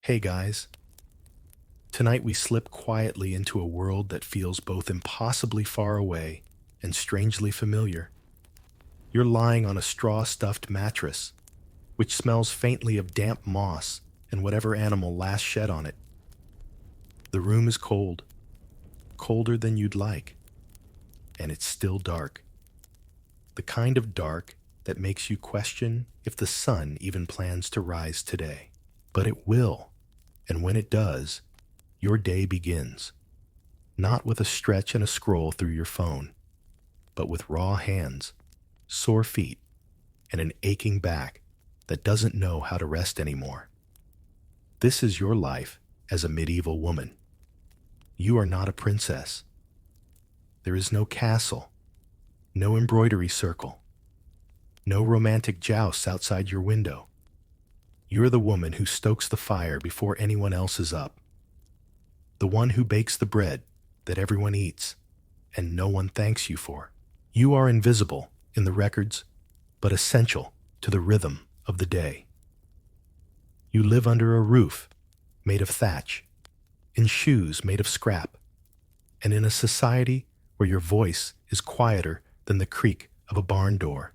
Hey guys, tonight we slip quietly into a world that feels both impossibly far away and strangely familiar. You're lying on a straw-stuffed mattress, which smells faintly of damp moss and whatever animal last shed on it. The room is cold, colder than you'd like, and it's still dark. The kind of dark that makes you question if the sun even plans to rise today. But it will, and when it does, your day begins. Not with a stretch and a scroll through your phone, but with raw hands, sore feet, and an aching back that doesn't know how to rest anymore. This is your life as a medieval woman. You are not a princess. There is no castle, no embroidery circle, no romantic jousts outside your window. You're the woman who stokes the fire before anyone else is up. The one who bakes the bread that everyone eats and no one thanks you for. You are invisible in the records, but essential to the rhythm of the day. You live under a roof made of thatch, in shoes made of scrap, and in a society where your voice is quieter than the creak of a barn door.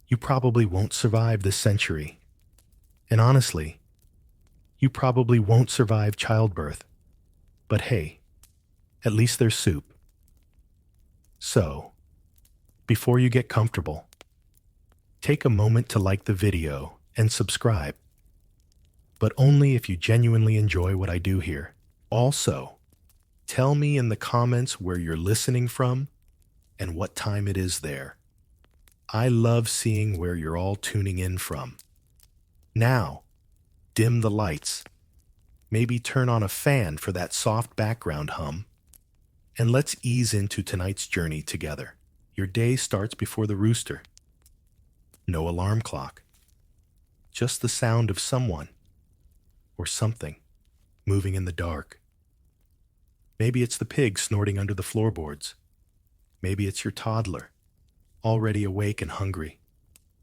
You probably won't survive this century. And honestly, you probably won't survive childbirth. But hey, at least there's soup. So, before you get comfortable, take a moment to like the video and subscribe. But only if you genuinely enjoy what I do here. Also, tell me in the comments where you're listening from and what time it is there. I love seeing where you're all tuning in from. Now, dim the lights. Maybe turn on a fan for that soft background hum. And let's ease into tonight's journey together. Your day starts before the rooster. No alarm clock. Just the sound of someone or something moving in the dark. Maybe it's the pig snorting under the floorboards. Maybe it's your toddler, already awake and hungry,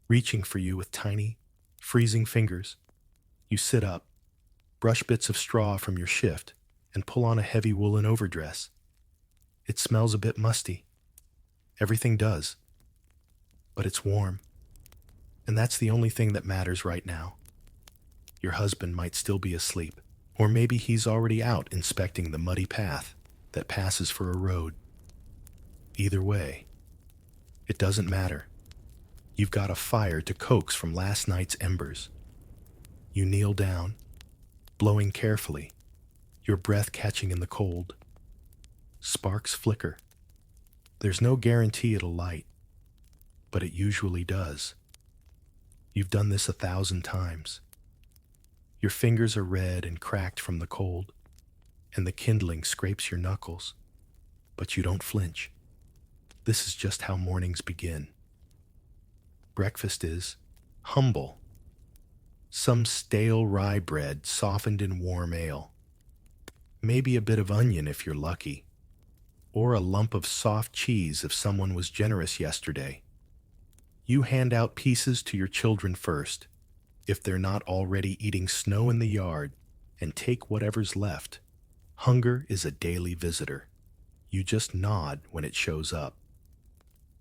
reaching for you with tiny, freezing fingers. You sit up, brush bits of straw from your shift, and pull on a heavy woolen overdress. It smells a bit musty. Everything does. But it's warm. And that's the only thing that matters right now. Your husband might still be asleep, or maybe he's already out inspecting the muddy path that passes for a road. Either way, it doesn't matter. You've got a fire to coax from last night's embers. You kneel down, blowing carefully, your breath catching in the cold. Sparks flicker. There's no guarantee it'll light, but it usually does. You've done this 1,000 times. Your fingers are red and cracked from the cold, and the kindling scrapes your knuckles, but you don't flinch. This is just how mornings begin. Breakfast is humble. Some stale rye bread softened in warm ale. Maybe a bit of onion if you're lucky, or a lump of soft cheese if someone was generous yesterday. You hand out pieces to your children first, if they're not already eating snow in the yard, and take whatever's left. Hunger is a daily visitor. You just nod when it shows up.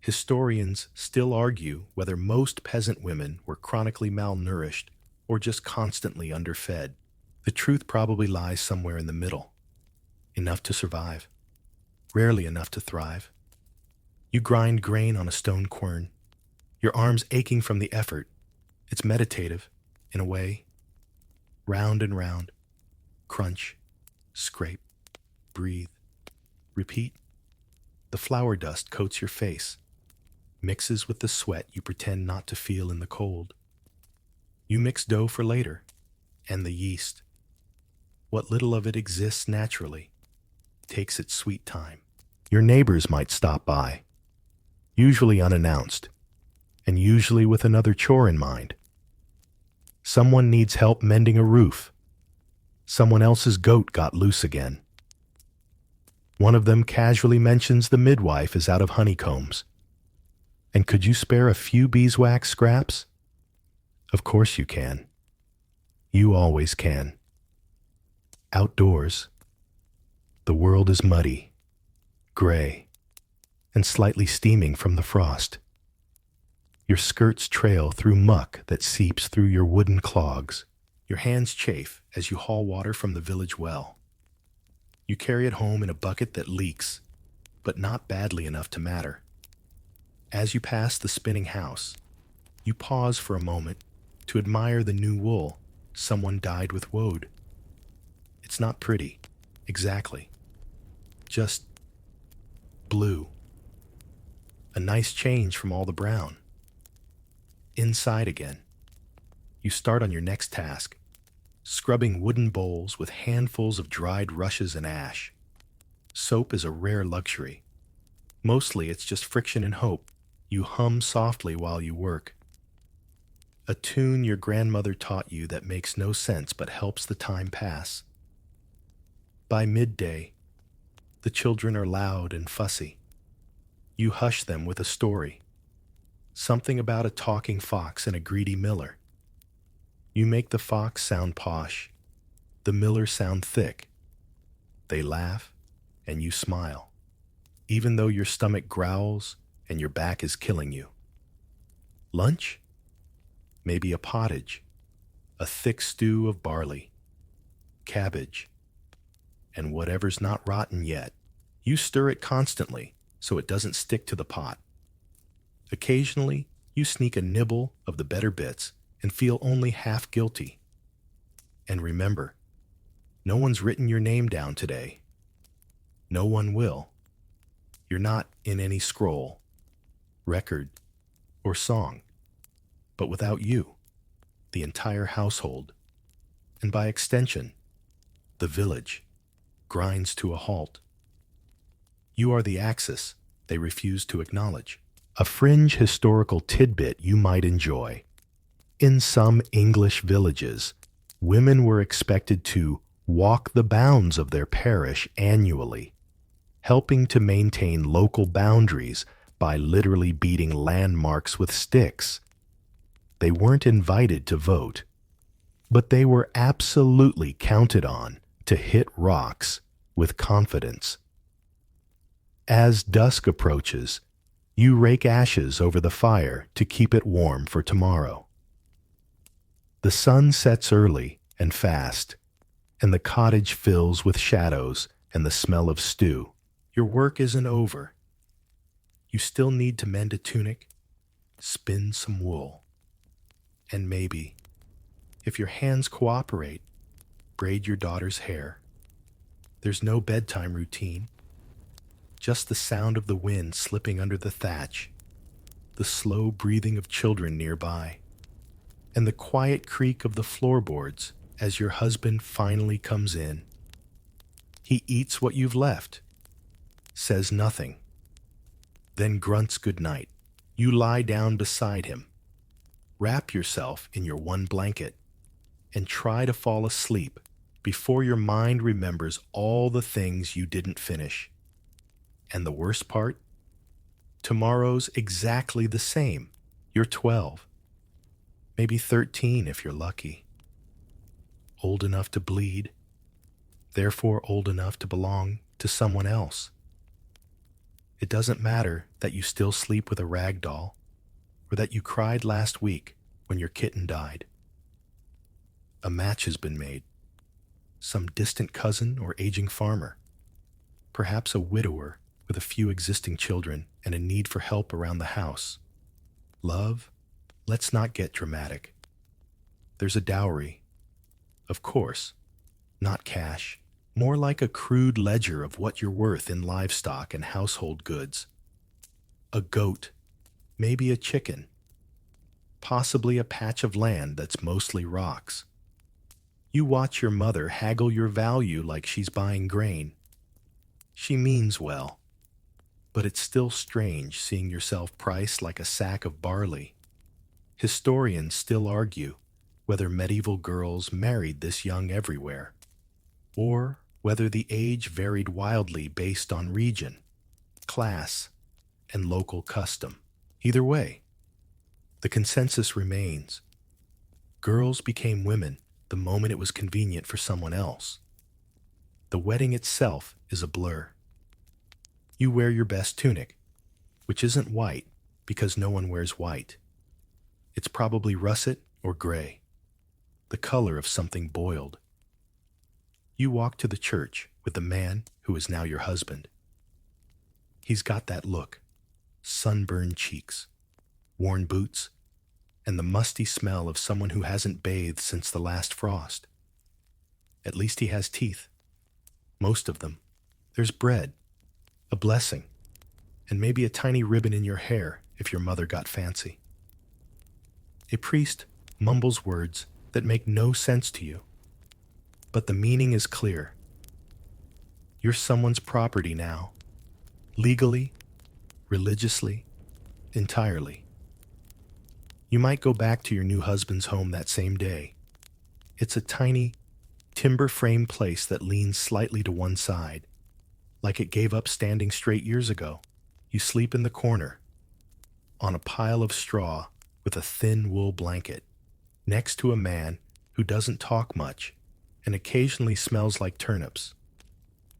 Historians still argue whether most peasant women were chronically malnourished or just constantly underfed. The truth probably lies somewhere in the middle. Enough to survive, rarely enough to thrive. You grind grain on a stone quern, your arms aching from the effort. It's meditative, in a way. Round and round, crunch, scrape, breathe, repeat. The flour dust coats your face, mixes with the sweat you pretend not to feel in the cold. You mix dough for later, and the yeast. What little of it exists naturally takes its sweet time. Your neighbors might stop by, usually unannounced, and usually with another chore in mind. Someone needs help mending a roof. Someone else's goat got loose again. One of them casually mentions the midwife is out of honeycombs. And could you spare a few beeswax scraps? Of course you can. You always can. Outdoors, the world is muddy, gray, and slightly steaming from the frost. Your skirts trail through muck that seeps through your wooden clogs. Your hands chafe as you haul water from the village well. You carry it home in a bucket that leaks, but not badly enough to matter. As you pass the spinning house, you pause for a moment to admire the new wool someone dyed with woad. It's not pretty, exactly. Just blue. A nice change from all the brown. Inside again, you start on your next task, scrubbing wooden bowls with handfuls of dried rushes and ash. Soap is a rare luxury. Mostly it's just friction and hope. You hum softly while you work. A tune your grandmother taught you that makes no sense but helps the time pass. By midday, the children are loud and fussy. You hush them with a story. Something about a talking fox and a greedy miller. You make the fox sound posh, the miller sound thick. They laugh, and you smile, even though your stomach growls and your back is killing you. Lunch? Maybe a pottage, a thick stew of barley, cabbage, and whatever's not rotten yet. You stir it constantly so it doesn't stick to the pot. Occasionally, you sneak a nibble of the better bits and feel only half guilty. And remember, no one's written your name down today. No one will. You're not in any scroll, record, or song. But without you, the entire household, and by extension, the village, grinds to a halt. You are the axis they refuse to acknowledge. A fringe historical tidbit you might enjoy. In some English villages, women were expected to walk the bounds of their parish annually, helping to maintain local boundaries by literally beating landmarks with sticks. They weren't invited to vote, but they were absolutely counted on to hit rocks with confidence. As dusk approaches, you rake ashes over the fire to keep it warm for tomorrow. The sun sets early and fast, and the cottage fills with shadows and the smell of stew. Your work isn't over. You still need to mend a tunic, spin some wool, and maybe, if your hands cooperate, braid your daughter's hair. There's no bedtime routine, just the sound of the wind slipping under the thatch, the slow breathing of children nearby, and the quiet creak of the floorboards as your husband finally comes in. He eats what you've left, says nothing, then grunts goodnight. You lie down beside him, wrap yourself in your one blanket, and try to fall asleep before your mind remembers all the things you didn't finish. And the worst part? Tomorrow's exactly the same. You're 12, maybe 13 if you're lucky. Old enough to bleed, therefore old enough to belong to someone else. It doesn't matter that you still sleep with a rag doll, or that you cried last week when your kitten died. A match has been made. Some distant cousin or aging farmer, perhaps a widower with a few existing children and a need for help around the house. Love? Let's not get dramatic. There's a dowry. Of course, not cash. More like a crude ledger of what you're worth in livestock and household goods. A goat, maybe a chicken, possibly a patch of land that's mostly rocks. You watch your mother haggle your value like she's buying grain. She means well, but it's still strange seeing yourself priced like a sack of barley. Historians still argue whether medieval girls married this young everywhere, or whether the age varied wildly based on region, class, and local custom. Either way, the consensus remains. Girls became women the moment it was convenient for someone else. The wedding itself is a blur. You wear your best tunic, which isn't white because no one wears white. It's probably russet or gray, the color of something boiled. You walk to the church with the man who is now your husband. He's got that look, sunburned cheeks, worn boots, and the musty smell of someone who hasn't bathed since the last frost. At least he has teeth. Most of them. There's bread, a blessing, and maybe a tiny ribbon in your hair if your mother got fancy. A priest mumbles words that make no sense to you, but the meaning is clear. You're someone's property now, legally, religiously, entirely. You might go back to your new husband's home that same day. It's a tiny, timber frame place that leans slightly to one side, like it gave up standing straight years ago. You sleep in the corner, on a pile of straw with a thin wool blanket, next to a man who doesn't talk much and occasionally smells like turnips.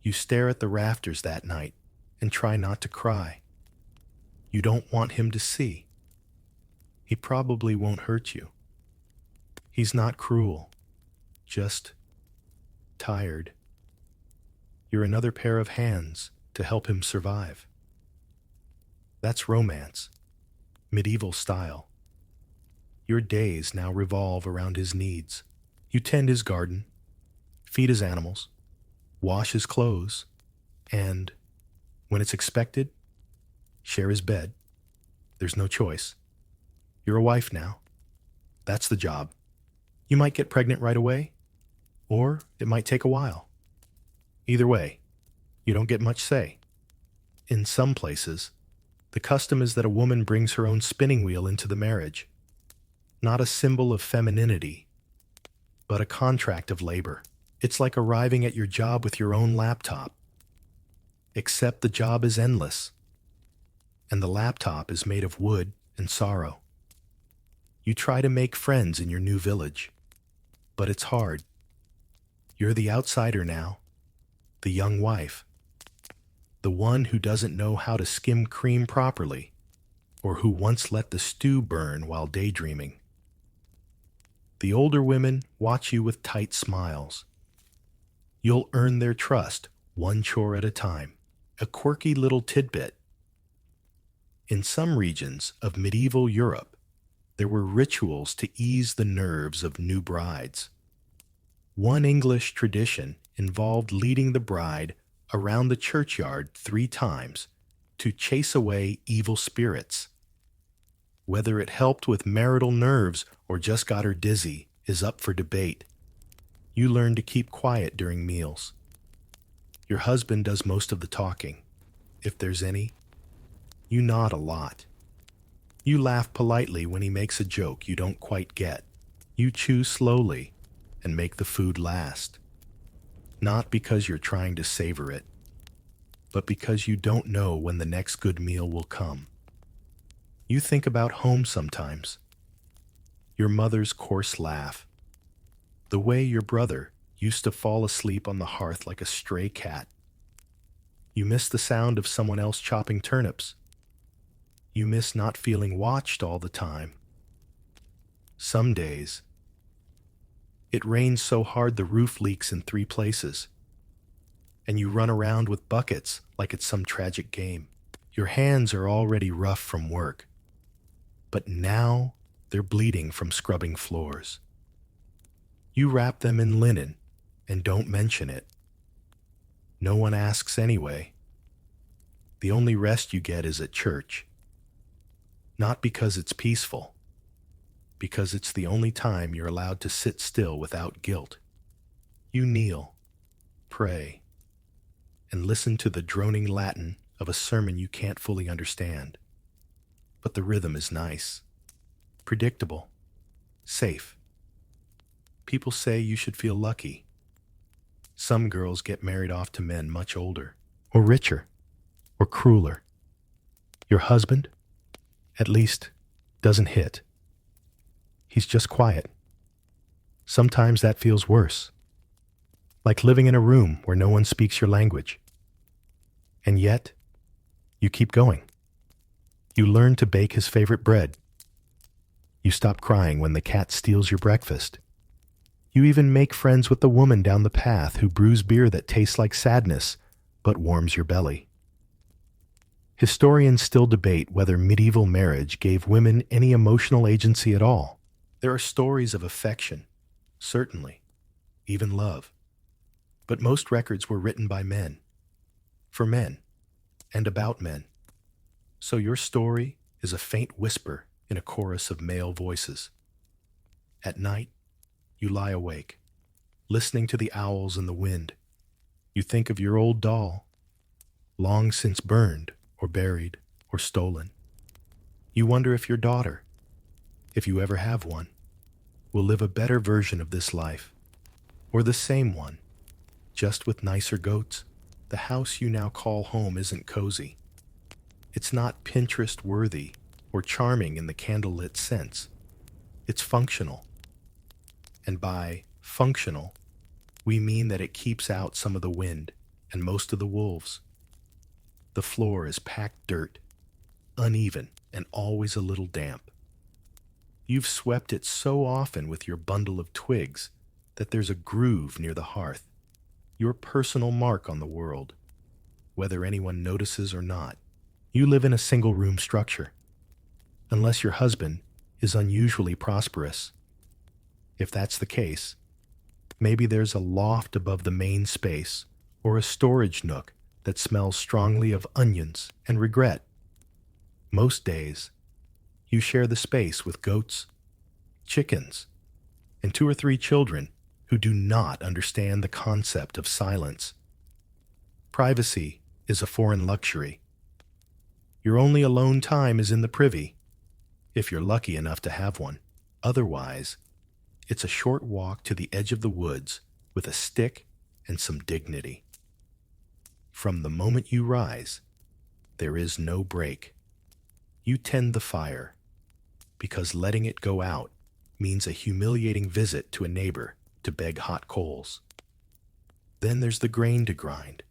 You stare at the rafters that night and try not to cry. You don't want him to see. He probably won't hurt you. He's not cruel, just tired. You're another pair of hands to help him survive. That's romance, medieval style. Your days now revolve around his needs. You tend his garden, feed his animals, wash his clothes, and, when it's expected, share his bed. There's no choice. You're a wife now. That's the job. You might get pregnant right away, or it might take a while. Either way, you don't get much say. In some places, the custom is that a woman brings her own spinning wheel into the marriage. Not a symbol of femininity, but a contract of labor. It's like arriving at your job with your own laptop. Except the job is endless, and the laptop is made of wood and sorrow. You try to make friends in your new village, but it's hard. You're the outsider now, the young wife, the one who doesn't know how to skim cream properly, or who once let the stew burn while daydreaming. The older women watch you with tight smiles. You'll earn their trust, one chore at a time, a quirky little tidbit. In some regions of medieval Europe, there were rituals to ease the nerves of new brides. One English tradition involved leading the bride around the churchyard 3 times to chase away evil spirits. Whether it helped with marital nerves or just got her dizzy is up for debate. You learn to keep quiet during meals. Your husband does most of the talking, if there's any. You nod a lot. You laugh politely when he makes a joke you don't quite get. You chew slowly and make the food last. Not because you're trying to savor it, but because you don't know when the next good meal will come. You think about home sometimes. Your mother's coarse laugh. The way your brother used to fall asleep on the hearth like a stray cat. You miss the sound of someone else chopping turnips. You miss not feeling watched all the time. Some days, it rains so hard the roof leaks in 3 places, and you run around with buckets like it's some tragic game. Your hands are already rough from work, but now they're bleeding from scrubbing floors. You wrap them in linen and don't mention it. No one asks anyway. The only rest you get is at church. Not because it's peaceful, because it's the only time you're allowed to sit still without guilt. You kneel, pray, and listen to the droning Latin of a sermon you can't fully understand. But the rhythm is nice, predictable, safe. People say you should feel lucky. Some girls get married off to men much older, or richer, or crueler. Your husband, at least, doesn't hit. He's just quiet. Sometimes that feels worse. like living in a room where no one speaks your language. And yet, you keep going. You learn to bake his favorite bread. You stop crying when the cat steals your breakfast. You even make friends with the woman down the path who brews beer that tastes like sadness but warms your belly. Historians still debate whether medieval marriage gave women any emotional agency at all. There are stories of affection, certainly, even love. But most records were written by men, for men, and about men. So your story is a faint whisper in a chorus of male voices. At night, you lie awake, listening to the owls and the wind. You think of your old doll, long since burned or buried or stolen. You wonder if your daughter, if you ever have one, will live a better version of this life, or the same one, just with nicer goats. The house you now call home isn't cozy. It's not Pinterest-worthy or charming in the candlelit sense. It's functional. And by functional, we mean that it keeps out some of the wind and most of the wolves. The floor is packed dirt, uneven and always a little damp. You've swept it so often with your bundle of twigs that there's a groove near the hearth, your personal mark on the world, whether anyone notices or not. You live in a single-room structure, unless your husband is unusually prosperous. If that's the case, maybe there's a loft above the main space or a storage nook that smells strongly of onions and regret. Most days, you share the space with goats, chickens, and 2 or 3 children who do not understand the concept of silence. Privacy is a foreign luxury. Your only alone time is in the privy, if you're lucky enough to have one. Otherwise, it's a short walk to the edge of the woods with a stick and some dignity. From the moment you rise, there is no break. You tend the fire, because letting it go out means a humiliating visit to a neighbor to beg hot coals. Then there's the grain to grind,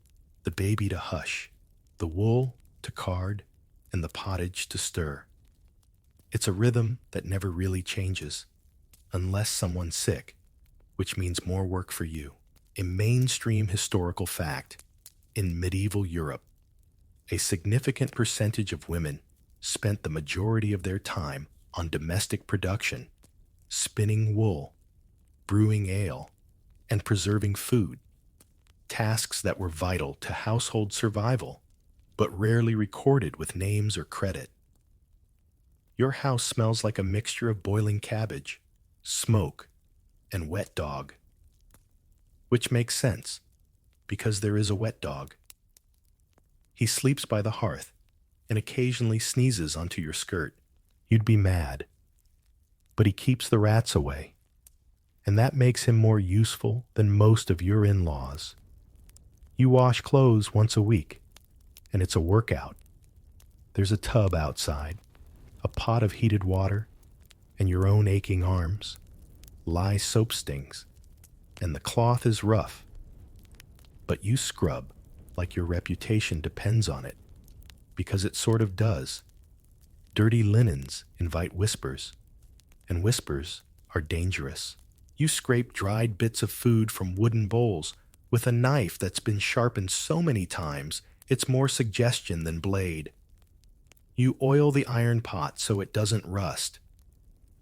the baby to hush, the wool to card, and the pottage to stir. It's a rhythm that never really changes, unless someone's sick, which means more work for you. A mainstream historical fact: in medieval Europe, a significant percentage of women spent the majority of their time on domestic production, spinning wool, brewing ale, and preserving food, tasks that were vital to household survival, but rarely recorded with names or credit. Your house smells like a mixture of boiling cabbage, smoke, and wet dog. Which makes sense, because there is a wet dog. He sleeps by the hearth and occasionally sneezes onto your skirt. You'd be mad. But he keeps the rats away, and that makes him more useful than most of your in-laws. You wash clothes once a week, and it's a workout. There's a tub outside, a pot of heated water, and your own aching arms, lye soap stings, and the cloth is rough. But you scrub like your reputation depends on it, because it sort of does. Dirty linens invite whispers, and whispers are dangerous. You scrape dried bits of food from wooden bowls with a knife that's been sharpened so many times it's more suggestion than blade. You oil the iron pot so it doesn't rust.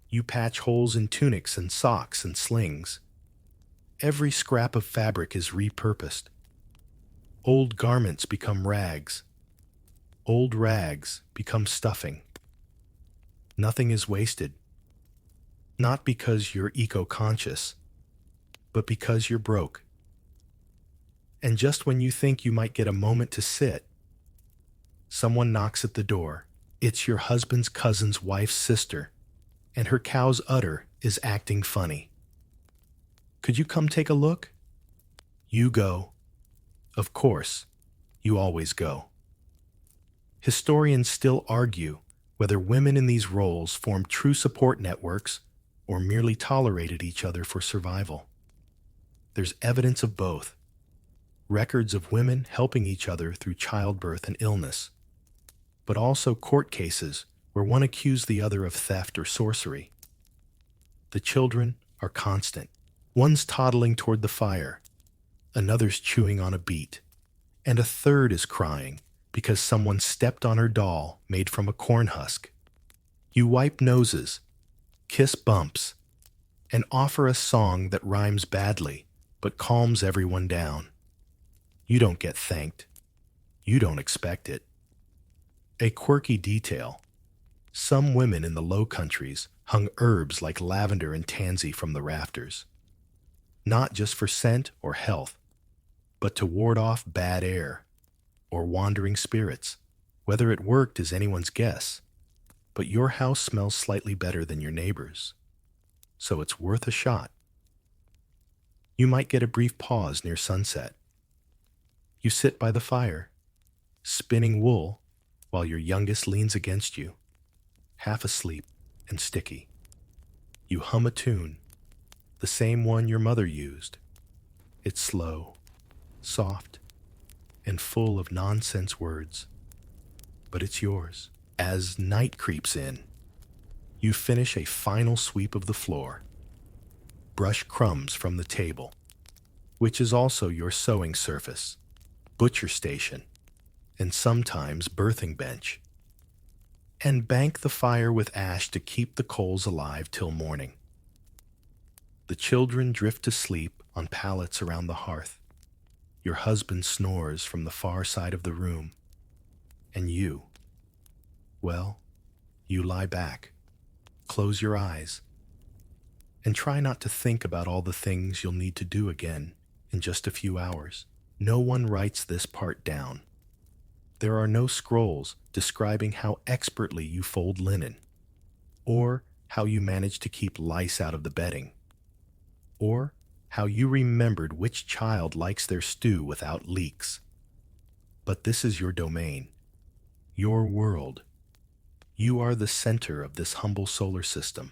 You patch holes in tunics and socks and slings. Every scrap of fabric is repurposed. Old garments become rags. Old rags become stuffing. Nothing is wasted. Not because you're eco-conscious, but because you're broke. And just when you think you might get a moment to sit, someone knocks at the door. It's your husband's cousin's wife's sister, and her cow's udder is acting funny. Could you come take a look? You go. Of course, you always go. Historians still argue whether women in these roles formed true support networks or merely tolerated each other for survival. There's evidence of both. Records of women helping each other through childbirth and illness, but also court cases where one accused the other of theft or sorcery. The children are constant. One's toddling toward the fire, another's chewing on a beet, and a third is crying because someone stepped on her doll made from a corn husk. You wipe noses, kiss bumps, and offer a song that rhymes badly but calms everyone down. You don't get thanked. You don't expect it. A quirky detail. Some women in the Low Countries hung herbs like lavender and tansy from the rafters, not just for scent or health, but to ward off bad air or wandering spirits. Whether it worked is anyone's guess, but your house smells slightly better than your neighbor's, so it's worth a shot. You might get a brief pause near sunset. You sit by the fire, spinning wool, while your youngest leans against you, half asleep and sticky. You hum a tune, the same one your mother used. It's slow, soft, and full of nonsense words, but it's yours. As night creeps in, you finish a final sweep of the floor, brush crumbs from the table, which is also your sewing surface, butcher station, and sometimes birthing bench, and bank the fire with ash to keep the coals alive till morning. The children drift to sleep on pallets around the hearth. Your husband snores from the far side of the room, and you, well, you lie back, close your eyes, and try not to think about all the things you'll need to do again in just a few hours. No one writes this part down. There are no scrolls describing how expertly you fold linen, or how you manage to keep lice out of the bedding, or how you remembered which child likes their stew without leaks. But this is your domain, your world. You are the center of this humble solar system,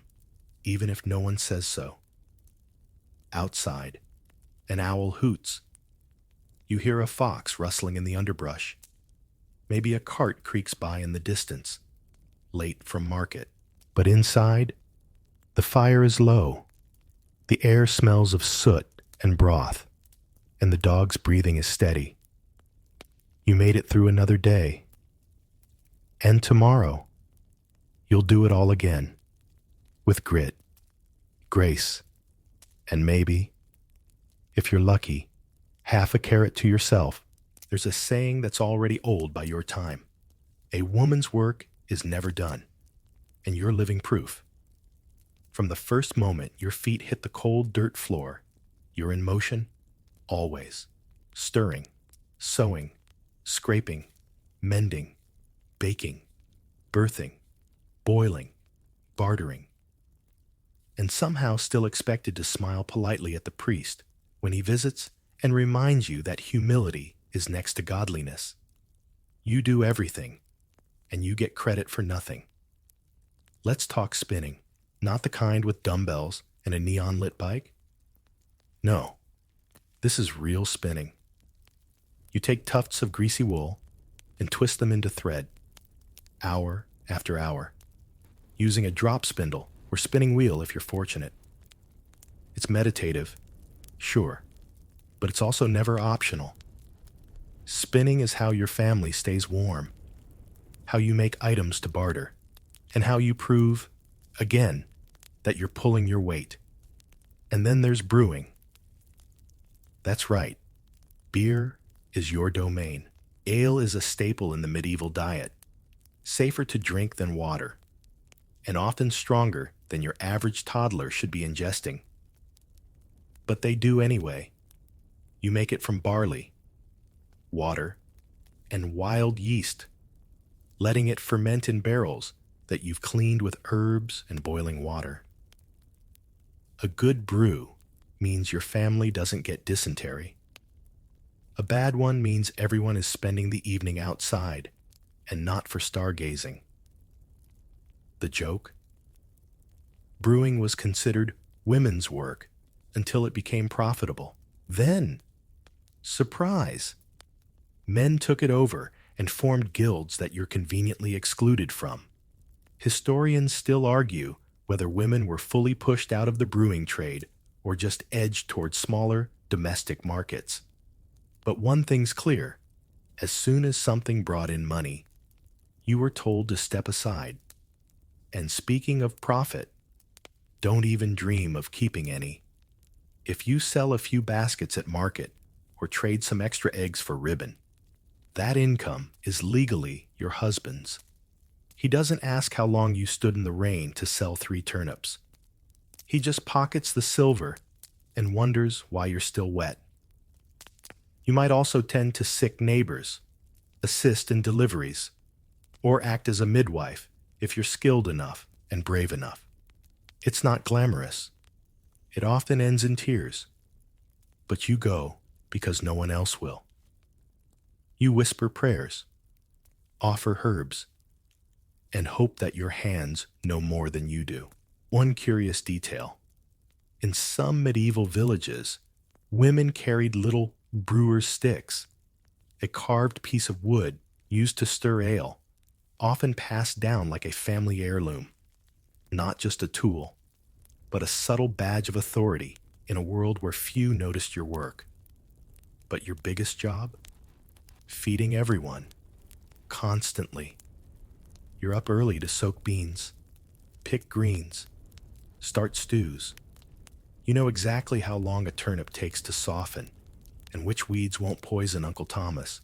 even if no one says so. Outside, an owl hoots. You hear a fox rustling in the underbrush. Maybe a cart creaks by in the distance, late from market. But inside, the fire is low. The air smells of soot and broth, and the dog's breathing is steady. You made it through another day. And tomorrow, you'll do it all again, with grit, grace, and maybe, if you're lucky, half a carrot to yourself. There's a saying that's already old by your time. A woman's work is never done, and you're living proof. From the first moment your feet hit the cold dirt floor, you're in motion, always, stirring, sewing, scraping, mending, baking, birthing, boiling, bartering, and somehow still expected to smile politely at the priest when he visits and reminds you that humility is next to godliness. You do everything, and you get credit for nothing. Let's talk spinning, not the kind with dumbbells and a neon-lit bike. No, this is real spinning. You take tufts of greasy wool and twist them into thread, hour after hour, using a drop spindle or spinning wheel if you're fortunate. It's meditative, sure, but it's also never optional. Spinning is how your family stays warm, how you make items to barter, and how you prove, again, that you're pulling your weight. And then there's brewing. That's right. Beer is your domain. Ale is a staple in the medieval diet, safer to drink than water, and often stronger than your average toddler should be ingesting. But they do anyway. You make it from barley, water, and wild yeast, letting it ferment in barrels that you've cleaned with herbs and boiling water. A good brew means your family doesn't get dysentery. A bad one means everyone is spending the evening outside and not for stargazing. The joke? Brewing was considered women's work until it became profitable. Then, surprise, men took it over and formed guilds that you're conveniently excluded from. Historians still argue whether women were fully pushed out of the brewing trade or just edged toward smaller, domestic markets. But one thing's clear: as soon as something brought in money, you were told to step aside. And speaking of profit, don't even dream of keeping any. If you sell a few baskets at market or trade some extra eggs for ribbon, that income is legally your husband's. He doesn't ask how long you stood in the rain to sell 3 turnips. He just pockets the silver and wonders why you're still wet. You might also tend to sick neighbors, assist in deliveries, or act as a midwife if you're skilled enough and brave enough. It's not glamorous. It often ends in tears. But you go because no one else will. You whisper prayers, offer herbs, and hope that your hands know more than you do. One curious detail: in some medieval villages, women carried little brewer's sticks, a carved piece of wood used to stir ale, often passed down like a family heirloom. Not just a tool, but a subtle badge of authority in a world where few noticed your work. But your biggest job? Feeding everyone, constantly. You're up early to soak beans, pick greens, start stews. You know exactly how long a turnip takes to soften and which weeds won't poison Uncle Thomas.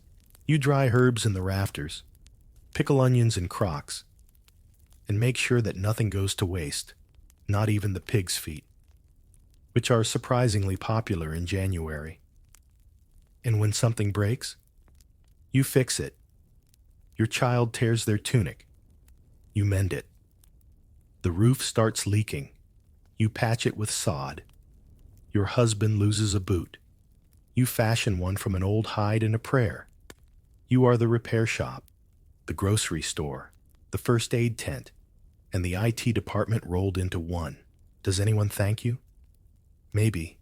You dry herbs in the rafters, pickle onions in crocks, and make sure that nothing goes to waste, not even the pig's feet, which are surprisingly popular in January. And when something breaks, you fix it. Your child tears their tunic. You mend it. The roof starts leaking. You patch it with sod. Your husband loses a boot. You fashion one from an old hide and a prayer. You are the repair shop, the grocery store, the first aid tent, and the IT department rolled into one. Does anyone thank you? Maybe.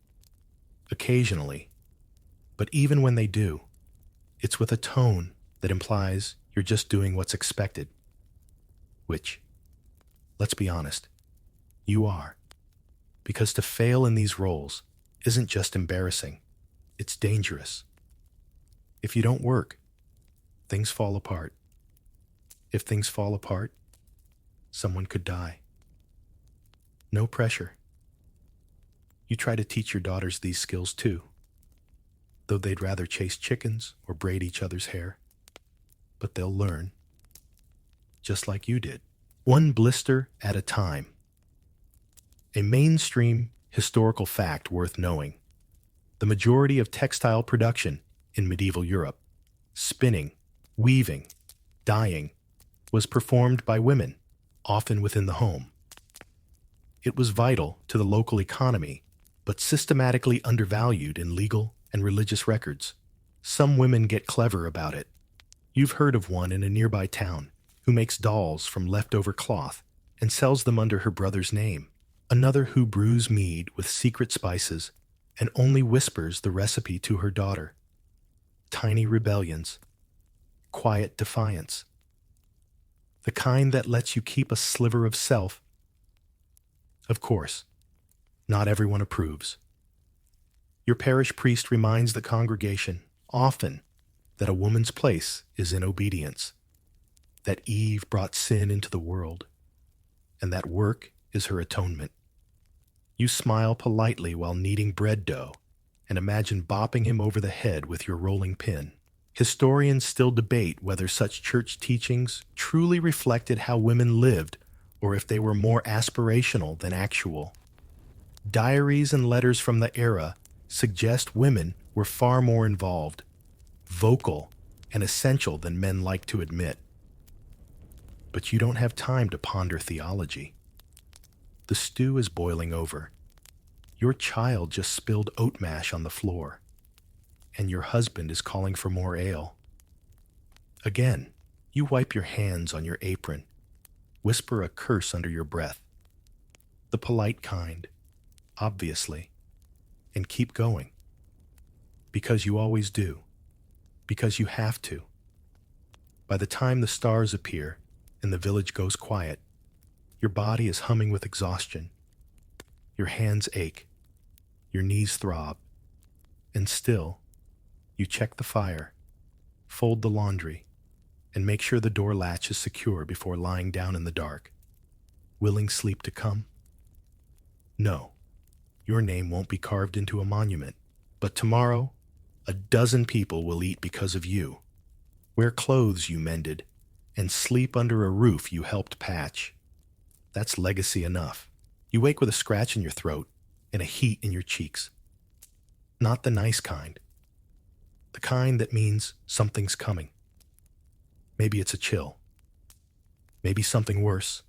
Occasionally. But even when they do, it's with a tone that implies you're just doing what's expected. Which, let's be honest, you are. Because to fail in these roles isn't just embarrassing, it's dangerous. If you don't work, things fall apart. If things fall apart, someone could die. No pressure. You try to teach your daughters these skills too, though they'd rather chase chickens or braid each other's hair. But they'll learn, just like you did. One blister at a time. A mainstream historical fact worth knowing: the majority of textile production in medieval Europe, spinning, weaving, dyeing, was performed by women, often within the home. It was vital to the local economy, but systematically undervalued in legal and religious records. Some women get clever about it. You've heard of one in a nearby town who makes dolls from leftover cloth and sells them under her brother's name. Another who brews mead with secret spices and only whispers the recipe to her daughter. Tiny rebellions. Quiet defiance. The kind that lets you keep a sliver of self. Of course, not everyone approves. Your parish priest reminds the congregation often that a woman's place is in obedience, that Eve brought sin into the world, and that work is her atonement. You smile politely while kneading bread dough and imagine bopping him over the head with your rolling pin. Historians still debate whether such church teachings truly reflected how women lived or if they were more aspirational than actual. Diaries and letters from the era suggest women were far more involved, vocal, and essential than men like to admit. But you don't have time to ponder theology. The stew is boiling over. Your child just spilled oat mash on the floor, and your husband is calling for more ale. Again, you wipe your hands on your apron, whisper a curse under your breath. The polite kind, obviously, and keep going. Because you always do. Because you have to. By the time the stars appear and the village goes quiet, your body is humming with exhaustion. Your hands ache. Your knees throb. And still, you check the fire, fold the laundry, and make sure the door latch is secure before lying down in the dark, willing sleep to come. No, your name won't be carved into a monument, but tomorrow, a dozen people will eat because of you, wear clothes you mended, and sleep under a roof you helped patch. That's legacy enough. You wake with a scratch in your throat and a heat in your cheeks. Not the nice kind. The kind that means something's coming. Maybe it's a chill. Maybe something worse.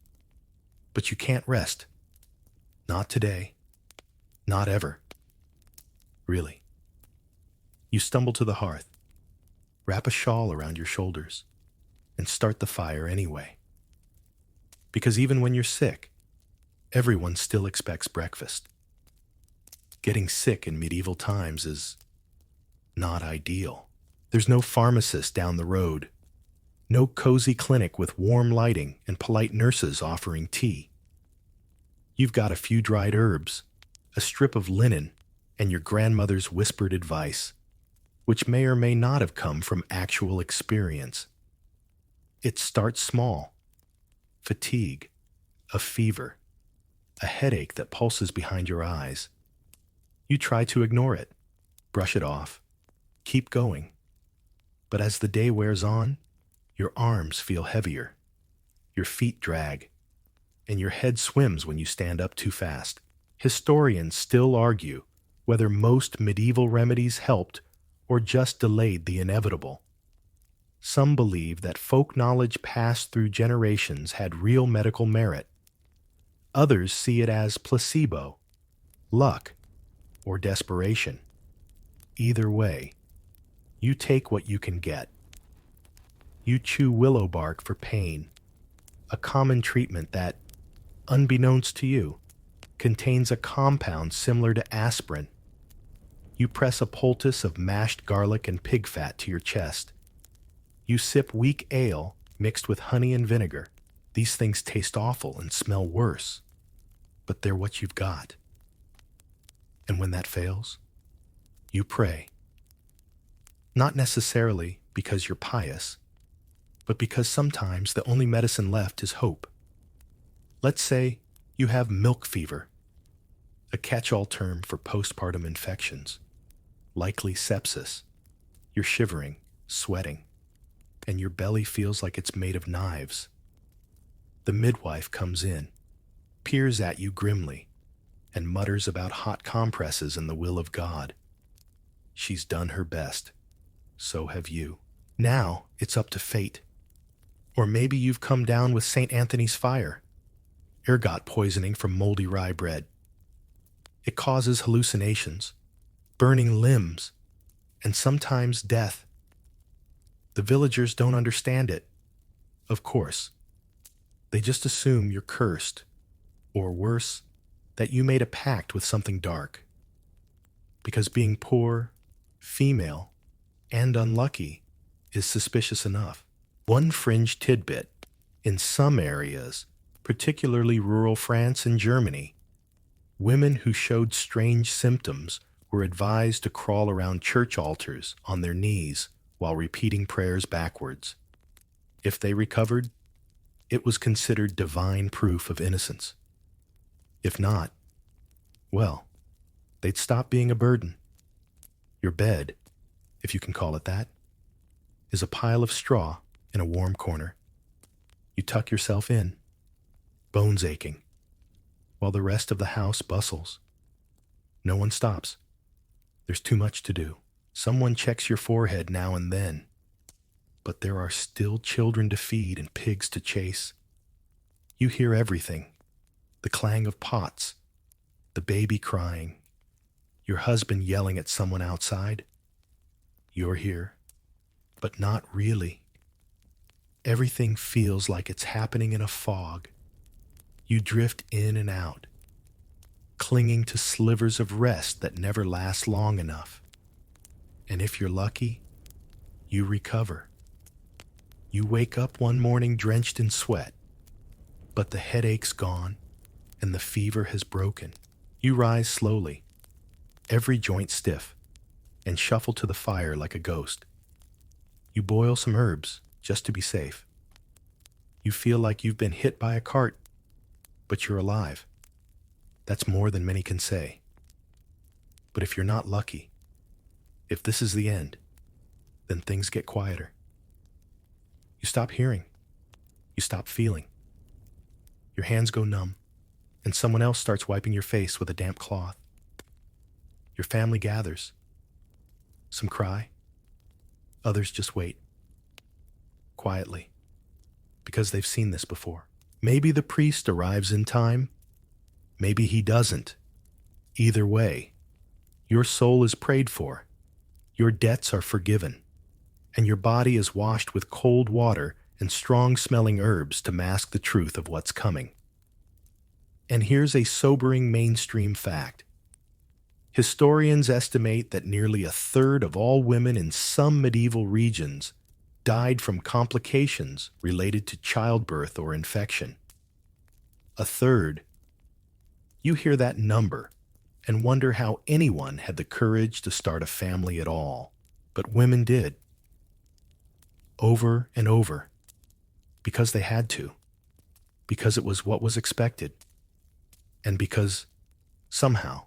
But you can't rest. Not today. Not ever. Really. You stumble to the hearth, wrap a shawl around your shoulders, and start the fire anyway. Because even when you're sick, everyone still expects breakfast. Getting sick in medieval times is not ideal. There's no pharmacist down the road, no cozy clinic with warm lighting and polite nurses offering tea. You've got a few dried herbs, a strip of linen, and your grandmother's whispered advice, which may or may not have come from actual experience. It starts small. Fatigue, a fever, a headache that pulses behind your eyes. You try to ignore it, brush it off, keep going. But as the day wears on, your arms feel heavier, your feet drag, and your head swims when you stand up too fast. Historians still argue whether most medieval remedies helped or just delayed the inevitable. Some believe that folk knowledge passed through generations had real medical merit. Others see it as placebo, luck, or desperation. Either way, you take what you can get. You chew willow bark for pain, a common treatment that, unbeknownst to you, contains a compound similar to aspirin. You press a poultice of mashed garlic and pig fat to your chest. You sip weak ale mixed with honey and vinegar. These things taste awful and smell worse, but they're what you've got. And when that fails, you pray. Not necessarily because you're pious, but because sometimes the only medicine left is hope. Let's say you have milk fever, a catch-all term for postpartum infections, likely sepsis. You're shivering, sweating, and your belly feels like it's made of knives. The midwife comes in, peers at you grimly, and mutters about hot compresses and the will of God. She's done her best. So have you. Now it's up to fate. Or maybe you've come down with St. Anthony's fire, ergot poisoning from moldy rye bread. It causes hallucinations, burning limbs, and sometimes death. The villagers don't understand it, of course. They just assume you're cursed, or worse, that you made a pact with something dark. Because being poor, female, and unlucky is suspicious enough. One fringe tidbit: in some areas, particularly rural France and Germany, women who showed strange symptoms were advised to crawl around church altars on their knees while repeating prayers backwards. If they recovered, it was considered divine proof of innocence. If not, well, they'd stop being a burden. Your bed, if you can call it that, is a pile of straw in a warm corner. You tuck yourself in, bones aching, while the rest of the house bustles. No one stops. There's too much to do. Someone checks your forehead now and then, but there are still children to feed and pigs to chase. You hear everything: the clang of pots, the baby crying, your husband yelling at someone outside. You're here, but not really. Everything feels like it's happening in a fog. You drift in and out, clinging to slivers of rest that never last long enough. And if you're lucky, you recover. You wake up one morning drenched in sweat, but the headache's gone and the fever has broken. You rise slowly, every joint stiff, and shuffle to the fire like a ghost. You boil some herbs just to be safe. You feel like you've been hit by a cart, but you're alive. That's more than many can say. But if you're not lucky, if this is the end, then things get quieter. You stop hearing. You stop feeling. Your hands go numb, and someone else starts wiping your face with a damp cloth. Your family gathers. Some cry. Others just wait. Quietly. Because they've seen this before. Maybe the priest arrives in time. Maybe he doesn't. Either way, your soul is prayed for. Your debts are forgiven. And your body is washed with cold water and strong-smelling herbs to mask the truth of what's coming. And here's a sobering mainstream fact. Historians estimate that nearly a third of all women in some medieval regions died from complications related to childbirth or infection. A third. You hear that number and wonder how anyone had the courage to start a family at all. But women did. Over and over. Because they had to. Because it was what was expected. And because, somehow,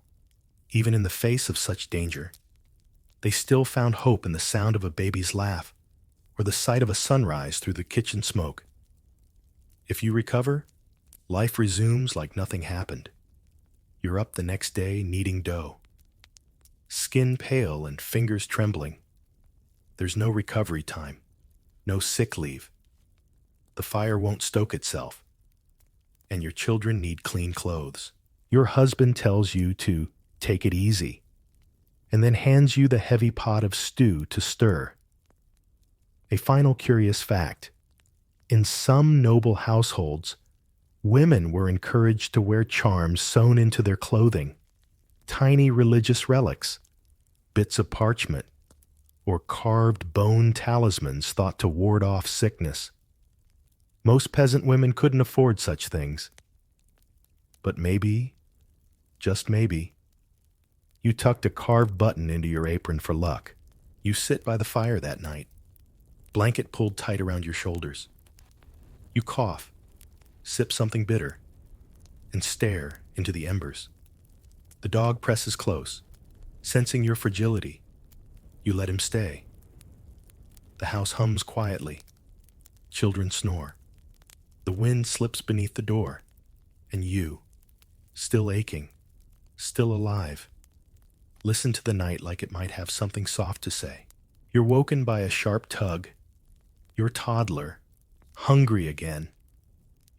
even in the face of such danger, they still found hope in the sound of a baby's laugh or the sight of a sunrise through the kitchen smoke. If you recover, life resumes like nothing happened. You're up the next day kneading dough. Skin pale and fingers trembling. There's no recovery time, no sick leave. The fire won't stoke itself, and your children need clean clothes. Your husband tells you to take it easy, and then hands you the heavy pot of stew to stir. A final curious fact. In some noble households, women were encouraged to wear charms sewn into their clothing, tiny religious relics, bits of parchment, or carved bone talismans thought to ward off sickness. Most peasant women couldn't afford such things. But maybe, just maybe, you tucked a carved button into your apron for luck. You sit by the fire that night, blanket pulled tight around your shoulders. You cough, sip something bitter, and stare into the embers. The dog presses close, sensing your fragility. You let him stay. The house hums quietly. Children snore. The wind slips beneath the door, and you, still aching, still alive, listen to the night like it might have something soft to say. You're woken by a sharp tug. Your toddler, hungry again.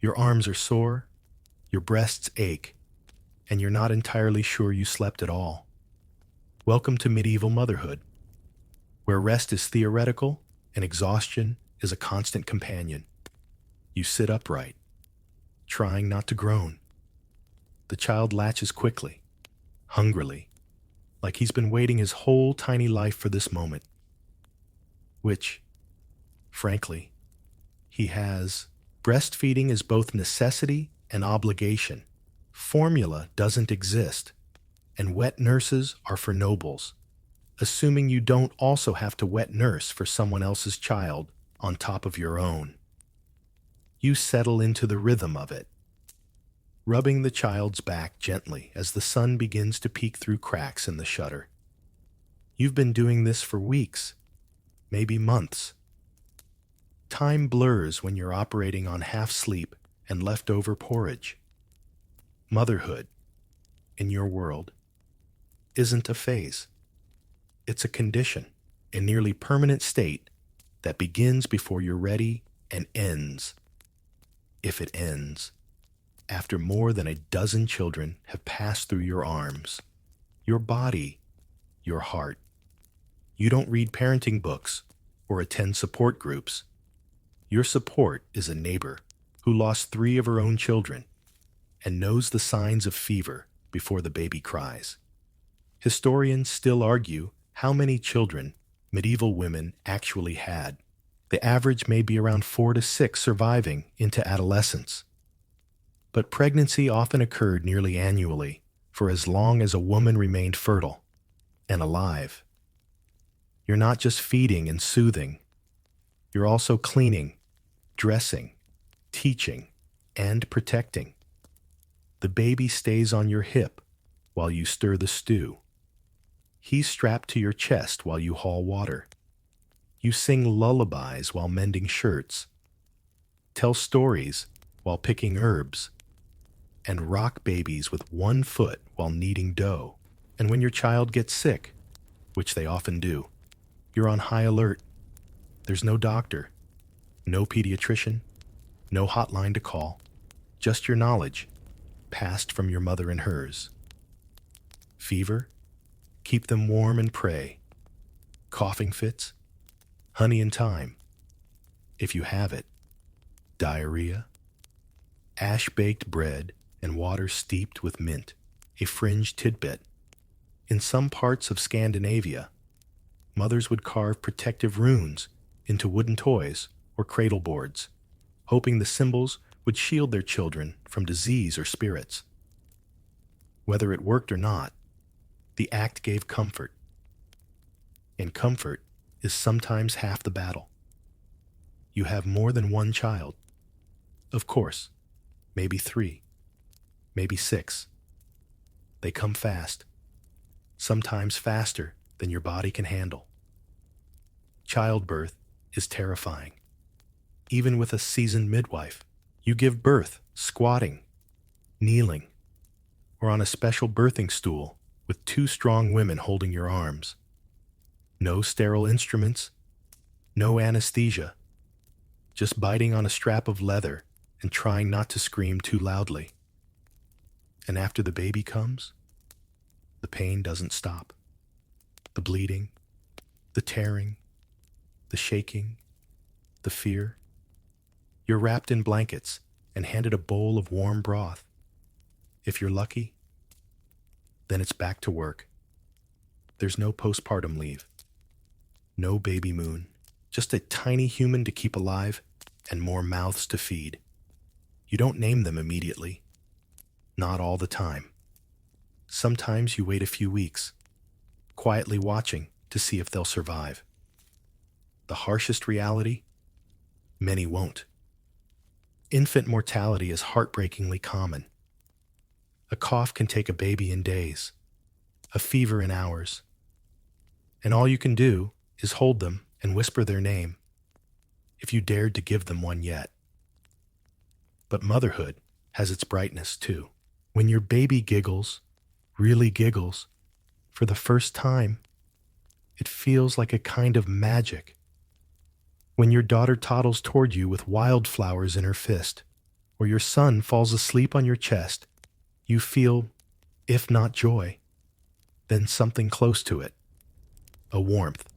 Your arms are sore, your breasts ache, and you're not entirely sure you slept at all. Welcome to medieval motherhood, where rest is theoretical and exhaustion is a constant companion. You sit upright, trying not to groan. The child latches quickly, hungrily, like he's been waiting his whole tiny life for this moment. Which, frankly, he has. Breastfeeding is both necessity and obligation. Formula doesn't exist, and wet nurses are for nobles, assuming you don't also have to wet nurse for someone else's child on top of your own. You settle into the rhythm of it, rubbing the child's back gently as the sun begins to peek through cracks in the shutter. You've been doing this for weeks, maybe months. Time blurs when you're operating on half sleep and leftover porridge. Motherhood, in your world, isn't a phase. It's a condition, a nearly permanent state that begins before you're ready and ends, if it ends, after more than a dozen children have passed through your arms, your body, your heart. You don't read parenting books or attend support groups. Your support is a neighbor who lost 3 of her own children and knows the signs of fever before the baby cries. Historians still argue how many children medieval women actually had. The average may be around 4 to 6 surviving into adolescence. But pregnancy often occurred nearly annually for as long as a woman remained fertile and alive. You're not just feeding and soothing, you're also cleaning, dressing, teaching, and protecting. The baby stays on your hip while you stir the stew. He's strapped to your chest while you haul water. You sing lullabies while mending shirts, tell stories while picking herbs, and rock babies with one foot while kneading dough. And when your child gets sick, which they often do, you're on high alert. There's no doctor, no pediatrician, no hotline to call, just your knowledge, passed from your mother and hers. Fever? Keep them warm and pray. Coughing fits? Honey and thyme, if you have it. Diarrhea? Ash-baked bread and water steeped with mint, a fringe tidbit. In some parts of Scandinavia, mothers would carve protective runes into wooden toys or cradle boards, hoping the symbols would shield their children from disease or spirits. Whether it worked or not, the act gave comfort. And comfort is sometimes half the battle. You have more than one child. Of course, maybe 3, maybe 6. They come fast, sometimes faster than your body can handle. Childbirth is terrifying. Even with a seasoned midwife, you give birth squatting, kneeling, or on a special birthing stool with 2 strong women holding your arms. No sterile instruments, no anesthesia, just biting on a strap of leather and trying not to scream too loudly. And after the baby comes, the pain doesn't stop. The bleeding, the tearing, the shaking, the fear. You're wrapped in blankets and handed a bowl of warm broth. If you're lucky, then it's back to work. There's no postpartum leave. No baby moon, just a tiny human to keep alive and more mouths to feed. You don't name them immediately. Not all the time. Sometimes you wait a few weeks, quietly watching to see if they'll survive. The harshest reality? Many won't. Infant mortality is heartbreakingly common. A cough can take a baby in days, a fever in hours. And all you can do is hold them and whisper their name, if you dared to give them one yet. But motherhood has its brightness too. When your baby giggles, really giggles, for the first time, it feels like a kind of magic. When your daughter toddles toward you with wildflowers in her fist, or your son falls asleep on your chest, you feel, if not joy, then something close to it. A warmth.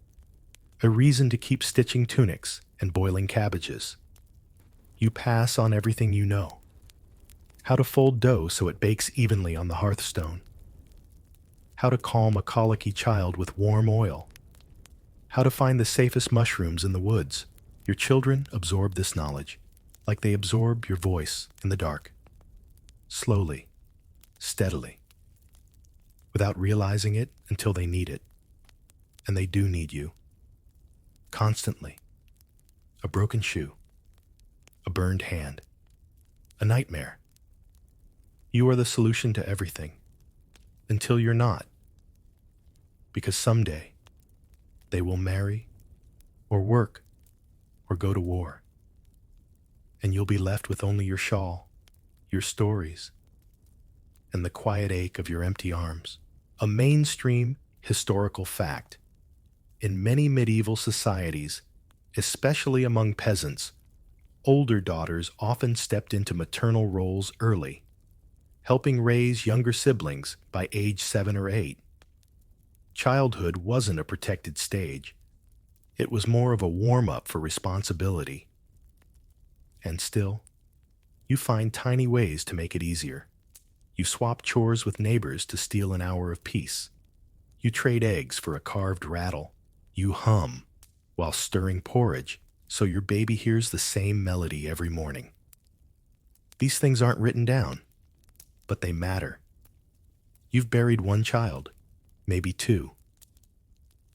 A reason to keep stitching tunics and boiling cabbages. You pass on everything you know. How to fold dough so it bakes evenly on the hearthstone. How to calm a colicky child with warm oil. How to find the safest mushrooms in the woods. Your children absorb this knowledge, like they absorb your voice in the dark. Slowly, steadily, without realizing it until they need it. And they do need you. Constantly. A broken shoe. A burned hand. A nightmare. You are the solution to everything. Until you're not. Because someday, they will marry, or work, or go to war. And you'll be left with only your shawl, your stories, and the quiet ache of your empty arms. A mainstream historical fact. In many medieval societies, especially among peasants, older daughters often stepped into maternal roles early, helping raise younger siblings by age 7 or 8. Childhood wasn't a protected stage. It was more of a warm-up for responsibility. And still, you find tiny ways to make it easier. You swap chores with neighbors to steal an hour of peace. You trade eggs for a carved rattle. You hum while stirring porridge so your baby hears the same melody every morning. These things aren't written down, but they matter. You've buried one child, maybe two.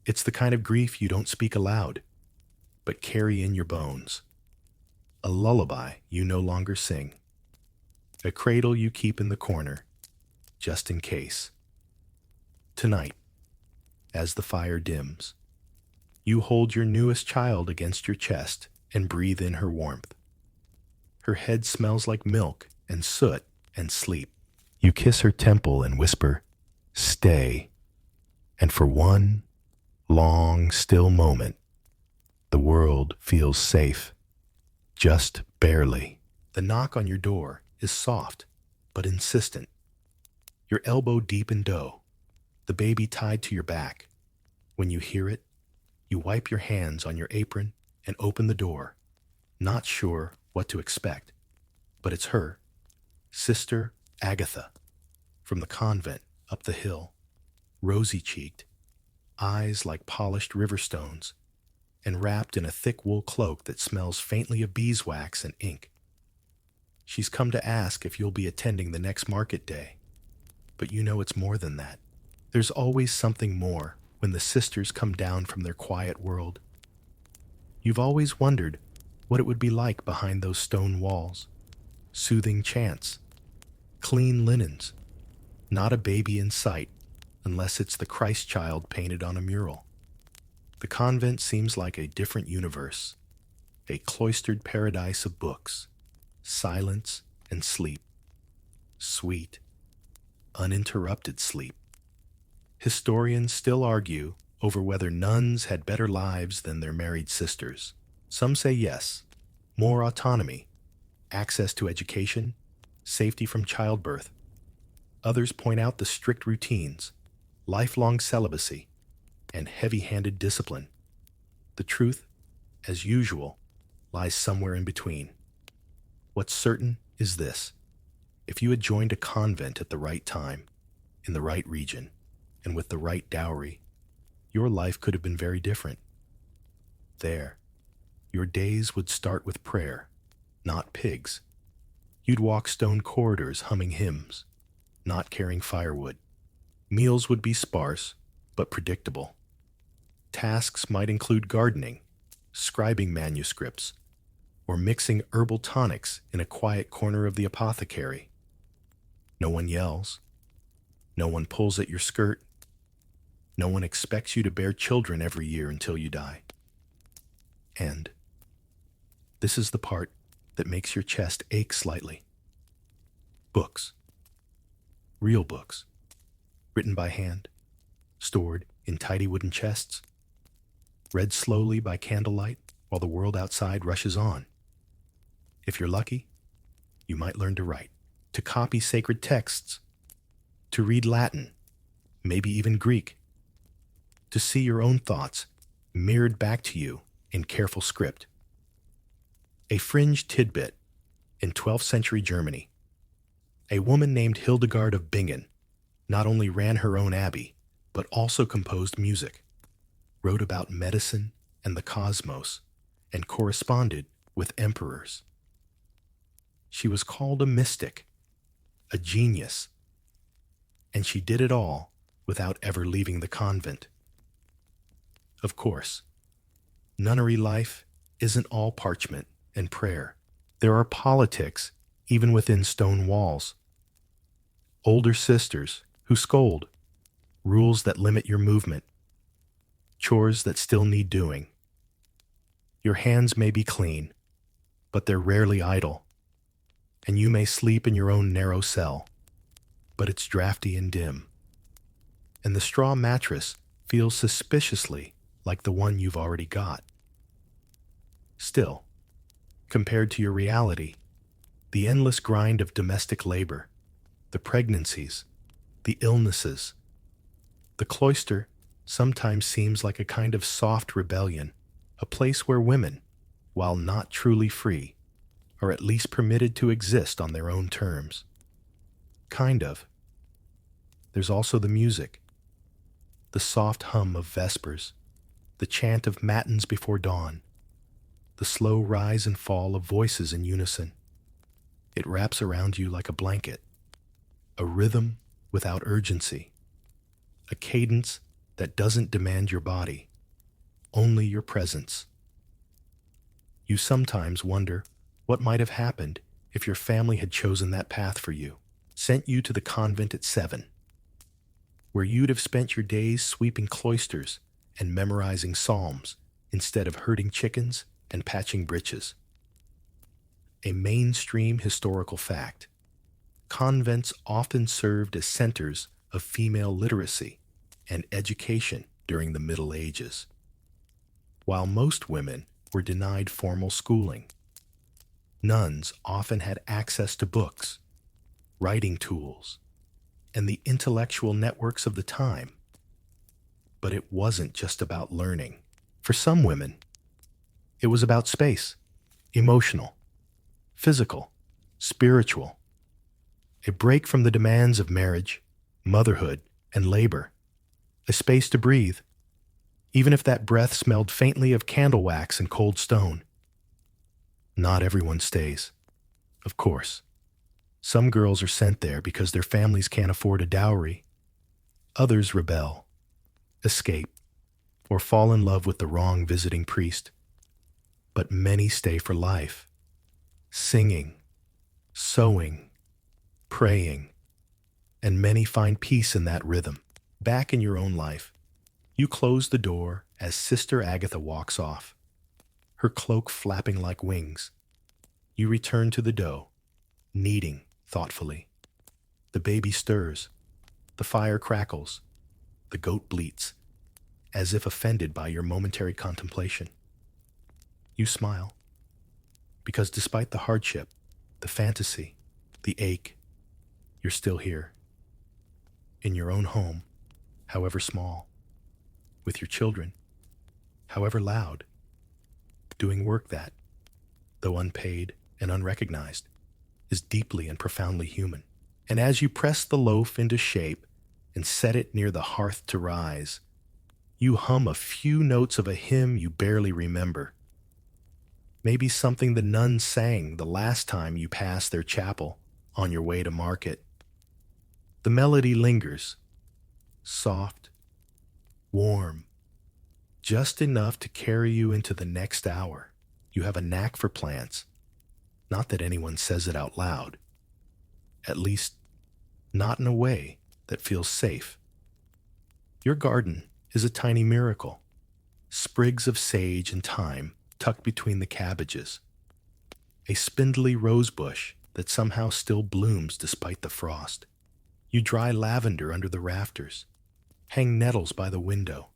It's the kind of grief you don't speak aloud, but carry in your bones. A lullaby you no longer sing. A cradle you keep in the corner, just in case. Tonight, as the fire dims, you hold your newest child against your chest and breathe in her warmth. Her head smells like milk and soot and sleep. You kiss her temple and whisper, "Stay." And for one long, still moment, the world feels safe. Just barely. The knock on your door is soft, but insistent. Your elbow deep in dough, the baby tied to your back. When you hear it, you wipe your hands on your apron and open the door, not sure what to expect. But it's her, Sister Agatha, from the convent up the hill, rosy-cheeked, eyes like polished river stones, and wrapped in a thick wool cloak that smells faintly of beeswax and ink. She's come to ask if you'll be attending the next market day. But you know it's more than that. There's always something more when the sisters come down from their quiet world. You've always wondered what it would be like behind those stone walls. Soothing chants, clean linens, not a baby in sight unless it's the Christ child painted on a mural. The convent seems like a different universe, a cloistered paradise of books, silence and sleep, sweet, uninterrupted sleep. Historians still argue over whether nuns had better lives than their married sisters. Some say yes, more autonomy, access to education, safety from childbirth. Others point out the strict routines, lifelong celibacy, and heavy-handed discipline. The truth, as usual, lies somewhere in between. What's certain is this: if you had joined a convent at the right time, in the right region, and with the right dowry, your life could have been very different. There, your days would start with prayer, not pigs. You'd walk stone corridors humming hymns, not carrying firewood. Meals would be sparse, but predictable. Tasks might include gardening, scribing manuscripts, or mixing herbal tonics in a quiet corner of the apothecary. No one yells. No one pulls at your skirt. No one expects you to bear children every year until you die. And this is the part that makes your chest ache slightly. Books. Real books. Written by hand. Stored in tidy wooden chests. Read slowly by candlelight while the world outside rushes on. If you're lucky, you might learn to write, to copy sacred texts, to read Latin, maybe even Greek, to see your own thoughts mirrored back to you in careful script. A fringe tidbit: in 12th century Germany, a woman named Hildegard of Bingen not only ran her own abbey, but also composed music, wrote about medicine and the cosmos, and corresponded with emperors. She was called a mystic, a genius, and she did it all without ever leaving the convent. Of course, nunnery life isn't all parchment and prayer. There are politics even within stone walls. Older sisters who scold, rules that limit your movement, chores that still need doing. Your hands may be clean, but they're rarely idle, and you may sleep in your own narrow cell, but it's drafty and dim, and the straw mattress feels suspiciously like the one you've already got. Still, compared to your reality, the endless grind of domestic labor, the pregnancies, the illnesses, the cloister sometimes seems like a kind of soft rebellion, a place where women, while not truly free, are at least permitted to exist on their own terms. Kind of. There's also the music, the The soft hum of vespers, the chant of matins before dawn, the slow rise and fall of voices in unison. It wraps around you like a blanket, a rhythm without urgency, a cadence that doesn't demand your body, only your presence. You sometimes wonder what might have happened if your family had chosen that path for you, sent you to the convent at 7, where you'd have spent your days sweeping cloisters and memorizing psalms instead of herding chickens and patching breeches. A mainstream historical fact. Convents often served as centers of female literacy and education during the Middle Ages. While most women were denied formal schooling, nuns often had access to books, writing tools, and the intellectual networks of the time. But it wasn't just about learning. For some women, it was about space, emotional, physical, spiritual. A break from the demands of marriage, motherhood, and labor. A space to breathe, even if that breath smelled faintly of candle wax and cold stone. Not everyone stays, of course. Some girls are sent there because their families can't afford a dowry. Others rebel, escape, or fall in love with the wrong visiting priest. But many stay for life, singing, sewing, praying, and many find peace in that rhythm. Back in your own life, you close the door as Sister Agatha walks off, her cloak flapping like wings. You return to the dough, kneading thoughtfully. The baby stirs, the fire crackles, the goat bleats, as if offended by your momentary contemplation. You smile, because despite the hardship, the fantasy, the ache, you're still here, in your own home, however small, with your children, however loud, doing work that, though unpaid and unrecognized, is deeply and profoundly human. And as you press the loaf into shape and set it near the hearth to rise, you hum a few notes of a hymn you barely remember. Maybe something the nuns sang the last time you passed their chapel on your way to market. The melody lingers, soft, warm, just enough to carry you into the next hour. You have a knack for plants. Not that anyone says it out loud. At least, not in a way that feels safe. Your garden is a tiny miracle. Sprigs of sage and thyme tucked between the cabbages. A spindly rose bush that somehow still blooms despite the frost. You dry lavender under the rafters, hang nettles by the window,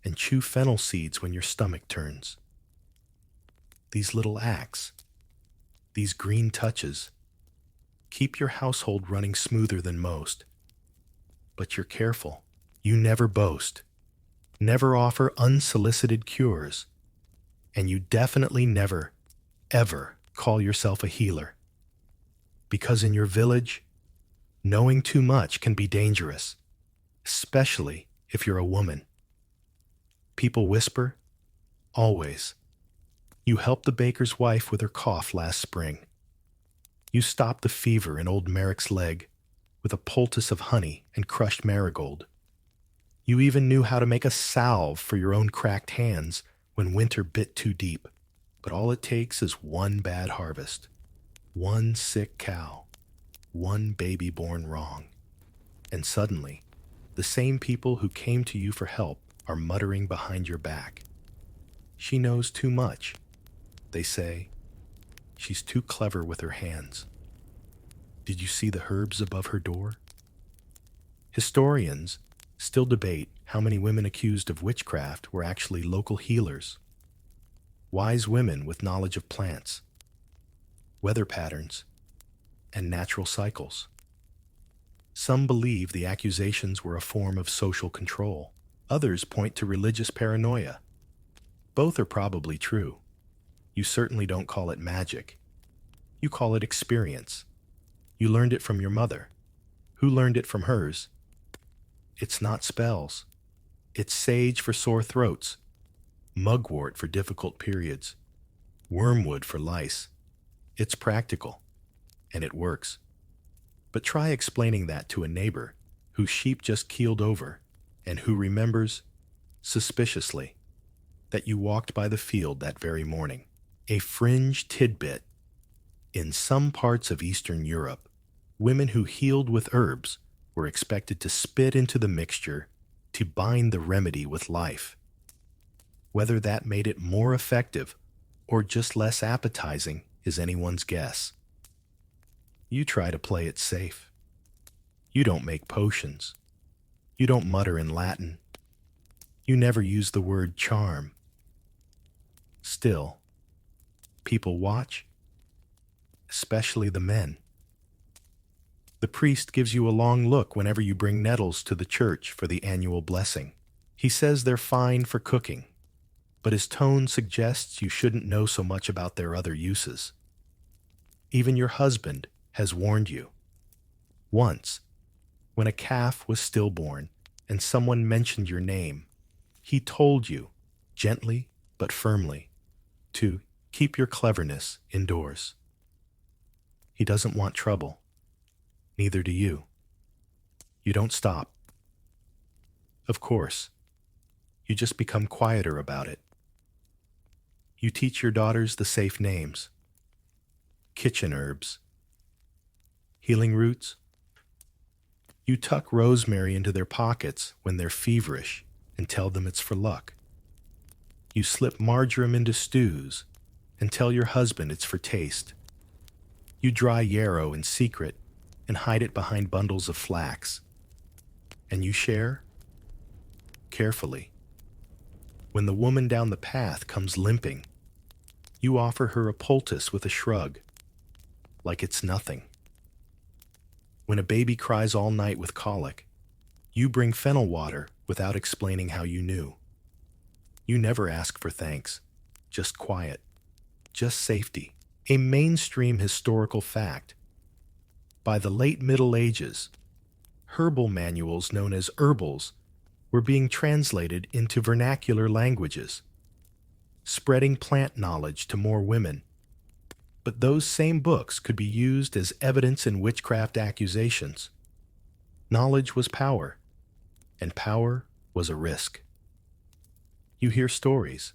and chew fennel seeds when your stomach turns. These little acts, these green touches, keep your household running smoother than most. But you're careful. You never boast, never offer unsolicited cures, and you definitely never, ever call yourself a healer. Because in your village, knowing too much can be dangerous, especially if you're a woman. People whisper, always. You helped the baker's wife with her cough last spring. You stopped the fever in old Merrick's leg with a poultice of honey and crushed marigold. You even knew how to make a salve for your own cracked hands when winter bit too deep. But all it takes is one bad harvest, one sick cow, one baby born wrong. And suddenly, the same people who came to you for help are muttering behind your back. She knows too much, they say. She's too clever with her hands. Did you see the herbs above her door? Historians still debate how many women accused of witchcraft were actually local healers. Wise women with knowledge of plants, weather patterns, and natural cycles. Some believe the accusations were a form of social control. Others point to religious paranoia. Both are probably true. You certainly don't call it magic. You call it experience. You learned it from your mother. Who learned it from hers? It's not spells. It's sage for sore throats, mugwort for difficult periods, wormwood for lice. It's practical, and it works. But try explaining that to a neighbor whose sheep just keeled over and who remembers, suspiciously, that you walked by the field that very morning. A fringe tidbit. In some parts of Eastern Europe, women who healed with herbs were expected to spit into the mixture to bind the remedy with life. Whether that made it more effective or just less appetizing is anyone's guess. You try to play it safe. You don't make potions. You don't mutter in Latin. You never use the word charm. Still, people watch, especially the men. The priest gives you a long look whenever you bring nettles to the church for the annual blessing. He says they're fine for cooking, but his tone suggests you shouldn't know so much about their other uses. Even your husband has warned you. Once, when a calf was stillborn and someone mentioned your name, he told you, gently but firmly, to keep your cleverness indoors. He doesn't want trouble. Neither do you. You don't stop. Of course, you just become quieter about it. You teach your daughters the safe names. Kitchen herbs. Healing roots. You tuck rosemary into their pockets when they're feverish and tell them it's for luck. You slip marjoram into stews and tell your husband it's for taste. You dry yarrow in secret and hide it behind bundles of flax. And you share? Carefully. When the woman down the path comes limping, you offer her a poultice with a shrug, like it's nothing. When a baby cries all night with colic, you bring fennel water without explaining how you knew. You never ask for thanks, just quiet, just safety. A mainstream historical fact. By the late Middle Ages, herbal manuals known as herbals were being translated into vernacular languages, spreading plant knowledge to more women. But those same books could be used as evidence in witchcraft accusations. Knowledge was power, and power was a risk. You hear stories.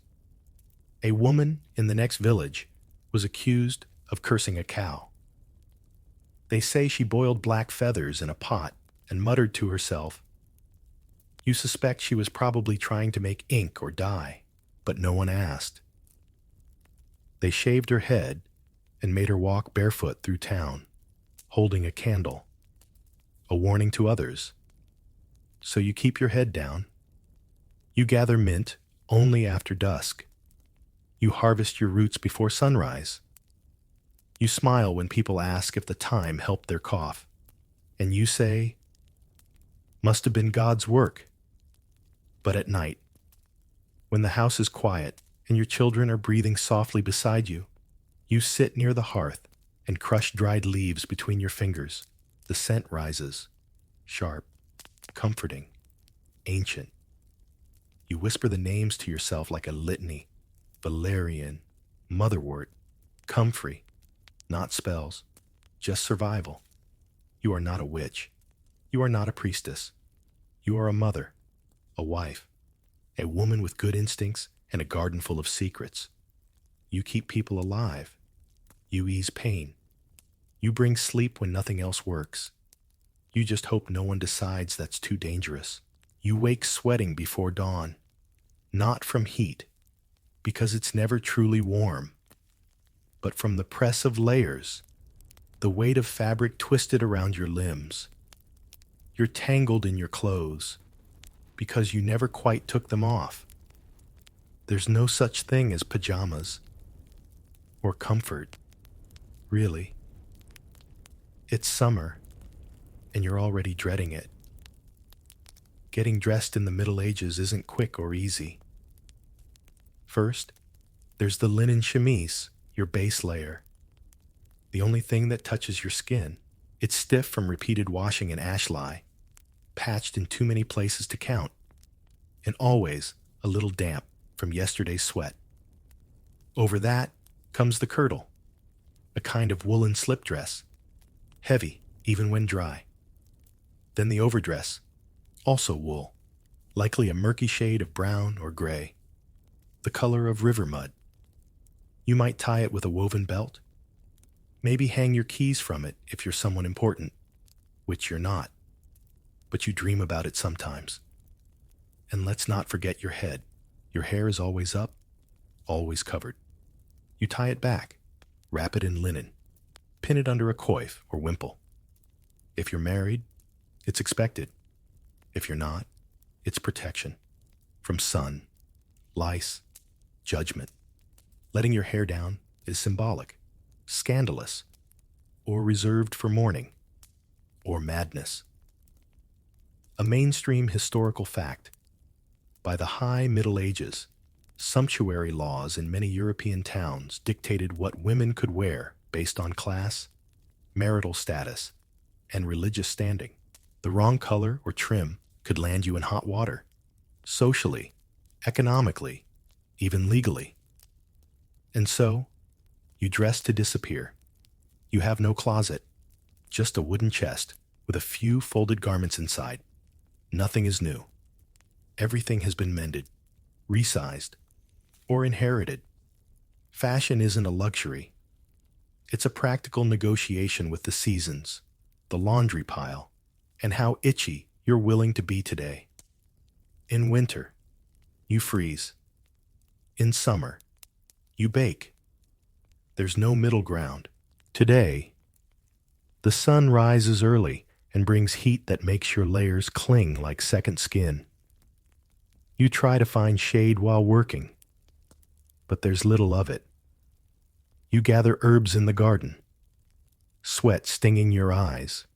A woman in the next village was accused of cursing a cow. They say she boiled black feathers in a pot and muttered to herself. You suspect she was probably trying to make ink or dye, but no one asked. They shaved her head and made her walk barefoot through town, holding a candle, a warning to others. So you keep your head down. You gather mint only after dusk. You harvest your roots before sunrise. You smile when people ask if the thyme helped their cough, and you say, "Must have been God's work." But at night, when the house is quiet and your children are breathing softly beside you, you sit near the hearth and crush dried leaves between your fingers. The scent rises, sharp, comforting, ancient. You whisper the names to yourself like a litany: valerian, motherwort, comfrey. Not spells, just survival. You are not a witch. You are not a priestess. You are a mother, a wife, a woman with good instincts and a garden full of secrets. You keep people alive. You ease pain. You bring sleep when nothing else works. You just hope no one decides that's too dangerous. You wake sweating before dawn, not from heat, because it's never truly warm, but from the press of layers, the weight of fabric twisted around your limbs. You're tangled in your clothes because you never quite took them off. There's no such thing as pajamas or comfort, really. It's summer, and you're already dreading it. Getting dressed in the Middle Ages isn't quick or easy. First, there's the linen chemise, your base layer. The only thing that touches your skin. It's stiff from repeated washing in ash lye, patched in too many places to count. and always a little damp from yesterday's sweat. Over that comes the kirtle, a kind of woolen slip dress, heavy even when dry. Then the overdress, also wool, likely a murky shade of brown or gray, the color of river mud. You might tie it with a woven belt, maybe hang your keys from it if you're someone important, which you're not, but you dream about it sometimes. And let's not forget your head. Your hair is always up, always covered. You tie it back, wrap it in linen, pin it under a coif or wimple. If you're married, it's expected. If you're not, it's protection from sun, lice, judgment. Letting your hair down is symbolic, scandalous, or reserved for mourning, or madness. A mainstream historical fact. By the high Middle Ages, sumptuary laws in many European towns dictated what women could wear based on class, marital status, and religious standing. The wrong color or trim could land you in hot water, socially, economically, even legally. And so, you dress to disappear. You have no closet, just a wooden chest with a few folded garments inside. Nothing is new. Everything has been mended, resized, or inherited. Fashion isn't a luxury. It's a practical negotiation with the seasons, the laundry pile, and how itchy you're willing to be today. In winter, you freeze. In summer, you bake. There's no middle ground. Today, the sun rises early and brings heat that makes your layers cling like second skin. You try to find shade while working, but there's little of it. You gather herbs in the garden, sweat stinging your eyes,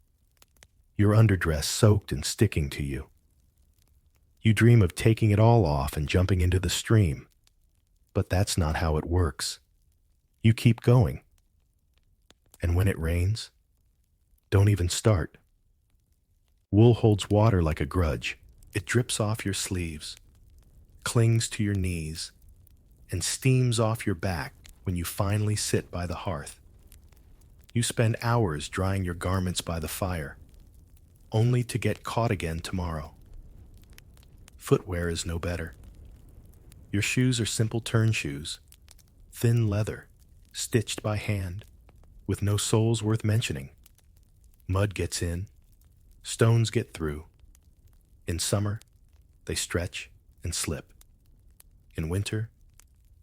your underdress soaked and sticking to you. You dream of taking it all off and jumping into the stream, but that's not how it works. You keep going. And when it rains, don't even start. Wool holds water like a grudge. It drips off your sleeves, clings to your knees, and steams off your back when you finally sit by the hearth. You spend hours drying your garments by the fire, only to get caught again tomorrow. Footwear is no better. Your shoes are simple turn shoes, thin leather, stitched by hand, with no soles worth mentioning. Mud gets in, stones get through. In summer, they stretch and slip. In winter,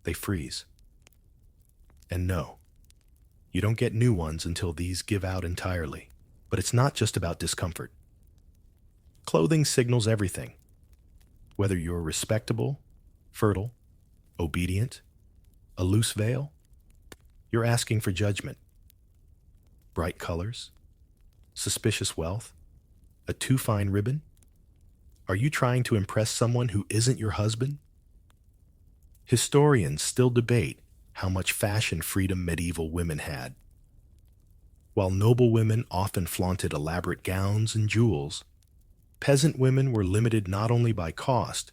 they freeze. And no, you don't get new ones until these give out entirely. But it's not just about discomfort. Clothing signals everything. Whether you're respectable, fertile, obedient, a loose veil, you're asking for judgment. Bright colors, suspicious wealth, a too fine ribbon. Are you trying to impress someone who isn't your husband? Historians still debate how much fashion freedom medieval women had. While noble women often flaunted elaborate gowns and jewels, peasant women were limited not only by cost,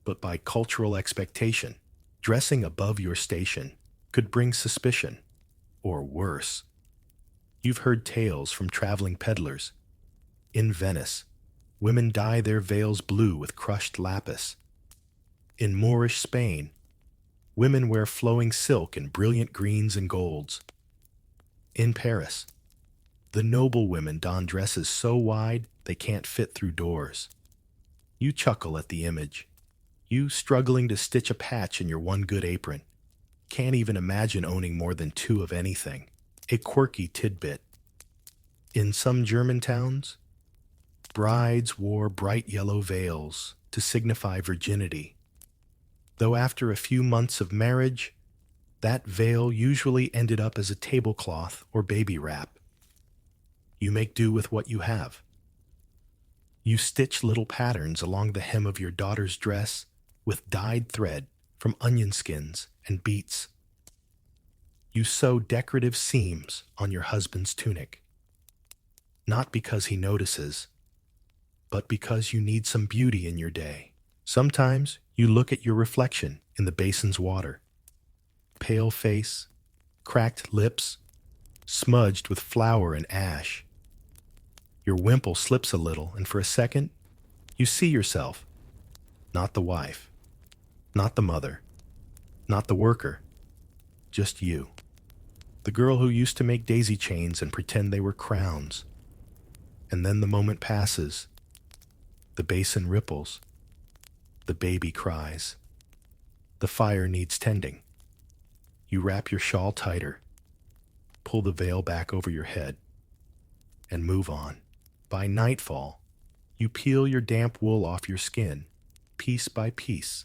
but by cultural expectation. Dressing above your station could bring suspicion, or worse. You've heard tales from traveling peddlers. In Venice, women dye their veils blue with crushed lapis. In Moorish Spain, women wear flowing silk in brilliant greens and golds. In Paris, the noble women don dresses so wide they can't fit through doors. You chuckle at the image. You struggling to stitch a patch in your one good apron. Can't even imagine owning more than two of anything. A quirky tidbit. In some German towns, brides wore bright yellow veils to signify virginity. Though after a few months of marriage, that veil usually ended up as a tablecloth or baby wrap. You make do with what you have. You stitch little patterns along the hem of your daughter's dress with dyed thread from onion skins and beets. You sew decorative seams on your husband's tunic. Not because he notices, but because you need some beauty in your day, Sometimes you look at your reflection in the basin's water. Pale face, cracked lips, smudged with flour and ash. Your wimple slips a little, and for a second, you see yourself. Not the wife, not the mother, not the worker, just you. The girl who used to make daisy chains and pretend they were crowns. And then the moment passes. The basin ripples. The baby cries. The fire needs tending. You wrap your shawl tighter, pull the veil back over your head, and move on. By nightfall, you peel your damp wool off your skin, piece by piece.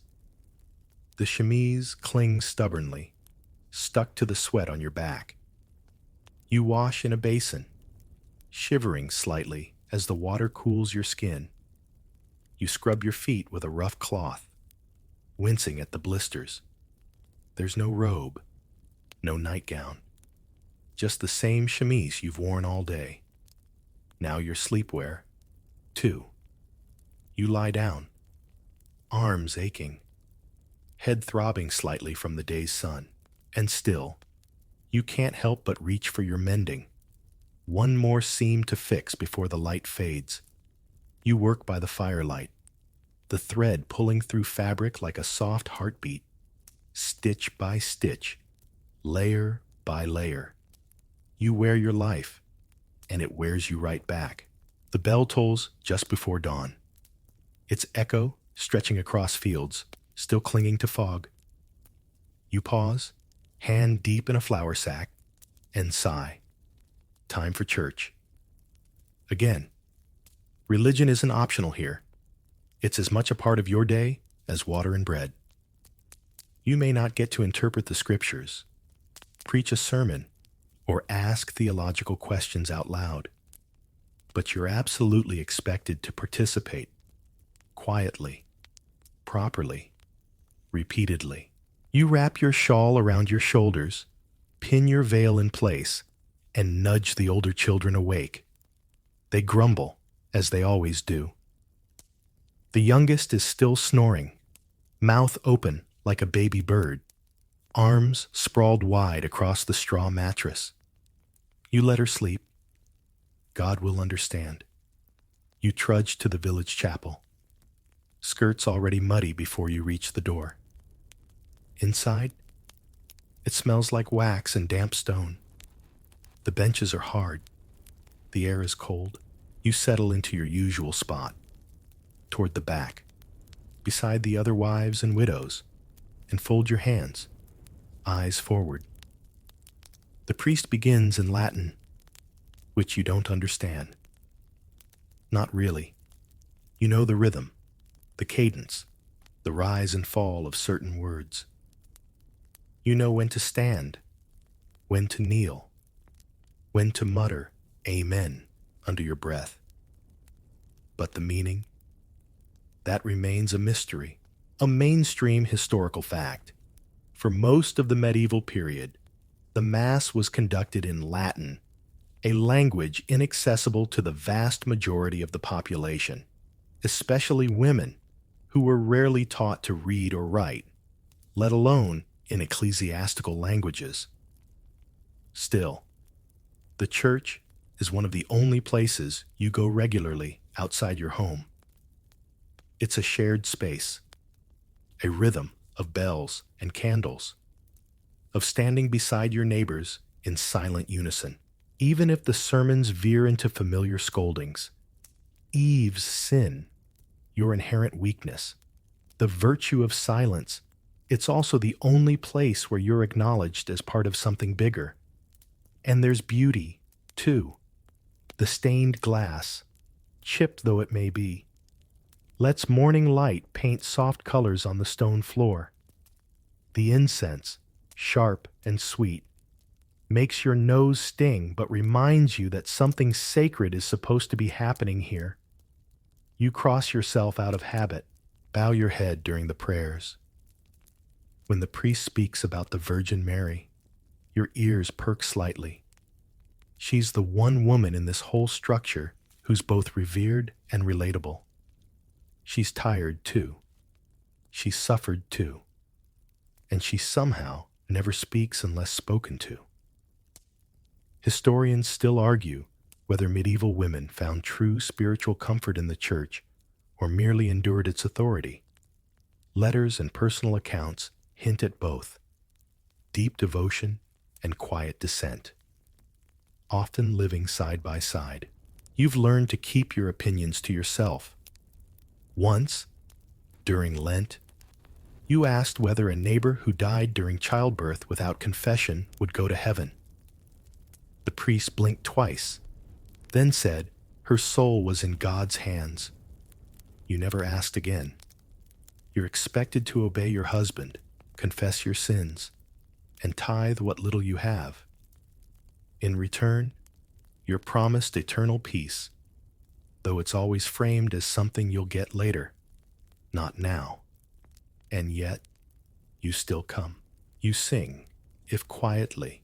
The chemise clings stubbornly, stuck to the sweat on your back. You wash in a basin, shivering slightly as the water cools your skin. You scrub your feet with a rough cloth, wincing at the blisters. There's no robe, no nightgown, just the same chemise you've worn all day. Now your sleepwear, too. You lie down, arms aching, head throbbing slightly from the day's sun, and still, you can't help but reach for your mending. One more seam to fix before the light fades. You work by the firelight, the thread pulling through fabric like a soft heartbeat, stitch by stitch, layer by layer. You wear your life, and it wears you right back. The bell tolls just before dawn, its echo stretching across fields, still clinging to fog. You pause, hand deep in a flour sack, and sigh. Time for church. Again, religion isn't optional here. It's as much a part of your day as water and bread. You may not get to interpret the scriptures, preach a sermon, or ask theological questions out loud, but you're absolutely expected to participate quietly, properly, repeatedly. You wrap your shawl around your shoulders, pin your veil in place, and nudge the older children awake. They grumble, as they always do. The youngest is still snoring, mouth open like a baby bird, arms sprawled wide across the straw mattress. You let her sleep. God will understand. You trudge to the village chapel, skirts already muddy before you reach the door. Inside, it smells like wax and damp stone. The benches are hard. The air is cold. You settle into your usual spot, toward the back, beside the other wives and widows, and fold your hands, eyes forward. The priest begins in Latin, which you don't understand. Not really. You know the rhythm, the cadence, the rise and fall of certain words. You know when to stand, when to kneel, when to mutter "Amen" under your breath. But the meaning? That remains a mystery, a mainstream historical fact. For most of the medieval period, the Mass was conducted in Latin, a language inaccessible to the vast majority of the population, especially women, who were rarely taught to read or write, let alone in ecclesiastical languages. Still, the church is one of the only places you go regularly outside your home. It's a shared space, a rhythm of bells and candles, of standing beside your neighbors in silent unison, even if the sermons veer into familiar scoldings. Eve's sin, your inherent weakness, the virtue of silence. It's also the only place where you're acknowledged as part of something bigger. And there's beauty, too. The stained glass, chipped though it may be, lets morning light paint soft colors on the stone floor. The incense, sharp and sweet, makes your nose sting but reminds you that something sacred is supposed to be happening here. You cross yourself out of habit, bow your head during the prayers. When the priest speaks about the Virgin Mary, your ears perk slightly. She's the one woman in this whole structure who's both revered and relatable. She's tired, too. She suffered too, and she somehow never speaks unless spoken to. Historians still argue whether medieval women found true spiritual comfort in the church or merely endured its authority. Letters and personal accounts hint at both deep devotion and quiet dissent, often living side by side. You've learned to keep your opinions to yourself. Once, during Lent, you asked whether a neighbor who died during childbirth without confession would go to heaven. The priest blinked twice, then said her soul was in God's hands. You never asked again. You're expected to obey your husband, confess your sins, and tithe what little you have. In return, you're promised eternal peace, though it's always framed as something you'll get later, not now. And yet, you still come. You sing, if quietly.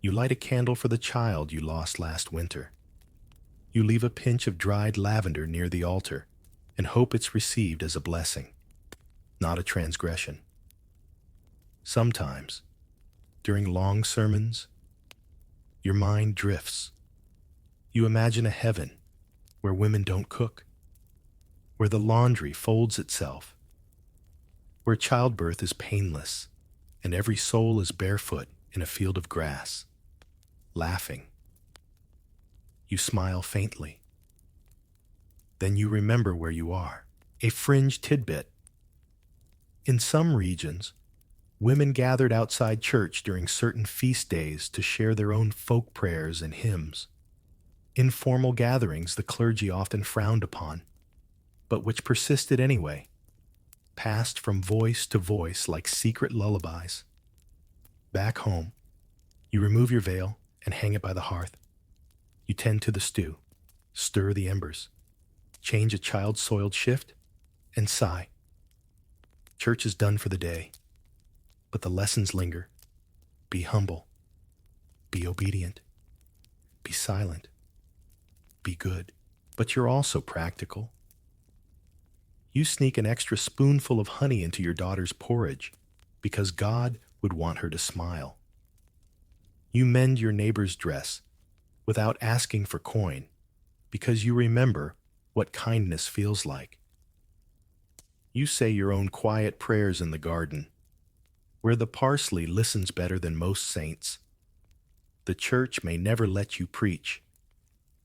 You light a candle for the child you lost last winter. You leave a pinch of dried lavender near the altar and hope it's received as a blessing, not a transgression. Sometimes, during long sermons, your mind drifts. You imagine a heaven where women don't cook, where the laundry folds itself, where childbirth is painless and every soul is barefoot in a field of grass, laughing. You smile faintly. Then you remember where you are. A fringe tidbit. In some regions, women gathered outside church during certain feast days to share their own folk prayers and hymns. Informal gatherings the clergy often frowned upon, but which persisted anyway, passed from voice to voice like secret lullabies. Back home, you remove your veil and hang it by the hearth. You tend to the stew, stir the embers, change a child-soiled shift, and sigh. Church is done for the day, but the lessons linger. Be humble. Be obedient. Be silent. Be good. But you're also practical. You sneak an extra spoonful of honey into your daughter's porridge because God would want her to smile. You mend your neighbor's dress without asking for coin because you remember what kindness feels like. You say your own quiet prayers in the garden, where the parsley listens better than most saints. The church may never let you preach.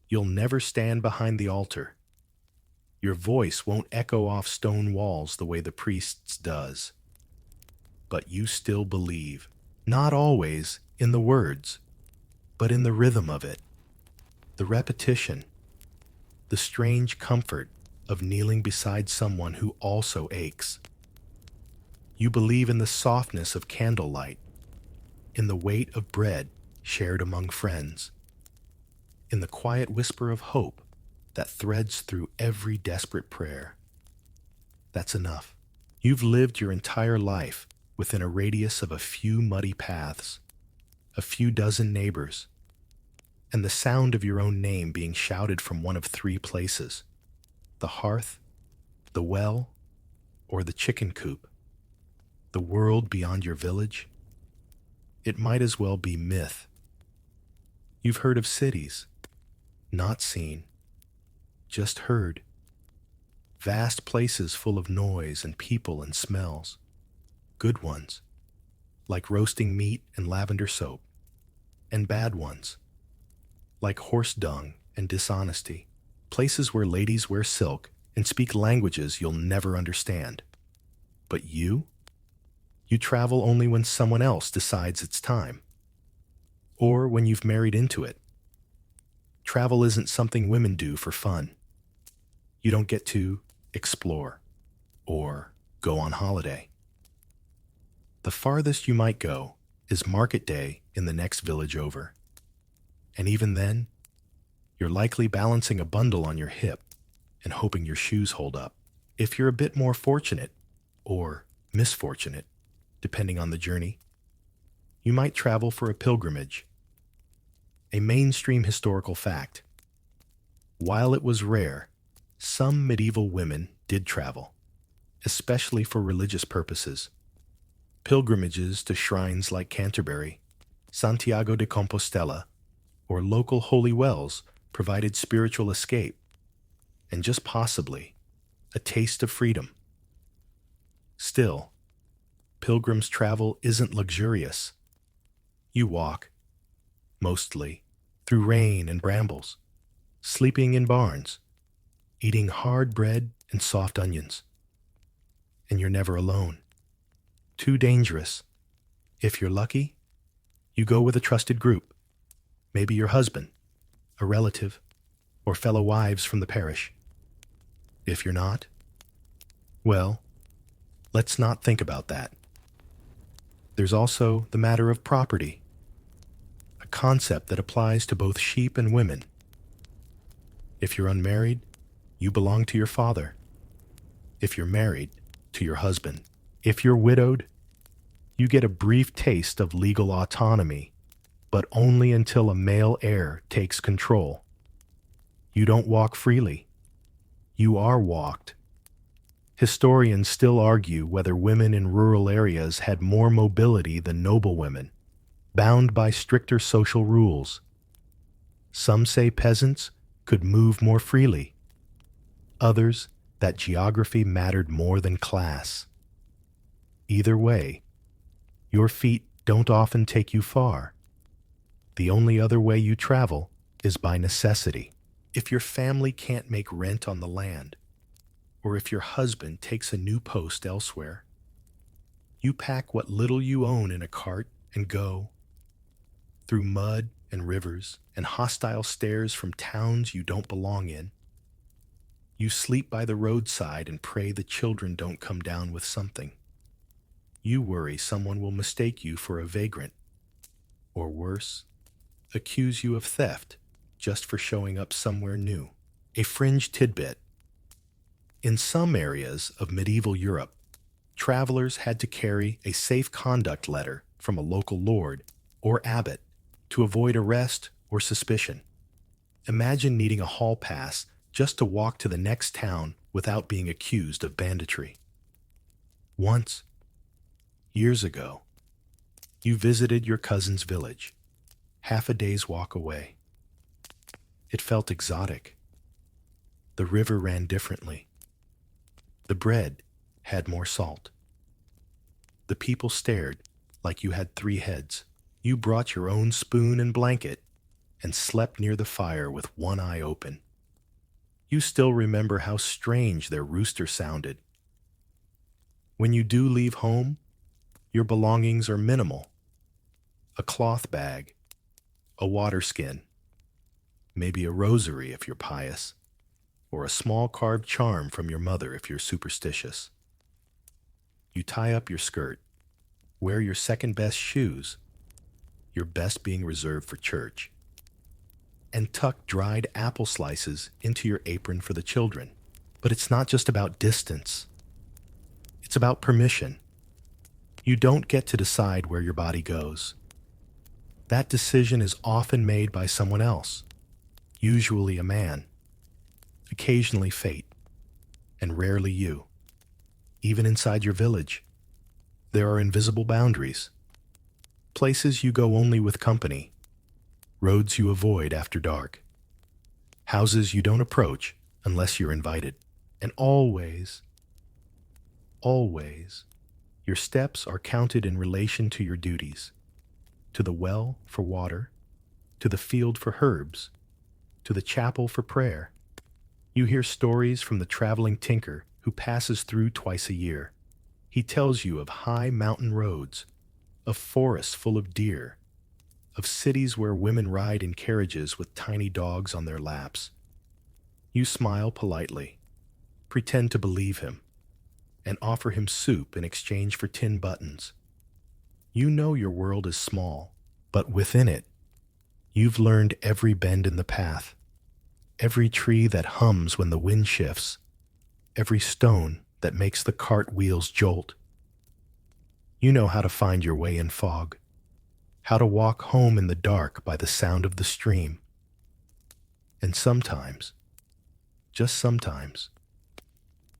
You'll never stand behind the altar. Your voice won't echo off stone walls the way the priest's does. But you still believe, not always in the words, but in the rhythm of it, the repetition, the strange comfort of kneeling beside someone who also aches. You believe in the softness of candlelight, in the weight of bread shared among friends, in the quiet whisper of hope that threads through every desperate prayer. That's enough. You've lived your entire life within a radius of a few muddy paths, a few dozen neighbors, and the sound of your own name being shouted from one of three places: the hearth, the well, or the chicken coop. The world beyond your village? It might as well be myth. You've heard of cities, not seen, just heard. Vast places full of noise and people and smells. Good ones, like roasting meat and lavender soap, and bad ones, like horse dung and dishonesty. Places where ladies wear silk and speak languages you'll never understand. But you travel only when someone else decides it's time, or when you've married into it. Travel isn't something women do for fun. You don't get to explore or go on holiday. The farthest you might go is market day in the next village over. And even then, you're likely balancing a bundle on your hip and hoping your shoes hold up. If you're a bit more fortunate, or misfortunate, depending on the journey, you might travel for a pilgrimage. A mainstream historical fact. While it was rare, some medieval women did travel, especially for religious purposes. Pilgrimages to shrines like Canterbury, Santiago de Compostela, or local holy wells provided spiritual escape, and just possibly a taste of freedom. Still, pilgrims' travel isn't luxurious. You walk, mostly, through rain and brambles, sleeping in barns, eating hard bread and soft onions. And you're never alone. Too dangerous. If you're lucky, you go with a trusted group, maybe your husband, a relative, or fellow wives from the parish. If you're not, well, let's not think about that. There's also the matter of property, a concept that applies to both sheep and women. If you're unmarried, you belong to your father. If you're married, to your husband. If you're widowed, you get a brief taste of legal autonomy, but only until a male heir takes control. You don't walk freely. You are walked. Historians still argue whether women in rural areas had more mobility than noble women, bound by stricter social rules. Some say peasants could move more freely. Others, that geography mattered more than class. Either way, your feet don't often take you far. The only other way you travel is by necessity. If your family can't make rent on the land, or if your husband takes a new post elsewhere, you pack what little you own in a cart and go through mud and rivers and hostile stares from towns you don't belong in. You sleep by the roadside and pray the children don't come down with something. You worry someone will mistake you for a vagrant, or worse, accuse you of theft just for showing up somewhere new. A fringe tidbit. In some areas of medieval Europe, travelers had to carry a safe conduct letter from a local lord or abbot to avoid arrest or suspicion. Imagine needing a hall pass just to walk to the next town without being accused of banditry. Once, years ago, you visited your cousin's village, half a day's walk away. It felt exotic. The river ran differently. The bread had more salt. The people stared like you had 3 heads. You brought your own spoon and blanket and slept near the fire with one eye open. You still remember how strange their rooster sounded. When you do leave home, your belongings are minimal. A cloth bag, a water skin, maybe a rosary if you're pious, or a small carved charm from your mother if you're superstitious. You tie up your skirt, wear your second-best shoes, your best being reserved for church, and tuck dried apple slices into your apron for the children. But it's not just about distance. It's about permission. You don't get to decide where your body goes. That decision is often made by someone else, usually a man, occasionally fate, and rarely you. Even inside your village, there are invisible boundaries. Places you go only with company, roads you avoid after dark, houses you don't approach unless you're invited. And always, your steps are counted in relation to your duties, to the well for water, to the field for herbs, to the chapel for prayer. You hear stories from the traveling tinker who passes through twice a year. He tells you of high mountain roads, of forests full of deer, of cities where women ride in carriages with tiny dogs on their laps. You smile politely, pretend to believe him, and offer him soup in exchange for tin buttons. You know your world is small, but within it, you've learned every bend in the path, every tree that hums when the wind shifts, every stone that makes the cart wheels jolt. You know how to find your way in fog, how to walk home in the dark by the sound of the stream. And sometimes, just sometimes,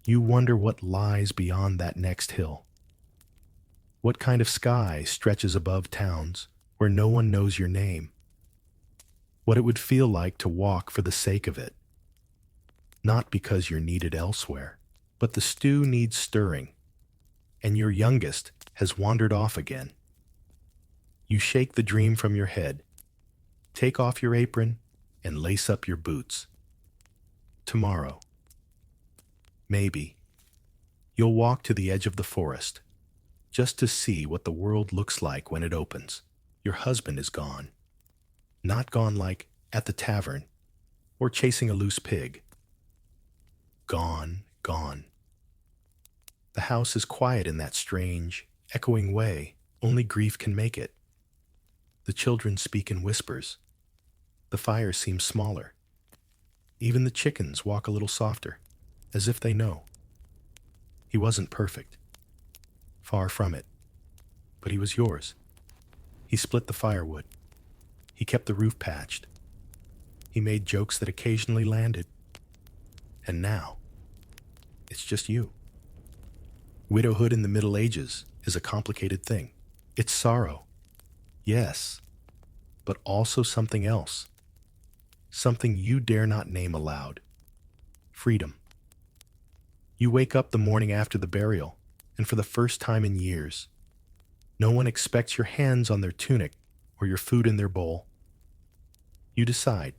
You wonder what lies beyond that next hill. What kind of sky stretches above towns where no one knows your name? What it would feel like to walk for the sake of it. Not because you're needed elsewhere, but the stew needs stirring, and your youngest has wandered off again. You shake the dream from your head, take off your apron, and lace up your boots. Tomorrow, maybe, you'll walk to the edge of the forest, just to see what the world looks like when it opens. Your husband is gone. Not gone like at the tavern or chasing a loose pig. Gone, gone. The house is quiet in that strange, echoing way only grief can make it. The children speak in whispers. The fire seems smaller. Even the chickens walk a little softer, as if they know. He wasn't perfect. Far from it. But he was yours. He split the firewood. He kept the roof patched. He made jokes that occasionally landed. And now, it's just you. Widowhood in the Middle Ages is a complicated thing. It's sorrow, yes, but also something else. Something you dare not name aloud. Freedom. You wake up the morning after the burial, and for the first time in years, no one expects your hands on their tunic or your food in their bowl. You decide,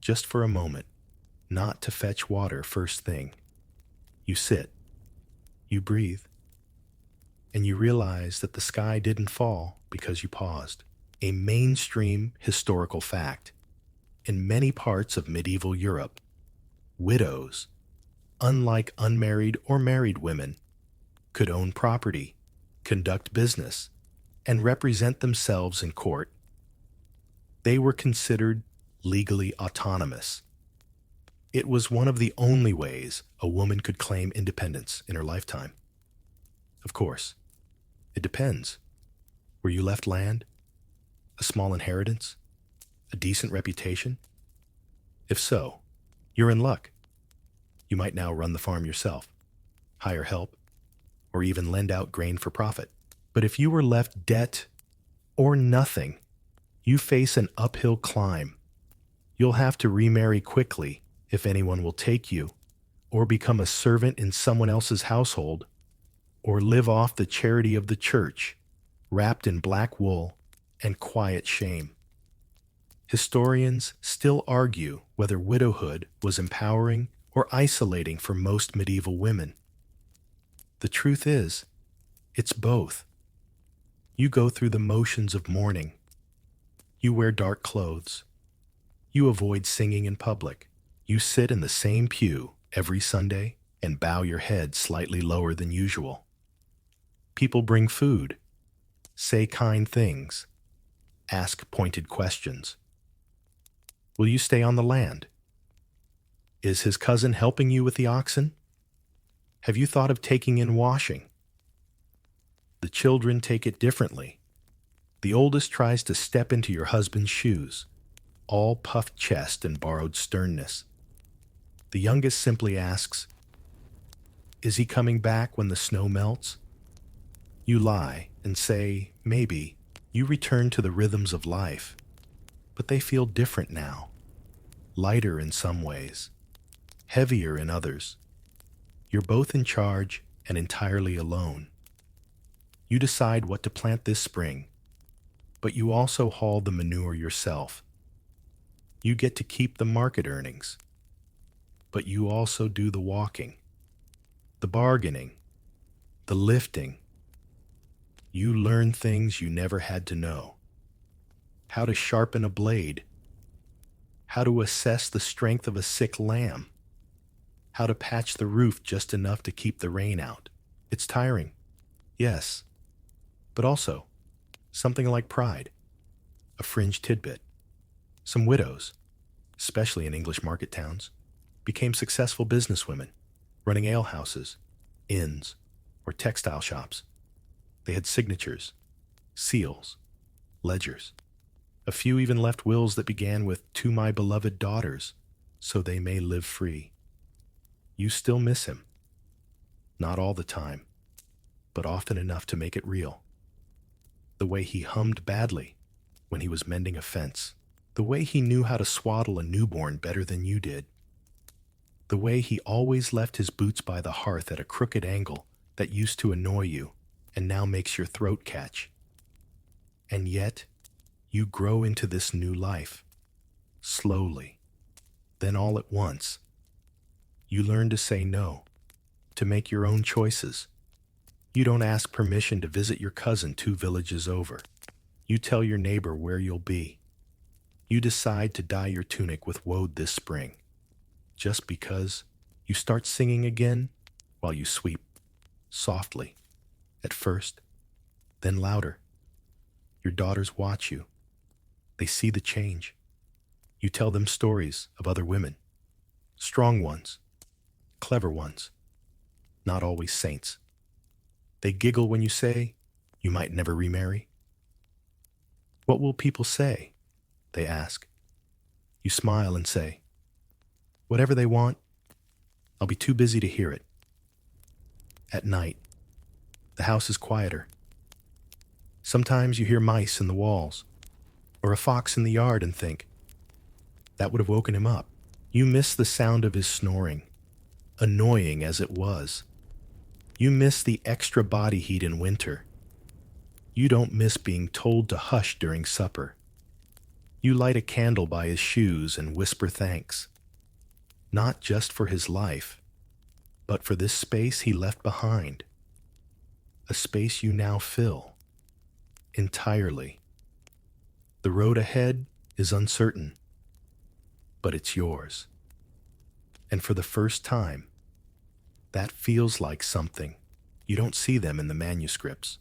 just for a moment, not to fetch water first thing. You sit, you breathe, and you realize that the sky didn't fall because you paused. A mainstream historical fact. In many parts of medieval Europe, widows, unlike unmarried or married women, could own property, conduct business, and represent themselves in court. They were considered legally autonomous. It was one of the only ways a woman could claim independence in her lifetime. Of course, it depends. Were you left land? A small inheritance? A decent reputation? If so, you're in luck. You might now run the farm yourself, hire help, or even lend out grain for profit. But if you were left debt or nothing, you face an uphill climb. You'll have to remarry quickly if anyone will take you, or become a servant in someone else's household, or live off the charity of the church, wrapped in black wool and quiet shame. Historians still argue whether widowhood was empowering or isolating for most medieval women. The truth is, it's both. You go through the motions of mourning. You wear dark clothes. You avoid singing in public. You sit in the same pew every Sunday and bow your head slightly lower than usual. People bring food, say kind things, ask pointed questions. Will you stay on the land? Is his cousin helping you with the oxen? Have you thought of taking in washing? The children take it differently. The oldest tries to step into your husband's shoes, all puffed chest and borrowed sternness. The youngest simply asks, "Is he coming back when the snow melts?" You lie and say, maybe. You return to the rhythms of life, but they feel different now. Lighter in some ways, heavier in others. You're both in charge and entirely alone. You decide what to plant this spring, but you also haul the manure yourself. You get to keep the market earnings, but you also do the walking, the bargaining, the lifting. You learn things you never had to know. How to sharpen a blade. How to assess the strength of a sick lamb. How to patch the roof just enough to keep the rain out. It's tiring, yes, but also something like pride, a fringe tidbit. Some widows, especially in English market towns, became successful businesswomen, running alehouses, inns, or textile shops. They had signatures, seals, ledgers. A few even left wills that began with "to my beloved daughters," so they may live free. You still miss him. Not all the time, but often enough to make it real. The way he hummed badly when he was mending a fence. The way he knew how to swaddle a newborn better than you did. The way he always left his boots by the hearth at a crooked angle that used to annoy you and now makes your throat catch. And yet, you grow into this new life. Slowly. Then all at once. You learn to say no, to make your own choices. You don't ask permission to visit your cousin 2 villages over. You tell your neighbor where you'll be. You decide to dye your tunic with woad this spring. Just because you start singing again while you sweep, softly, at first, then louder. Your daughters watch you. They see the change. You tell them stories of other women, strong ones, clever ones, not always saints. They giggle when you say you might never remarry. What will people say? They ask. You smile and say, whatever they want, I'll be too busy to hear it. At night, the house is quieter. Sometimes you hear mice in the walls, or a fox in the yard and think, that would have woken him up. You miss the sound of his snoring, annoying as it was. You miss the extra body heat in winter. You don't miss being told to hush during supper. You light a candle by his shoes and whisper thanks, not just for his life, but for this space he left behind, a space you now fill, entirely. The road ahead is uncertain, but it's yours. And for the first time, that feels like something. You don't see them in the manuscripts.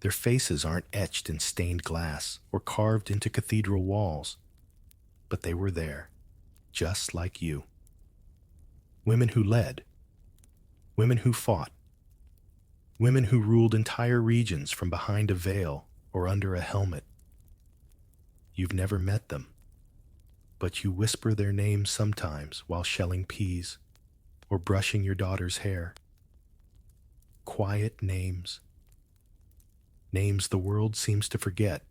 Their faces aren't etched in stained glass or carved into cathedral walls, but they were there, just like you. Women who led, women who fought, women who ruled entire regions from behind a veil or under a helmet. You've never met them, but you whisper their names sometimes while shelling peas or brushing your daughter's hair. Quiet names. Names the world seems to forget,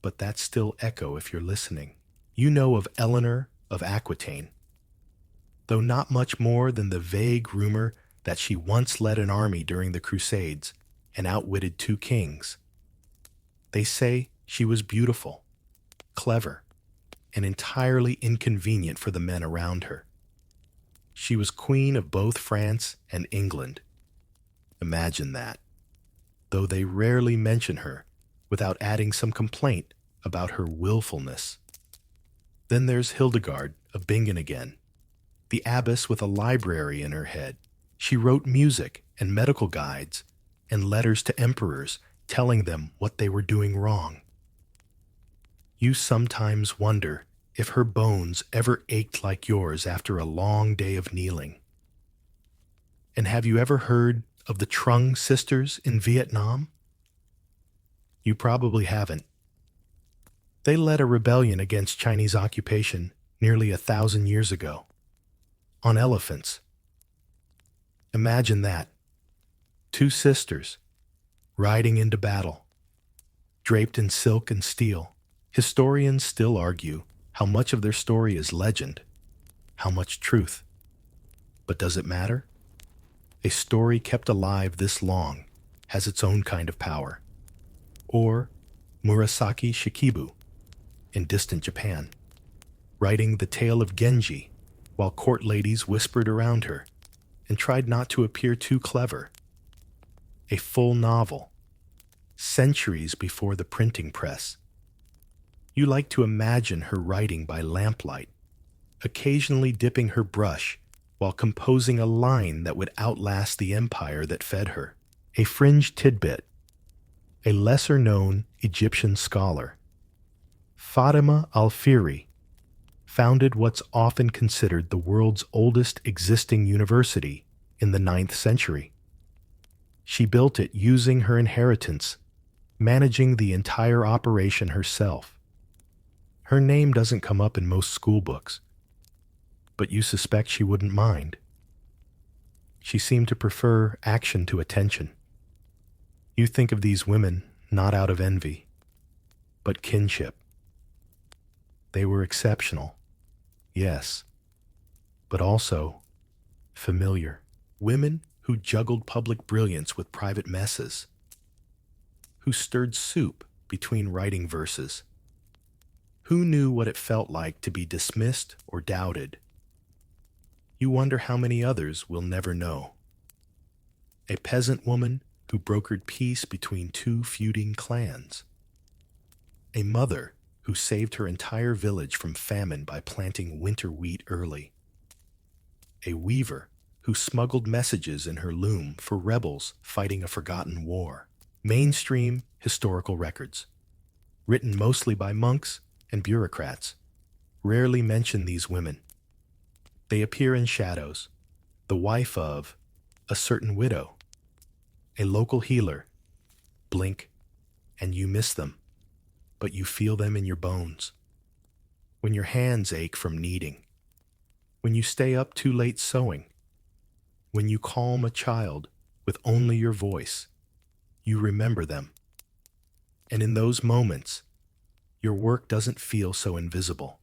but that still echo if you're listening. You know of Eleanor of Aquitaine, though not much more than the vague rumor that she once led an army during the Crusades and outwitted 2 kings. They say she was beautiful, clever, and entirely inconvenient for the men around her. She was queen of both France and England. Imagine that, though they rarely mention her without adding some complaint about her willfulness. Then there's Hildegard of Bingen again, the abbess with a library in her head. She wrote music and medical guides and letters to emperors telling them what they were doing wrong. You sometimes wonder if her bones ever ached like yours after a long day of kneeling. And have you ever heard of the Trung sisters in Vietnam? You probably haven't. They led a rebellion against Chinese occupation nearly 1,000 years ago, on elephants. Imagine that. 2 sisters, riding into battle, draped in silk and steel. Historians still argue how much of their story is legend, how much truth. But does it matter? A story kept alive this long has its own kind of power. Or Murasaki Shikibu in distant Japan, writing the tale of Genji while court ladies whispered around her and tried not to appear too clever. A full novel, centuries before the printing press. You like to imagine her writing by lamplight, occasionally dipping her brush while composing a line that would outlast the empire that fed her. A fringe tidbit. A lesser-known Egyptian scholar, Fatima al-Fihri, founded what's often considered the world's oldest existing university in the 9th century. She built it using her inheritance, managing the entire operation herself. Her name doesn't come up in most school books, but you suspect she wouldn't mind. She seemed to prefer action to attention. You think of these women not out of envy, but kinship. They were exceptional, yes, but also familiar. Women who juggled public brilliance with private messes, who stirred soup between writing verses, who knew what it felt like to be dismissed or doubted. You wonder how many others will never know. A peasant woman who brokered peace between two feuding clans. A mother who saved her entire village from famine by planting winter wheat early. A weaver who smuggled messages in her loom for rebels fighting a forgotten war. Mainstream historical records, written mostly by monks and bureaucrats, rarely mention these women. They appear in shadows, the wife of a certain widow, a local healer. Blink, and you miss them, but you feel them in your bones. When your hands ache from kneading, when you stay up too late sewing, when you calm a child with only your voice, you remember them. And in those moments, your work doesn't feel so invisible.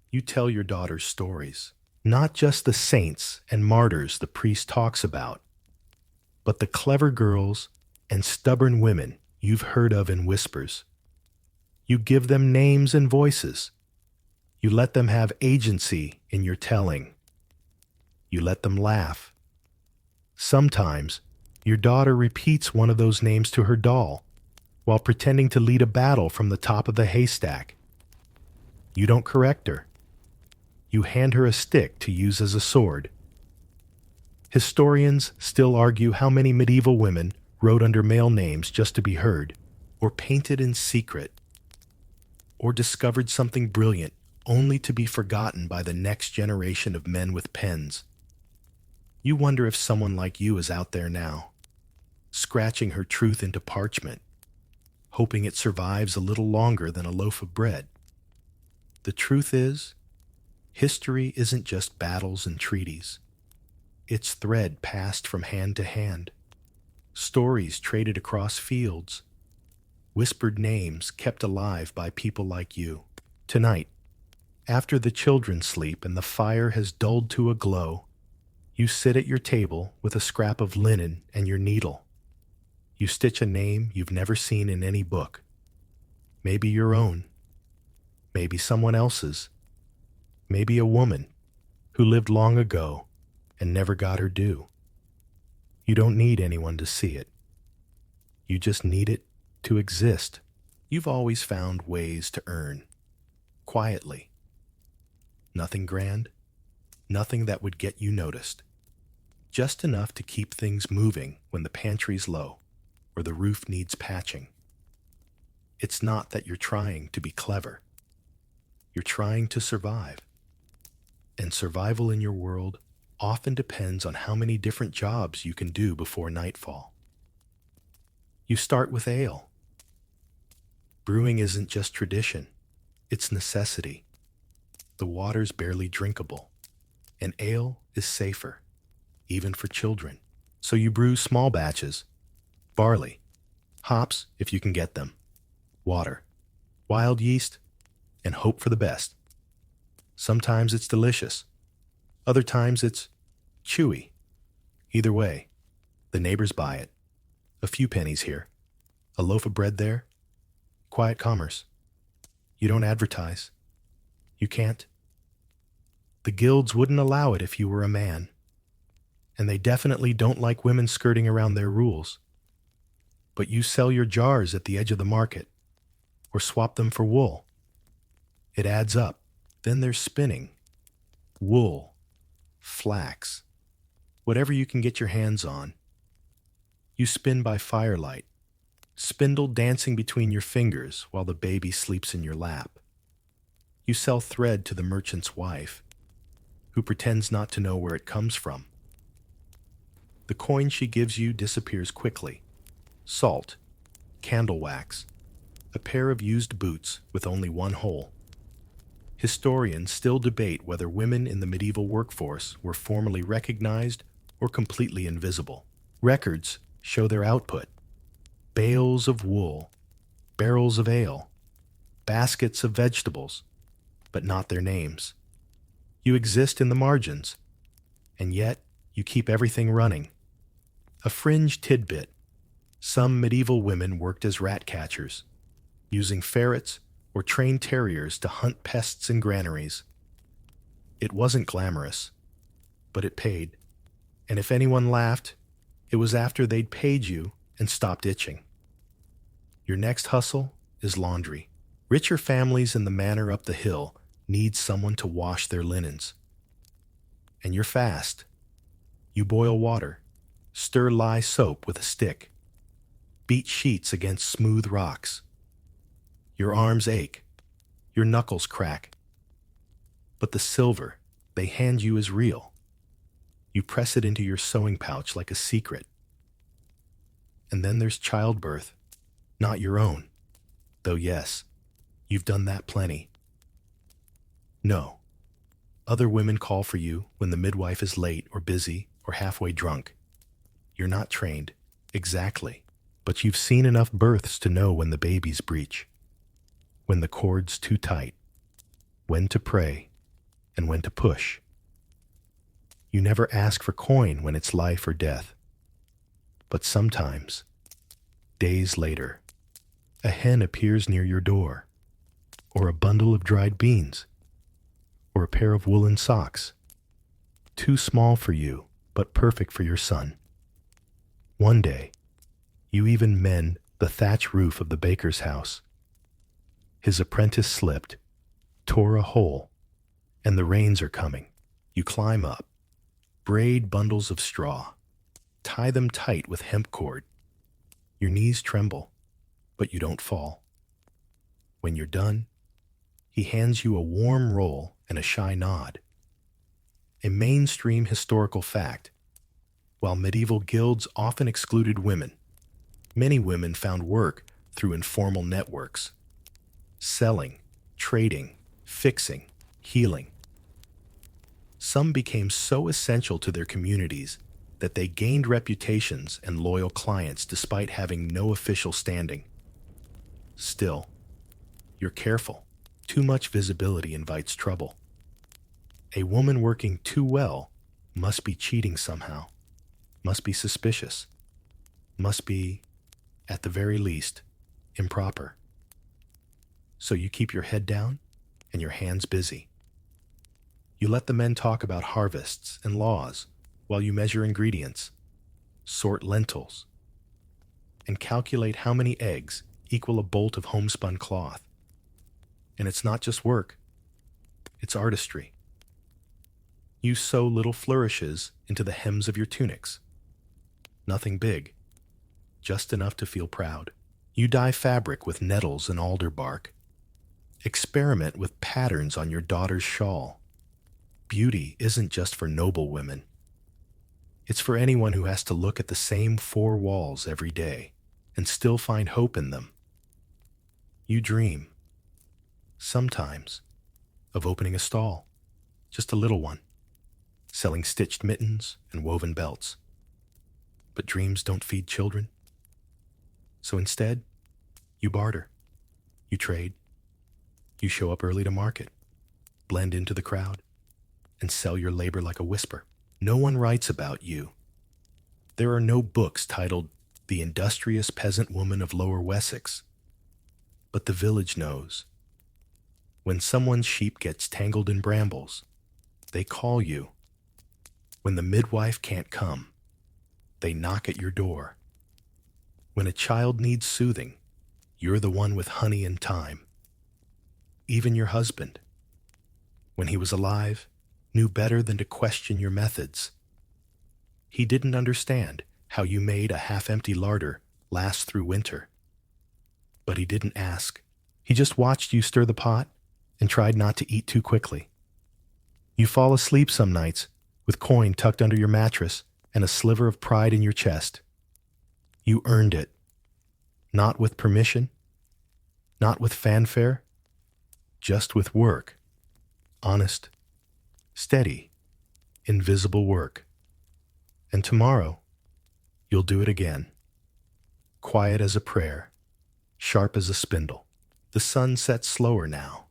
You tell your daughter's stories, not just the saints and martyrs the priest talks about, but the clever girls and stubborn women you've heard of in whispers. You give them names and voices. You let them have agency in your telling. You let them laugh. Sometimes, your daughter repeats one of those names to her doll while pretending to lead a battle from the top of the haystack. You don't correct her. You hand her a stick to use as a sword. Historians still argue how many medieval women wrote under male names just to be heard, or painted in secret, or discovered something brilliant only to be forgotten by the next generation of men with pens. You wonder if someone like you is out there now, scratching her truth into parchment, hoping it survives a little longer than a loaf of bread. The truth is, history isn't just battles and treaties. It's thread passed from hand to hand, stories traded across fields, whispered names kept alive by people like you. Tonight, after the children sleep and the fire has dulled to a glow, you sit at your table with a scrap of linen and your needle. You stitch a name you've never seen in any book. Maybe your own, maybe someone else's, maybe a woman who lived long ago and never got her due. You don't need anyone to see it. You just need it to exist. You've always found ways to earn, quietly. Nothing grand, nothing that would get you noticed. Just enough to keep things moving when the pantry's low or the roof needs patching. It's not that you're trying to be clever. You're trying to survive. And survival in your world often depends on how many different jobs you can do before nightfall. You start with ale. Brewing isn't just tradition, it's necessity. The water's barely drinkable, and ale is safer, even for children. So you brew small batches, barley, hops if you can get them, water, wild yeast, and hope for the best. Sometimes it's delicious. Other times it's chewy. Either way, the neighbors buy it. A few pennies here, a loaf of bread there. Quiet commerce. You don't advertise. You can't. The guilds wouldn't allow it if you were a man. And they definitely don't like women skirting around their rules. But you sell your jars at the edge of the market, or swap them for wool. It adds up. Then there's spinning. Wool. Flax. Whatever you can get your hands on. You spin by firelight, spindle dancing between your fingers while the baby sleeps in your lap. You sell thread to the merchant's wife, who pretends not to know where it comes from. The coin she gives you disappears quickly. Salt, candle wax, a pair of used boots with only one hole. Historians still debate whether women in the medieval workforce were formally recognized or completely invisible. Records show their output: bales of wool, barrels of ale, baskets of vegetables, but not their names. You exist in the margins, and yet you keep everything running. A fringe tidbit: some medieval women worked as rat catchers, using ferrets or trained terriers to hunt pests in granaries. It wasn't glamorous, but it paid. And if anyone laughed, it was after they'd paid you and stopped itching. Your next hustle is laundry. Richer families in the manor up the hill need someone to wash their linens. And you're fast. You boil water, stir lye soap with a stick, beat sheets against smooth rocks. Your arms ache, your knuckles crack. But the silver they hand you is real. You press it into your sewing pouch like a secret. And then there's childbirth, not your own, though yes, you've done that plenty. No, other women call for you when the midwife is late or busy or halfway drunk. You're not trained, exactly, but you've seen enough births to know when the babies breach, when the cord's too tight, when to pray, and when to push. You never ask for coin when it's life or death. But sometimes, days later, a hen appears near your door, or a bundle of dried beans, or a pair of woolen socks, too small for you, but perfect for your son. One day, you even mend the thatch roof of the baker's house. His apprentice slipped, tore a hole, and the rains are coming. You climb up, braid bundles of straw, tie them tight with hemp cord. Your knees tremble, but you don't fall. When you're done, he hands you a warm roll and a shy nod. A mainstream historical fact: while medieval guilds often excluded women, many women found work through informal networks. Selling, trading, fixing, healing. Some became so essential to their communities that they gained reputations and loyal clients despite having no official standing. Still, you're careful. Too much visibility invites trouble. A woman working too well must be cheating somehow, must be suspicious, must be, at the very least, improper. So you keep your head down and your hands busy. You let the men talk about harvests and laws while you measure ingredients, sort lentils, and calculate how many eggs equal a bolt of homespun cloth. And it's not just work, it's artistry. You sew little flourishes into the hems of your tunics. Nothing big, just enough to feel proud. You dye fabric with nettles and alder bark. Experiment with patterns on your daughter's shawl. Beauty isn't just for noble women. It's for anyone who has to look at the same four walls every day and still find hope in them. You dream, sometimes, of opening a stall, just a little one, selling stitched mittens and woven belts. But dreams don't feed children. So instead, you barter, you trade, you show up early to market, blend into the crowd, and sell your labor like a whisper. No one writes about you. There are no books titled The Industrious Peasant Woman of Lower Wessex. But the village knows. When someone's sheep gets tangled in brambles, they call you. When the midwife can't come, they knock at your door. When a child needs soothing, you're the one with honey and thyme. Even your husband, when he was alive, knew better than to question your methods. He didn't understand how you made a half-empty larder last through winter. But he didn't ask. He just watched you stir the pot and tried not to eat too quickly. You fall asleep some nights with coin tucked under your mattress and a sliver of pride in your chest. You earned it. Not with permission, not with fanfare, just with work. Honest, steady, invisible work. And tomorrow, you'll do it again. Quiet as a prayer, sharp as a spindle. The sun sets slower now,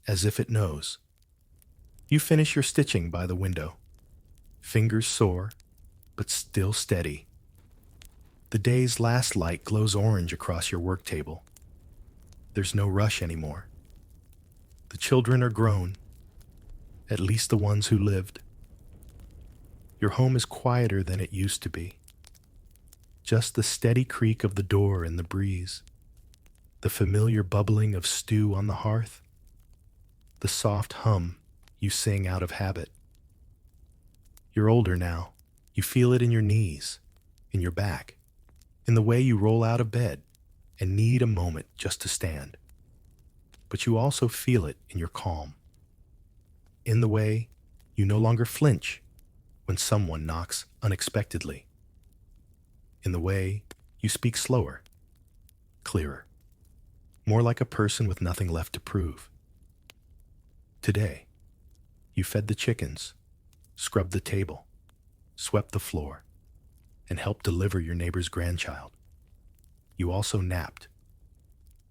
as if it knows. You finish your stitching by the window, fingers sore, but still steady. The day's last light glows orange across your work table. There's no rush anymore. The children are grown, at least the ones who lived. Your home is quieter than it used to be. Just the steady creak of the door in the breeze, the familiar bubbling of stew on the hearth, the soft hum you sing out of habit. You're older now. You feel it in your knees, in your back, in the way you roll out of bed and need a moment just to stand. But you also feel it in your calm, in the way you no longer flinch when someone knocks unexpectedly, in the way you speak slower, clearer, more like a person with nothing left to prove. Today, you fed the chickens, scrubbed the table, swept the floor, and helped deliver your neighbor's grandchild. You also napped.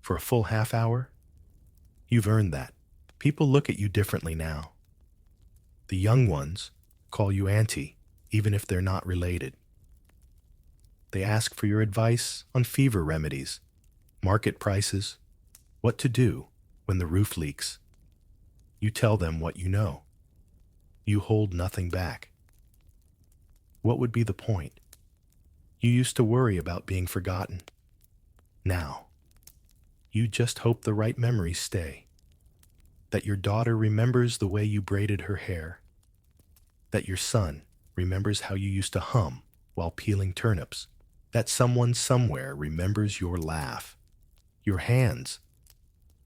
For a full half hour, you've earned that. People look at you differently now. The young ones call you auntie, even if they're not related. They ask for your advice on fever remedies, market prices, what to do when the roof leaks. You tell them what you know. You hold nothing back. What would be the point? You used to worry about being forgotten. Now, you just hope the right memories stay. That your daughter remembers the way you braided her hair. That your son remembers how you used to hum while peeling turnips. That someone somewhere remembers your laugh, your hands,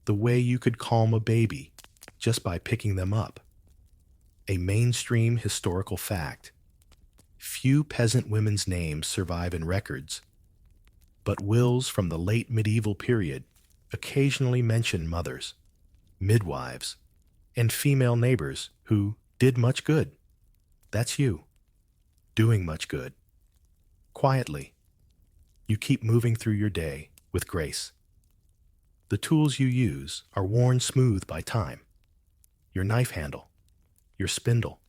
the way you could calm a baby just by picking them up. A mainstream historical fact. Few peasant women's names survive in records, but wills from the late medieval period occasionally mention mothers, midwives, and female neighbors who did much good. That's you, doing much good. Quietly, you keep moving through your day with grace. The tools you use are worn smooth by time. Your knife handle, your spindle,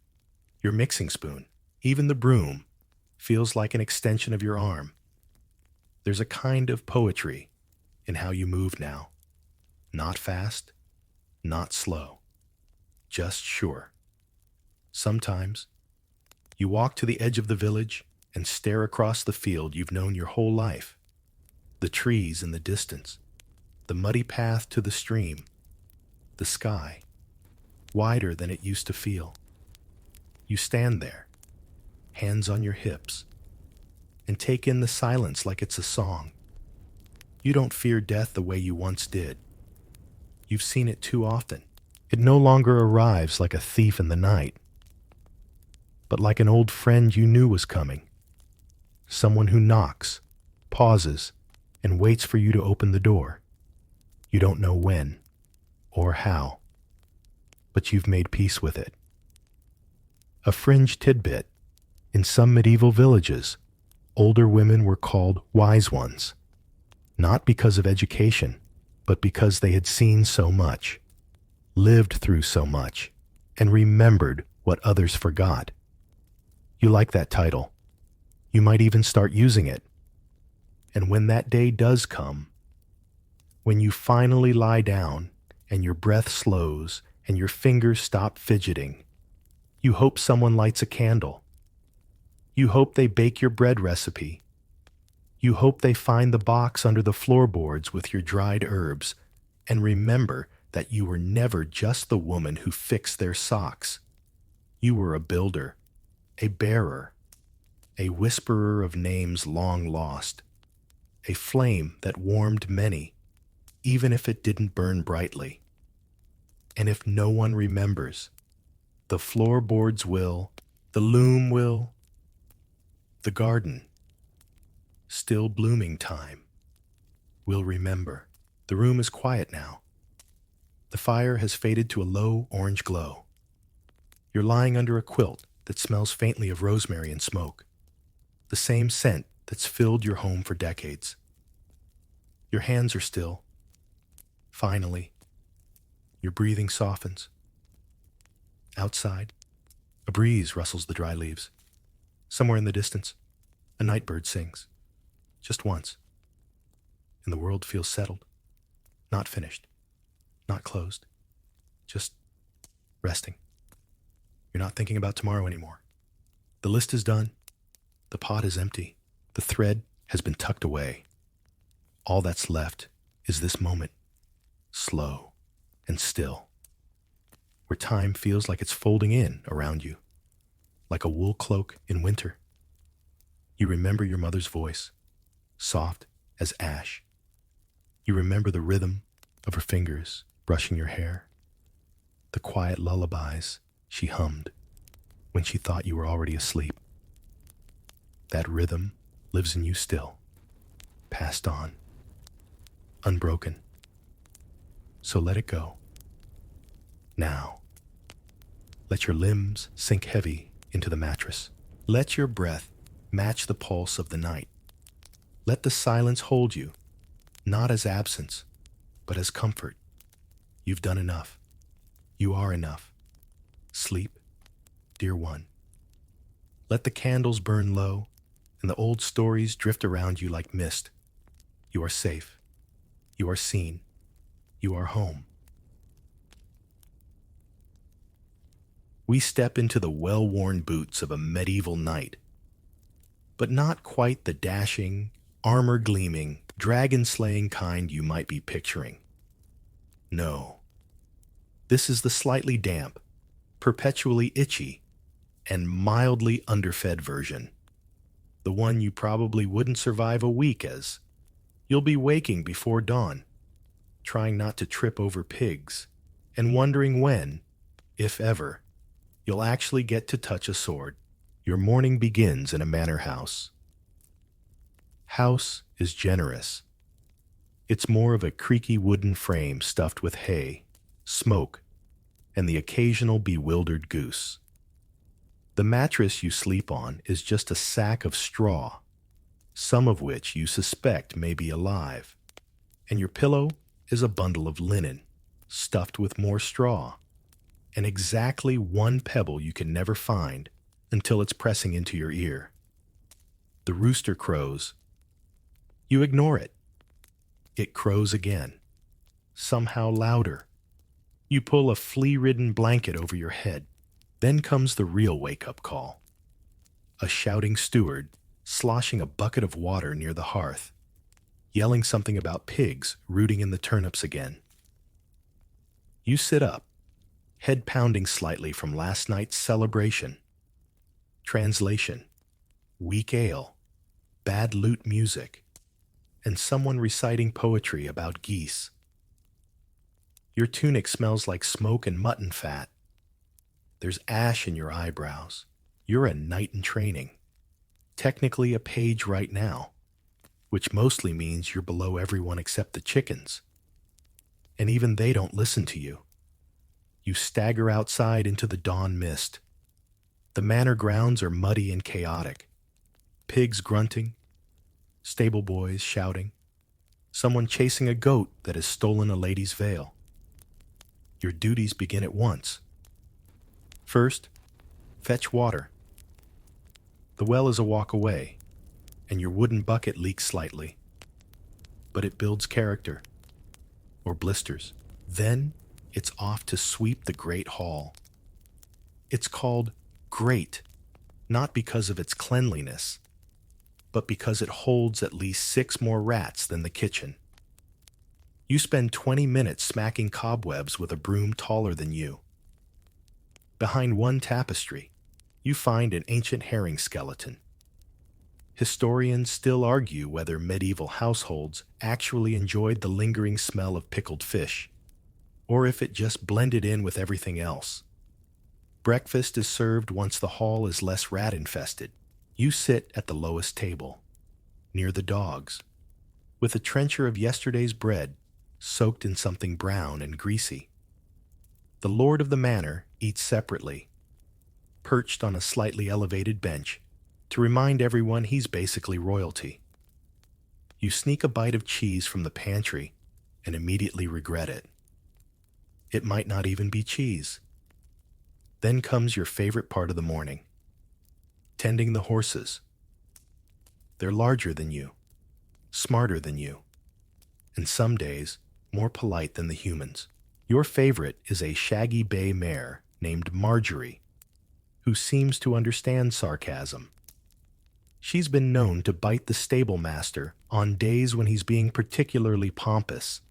your mixing spoon, even the broom feels like an extension of your arm. There's a kind of poetry in how you move now. Not fast, not slow, just sure. Sometimes, you walk to the edge of the village and stare across the field you've known your whole life. The trees in the distance, the muddy path to the stream, the sky, wider than it used to feel. You stand there, hands on your hips, and take in the silence like it's a song. You don't fear death the way you once did. You've seen it too often. It no longer arrives like a thief in the night, but like an old friend you knew was coming. Someone who knocks, pauses, and waits for you to open the door. You don't know when or how, but you've made peace with it. A fringe tidbit. In some medieval villages, older women were called wise ones, not because of education, but because they had seen so much, lived through so much, and remembered what others forgot. You like that title. You might even start using it. And when that day does come, when you finally lie down and your breath slows and your fingers stop fidgeting, you hope someone lights a candle. You hope they bake your bread recipe. You hope they find the box under the floorboards with your dried herbs and remember that you were never just the woman who fixed their socks. You were a builder, a bearer, a whisperer of names long lost, a flame that warmed many, even if it didn't burn brightly. And if no one remembers, the floorboards will, the loom will, the garden, still blooming time, will remember. The room is quiet now. The fire has faded to a low orange glow. You're lying under a quilt, that smells faintly of rosemary and smoke, the same scent that's filled your home for decades. Your hands are still. Finally, your breathing softens. Outside, a breeze rustles the dry leaves. Somewhere in the distance, a night bird sings. Just once. And the world feels settled. Not finished. Not closed. Just resting. You're not thinking about tomorrow anymore. The list is done. The pot is empty. The thread has been tucked away. All that's left is this moment, slow and still, where time feels like it's folding in around you, like a wool cloak in winter. You remember your mother's voice, soft as ash. You remember the rhythm of her fingers brushing your hair, the quiet lullabies she hummed when she thought you were already asleep. That rhythm lives in you still, passed on, unbroken. So let it go. Now, let your limbs sink heavy into the mattress. Let your breath match the pulse of the night. Let the silence hold you, not as absence, but as comfort. You've done enough. You are enough. Sleep, dear one. Let the candles burn low and the old stories drift around you like mist. You are safe. You are seen. You are home. We step into the well-worn boots of a medieval knight, but not quite the dashing, armor-gleaming, dragon-slaying kind you might be picturing. No. This is the slightly damp, perpetually itchy, and mildly underfed version. The one you probably wouldn't survive a week as. You'll be waking before dawn, trying not to trip over pigs, and wondering when, if ever, you'll actually get to touch a sword. Your morning begins in a manor house. House is generous. It's more of a creaky wooden frame stuffed with hay, smoke, and the occasional bewildered goose. The mattress you sleep on is just a sack of straw, some of which you suspect may be alive, and your pillow is a bundle of linen, stuffed with more straw, and exactly one pebble you can never find until it's pressing into your ear. The rooster crows. You ignore it. It crows again, somehow louder. You pull a flea-ridden blanket over your head. Then comes the real wake-up call. A shouting steward sloshing a bucket of water near the hearth, yelling something about pigs rooting in the turnips again. You sit up, head pounding slightly from last night's celebration. Translation: weak ale, bad lute music, and someone reciting poetry about geese. Your tunic smells like smoke and mutton fat. There's ash in your eyebrows. You're a knight in training. Technically a page right now, which mostly means you're below everyone except the chickens. And even they don't listen to you. You stagger outside into the dawn mist. The manor grounds are muddy and chaotic. Pigs grunting, stable boys shouting, someone chasing a goat that has stolen a lady's veil. Your duties begin at once. First, fetch water. The well is a walk away, and your wooden bucket leaks slightly. But it builds character, or blisters. Then, it's off to sweep the great hall. It's called great, not because of its cleanliness, but because it holds at least 6 more rats than the kitchen. You spend 20 minutes smacking cobwebs with a broom taller than you. Behind one tapestry, you find an ancient herring skeleton. Historians still argue whether medieval households actually enjoyed the lingering smell of pickled fish, or if it just blended in with everything else. Breakfast is served once the hall is less rat-infested. You sit at the lowest table, near the dogs, with a trencher of yesterday's bread soaked in something brown and greasy. The lord of the manor eats separately. perched on a slightly elevated bench, to remind everyone he's basically royalty. You sneak a bite of cheese from the pantry and immediately regret it. It might not even be cheese. Then comes your favorite part of the morning: tending the horses. They're larger than you, smarter than you, and some days more polite than the humans. Your favorite is a shaggy bay mare named Marjorie, who seems to understand sarcasm. She's been known to bite the stable master on days when he's being particularly pompous,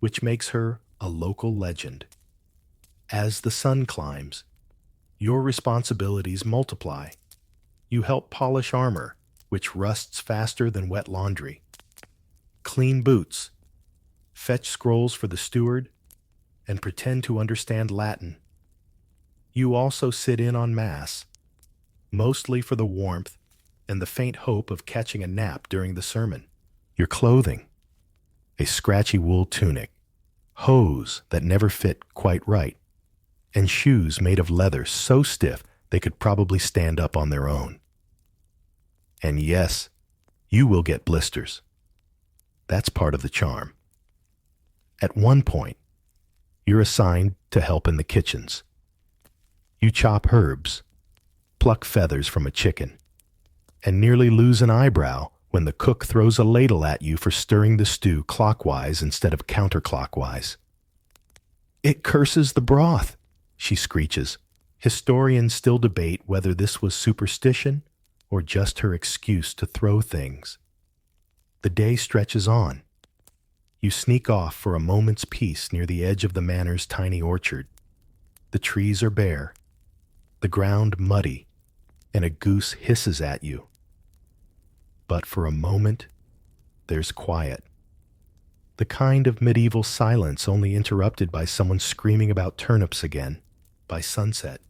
which makes her a local legend. As the sun climbs, your responsibilities multiply. You help polish armor, which rusts faster than wet laundry, clean boots, fetch scrolls for the steward, and pretend to understand Latin. You also sit in on Mass, mostly for the warmth and the faint hope of catching a nap during the sermon. Your clothing: a scratchy wool tunic, hose that never fit quite right, and shoes made of leather so stiff they could probably stand up on their own. And yes, you will get blisters. That's part of the charm. At one point, you're assigned to help in the kitchens. You chop herbs, pluck feathers from a chicken, and nearly lose an eyebrow when the cook throws a ladle at you for stirring the stew clockwise instead of counterclockwise. "It curses the broth," she screeches. Historians still debate whether this was superstition or just her excuse to throw things. The day stretches on. You sneak off for a moment's peace near the edge of the manor's tiny orchard. The trees are bare, the ground muddy, and a goose hisses at you. But for a moment, there's quiet. The kind of medieval silence only interrupted by someone screaming about turnips again. By sunset,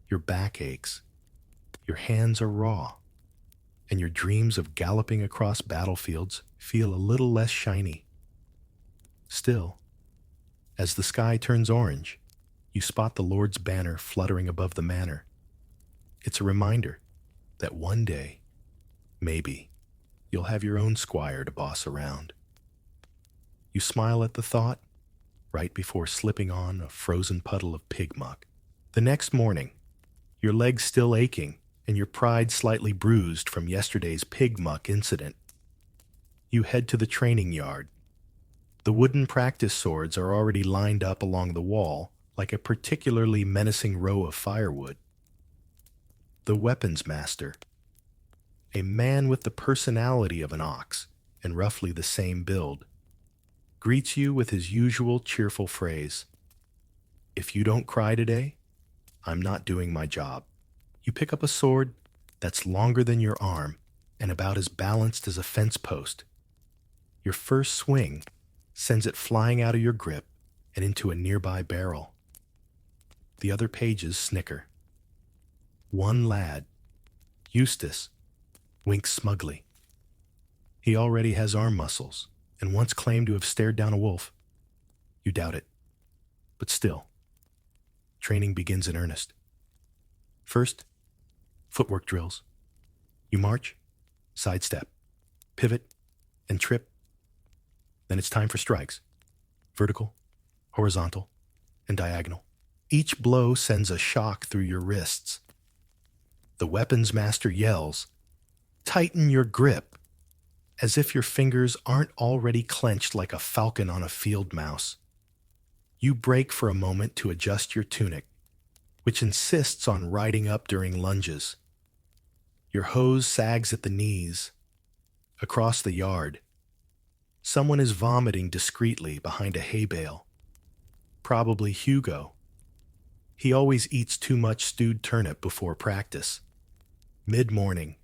your back aches, your hands are raw, and your dreams of galloping across battlefields feel a little less shiny. Still, as the sky turns orange, you spot the Lord's banner fluttering above the manor. It's a reminder that one day, maybe, you'll have your own squire to boss around. You smile at the thought, right before slipping on a frozen puddle of pig muck. The next morning, your legs still aching and your pride slightly bruised from yesterday's pig muck incident. You head to the training yard. The wooden practice swords are already lined up along the wall like a particularly menacing row of firewood. The weapons master, a man with the personality of an ox and roughly the same build, greets you with his usual cheerful phrase: "If you don't cry today, I'm not doing my job." You pick up a sword that's longer than your arm and about as balanced as a fence post. Your first swing sends it flying out of your grip and into a nearby barrel. The other pages snicker. One lad, Eustace, winks smugly. He already has arm muscles and once claimed to have stared down a wolf. You doubt it. But still, training begins in earnest. First, footwork drills. You march, sidestep, pivot, and trip. Then it's time for strikes: vertical, horizontal, and diagonal. Each blow sends a shock through your wrists. The weapons master yells, "Tighten your grip," as if your fingers aren't already clenched like a falcon on a field mouse. You break for a moment to adjust your tunic, which insists on riding up during lunges. Your hose sags at the knees. Across the yard, someone is vomiting discreetly behind a hay bale. Probably Hugo. He always eats too much stewed turnip before practice. Mid-morning,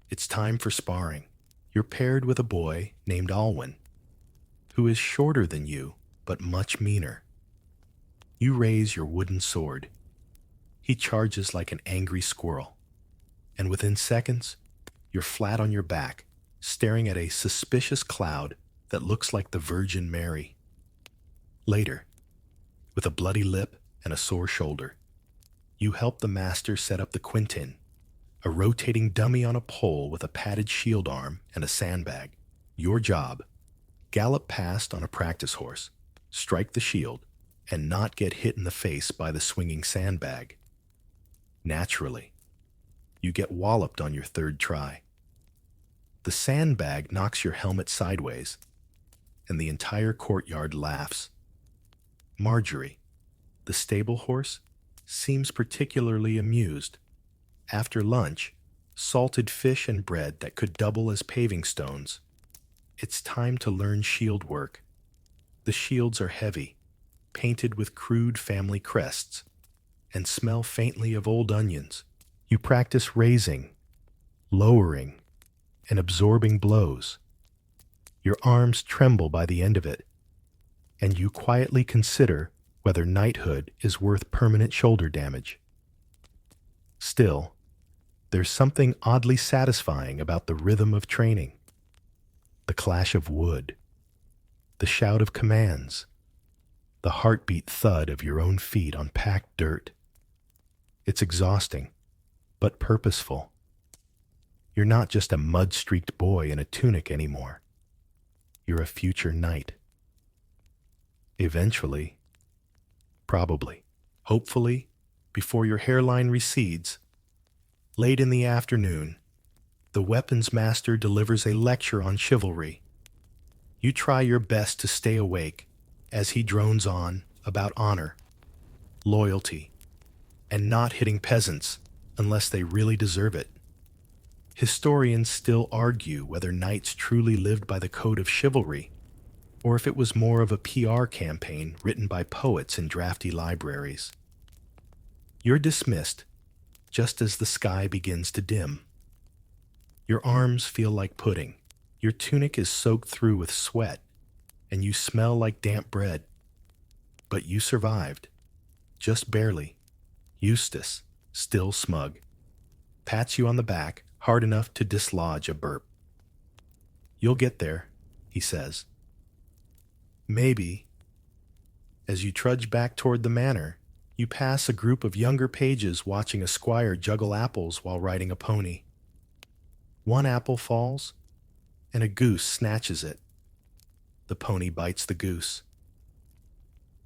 it's time for sparring. You're paired with a boy named Alwyn, who is shorter than you, but much meaner. You raise your wooden sword. He charges like an angry squirrel, and within seconds, you're flat on your back, staring at a suspicious cloud that looks like the Virgin Mary. Later, with a bloody lip and a sore shoulder, You help the master set up the quintin, a rotating dummy on a pole with a padded shield arm and a sandbag. Your job: gallop past on a practice horse, strike the shield, and not get hit in the face by the swinging sandbag. Naturally, you get walloped on your third try. The sandbag knocks your helmet sideways, and the entire courtyard laughs. Marjorie, the stable horse, seems particularly amused. After lunch, salted fish and bread that could double as paving stones. It's time to learn shield work. The shields are heavy, painted with crude family crests, and smell faintly of old onions. You practice raising, lowering, and absorbing blows. Your arms tremble by the end of it, and you quietly consider whether knighthood is worth permanent shoulder damage. Still, there's something oddly satisfying about the rhythm of training. The clash of wood, the shout of commands, the heartbeat thud of your own feet on packed dirt. It's exhausting, but purposeful. You're not just a mud-streaked boy in a tunic anymore. You're a future knight. Eventually, probably, hopefully, before your hairline recedes, late in the afternoon, the weapons master delivers a lecture on chivalry. You try your best to stay awake as he drones on about honor, loyalty, and not hitting peasants unless they really deserve it. Historians still argue whether knights truly lived by the code of chivalry, or if it was more of a PR campaign written by poets in drafty libraries. You're dismissed just as the sky begins to dim. Your arms feel like pudding, your tunic is soaked through with sweat, and you smell like damp bread. But you survived, just barely. Eustace, still smug, pats you on the back hard enough to dislodge a burp. "You'll get there," he says. Maybe. As you trudge back toward the manor, you pass a group of younger pages watching a squire juggle apples while riding a pony. One apple falls, and a goose snatches it. The pony bites the goose.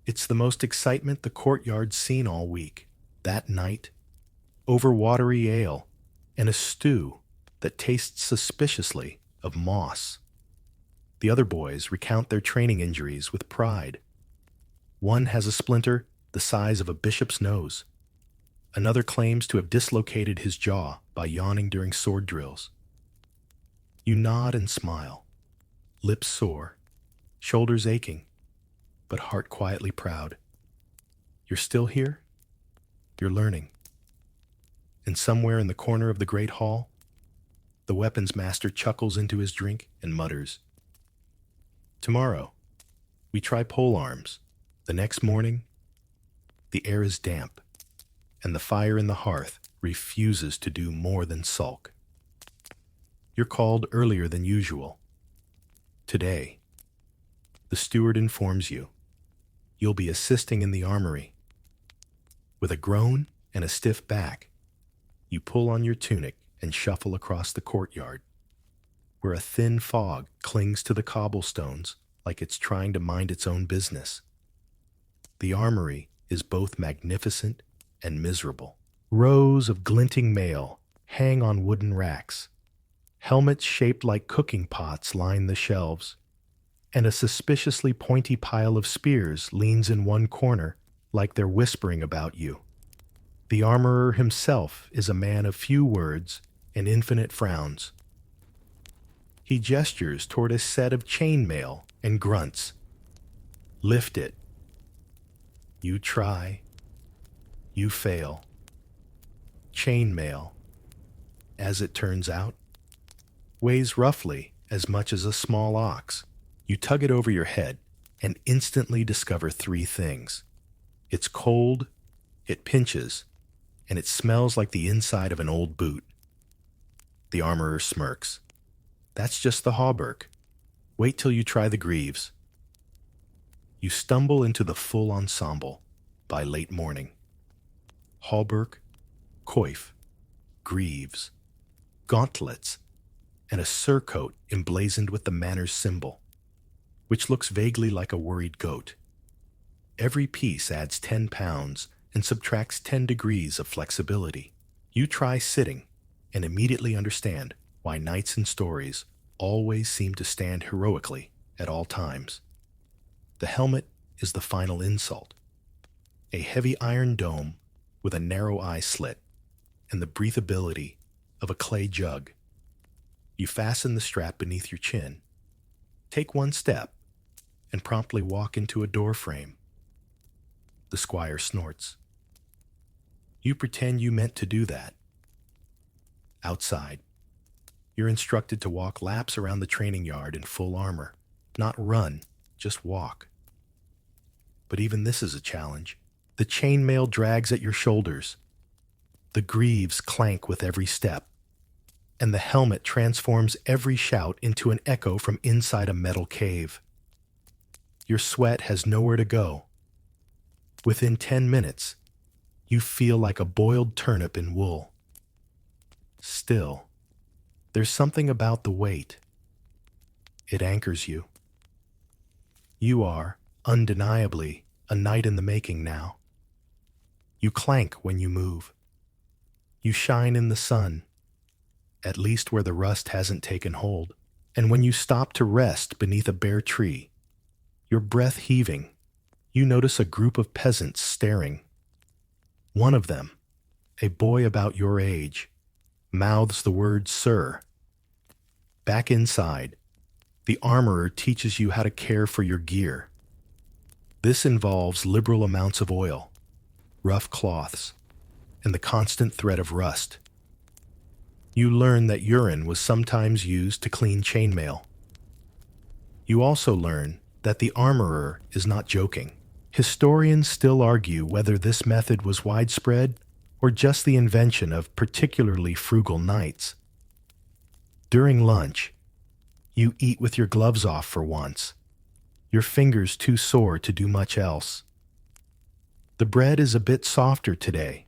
It's the most excitement the courtyard's seen all week. That night, over watery ale, and a stew that tastes suspiciously of moss. The other boys recount their training injuries with pride. One has a splinter the size of a bishop's nose. Another claims to have dislocated his jaw by yawning during sword drills. You nod and smile, lips sore, shoulders aching, but heart quietly proud. You're still here? You're learning. And somewhere in the corner of the great hall, the weapons master chuckles into his drink and mutters, "Tomorrow, we try pole arms. The next morning, the air is damp, and the fire in the hearth refuses to do more than sulk. You're called earlier than usual. Today, the steward informs you, you'll be assisting in the armory. With a groan and a stiff back, you pull on your tunic and shuffle across the courtyard, where a thin fog clings to the cobblestones like it's trying to mind its own business. The armory is both magnificent and miserable. Rows of glinting mail hang on wooden racks. Helmets shaped like cooking pots line the shelves, and a suspiciously pointy pile of spears leans in one corner like they're whispering about you. The armorer himself is a man of few words and infinite frowns. He gestures toward a set of chainmail and grunts. "Lift it." You try. You fail. Chainmail, as it turns out, weighs roughly as much as a small ox. You tug it over your head and instantly discover three things. It's cold, it pinches, and it smells like the inside of an old boot. The armorer smirks. "That's just the hauberk. Wait till you try the greaves." You stumble into the full ensemble by late morning. hauberk, coif, greaves, gauntlets, and a surcoat emblazoned with the manor's symbol, which looks vaguely like a worried goat. Every piece adds 10 pounds and subtracts 10 degrees of flexibility. You try sitting and immediately understand why knights in stories always seem to stand heroically at all times. The helmet is the final insult. A heavy iron dome with a narrow eye slit and the breathability of a clay jug. You fasten the strap beneath your chin, take one step, and promptly walk into a door frame. The squire snorts. You pretend you meant to do that. Outside, you're instructed to walk laps around the training yard in full armor. Not run, just walk. But even this is a challenge. The chainmail drags at your shoulders. The greaves clank with every step. And the helmet transforms every shout into an echo from inside a metal cave. Your sweat has nowhere to go. Within 10 minutes, you feel like a boiled turnip in wool. Still, there's something about the weight. It anchors you. You are, undeniably, a knight in the making now. You clank when you move. You shine in the sun, at least where the rust hasn't taken hold. And when you stop to rest beneath a bare tree, your breath heaving, you notice a group of peasants staring. One of them, a boy about your age, mouths the word "sir." Back inside, the armorer teaches you how to care for your gear. This involves liberal amounts of oil, rough cloths, and the constant threat of rust. You learn that urine was sometimes used to clean chainmail. You also learn that the armorer is not joking. Historians still argue whether this method was widespread or just the invention of particularly frugal knights. During lunch, you eat with your gloves off for once, your fingers too sore to do much else. The bread is a bit softer today,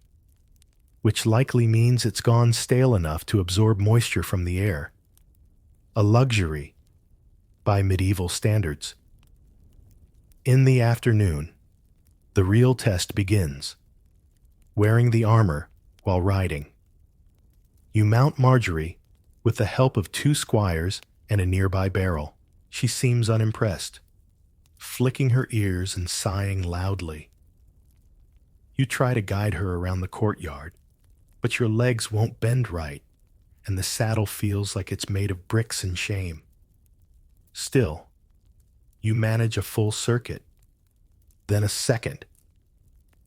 which likely means it's gone stale enough to absorb moisture from the air. A luxury by medieval standards. In the afternoon, the real test begins. Wearing the armor while riding. You mount Marjorie with the help of 2 squires and a nearby barrel. She seems unimpressed, flicking her ears and sighing loudly. You try to guide her around the courtyard, but your legs won't bend right, and the saddle feels like it's made of bricks and shame. Still, you manage a full circuit, then a second.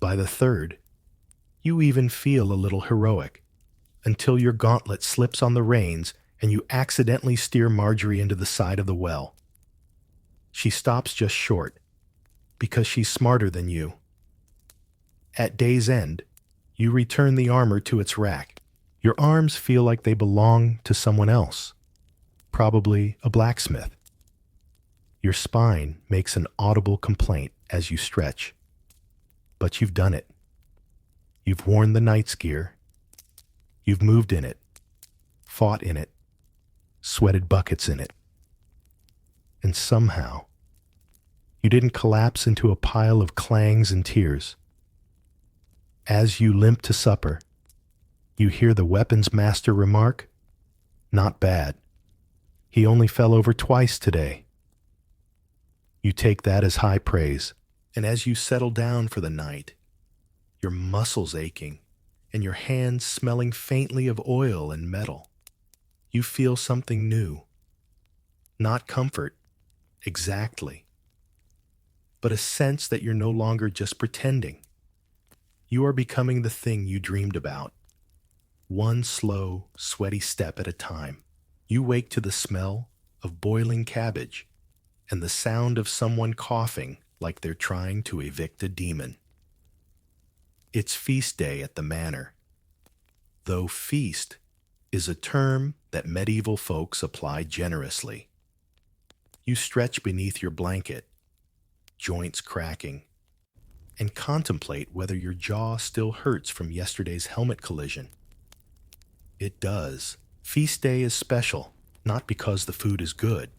By the third, you even feel a little heroic, until your gauntlet slips on the reins and you accidentally steer Marjorie into the side of the well. She stops just short, because she's smarter than you. At day's end, you return the armor to its rack. Your arms feel like they belong to someone else, probably a blacksmith. Your spine makes an audible complaint as you stretch. But you've done it. You've worn the knight's gear. You've moved in it, fought in it, sweated buckets in it. And somehow, you didn't collapse into a pile of clangs and tears. As you limp to supper, you hear the weapons master remark, "Not bad. He only fell over twice today." You take that as high praise, and as you settle down for the night, your muscles aching and your hands smelling faintly of oil and metal, you feel something new. Not comfort, exactly, but a sense that you're no longer just pretending. You are becoming the thing you dreamed about, one slow, sweaty step at a time. You wake to the smell of boiling cabbage and the sound of someone coughing like they're trying to evict a demon. It's feast day at the manor, though feast is a term that medieval folks apply generously. You stretch beneath your blanket, joints cracking, and contemplate whether your jaw still hurts from yesterday's helmet collision. It does. Feast day is special, not because the food is good,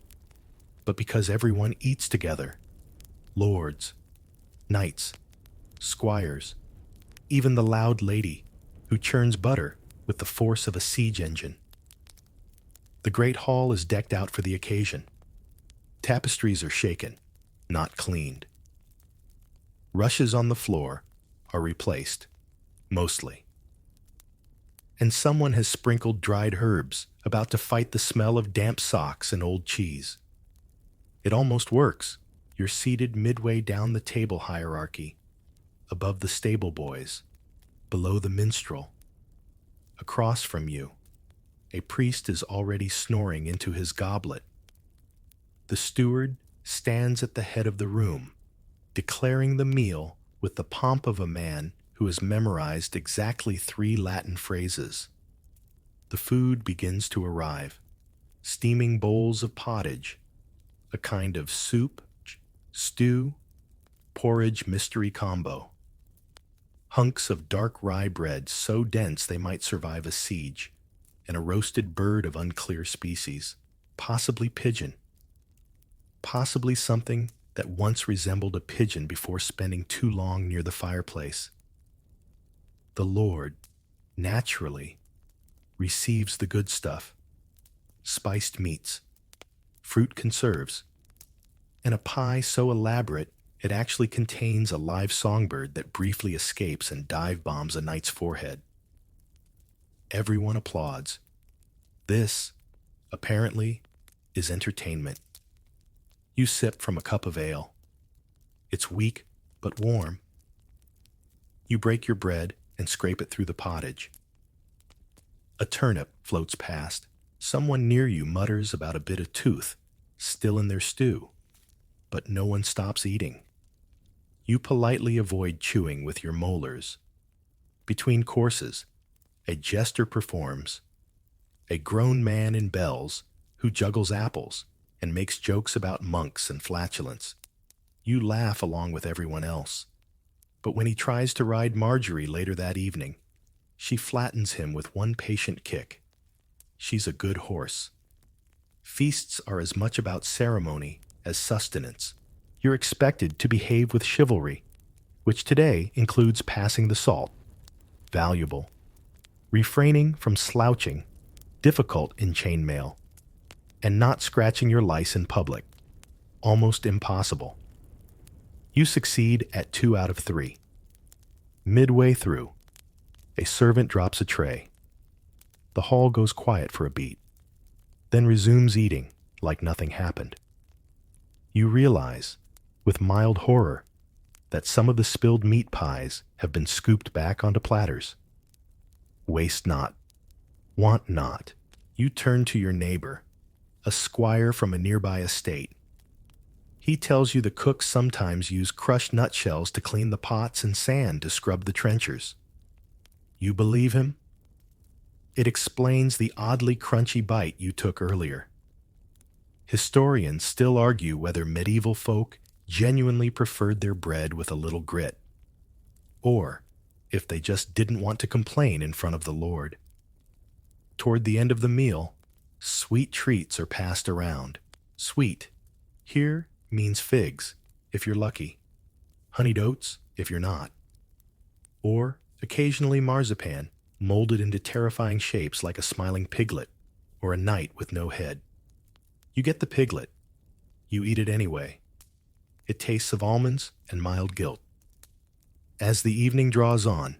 but because everyone eats together. Lords, knights, squires, even the loud lady who churns butter with the force of a siege engine. The great hall is decked out for the occasion. Tapestries are shaken, not cleaned. Rushes on the floor are replaced, mostly. And someone has sprinkled dried herbs, about to fight the smell of damp socks and old cheese. It almost works. You're seated midway down the table hierarchy, above the stable boys, below the minstrel. Across from you, a priest is already snoring into his goblet. The steward stands at the head of the room, declaring the meal with the pomp of a man who has memorized exactly 3 Latin phrases. The food begins to arrive. Steaming bowls of pottage, a kind of soup, stew, porridge mystery combo. Hunks of dark rye bread so dense they might survive a siege, and a roasted bird of unclear species, possibly pigeon. Possibly something that once resembled a pigeon before spending too long near the fireplace. The Lord, naturally, receives the good stuff, spiced meats, fruit conserves, and a pie so elaborate it actually contains a live songbird that briefly escapes and dive bombs a knight's forehead. Everyone applauds. This, apparently, is entertainment. You sip from a cup of ale. It's weak, but warm. You break your bread and scrape it through the pottage. A turnip floats past. Someone near you mutters about a bit of tooth, still in their stew, but no one stops eating. You politely avoid chewing with your molars. Between courses, a jester performs. A grown man in bells who juggles apples and makes jokes about monks and flatulence. You laugh along with everyone else. But when he tries to ride Marjorie later that evening, she flattens him with one patient kick. She's a good horse. Feasts are as much about ceremony as sustenance. You're expected to behave with chivalry, which today includes passing the salt. Valuable. Refraining from slouching, difficult in chainmail, and not scratching your lice in public. Almost impossible. You succeed at 2 out of 3. Midway through, a servant drops a tray. The hall goes quiet for a beat, then resumes eating like nothing happened. You realize, with mild horror, that some of the spilled meat pies have been scooped back onto platters. Waste not. Want not. You turn to your neighbor, a squire from a nearby estate. He tells you the cooks sometimes use crushed nutshells to clean the pots and sand to scrub the trenchers. You believe him? It explains the oddly crunchy bite you took earlier. Historians still argue whether medieval folk genuinely preferred their bread with a little grit, or if they just didn't want to complain in front of the Lord. Toward the end of the meal, sweet treats are passed around. Sweet here means figs, if you're lucky, honeyed oats, if you're not, or occasionally marzipan, molded into terrifying shapes like a smiling piglet or a knight with no head. You get the piglet. You eat it anyway. It tastes of almonds and mild guilt. As the evening draws on,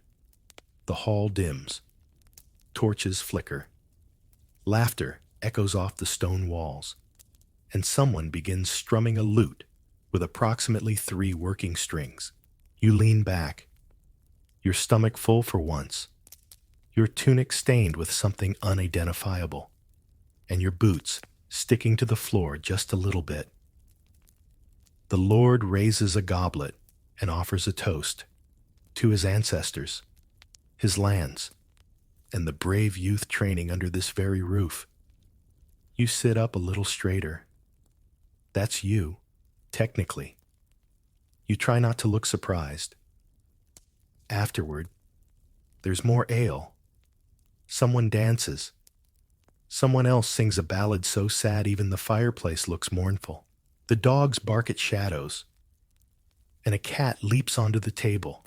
the hall dims. Torches flicker. Laughter echoes off the stone walls, and someone begins strumming a lute with approximately 3 working strings. You lean back, your stomach full for once, your tunic stained with something unidentifiable, and your boots sticking to the floor just a little bit. The Lord raises a goblet and offers a toast to his ancestors, his lands, and the brave youth training under this very roof. You sit up a little straighter. That's you, technically. You try not to look surprised. Afterward, there's more ale. Someone dances. Someone else sings a ballad so sad even the fireplace looks mournful. The dogs bark at shadows, and a cat leaps onto the table,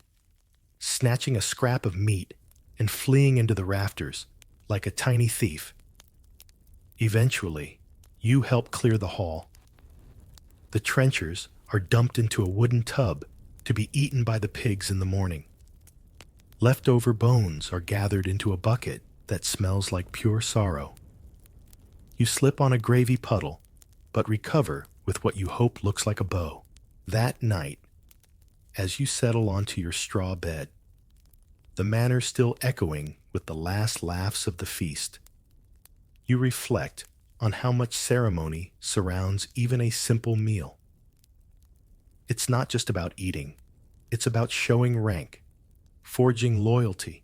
snatching a scrap of meat and fleeing into the rafters like a tiny thief. Eventually, you help clear the hall. The trenchers are dumped into a wooden tub to be eaten by the pigs in the morning. Leftover bones are gathered into a bucket that smells like pure sorrow. You slip on a gravy puddle, but recover with what you hope looks like a bow. That night, as you settle onto your straw bed, the manor still echoing with the last laughs of the feast, you reflect on how much ceremony surrounds even a simple meal. It's not just about eating, it's about showing rank, forging loyalty,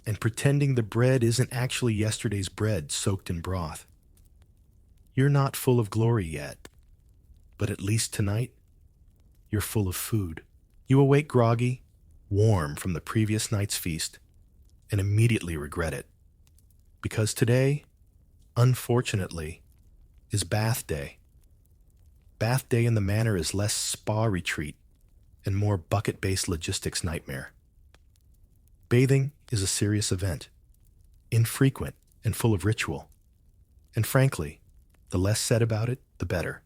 and pretending the bread isn't actually yesterday's bread soaked in broth. You're not full of glory yet, but at least tonight, you're full of food. You awake groggy, warm from the previous night's feast, and immediately regret it. Because today, unfortunately, is bath day. Bath day in the manor is less spa retreat and more bucket-based logistics nightmare. Bathing is a serious event, infrequent and full of ritual. And frankly, the less said about it, the better.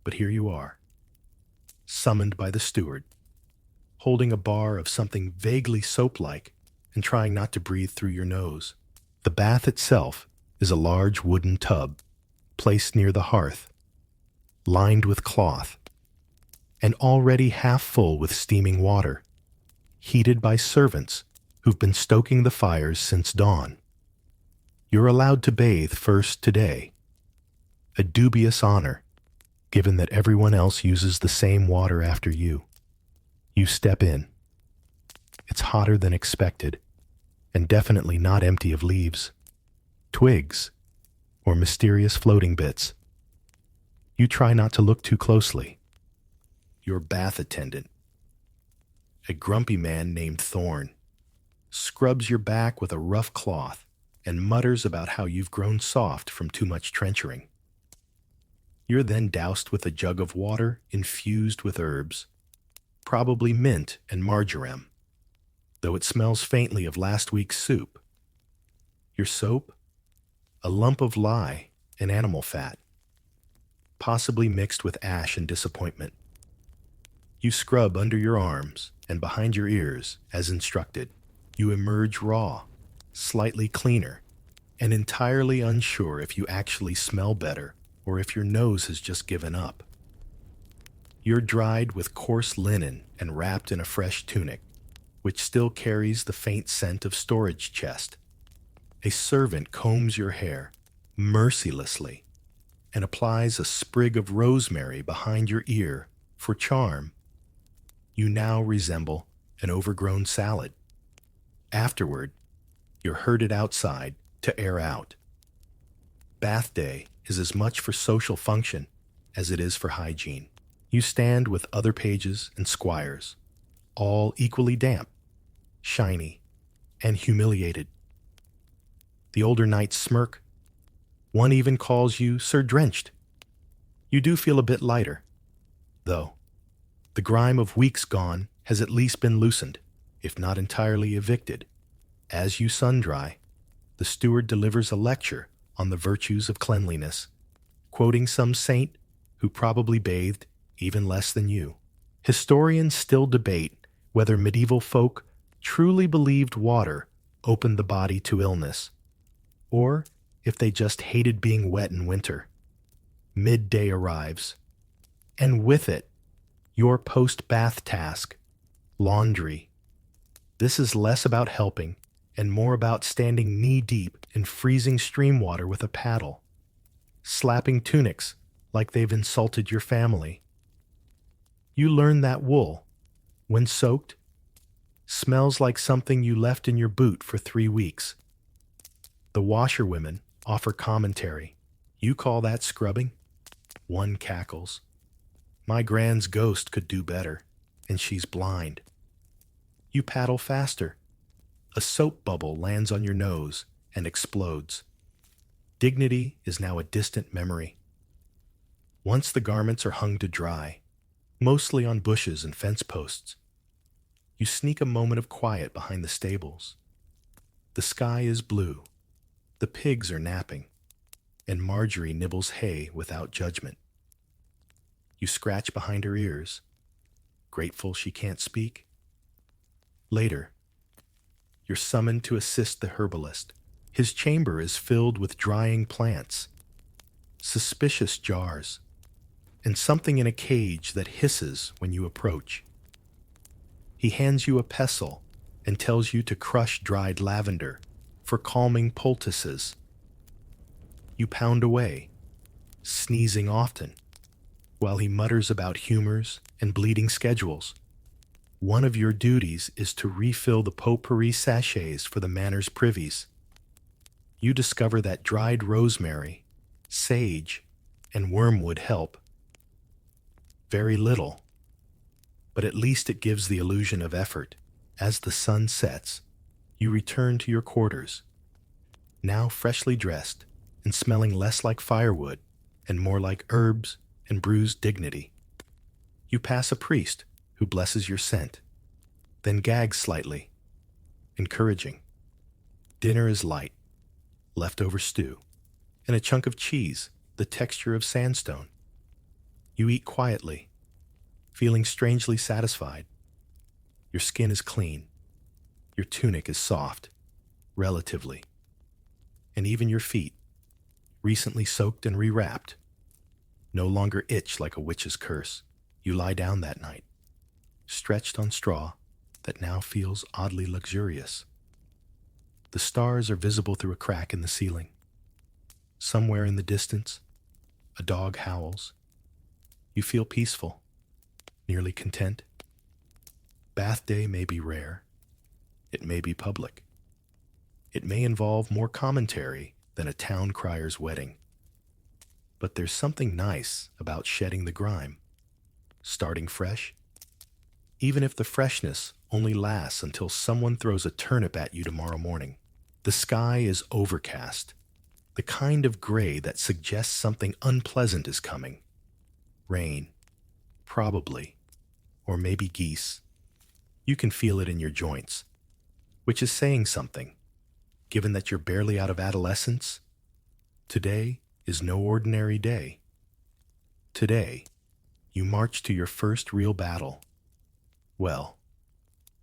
But here you are, summoned by the steward, holding a bar of something vaguely soap-like and trying not to breathe through your nose. The bath itself is a large wooden tub placed near the hearth, lined with cloth, and already half full with steaming water, heated by servants who've been stoking the fires since dawn. You're allowed to bathe first today, a dubious honor, given that everyone else uses the same water after you. You step in. It's hotter than expected, and definitely not empty of leaves, twigs, or mysterious floating bits. You try not to look too closely. Your bath attendant, a grumpy man named Thorn, scrubs your back with a rough cloth and mutters about how you've grown soft from too much trenchering. You're then doused with a jug of water infused with herbs, probably mint and marjoram, though it smells faintly of last week's soup. Your soap? A lump of lye and animal fat, possibly mixed with ash and disappointment. You scrub under your arms and behind your ears as instructed. You emerge raw, slightly cleaner, and entirely unsure if you actually smell better or if your nose has just given up. You're dried with coarse linen and wrapped in a fresh tunic, which still carries the faint scent of storage chest. A servant combs your hair mercilessly and applies a sprig of rosemary behind your ear for charm. You now resemble an overgrown salad. Afterward, you're herded outside to air out. Bath day is as much for social function as it is for hygiene. You stand with other pages and squires, all equally damp, shiny, and humiliated. The older knights smirk. One even calls you Sir Drenched. You do feel a bit lighter, though. The grime of weeks gone has at least been loosened, if not entirely evicted. As you sun-dry, the steward delivers a lecture on the virtues of cleanliness, quoting some saint who probably bathed even less than you. Historians still debate whether medieval folk truly believed water opened the body to illness, or if they just hated being wet in winter. Midday arrives, and with it, your post-bath task, laundry. This is less about helping and more about standing knee-deep in freezing stream water with a paddle, slapping tunics like they've insulted your family. You learn that wool, when soaked, smells like something you left in your boot for 3 weeks. The washerwomen offer commentary. You call that scrubbing? One cackles. My grand's ghost could do better, and she's blind. You paddle faster. A soap bubble lands on your nose and explodes. Dignity is now a distant memory. Once the garments are hung to dry, mostly on bushes and fence posts, you sneak a moment of quiet behind the stables. The sky is blue, the pigs are napping, and Marjorie nibbles hay without judgment. You scratch behind her ears, grateful she can't speak. Later, you're summoned to assist the herbalist. His chamber is filled with drying plants, suspicious jars, and something in a cage that hisses when you approach. He hands you a pestle and tells you to crush dried lavender for calming poultices. You pound away, sneezing often, while he mutters about humors and bleeding schedules. One of your duties is to refill the potpourri sachets for the manor's privies. You discover that dried rosemary, sage, and wormwood help. Very little, but at least it gives the illusion of effort. As the sun sets, you return to your quarters, now freshly dressed and smelling less like firewood and more like herbs and bruised dignity. You pass a priest who blesses your scent, then gags slightly, encouraging. Dinner is light, leftover stew, and a chunk of cheese, the texture of sandstone. You eat quietly, feeling strangely satisfied. Your skin is clean. Your tunic is soft, relatively. And even your feet, recently soaked and rewrapped, no longer itch like a witch's curse. You lie down that night, stretched on straw that now feels oddly luxurious. The stars are visible through a crack in the ceiling. Somewhere in the distance, a dog howls. You feel peaceful, nearly content. Bath day may be rare. It may be public. It may involve more commentary than a town crier's wedding. But there's something nice about shedding the grime, starting fresh, even if the freshness only lasts until someone throws a turnip at you tomorrow morning. The sky is overcast, the kind of gray that suggests something unpleasant is coming. Rain, probably, or maybe geese. You can feel it in your joints, which is saying something, given that you're barely out of adolescence. Today is no ordinary day. Today, you march to your first real battle. Well,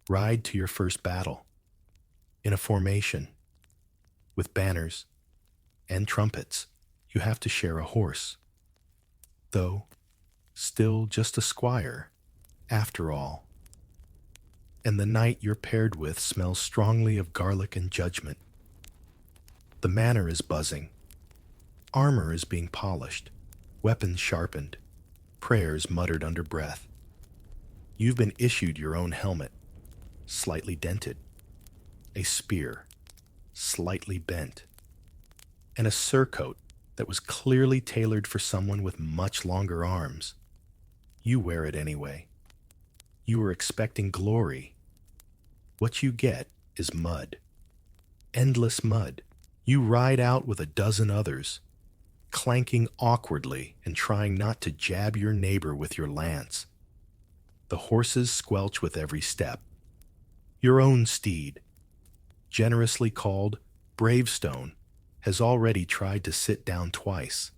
ride to your first battle, in a formation, with banners and trumpets. You have to share a horse, though still just a squire, after all. And the knight you're paired with smells strongly of garlic and judgment. The manor is buzzing. Armor is being polished, weapons sharpened, prayers muttered under breath. You've been issued your own helmet, slightly dented, a spear, slightly bent, and a surcoat that was clearly tailored for someone with much longer arms. You wear it anyway. You were expecting glory. What you get is mud. Endless mud. You ride out with a dozen others, clanking awkwardly and trying not to jab your neighbor with your lance. The horses squelch with every step. Your own steed, generously called Bravestone, has already tried to sit down twice.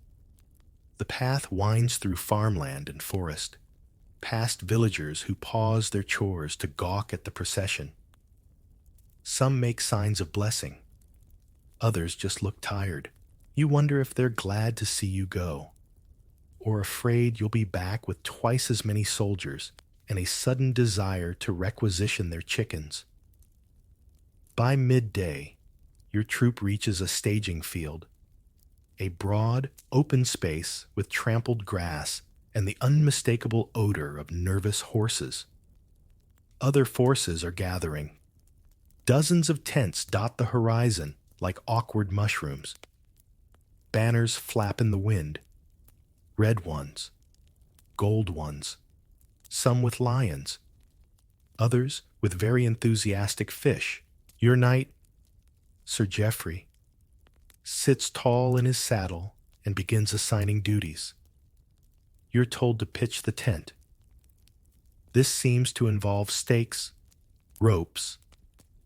The path winds through farmland and forest, past villagers who pause their chores to gawk at the procession. Some make signs of blessing. Others just look tired. You wonder if they're glad to see you go, or afraid you'll be back with twice as many soldiers and a sudden desire to requisition their chickens. By midday, your troop reaches a staging field, a broad, open space with trampled grass and the unmistakable odor of nervous horses. Other forces are gathering. Dozens of tents dot the horizon like awkward mushrooms. Banners flap in the wind, red ones, gold ones, some with lions. others with very enthusiastic fish. Your knight, Sir Geoffrey, sits tall in his saddle and begins assigning duties. You're told to pitch the tent. This seems to involve stakes, ropes,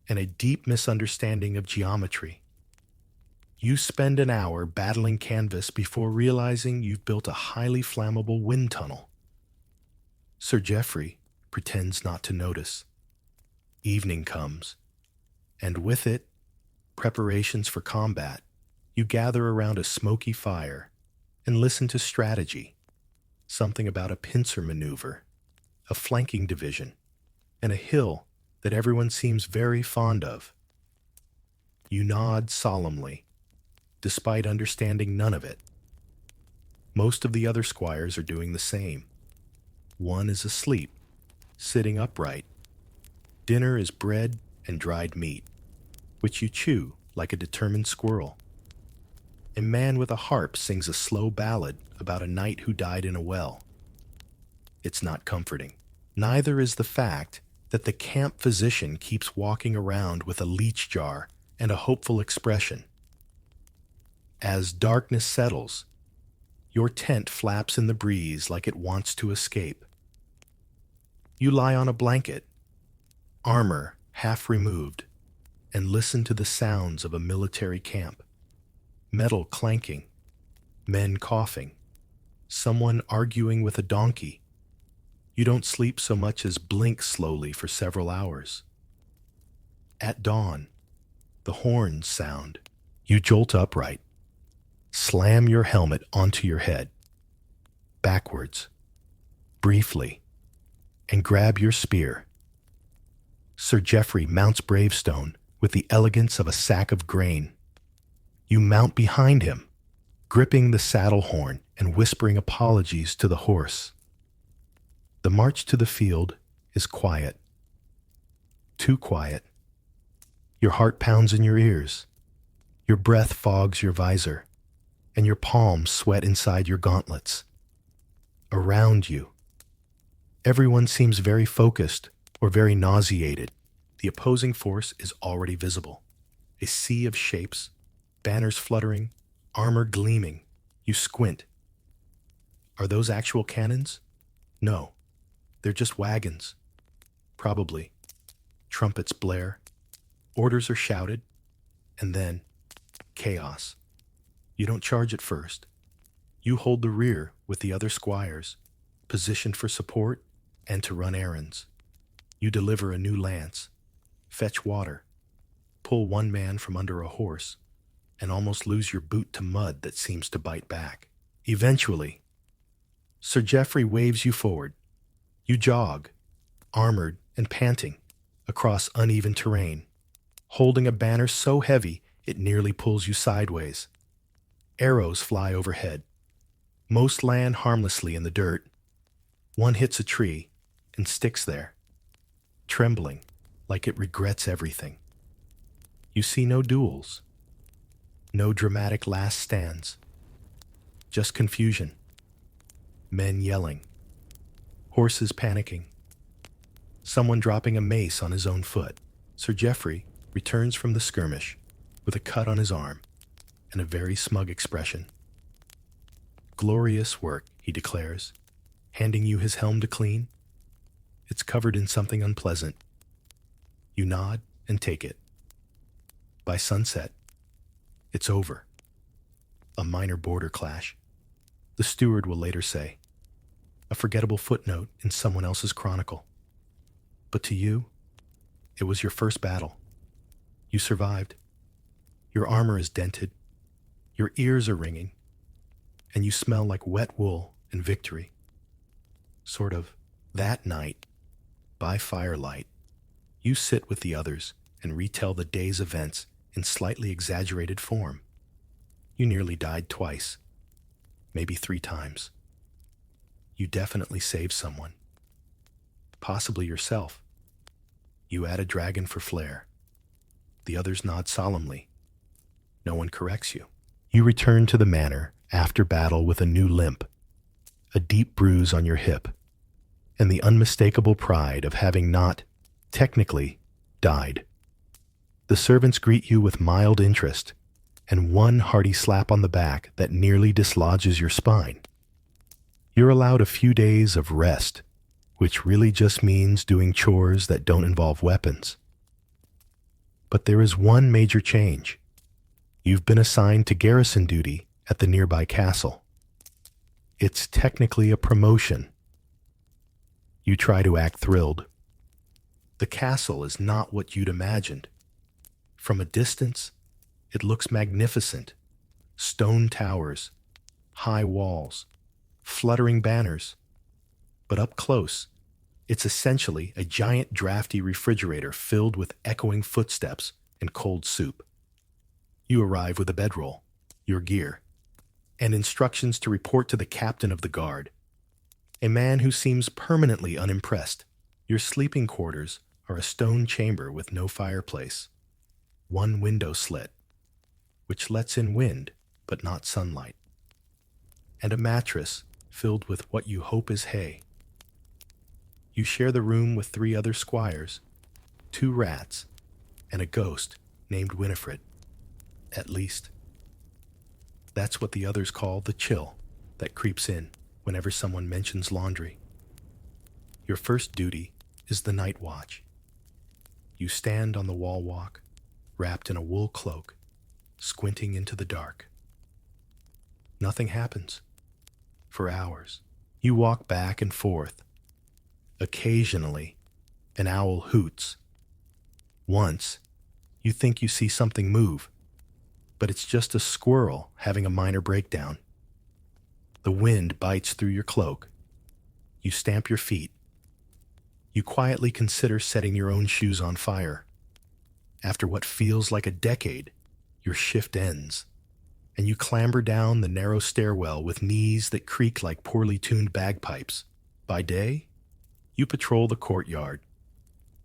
and a deep misunderstanding of geometry. You spend an hour battling canvas before realizing you've built a highly flammable wind tunnel. Sir Geoffrey pretends not to notice. Evening comes, and with it, preparations for combat. You gather around a smoky fire and listen to strategy, something about a pincer maneuver, a flanking division, and a hill that everyone seems very fond of. You nod solemnly, despite understanding none of it. Most of the other squires are doing the same. One is asleep, sitting upright. Dinner is bread and dried meat, which you chew like a determined squirrel. A man with a harp sings a slow ballad about a knight who died in a well. It's not comforting. Neither is the fact that the camp physician keeps walking around with a leech jar and a hopeful expression. As darkness settles, your tent flaps in the breeze like it wants to escape. You lie on a blanket, armor half removed, and listen to the sounds of a military camp. Metal clanking, men coughing, someone arguing with a donkey. You don't sleep so much as blink slowly for several hours. At dawn, the horns sound. You jolt upright, slam your helmet onto your head, backwards, briefly, and grab your spear. Sir Geoffrey mounts Bravestone with the elegance of a sack of grain. You mount behind him, gripping the saddle horn and whispering apologies to the horse. The march to the field is quiet. Too quiet. Your heart pounds in your ears. Your breath fogs your visor, and your palms sweat inside your gauntlets. Around you, everyone seems very focused or very nauseated. The opposing force is already visible. A sea of shapes, banners fluttering, armor gleaming. You squint. Are those actual cannons? No, they're just wagons. Probably. Trumpets blare. Orders are shouted. And then, chaos. You don't charge at first. You hold the rear with the other squires, positioned for support and to run errands. You deliver a new lance, fetch water, pull one man from under a horse, and almost lose your boot to mud that seems to bite back. Eventually, Sir Geoffrey waves you forward. You jog, armored and panting, across uneven terrain, holding a banner so heavy it nearly pulls you sideways. Arrows fly overhead. Most land harmlessly in the dirt. One hits a tree and sticks there, trembling like it regrets everything. You see no duels, no dramatic last stands, just confusion, men yelling, horses panicking, someone dropping a mace on his own foot. Sir Geoffrey returns from the skirmish with a cut on his arm and a very smug expression. Glorious work, he declares, handing you his helm to clean. It's covered in something unpleasant. You nod and take it. By sunset, it's over. A minor border clash. The steward will later say, a forgettable footnote in someone else's chronicle. But to you, it was your first battle. You survived. Your armor is dented. Your ears are ringing. And you smell like wet wool and victory. Sort of. That night, by firelight, you sit with the others and retell the day's events in slightly exaggerated form. You nearly died twice, maybe 3 times. You definitely saved someone, possibly yourself. You add a dragon for flair. The others nod solemnly. No one corrects you. You return to the manor after battle with a new limp, a deep bruise on your hip, and the unmistakable pride of having not technically, died. The servants greet you with mild interest and one hearty slap on the back that nearly dislodges your spine. You're allowed a few days of rest, which really just means doing chores that don't involve weapons. But there is one major change. You've been assigned to garrison duty at the nearby castle. It's technically a promotion. You try to act thrilled. The castle is not what you'd imagined. From a distance, it looks magnificent. Stone towers, high walls, fluttering banners. But up close, it's essentially a giant drafty refrigerator filled with echoing footsteps and cold soup. You arrive with a bedroll, your gear, and instructions to report to the captain of the guard, a man who seems permanently unimpressed. Your sleeping quarters are a stone chamber with no fireplace, one window slit, which lets in wind but not sunlight, and a mattress filled with what you hope is hay. You share the room with 3 other squires, 2 rats, and a ghost named Winifred. At least, that's what the others call the chill that creeps in whenever someone mentions laundry. Your first duty is the night watch. You stand on the wall walk, wrapped in a wool cloak, squinting into the dark. Nothing happens. For hours, you walk back and forth. Occasionally, an owl hoots. Once, you think you see something move, but it's just a squirrel having a minor breakdown. The wind bites through your cloak. You stamp your feet. You quietly consider setting your own shoes on fire. After what feels like a decade, your shift ends, and you clamber down the narrow stairwell with knees that creak like poorly tuned bagpipes. By day, you patrol the courtyard,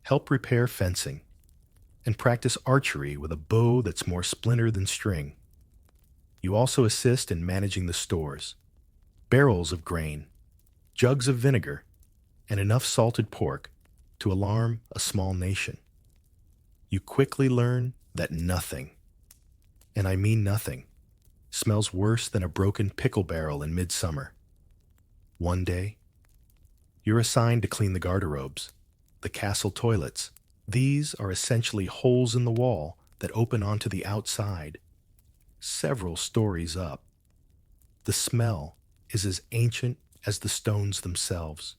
help repair fencing, and practice archery with a bow that's more splinter than string. You also assist in managing the stores, barrels of grain, jugs of vinegar, and enough salted pork to alarm a small nation. You quickly learn that nothing, and I mean nothing, smells worse than a broken pickle barrel in midsummer. One day, you're assigned to clean the garderobes, the castle toilets. These are essentially holes in the wall that open onto the outside, several stories up. The smell is as ancient as the stones themselves.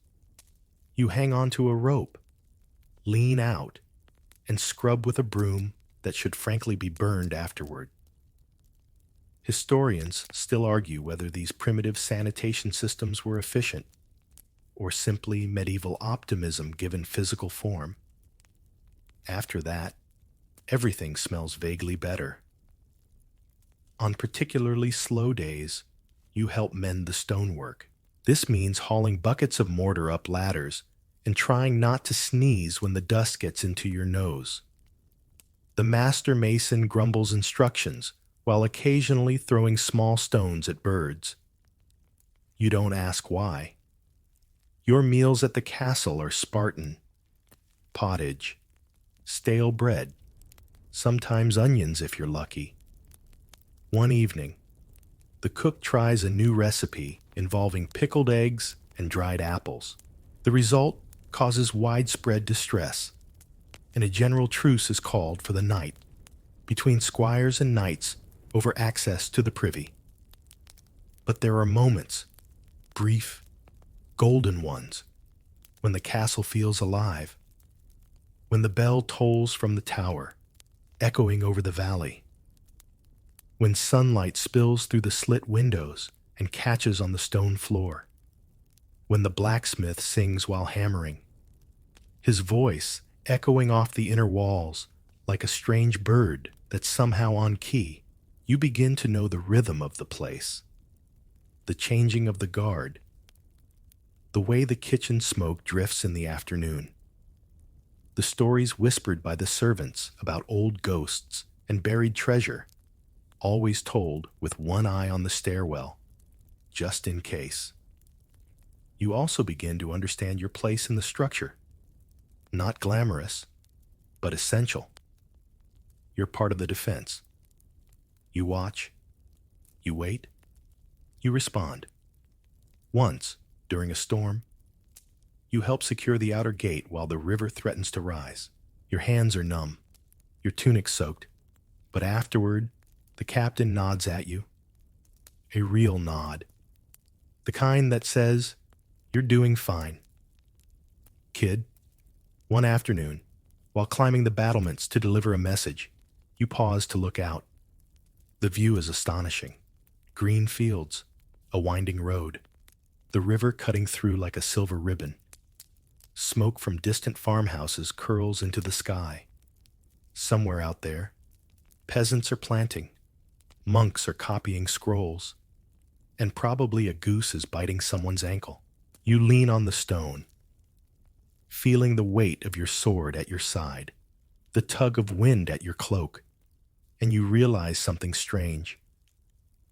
You hang onto a rope, lean out, and scrub with a broom that should frankly be burned afterward. Historians still argue whether these primitive sanitation systems were efficient, or simply medieval optimism given physical form. After that, everything smells vaguely better. On particularly slow days, you help mend the stonework. This means hauling buckets of mortar up ladders and trying not to sneeze when the dust gets into your nose. The master mason grumbles instructions while occasionally throwing small stones at birds. You don't ask why. Your meals at the castle are Spartan. Pottage, stale bread, sometimes onions if you're lucky. One evening, the cook tries a new recipe involving pickled eggs and dried apples. The result causes widespread distress, and a general truce is called for the night between squires and knights over access to the privy. But there are moments, brief, golden ones, when the castle feels alive, when the bell tolls from the tower, echoing over the valley, when sunlight spills through the slit windows and catches on the stone floor, when the blacksmith sings while hammering, his voice echoing off the inner walls like a strange bird that's somehow on key. You begin to know the rhythm of the place, the changing of the guard, the way the kitchen smoke drifts in the afternoon, the stories whispered by the servants about old ghosts and buried treasure, always told with one eye on the stairwell, just in case. You also begin to understand your place in the structure. Not glamorous, but essential. You're part of the defense. You watch, you wait, you respond. Once, during a storm, you help secure the outer gate while the river threatens to rise. Your hands are numb, your tunic soaked, but afterward, the captain nods at you. A real nod. The kind that says, "You're doing fine." Kid, one afternoon, while climbing the battlements to deliver a message, you pause to look out. The view is astonishing. Green fields, a winding road, the river cutting through like a silver ribbon. Smoke from distant farmhouses curls into the sky. Somewhere out there, peasants are planting, monks are copying scrolls, and probably a goose is biting someone's ankle. You lean on the stone, feeling the weight of your sword at your side, the tug of wind at your cloak, and you realize something strange.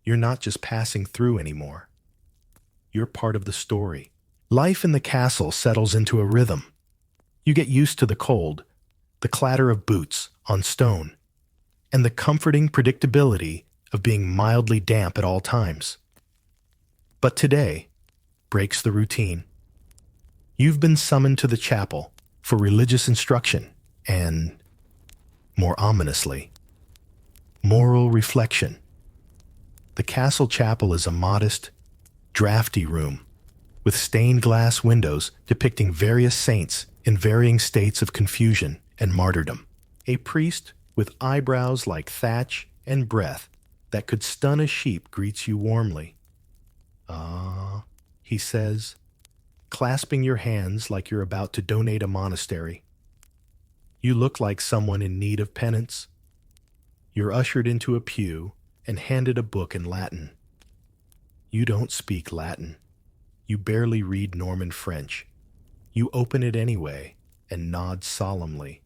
You're not just passing through anymore. You're part of the story. Life in the castle settles into a rhythm. You get used to the cold, the clatter of boots on stone, and the comforting predictability of being mildly damp at all times. But today breaks the routine. You've been summoned to the chapel for religious instruction and, more ominously, moral reflection. The castle chapel is a modest, drafty room with stained glass windows depicting various saints in varying states of confusion and martyrdom. A priest with eyebrows like thatch and breath that could stun a sheep greets you warmly. "Ah," he says, clasping your hands like you're about to donate a monastery. You look like someone in need of penance. You're ushered into a pew and handed a book in Latin. You don't speak Latin. You barely read Norman French. You open it anyway and nod solemnly.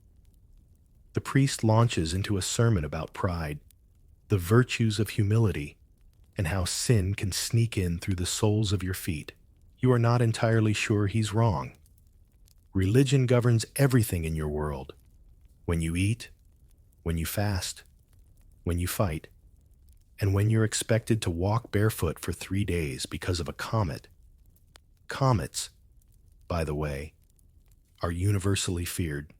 The priest launches into a sermon about pride, the virtues of humility, and how sin can sneak in through the soles of your feet. You are not entirely sure he's wrong. Religion governs everything in your world. When you eat, when you fast, when you fight, and when you're expected to walk barefoot for 3 days because of a comet. Comets, by the way, are universally feared.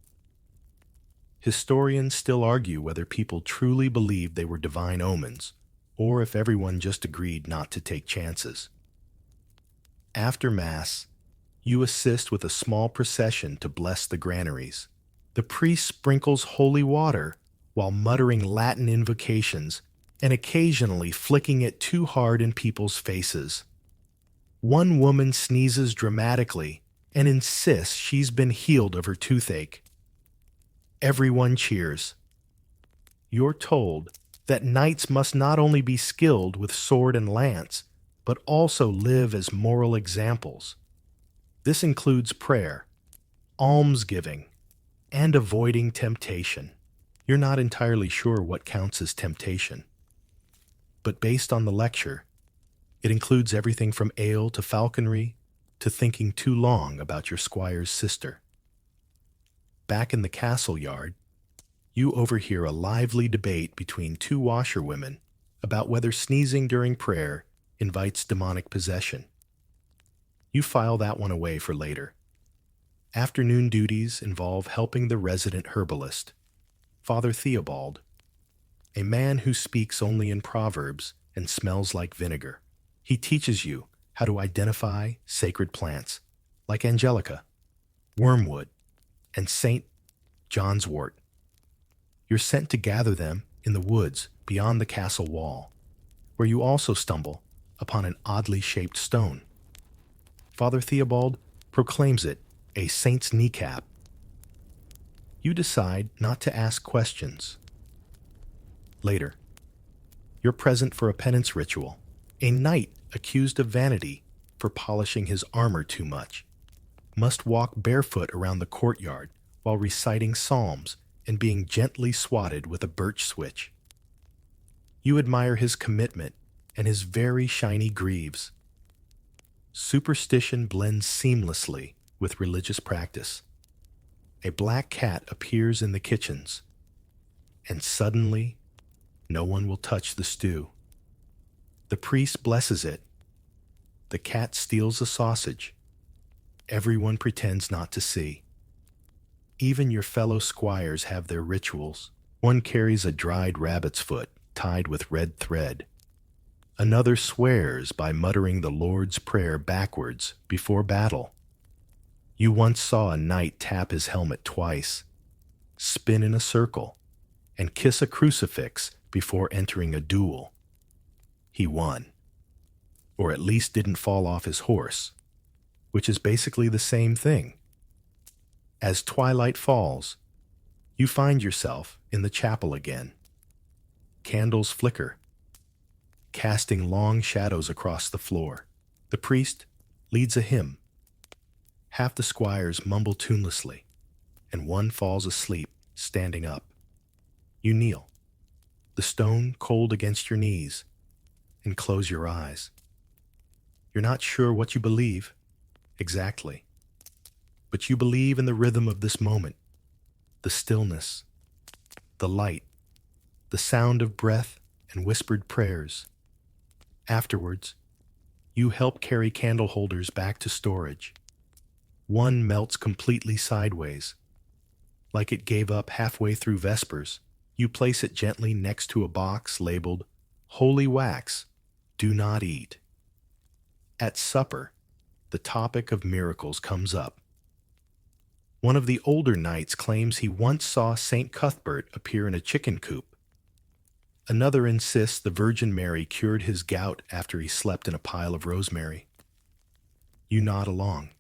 Historians still argue whether people truly believed they were divine omens, or if everyone just agreed not to take chances. After Mass, you assist with a small procession to bless the granaries. The priest sprinkles holy water while muttering Latin invocations and occasionally flicking it too hard in people's faces. One woman sneezes dramatically and insists she's been healed of her toothache. Everyone cheers. You're told that knights must not only be skilled with sword and lance, but also live as moral examples. This includes prayer, almsgiving, and avoiding temptation. You're not entirely sure what counts as temptation, but based on the lecture, it includes everything from ale to falconry to thinking too long about your squire's sister. Back in the castle yard, you overhear a lively debate between two washerwomen about whether sneezing during prayer invites demonic possession. You file that one away for later. Afternoon duties involve helping the resident herbalist, Father Theobald, a man who speaks only in proverbs and smells like vinegar. He teaches you how to identify sacred plants like angelica, wormwood, and St. John's wort. You're sent to gather them in the woods beyond the castle wall, where you also stumble upon an oddly shaped stone. Father Theobald proclaims it a saint's kneecap. You decide not to ask questions. Later, you're present for a penance ritual. A knight accused of vanity for polishing his armor too much must walk barefoot around the courtyard while reciting psalms and being gently swatted with a birch switch. You admire his commitment and his very shiny greaves. Superstition blends seamlessly with religious practice. A black cat appears in the kitchens, and suddenly, no one will touch the stew. The priest blesses it. The cat steals a sausage. Everyone pretends not to see. Even your fellow squires have their rituals. One carries a dried rabbit's foot tied with red thread. Another swears by muttering the Lord's Prayer backwards before battle. You once saw a knight tap his helmet twice, spin in a circle, and kiss a crucifix before entering a duel. He won, or at least didn't fall off his horse, which is basically the same thing. As twilight falls, you find yourself in the chapel again. Candles flicker, casting long shadows across the floor. The priest leads a hymn. Half the squires mumble tunelessly, and one falls asleep standing up. You kneel, the stone cold against your knees, and close your eyes. You're not sure what you believe exactly, but you believe in the rhythm of this moment, the stillness, the light, the sound of breath and whispered prayers. Afterwards, you help carry candle holders back to storage. One melts completely sideways, like it gave up halfway through Vespers. You place it gently next to a box labeled, "Holy Wax, do not eat." At supper, the topic of miracles comes up. One of the older knights claims he once saw St. Cuthbert appear in a chicken coop. Another insists the Virgin Mary cured his gout after he slept in a pile of rosemary. You nod along,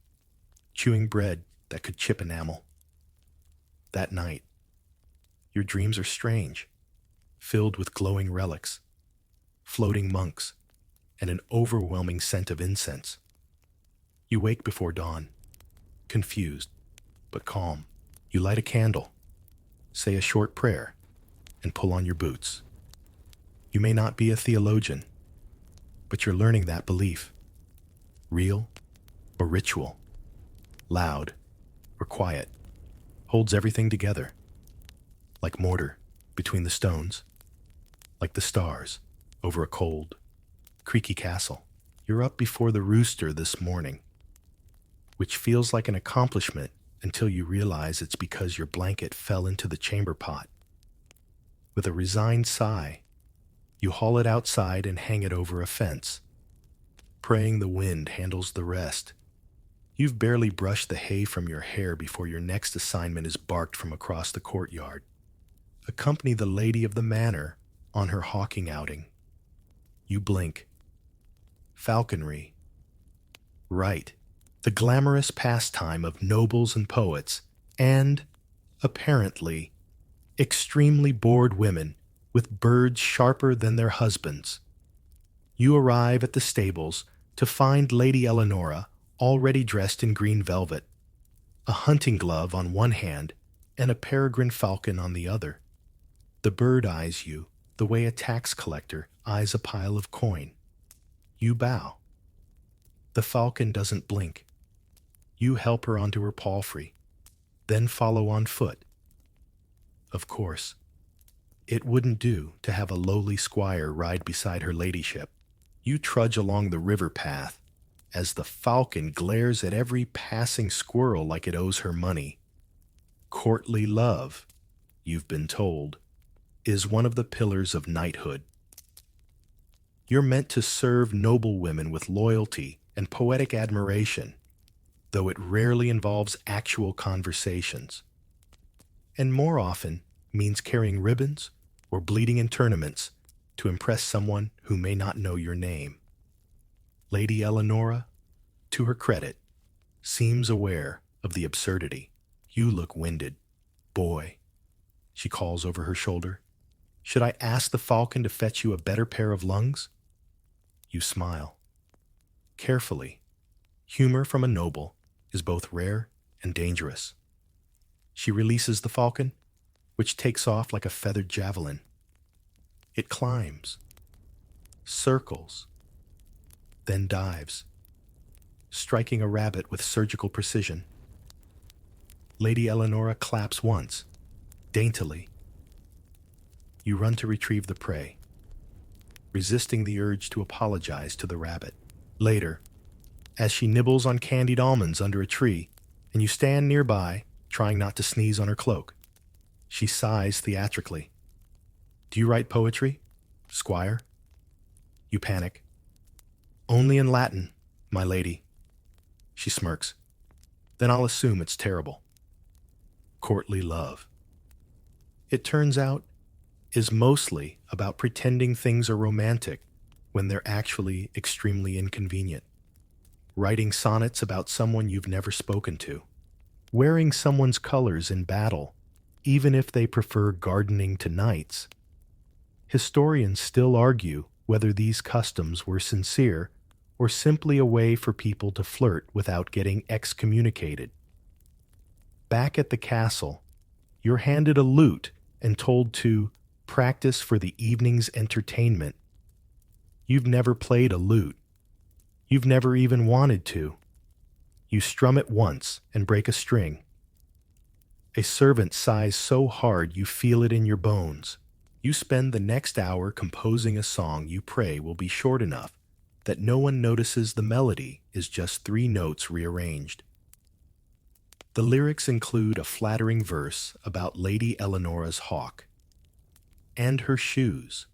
chewing bread that could chip enamel. That night, your dreams are strange, filled with glowing relics, floating monks, and an overwhelming scent of incense. You wake before dawn, confused but calm. You light a candle, say a short prayer, and pull on your boots. You may not be a theologian, but you're learning that belief, real or ritual, loud or quiet, holds everything together, like mortar between the stones, like the stars over a cold, creaky castle. You're up before the rooster this morning, which feels like an accomplishment until you realize it's because your blanket fell into the chamber pot. With a resigned sigh, you haul it outside and hang it over a fence, praying the wind handles the rest. You've barely brushed the hay from your hair before your next assignment is barked from across the courtyard. Accompany the lady of the manor on her hawking outing. You blink. Falconry. Right. The glamorous pastime of nobles and poets, and, apparently, extremely bored women with birds sharper than their husbands. You arrive at the stables to find Lady Eleonora already dressed in green velvet, a hunting glove on one hand and a peregrine falcon on the other. The bird eyes you the way a tax collector eyes a pile of coin. You bow. The falcon doesn't blink. You help her onto her palfrey, then follow on foot. Of course, it wouldn't do to have a lowly squire ride beside her ladyship. You trudge along the river path as the falcon glares at every passing squirrel like it owes her money. Courtly love, you've been told, is one of the pillars of knighthood. You're meant to serve noble women with loyalty and poetic admiration, though it rarely involves actual conversations, and more often means carrying ribbons or bleeding in tournaments to impress someone who may not know your name. Lady Eleonora, to her credit, seems aware of the absurdity. You look winded. Boy, she calls over her shoulder, should I ask the falcon to fetch you a better pair of lungs? You smile. Carefully, humor from a noble is both rare and dangerous. She releases the falcon, which takes off like a feathered javelin. It climbs, circles, then dives, striking a rabbit with surgical precision. Lady Eleonora claps once, daintily. You run to retrieve the prey, resisting the urge to apologize to the rabbit. Later, as she nibbles on candied almonds under a tree, and you stand nearby, trying not to sneeze on her cloak, she sighs theatrically. Do you write poetry, Squire? You panic. Only in Latin, my lady. She smirks. Then I'll assume it's terrible. Courtly love. It turns out, is mostly about pretending things are romantic when they're actually extremely inconvenient. Writing sonnets about someone you've never spoken to. Wearing someone's colors in battle, even if they prefer gardening to knights. Historians still argue whether these customs were sincere or simply a way for people to flirt without getting excommunicated. Back at the castle, you're handed a lute and told to practice for the evening's entertainment. You've never played a lute. You've never even wanted to. You strum it once and break a string. A servant sighs so hard you feel it in your bones. You spend the next hour composing a song you pray will be short enough that no one notices the melody is just 3 notes rearranged. The lyrics include a flattering verse about Lady Eleonora's hawk, and her shoes,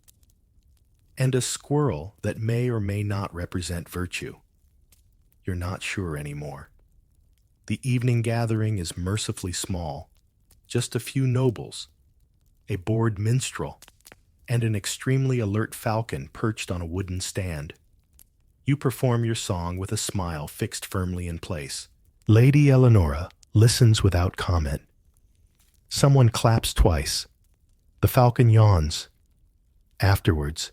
and a squirrel that may or may not represent virtue. You're not sure anymore. The evening gathering is mercifully small, just a few nobles, a bored minstrel, and an extremely alert falcon perched on a wooden stand. You perform your song with a smile fixed firmly in place. Lady Eleonora listens without comment. Someone claps twice. The falcon yawns. Afterwards,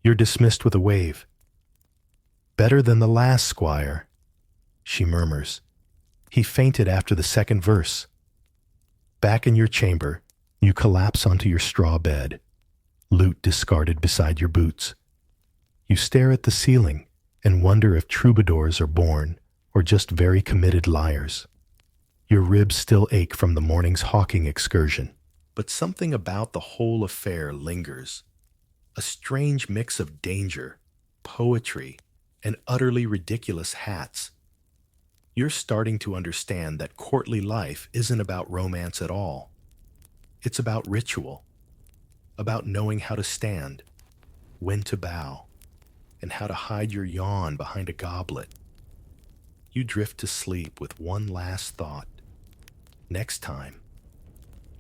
you're dismissed with a wave. Better than the last, Squire, she murmurs. He fainted after the second verse. Back in your chamber, you collapse onto your straw bed, lute discarded beside your boots. You stare at the ceiling and wonder if troubadours are born or just very committed liars. Your ribs still ache from the morning's hawking excursion, but something about the whole affair lingers. A strange mix of danger, poetry, and utterly ridiculous hats. You're starting to understand that courtly life isn't about romance at all. It's about ritual, about knowing how to stand, when to bow, and how to hide your yawn behind a goblet. You drift to sleep with one last thought. Next time,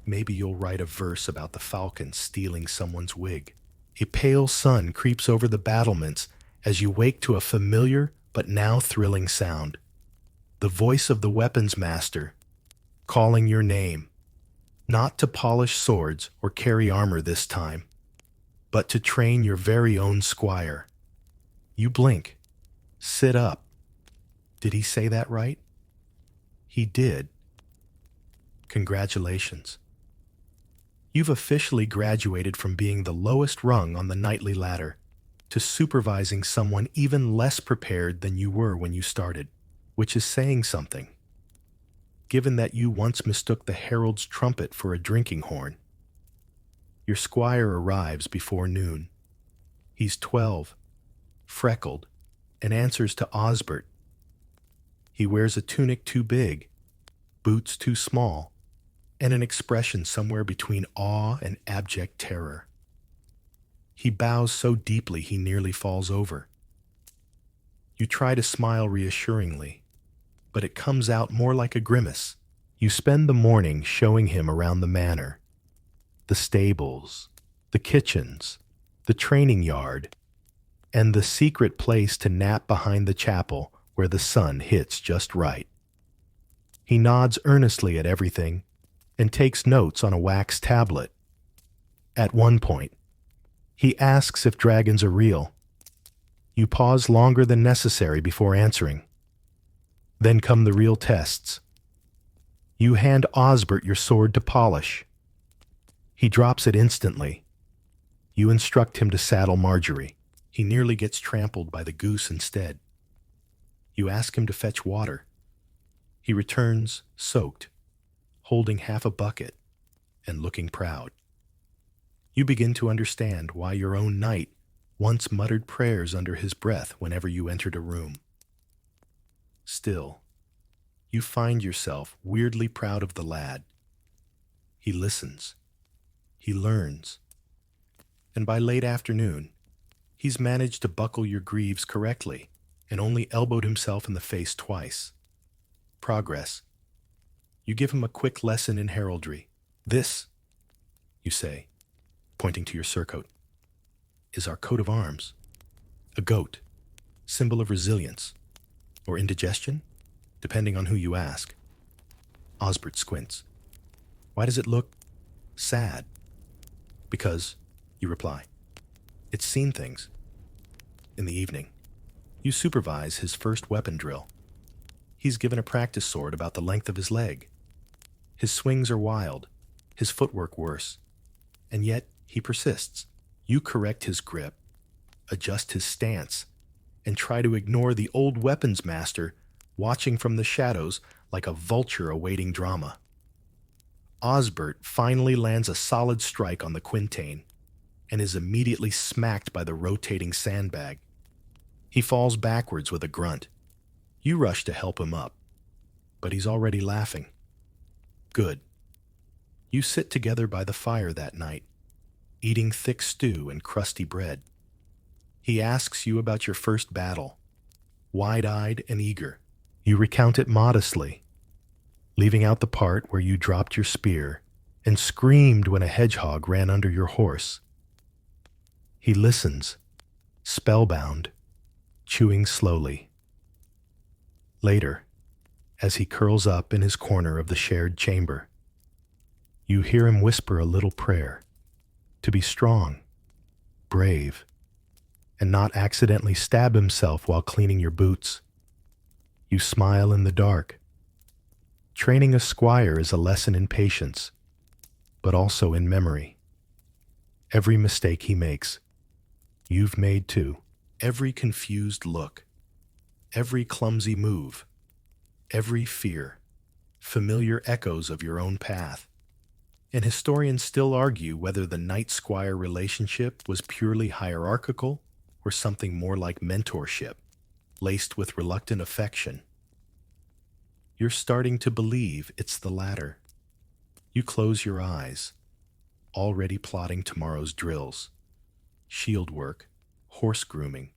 maybe you'll write a verse about the falcon stealing someone's wig. A pale sun creeps over the battlements as you wake to a familiar but now thrilling sound. The voice of the weapons master, calling your name, not to polish swords or carry armor this time, but to train your very own squire. You blink, sit up. Did he say that right? He did. Congratulations. You've officially graduated from being the lowest rung on the knightly ladder to supervising someone even less prepared than you were when you started, which is saying something, given that you once mistook the herald's trumpet for a drinking horn. Your squire arrives before noon. He's 12, freckled, and answers to Osbert. He wears a tunic too big, boots too small, and an expression somewhere between awe and abject terror. He bows so deeply he nearly falls over. You try to smile reassuringly, but it comes out more like a grimace. You spend the morning showing him around the manor, the stables, the kitchens, the training yard, and the secret place to nap behind the chapel where the sun hits just right. He nods earnestly at everything and takes notes on a wax tablet. At one point, he asks if dragons are real. You pause longer than necessary before answering. Then come the real tests. You hand Osbert your sword to polish. He drops it instantly. You instruct him to saddle Marjorie. He nearly gets trampled by the goose instead. You ask him to fetch water. He returns soaked, holding half a bucket and looking proud. You begin to understand why your own knight once muttered prayers under his breath whenever you entered a room. Still, you find yourself weirdly proud of the lad. He listens. He learns. And by late afternoon, he's managed to buckle your greaves correctly and only elbowed himself in the face twice. Progress. You give him a quick lesson in heraldry. This, you say, pointing to your surcoat, is our coat of arms. A goat, symbol of resilience, or indigestion, depending on who you ask. Osbert squints. Why does it look sad? Because, you reply, it's seen things. In the evening, you supervise his first weapon drill. He's given a practice sword about the length of his leg. His swings are wild, his footwork worse, and yet he persists. You correct his grip, adjust his stance, and try to ignore the old weapons master watching from the shadows like a vulture awaiting drama. Osbert finally lands a solid strike on the quintain and is immediately smacked by the rotating sandbag. He falls backwards with a grunt. You rush to help him up, but he's already laughing. Good. You sit together by the fire that night, eating thick stew and crusty bread. He asks you about your first battle. Wide-eyed and eager, you recount it modestly, leaving out the part where you dropped your spear and screamed when a hedgehog ran under your horse. He listens, spellbound, chewing slowly. Later, as he curls up in his corner of the shared chamber, you hear him whisper a little prayer to be strong, brave, and not accidentally stab himself while cleaning your boots. You smile in the dark. Training a squire is a lesson in patience, but also in memory. Every mistake he makes, you've made too. Every confused look, every clumsy move, every fear, familiar echoes of your own path. And historians still argue whether the knight-squire relationship was purely hierarchical or something more like mentorship, laced with reluctant affection. You're starting to believe it's the latter. You close your eyes, already plotting tomorrow's drills, shield work, horse grooming,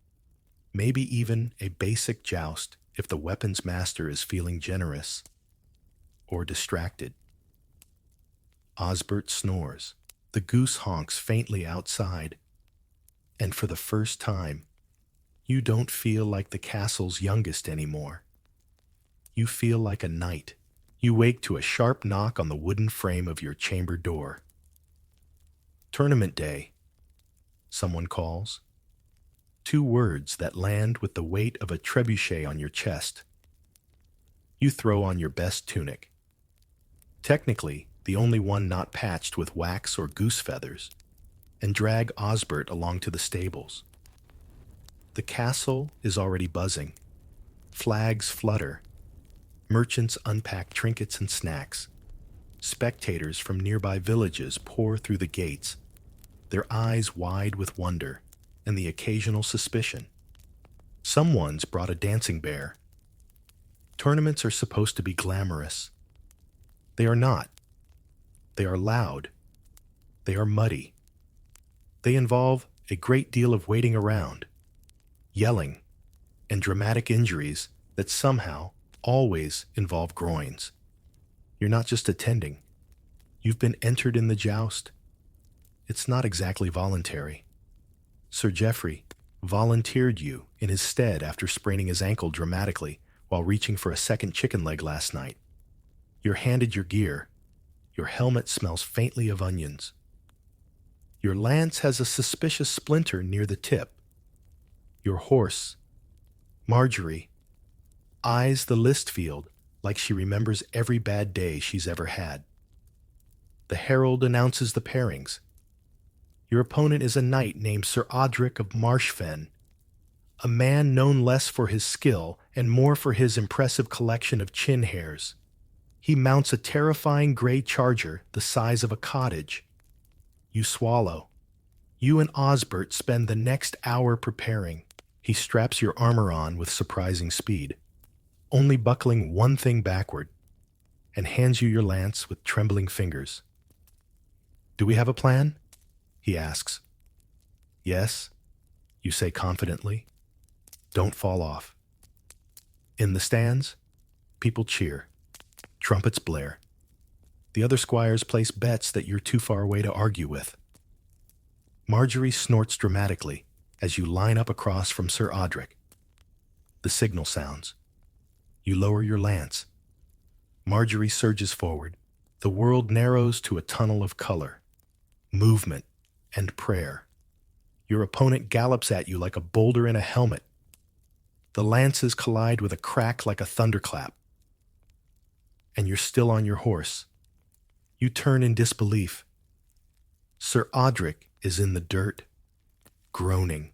maybe even a basic joust if the weapons master is feeling generous or distracted. Osbert snores. The goose honks faintly outside. And for the first time, you don't feel like the castle's youngest anymore. You feel like a knight. You wake to a sharp knock on the wooden frame of your chamber door. Tournament day, someone calls. 2 words that land with the weight of a trebuchet on your chest. You throw on your best tunic. Technically, the only one not patched with wax or goose feathers, and drag Osbert along to the stables. The castle is already buzzing. Flags flutter. Merchants unpack trinkets and snacks. Spectators from nearby villages pour through the gates, their eyes wide with wonder and the occasional suspicion. Someone's brought a dancing bear. Tournaments are supposed to be glamorous. They are not. They are loud. They are muddy. They involve a great deal of waiting around, yelling, and dramatic injuries that somehow always involve groins. You're not just attending. You've been entered in the joust. It's not exactly voluntary. Sir Geoffrey volunteered you in his stead after spraining his ankle dramatically while reaching for a second chicken leg last night. You're handed your gear. Your helmet smells faintly of onions. Your lance has a suspicious splinter near the tip. Your horse, Marjorie, eyes the list field like she remembers every bad day she's ever had. The herald announces the pairings. Your opponent is a knight named Sir Odric of Marshfen, a man known less for his skill and more for his impressive collection of chin hairs. He mounts a terrifying gray charger the size of a cottage. You swallow. You and Osbert spend the next hour preparing. He straps your armor on with surprising speed, only buckling one thing backward, and hands you your lance with trembling fingers. "Do we have a plan?" he asks. "Yes," you say confidently. "Don't fall off." In the stands, people cheer. Trumpets blare. The other squires place bets that you're too far away to argue with. Marjorie snorts dramatically as you line up across from Sir Audric. The signal sounds. You lower your lance. Marjorie surges forward. The world narrows to a tunnel of color, movement, and prayer. Your opponent gallops at you like a boulder in a helmet. The lances collide with a crack like a thunderclap. And you're still on your horse. You turn in disbelief. Sir Audric is in the dirt, groaning.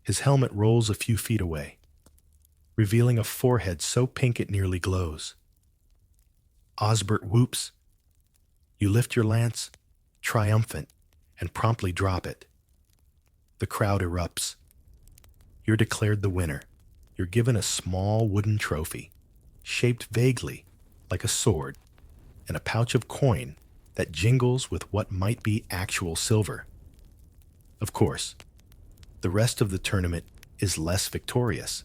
His helmet rolls a few feet away, revealing a forehead so pink it nearly glows. Osbert whoops. You lift your lance, triumphant, and promptly drop it. The crowd erupts. You're declared the winner. You're given a small wooden trophy, shaped vaguely like a sword, and a pouch of coin that jingles with what might be actual silver. Of course, the rest of the tournament is less victorious.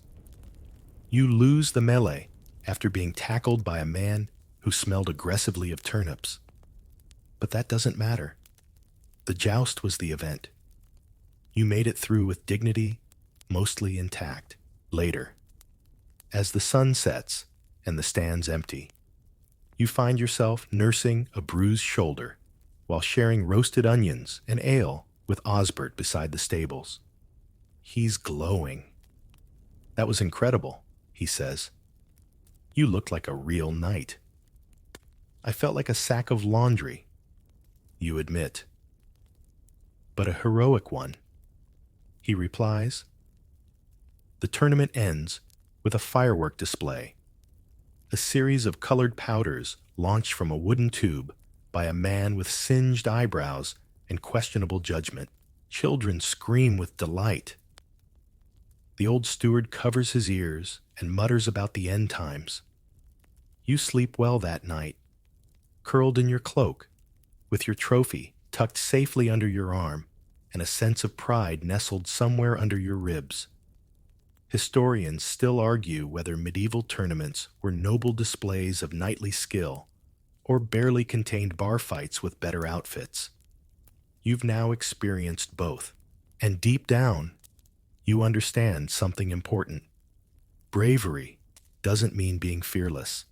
You lose the melee after being tackled by a man who smelled aggressively of turnips. But that doesn't matter. The joust was the event. You made it through with dignity, mostly intact. Later, as the sun sets and the stands empty, you find yourself nursing a bruised shoulder while sharing roasted onions and ale with Osbert beside the stables. He's glowing. "That was incredible," he says. "You looked like a real knight." "I felt like a sack of laundry," you admit. "But a heroic one," he replies. The tournament ends with a firework display. A series of colored powders launched from a wooden tube by a man with singed eyebrows and questionable judgment. Children scream with delight. The old steward covers his ears and mutters about the end times. You sleep well that night, curled in your cloak, with your trophy tucked safely under your arm and a sense of pride nestled somewhere under your ribs. Historians still argue whether medieval tournaments were noble displays of knightly skill or barely contained bar fights with better outfits. You've now experienced both, and deep down, you understand something important. Bravery doesn't mean being fearless.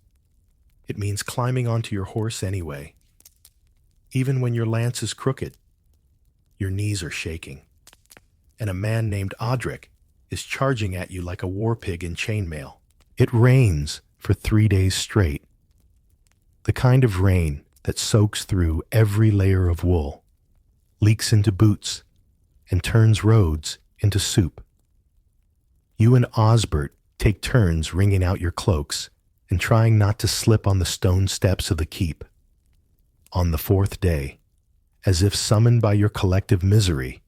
It means climbing onto your horse anyway. Even when your lance is crooked, your knees are shaking, and a man named Audric is charging at you like a war pig in chainmail. It rains for 3 days straight. The kind of rain that soaks through every layer of wool, leaks into boots, and turns roads into soup. You and Osbert take turns wringing out your cloaks and trying not to slip on the stone steps of the keep. On the 4th day, as if summoned by your collective misery,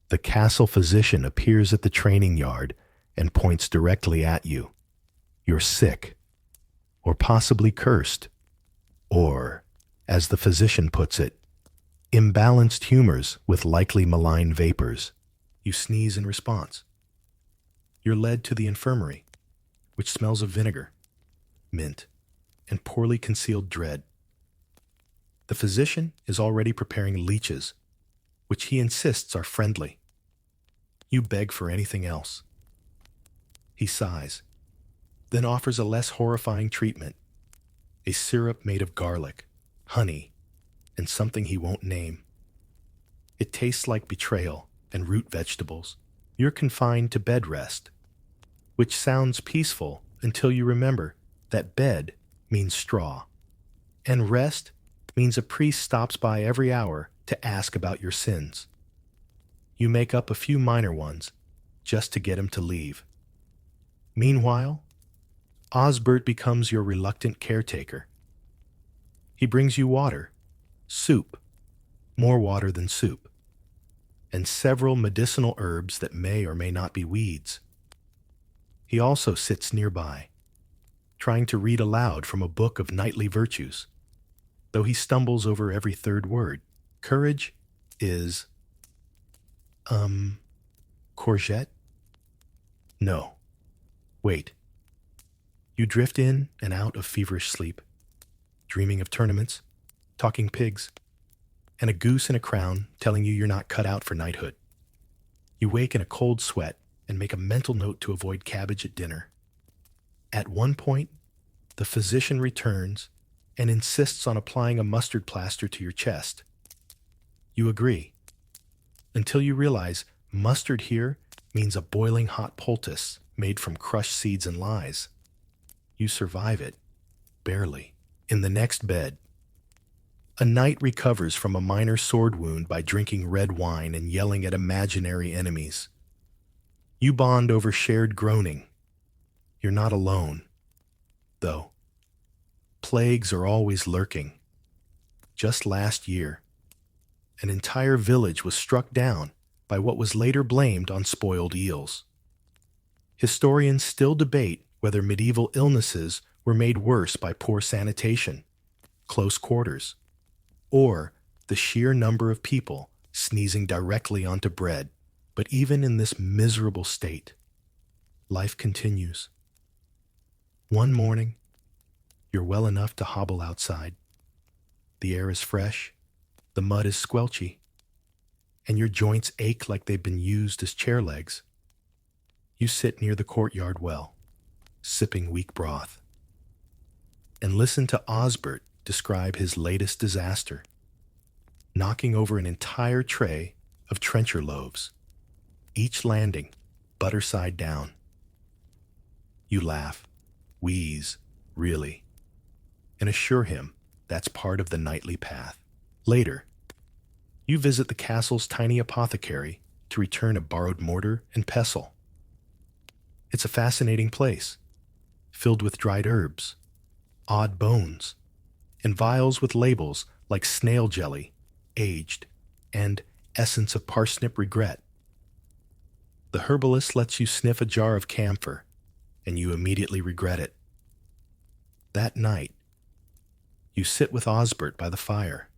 the castle physician appears at the training yard and points directly at you. You're sick, or possibly cursed, or, as the physician puts it, imbalanced humors with likely malign vapors. You sneeze in response. You're led to the infirmary, which smells of vinegar, mint, and poorly concealed dread. The physician is already preparing leeches, which he insists are friendly. You beg for anything else. He sighs, then offers a less horrifying treatment, a syrup made of garlic, honey, and something he won't name. It tastes like betrayal and root vegetables. You're confined to bed rest, which sounds peaceful until you remember that bed means straw, and rest means a priest stops by every hour to ask about your sins. You make up a few minor ones just to get him to leave. Meanwhile, Osbert becomes your reluctant caretaker. He brings you water, soup, more water than soup, and several medicinal herbs that may or may not be weeds. He also sits nearby, trying to read aloud from a book of knightly virtues, though he stumbles over every third word. Courage is, courgette? No. Wait. You drift in and out of feverish sleep, dreaming of tournaments, talking pigs, and a goose in a crown telling you you're not cut out for knighthood. You wake in a cold sweat and make a mental note to avoid cabbage at dinner. At one point, the physician returns and insists on applying a mustard plaster to your chest. You agree, until you realize mustard here means a boiling hot poultice made from crushed seeds and lies. You survive it, barely. In the next bed, a knight recovers from a minor sword wound by drinking red wine and yelling at imaginary enemies. You bond over shared groaning. You're not alone, though. Plagues are always lurking. Just last year, an entire village was struck down by what was later blamed on spoiled eels. Historians still debate whether medieval illnesses were made worse by poor sanitation, close quarters, or the sheer number of people sneezing directly onto bread. But even in this miserable state, life continues. One morning, you're well enough to hobble outside. The air is fresh, the mud is squelchy, and your joints ache like they've been used as chair legs. You sit near the courtyard well, sipping weak broth, and listen to Osbert describe his latest disaster, knocking over an entire tray of trencher loaves, each landing butter side down. You laugh, wheeze, really, and assure him that's part of the nightly path. Later, you visit the castle's tiny apothecary to return a borrowed mortar and pestle. It's a fascinating place, filled with dried herbs, odd bones, and vials with labels like snail jelly, aged, and essence of parsnip regret. The herbalist lets you sniff a jar of camphor, and you immediately regret it. That night, you sit with Osbert by the fire.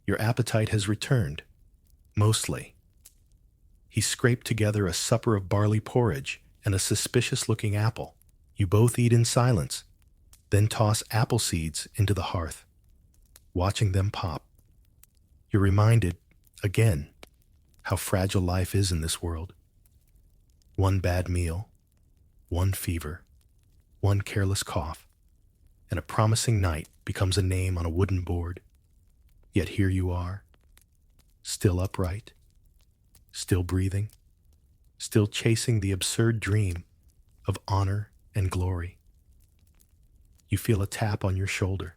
Your appetite has returned, mostly. He scraped together a supper of barley porridge and a suspicious-looking apple. You both eat in silence, then toss apple seeds into the hearth, watching them pop. You're reminded, again, how fragile life is in this world. One bad meal, one fever, one careless cough, and a promising night becomes a name on a wooden board. Yet here you are, still upright, still breathing, still chasing the absurd dream of honor and glory. You feel a tap on your shoulder.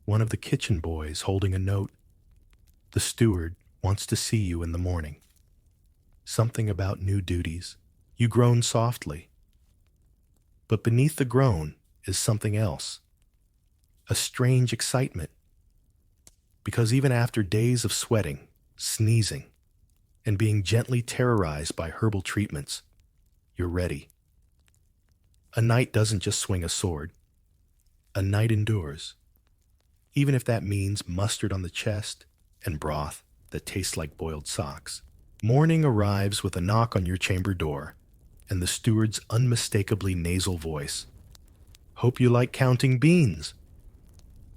One of the kitchen boys holding a note. The steward wants to see you in the morning. Something about new duties. You groan softly. But beneath the groan is something else. A strange excitement. Because even after days of sweating, sneezing, and being gently terrorized by herbal treatments, you're ready. A knight doesn't just swing a sword. A knight endures, even if that means mustard on the chest and broth that tastes like boiled socks. Morning arrives with a knock on your chamber door and the steward's unmistakably nasal voice. Hope you like counting beans.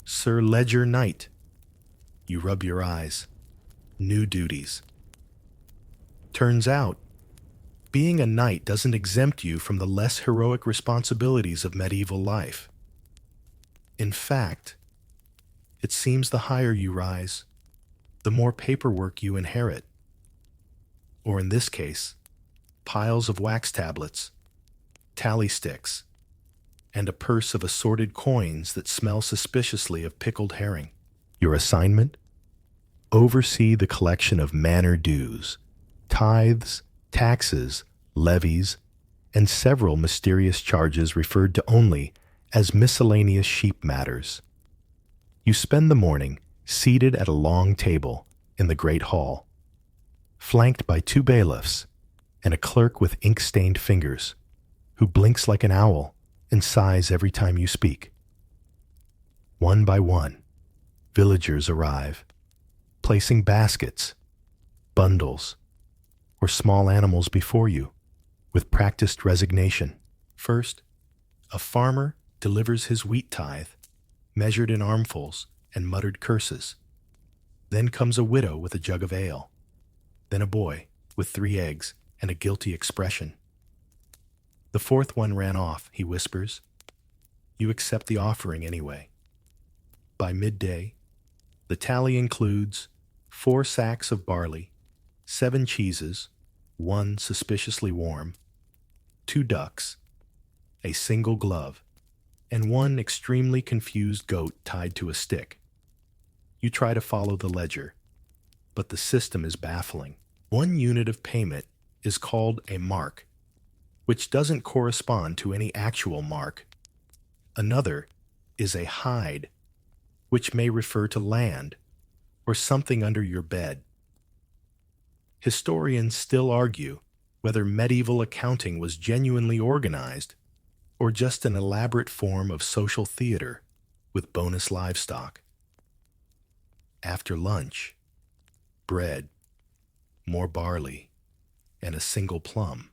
Sir Ledger Knight. You rub your eyes. New duties. Turns out, being a knight doesn't exempt you from the less heroic responsibilities of medieval life. In fact, it seems the higher you rise, the more paperwork you inherit. Or in this case, piles of wax tablets, tally sticks, and a purse of assorted coins that smell suspiciously of pickled herring. Your assignment? Oversee the collection of manor dues, tithes, taxes, levies, and several mysterious charges referred to only as miscellaneous sheep matters. You spend the morning seated at a long table in the great hall, flanked by two bailiffs and a clerk with ink-stained fingers, who blinks like an owl and sighs every time you speak. One by one, villagers arrive, placing baskets, bundles, or small animals before you with practiced resignation. First, a farmer delivers his wheat tithe, measured in armfuls and muttered curses. Then comes a widow with a jug of ale. Then a boy with 3 eggs and a guilty expression. The 4th one ran off, he whispers. You accept the offering anyway. By midday, the tally includes 4 sacks of barley, 7 cheeses, 1 suspiciously warm, 2 ducks, a single glove, and 1 extremely confused goat tied to a stick. You try to follow the ledger, but the system is baffling. 1 unit of payment is called a mark, which doesn't correspond to any actual mark. Another is a hide, which may refer to land or something under your bed. Historians still argue whether medieval accounting was genuinely organized or just an elaborate form of social theater with bonus livestock. After lunch, bread, more barley, and a single plum.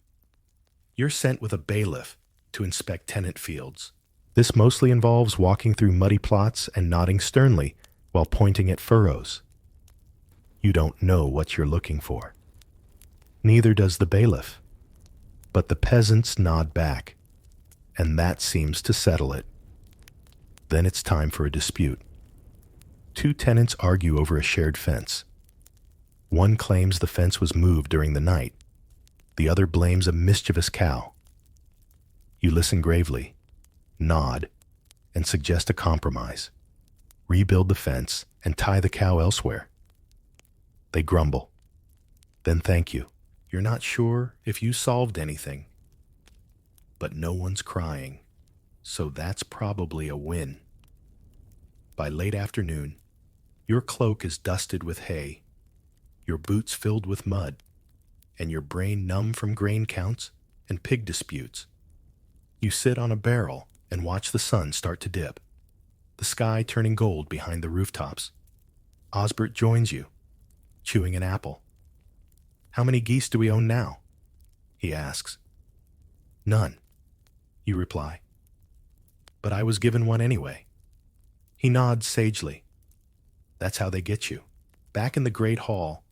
You're sent with a bailiff to inspect tenant fields. This mostly involves walking through muddy plots and nodding sternly while pointing at furrows. You don't know what you're looking for. Neither does the bailiff. But the peasants nod back, and that seems to settle it. Then it's time for a dispute. 2 tenants argue over a shared fence. One claims the fence was moved during the night. The other blames a mischievous cow. You listen gravely, nod, and suggest a compromise. Rebuild the fence and tie the cow elsewhere. They grumble. Then thank you. You're not sure if you solved anything. But no one's crying, so that's probably a win. By late afternoon, your cloak is dusted with hay, your boots filled with mud, and your brain numb from grain counts and pig disputes. You sit on a barrel and watch the sun start to dip, the sky turning gold behind the rooftops. Osbert joins you, chewing an apple. How many geese do we own now? He asks. None, you reply. But I was given one anyway. He nods sagely. That's how they get you. Back in the great hall,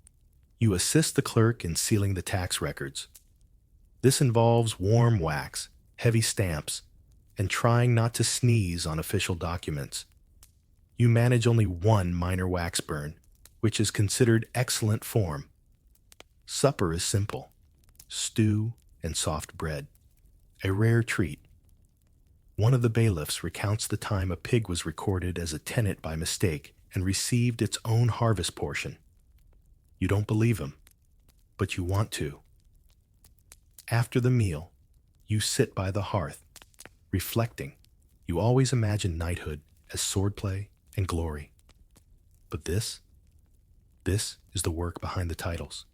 you assist the clerk in sealing the tax records. This involves warm wax, heavy stamps, and trying not to sneeze on official documents. You manage only 1 minor wax burn, which is considered excellent form. Supper is simple: stew and soft bread, a rare treat. One of the bailiffs recounts the time a pig was recorded as a tenant by mistake and received its own harvest portion. You don't believe him, but you want to. After the meal, you sit by the hearth, reflecting. You always imagine knighthood as swordplay and glory. But this is the work behind the titles.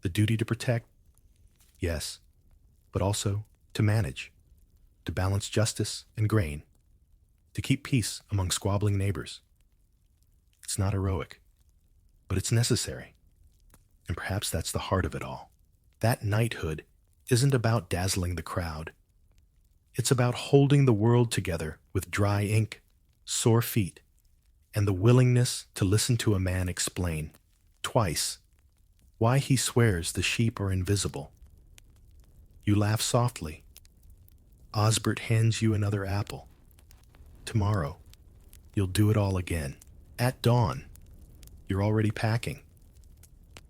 The duty to protect, yes, but also to manage, to balance justice and grain, to keep peace among squabbling neighbors. It's not heroic, but it's necessary. And perhaps that's the heart of it all. That knighthood isn't about dazzling the crowd. It's about holding the world together with dry ink, sore feet, and the willingness to listen to a man explain, twice, why he swears the sheep are invisible. You laugh softly. Osbert hands you another apple. Tomorrow, you'll do it all again. At dawn, you're already packing.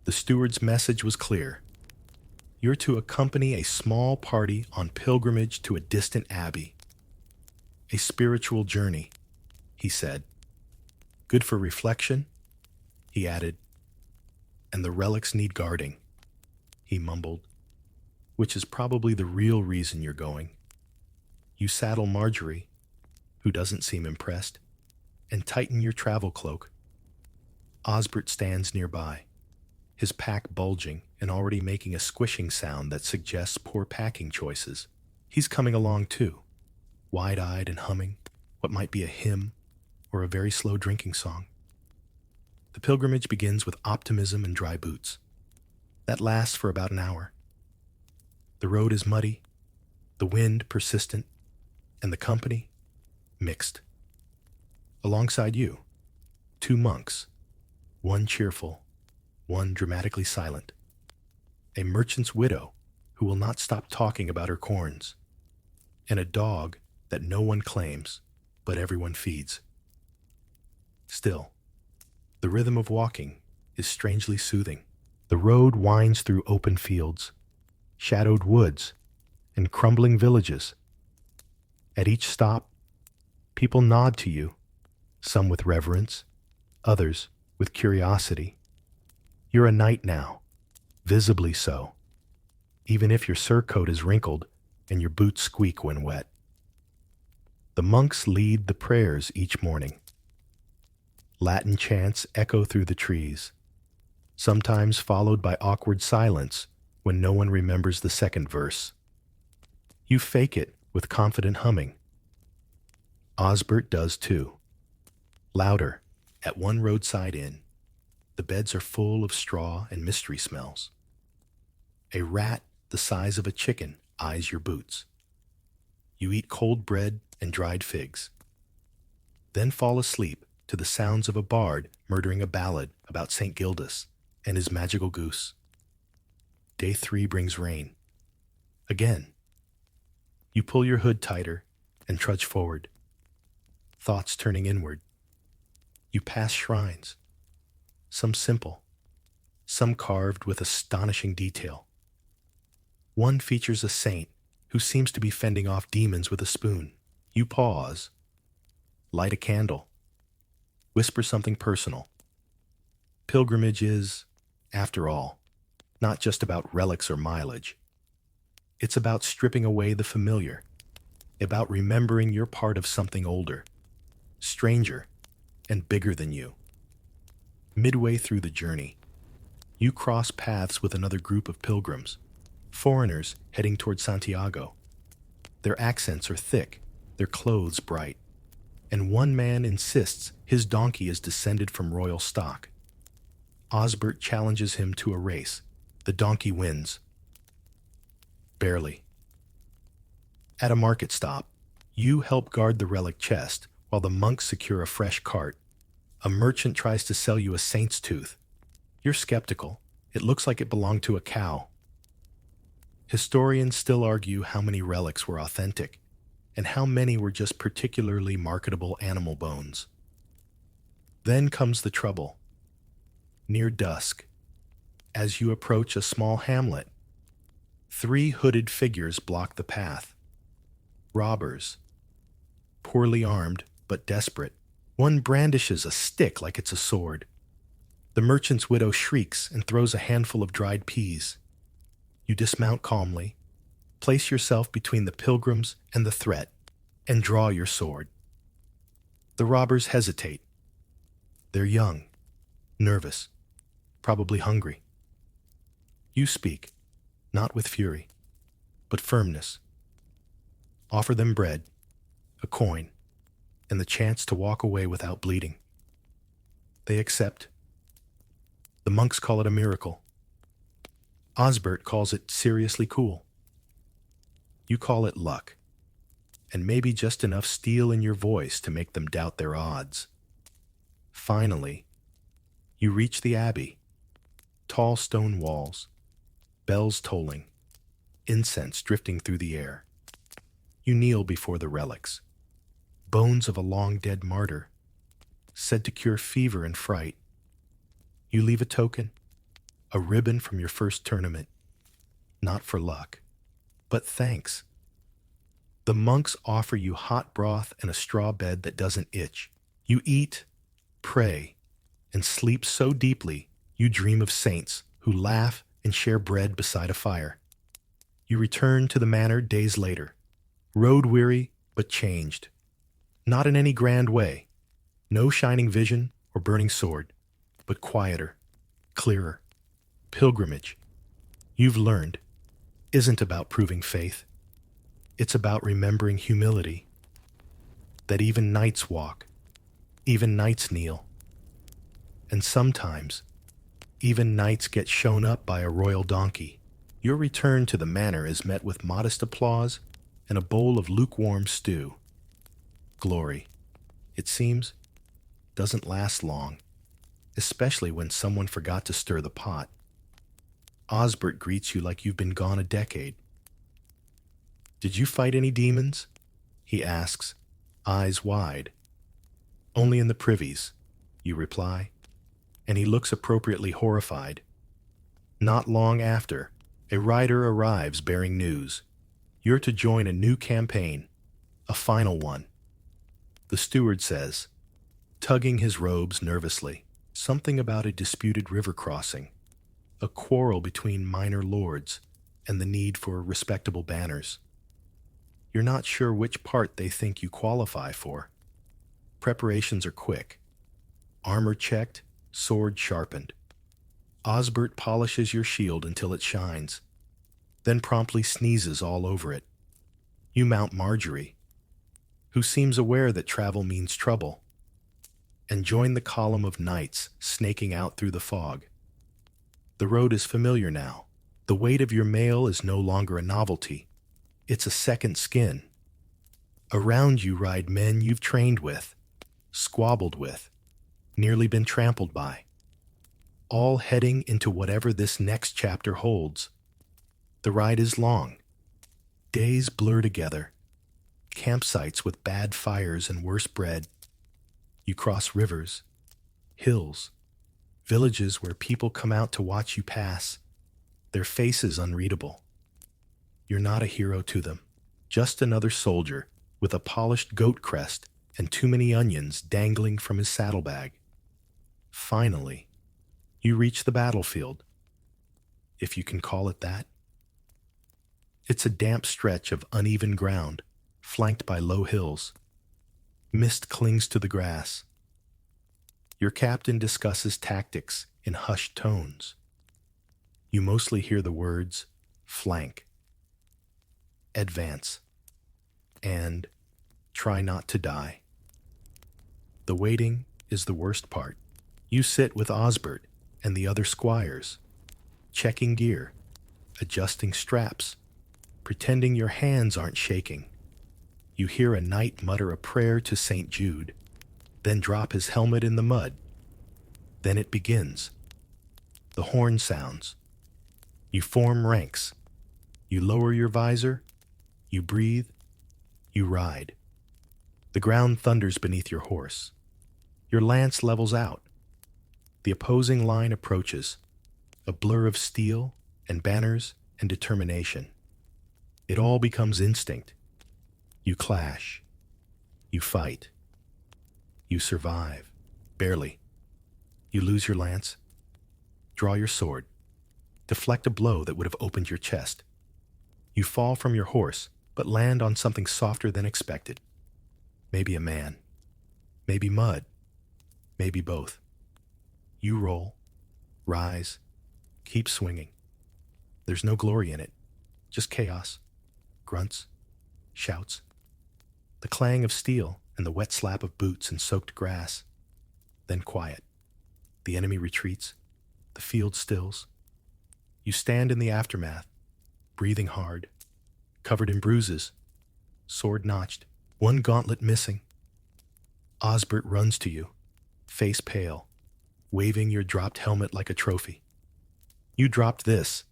The steward's message was clear. You're to accompany a small party on pilgrimage to a distant abbey. A spiritual journey, he said. Good for reflection, he added. And the relics need guarding, he mumbled. which is probably the real reason you're going. You saddle Marjorie, who doesn't seem impressed, and tighten your travel cloak. Osbert stands nearby, his pack bulging and already making a squishing sound that suggests poor packing choices. He's coming along too, wide-eyed and humming what might be a hymn or a very slow drinking song. The pilgrimage begins with optimism and dry boots. That lasts for about an hour. The road is muddy, the wind persistent, and the company mixed. Alongside you, two monks, one cheerful, one dramatically silent. A merchant's widow who will not stop talking about her corns, and a dog that no one claims, but everyone feeds. Still, the rhythm of walking is strangely soothing. The road winds through open fields, shadowed woods, and crumbling villages. At each stop, people nod to you, some with reverence, others with curiosity. You're a knight now, visibly so, even if your surcoat is wrinkled and your boots squeak when wet. The monks lead the prayers each morning. Latin chants echo through the trees, sometimes followed by awkward silence when no one remembers the second verse. You fake it with confident humming. Osbert does too. Louder, at one roadside inn. The beds are full of straw and mystery smells. A rat the size of a chicken eyes your boots. You eat cold bread and dried figs. Then fall asleep to the sounds of a bard murdering a ballad about St. Gildas and his magical goose. Day 3 brings rain. Again. You pull your hood tighter and trudge forward, thoughts turning inward. You pass shrines, some simple, some carved with astonishing detail. One features a saint who seems to be fending off demons with a spoon. You pause, light a candle, whisper something personal. Pilgrimage is, after all, not just about relics or mileage. It's about stripping away the familiar, about remembering you're part of something older, stranger, and bigger than you. Midway through the journey, you cross paths with another group of pilgrims, foreigners heading toward Santiago. Their accents are thick, their clothes bright, and one man insists his donkey is descended from royal stock. Osbert challenges him to a race. The donkey wins. Barely. At a market stop, you help guard the relic chest while the monks secure a fresh cart. A merchant tries to sell you a saint's tooth. You're skeptical. It looks like it belonged to a cow. Historians still argue how many relics were authentic and how many were just particularly marketable animal bones. Then comes the trouble. Near dusk, as you approach a small hamlet, 3 hooded figures block the path. Robbers, poorly armed but desperate. One brandishes a stick like it's a sword. The merchant's widow shrieks and throws a handful of dried peas. You dismount calmly, place yourself between the pilgrims and the threat, and draw your sword. The robbers hesitate. They're young, nervous, probably hungry. You speak, not with fury, but firmness. Offer them bread, a coin, and the chance to walk away without bleeding. They accept. The monks call it a miracle. Osbert calls it seriously cool. You call it luck, and maybe just enough steel in your voice to make them doubt their odds. Finally, you reach the abbey. Tall stone walls, bells tolling, incense drifting through the air. You kneel before the relics, bones of a long-dead martyr, said to cure fever and fright. You leave a token, a ribbon from your first tournament, not for luck, but thanks. The monks offer you hot broth and a straw bed that doesn't itch. You eat, pray, and sleep so deeply you dream of saints who laugh and share bread beside a fire. You return to the manor days later, road-weary but changed. Not in any grand way, no shining vision or burning sword, but quieter, clearer. Pilgrimage, you've learned, isn't about proving faith. It's about remembering humility. That even knights walk, even knights kneel. And sometimes, even knights get shown up by a royal donkey. Your return to the manor is met with modest applause and a bowl of lukewarm stew. Glory, it seems, doesn't last long, especially when someone forgot to stir the pot. Osbert greets you like you've been gone a decade. Did you fight any demons? He asks, eyes wide. Only in the privies, you reply, and he looks appropriately horrified. Not long after, a rider arrives bearing news. You're to join a new campaign, a final one. The steward says, tugging his robes nervously, something about a disputed river crossing, a quarrel between minor lords, and the need for respectable banners. You're not sure which part they think you qualify for. Preparations are quick. Armor checked, sword sharpened. Osbert polishes your shield until it shines, then promptly sneezes all over it. You mount Marjorie, who seems aware that travel means trouble, and join the column of knights snaking out through the fog. The road is familiar now. The weight of your mail is no longer a novelty. It's a second skin. Around you ride men you've trained with, squabbled with, nearly been trampled by, all heading into whatever this next chapter holds. The ride is long. Days blur together. Campsites with bad fires and worse bread. You cross rivers, hills, villages where people come out to watch you pass, their faces unreadable. You're not a hero to them, just another soldier with a polished goat crest and too many onions dangling from his saddlebag. Finally, you reach the battlefield, if you can call it that. It's a damp stretch of uneven ground, flanked by low hills. Mist clings to the grass. Your captain discusses tactics in hushed tones. You mostly hear the words, flank, advance, and try not to die. The waiting is the worst part. You sit with Osbert and the other squires, checking gear, adjusting straps, pretending your hands aren't shaking. You hear a knight mutter a prayer to St. Jude, then drop his helmet in the mud. Then it begins. The horn sounds. You form ranks. You lower your visor. You breathe. You ride. The ground thunders beneath your horse. Your lance levels out. The opposing line approaches, a blur of steel and banners and determination. It all becomes instinct. You clash. You fight. You survive. Barely. You lose your lance. Draw your sword. Deflect a blow that would have opened your chest. You fall from your horse, but land on something softer than expected. Maybe a man. Maybe mud. Maybe both. You roll. Rise. Keep swinging. There's no glory in it. Just chaos. Grunts. Shouts. The clang of steel and the wet slap of boots and soaked grass. Then quiet. The enemy retreats. The field stills. You stand in the aftermath, breathing hard, covered in bruises, sword notched, one gauntlet missing. Osbert runs to you, face pale, waving your dropped helmet like a trophy. You dropped this,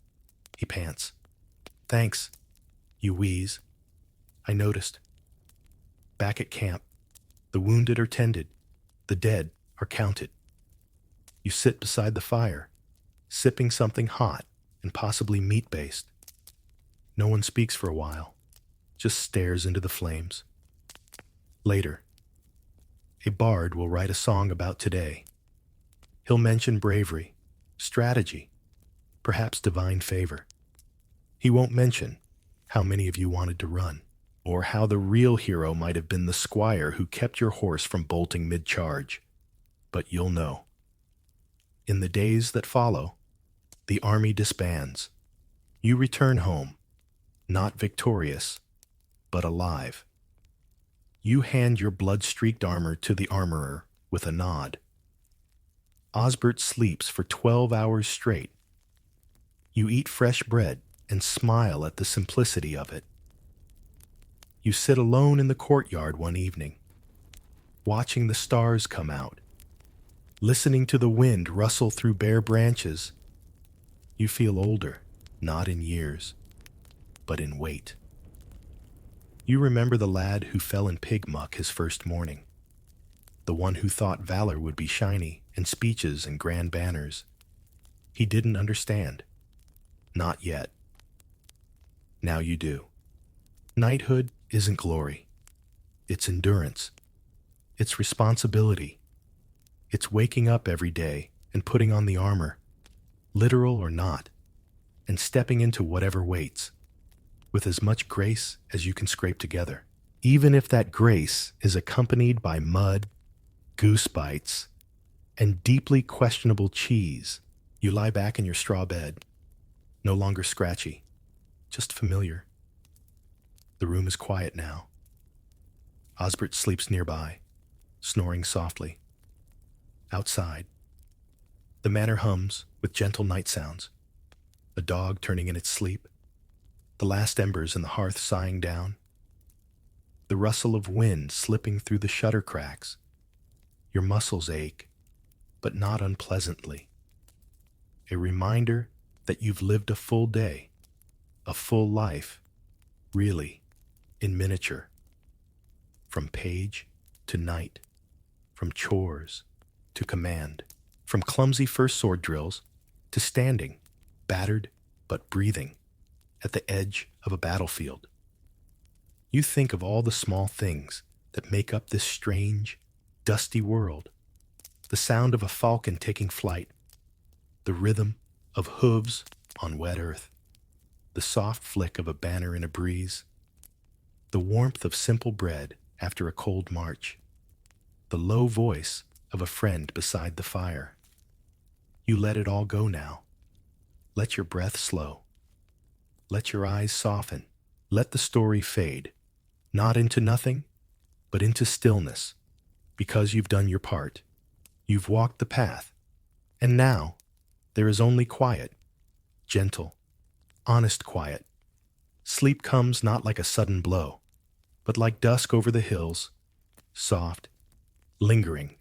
he pants. Thanks, you wheeze. I noticed. Back at camp, the wounded are tended, the dead are counted. You sit beside the fire, sipping something hot and possibly meat-based. No one speaks for a while, just stares into the flames. Later, a bard will write a song about today. He'll mention bravery, strategy, perhaps divine favor. He won't mention how many of you wanted to run, or how the real hero might have been the squire who kept your horse from bolting mid-charge. But you'll know. In the days that follow, the army disbands. You return home, not victorious, but alive. You hand your blood-streaked armor to the armorer with a nod. Osbert sleeps for 12 hours straight. You eat fresh bread and smile at the simplicity of it. You sit alone in the courtyard one evening, watching the stars come out, listening to the wind rustle through bare branches. You feel older, not in years, but in weight. You remember the lad who fell in pig muck his first morning, the one who thought valor would be shiny and speeches and grand banners. He didn't understand. Not yet. Now you do. Knighthood isn't glory. It's endurance. It's responsibility. It's waking up every day and putting on the armor, literal or not, and stepping into whatever waits, with as much grace as you can scrape together, even if that grace is accompanied by mud, goose bites, and deeply questionable cheese. You lie back in your straw bed, no longer scratchy, just familiar. The room is quiet now. Osbert sleeps nearby, snoring softly. Outside, the manor hums with gentle night sounds, a dog turning in its sleep, the last embers in the hearth sighing down, the rustle of wind slipping through the shutter cracks. Your muscles ache, but not unpleasantly. A reminder that you've lived a full day, a full life, really, in miniature. From page to knight, from chores to command, from clumsy first sword drills to standing, battered but breathing, at the edge of a battlefield. You think of all the small things that make up this strange, dusty world. The sound of a falcon taking flight, the rhythm of hooves on wet earth, the soft flick of a banner in a breeze, the warmth of simple bread after a cold march, the low voice of a friend beside the fire. You let it all go now. Let your breath slow. Let your eyes soften. Let the story fade, not into nothing, but into stillness, because you've done your part. You've walked the path, and now there is only quiet, gentle, honest quiet. Sleep comes not like a sudden blow, but like dusk over the hills, soft, lingering,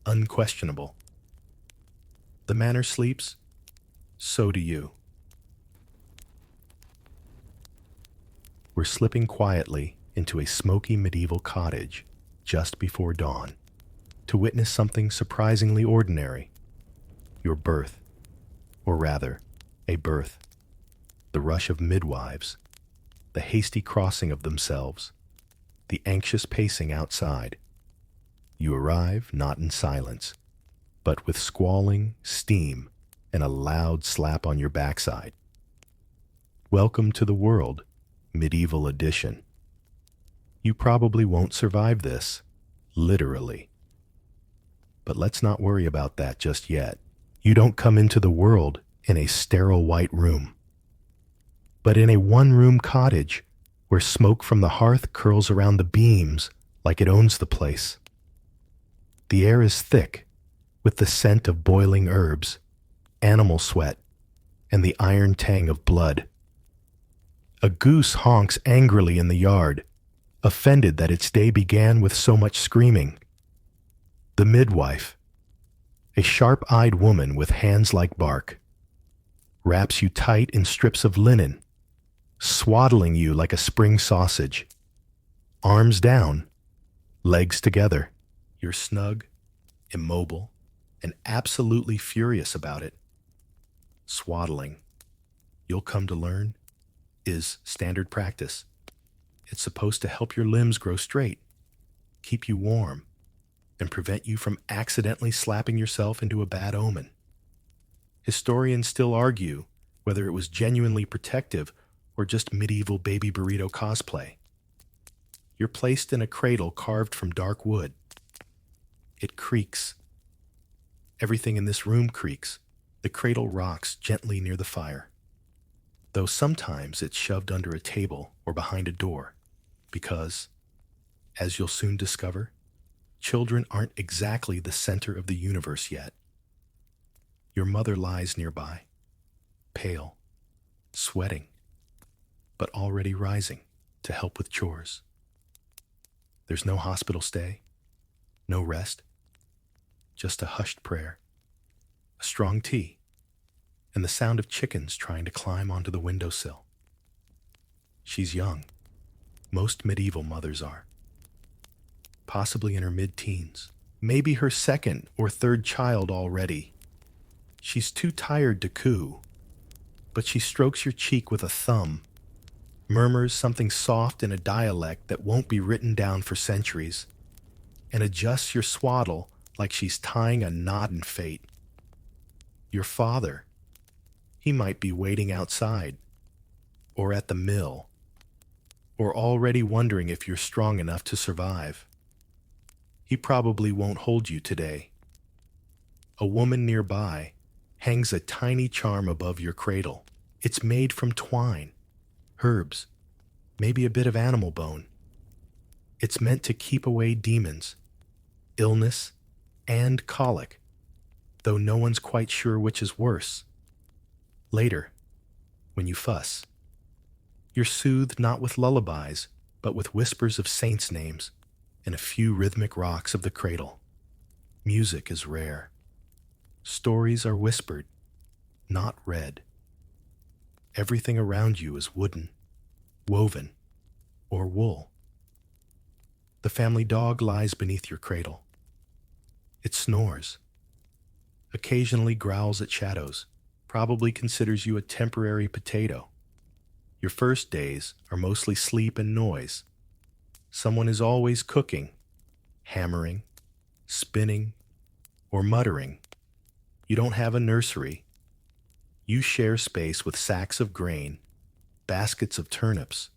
unquestionable. The manor sleeps, so do you. We're slipping quietly into a smoky medieval cottage just before dawn to witness something surprisingly ordinary. Your birth, or rather, a birth. The rush of midwives, the hasty crossing of themselves, the anxious pacing outside. You arrive not in silence, but with squalling steam and a loud slap on your backside. Welcome to the world, medieval edition. You probably won't survive this, literally. But let's not worry about that just yet. You don't come into the world in a sterile white room, but in a one-room cottage where smoke from the hearth curls around the beams like it owns the place. The air is thick with the scent of boiling herbs, animal sweat, and the iron tang of blood. A goose honks angrily in the yard, offended that its day began with so much screaming. The midwife, a sharp-eyed woman with hands like bark, wraps you tight in strips of linen, swaddling you like a spring sausage. Arms down, legs together. You're snug, immobile, and absolutely furious about it. Swaddling, you'll come to learn, is standard practice. It's supposed to help your limbs grow straight, keep you warm, and prevent you from accidentally slapping yourself into a bad omen. Historians still argue whether it was genuinely protective or just medieval baby burrito cosplay. You're placed in a cradle carved from dark wood. It creaks. Everything in this room creaks. The cradle rocks gently near the fire, though sometimes it's shoved under a table or behind a door, because, as you'll soon discover, children aren't exactly the center of the universe yet. Your mother lies nearby, pale, sweating, but already rising to help with chores. There's no hospital stay, no rest, just a hushed prayer, a strong tea, and the sound of chickens trying to climb onto the windowsill. She's young. Most medieval mothers are. Possibly in her mid-teens, maybe her second or third child already. She's too tired to coo, but she strokes your cheek with a thumb, murmurs something soft in a dialect that won't be written down for centuries, and adjusts your swaddle like she's tying a knot in fate. Your father, he might be waiting outside, or at the mill, or already wondering if you're strong enough to survive. He probably won't hold you today. A woman nearby hangs a tiny charm above your cradle. It's made from twine, herbs, maybe a bit of animal bone. It's meant to keep away demons, illness, and colic, though no one's quite sure which is worse. Later, when you fuss, you're soothed not with lullabies, but with whispers of saints' names and a few rhythmic rocks of the cradle. Music is rare. Stories are whispered, not read. Everything around you is wooden, woven, or wool. The family dog lies beneath your cradle. It snores, occasionally growls at shadows, probably considers you a temporary potato. Your first days are mostly sleep and noise. Someone is always cooking, hammering, spinning, or muttering. You don't have a nursery. You share space with sacks of grain, baskets of turnips,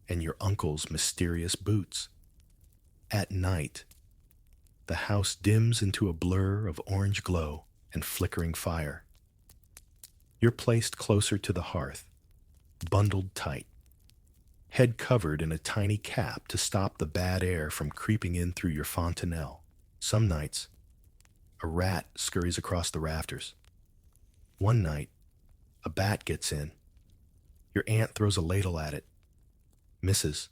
and your uncle's mysterious boots. At night, the house dims into a blur of orange glow and flickering fire. You're placed closer to the hearth, bundled tight, head covered in a tiny cap to stop the bad air from creeping in through your fontanelle. Some nights, a rat scurries across the rafters. One night, a bat gets in. Your aunt throws a ladle at it, misses,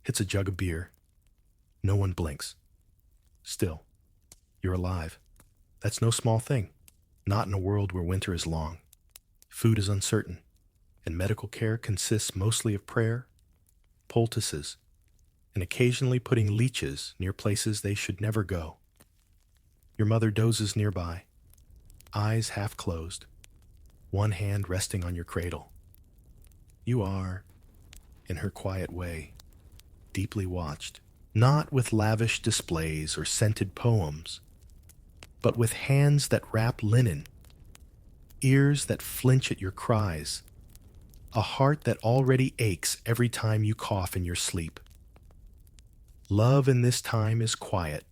hits a jug of beer. No one blinks. Still, you're alive. That's no small thing, not in a world where winter is long. Food is uncertain, and medical care consists mostly of prayer, poultices, and occasionally putting leeches near places they should never go. Your mother dozes nearby, eyes half closed, one hand resting on your cradle. You are, in her quiet way, deeply watched, not with lavish displays or scented poems, but with hands that wrap linen, ears that flinch at your cries, a heart that already aches every time you cough in your sleep. Love in this time is quiet,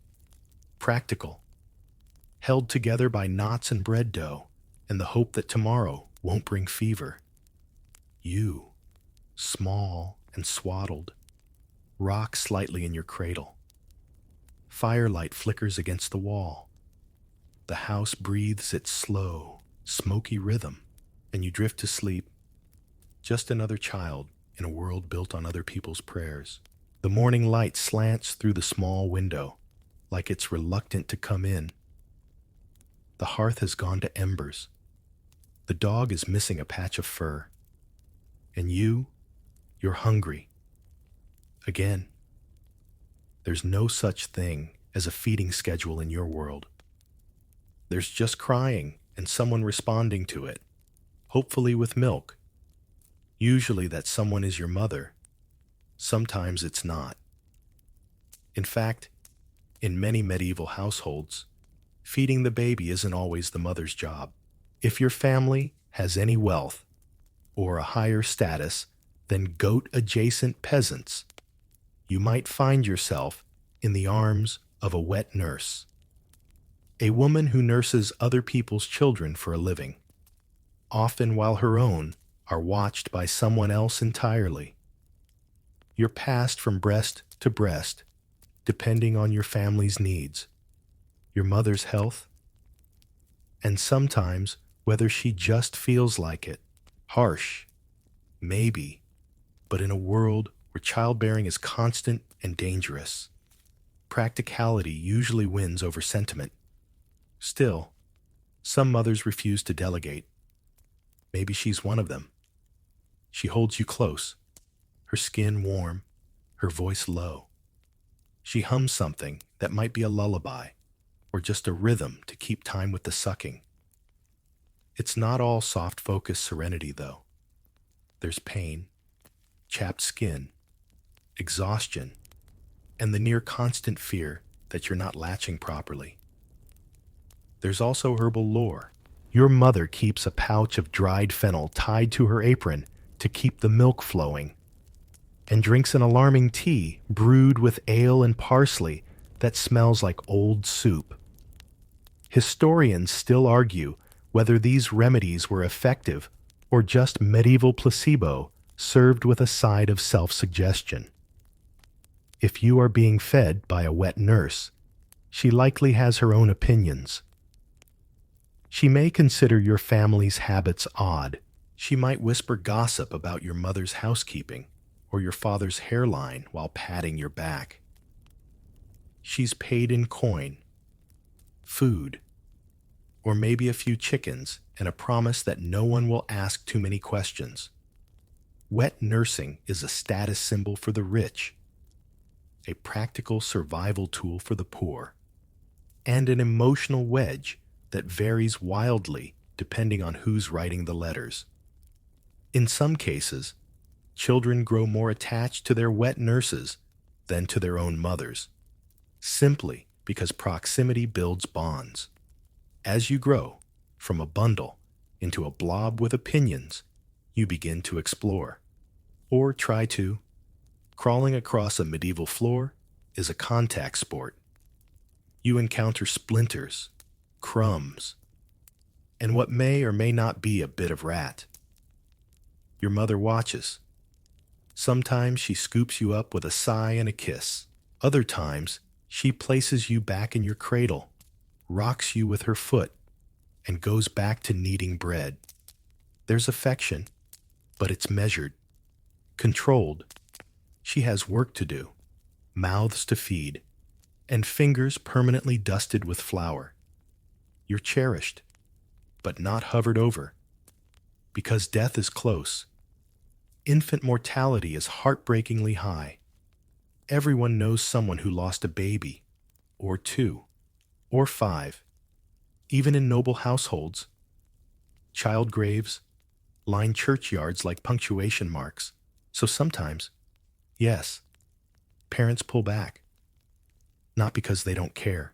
practical, held together by knots and bread dough and the hope that tomorrow won't bring fever. You, small and swaddled, rock slightly in your cradle. Firelight flickers against the wall. The house breathes its slow, smoky rhythm, and you drift to sleep, just another child in a world built on other people's prayers. The morning light slants through the small window, like it's reluctant to come in. The hearth has gone to embers. The dog is missing a patch of fur. And you're hungry. Again. There's no such thing as a feeding schedule in your world. There's just crying and someone responding to it, hopefully with milk. Usually that someone is your mother. Sometimes it's not. In fact, in many medieval households, feeding the baby isn't always the mother's job. If your family has any wealth or a higher status, than goat-adjacent peasants, you might find yourself in the arms of a wet nurse, a woman who nurses other people's children for a living, often while her own are watched by someone else entirely. You're passed from breast to breast, depending on your family's needs, your mother's health, and sometimes whether she just feels like it. Harsh, maybe, but in a world where childbearing is constant and dangerous, practicality usually wins over sentiment. Still, some mothers refuse to delegate. Maybe she's one of them. She holds you close, her skin warm, her voice low. She hums something that might be a lullaby or just a rhythm to keep time with the sucking. It's not all soft-focused serenity, though. There's pain, chapped skin, exhaustion, and the near-constant fear that you're not latching properly. There's also herbal lore. Your mother keeps a pouch of dried fennel tied to her apron to keep the milk flowing, and drinks an alarming tea brewed with ale and parsley that smells like old soup. Historians still argue whether these remedies were effective or just medieval placebo served with a side of self-suggestion. If you are being fed by a wet nurse, she likely has her own opinions. She may consider your family's habits odd. She might whisper gossip about your mother's housekeeping or your father's hairline while patting your back. She's paid in coin, food, or maybe a few chickens and a promise that no one will ask too many questions. Wet nursing is a status symbol for the rich, a practical survival tool for the poor, and an emotional wedge that varies wildly depending on who's writing the letters. In some cases, children grow more attached to their wet nurses than to their own mothers, simply because proximity builds bonds. As you grow from a bundle into a blob with opinions, you begin to explore, or try to. Crawling across a medieval floor is a contact sport. You encounter splinters, crumbs, and what may or may not be a bit of rat. Your mother watches. Sometimes she scoops you up with a sigh and a kiss. Other times, she places you back in your cradle, rocks you with her foot, and goes back to kneading bread. There's affection, but it's measured, controlled. She has work to do, mouths to feed, and fingers permanently dusted with flour. You're cherished, but not hovered over, because death is close. Infant mortality is heartbreakingly high. Everyone knows someone who lost a baby, or two, or five. Even in noble households, child graves line churchyards like punctuation marks. So sometimes, yes, parents pull back, not because they don't care,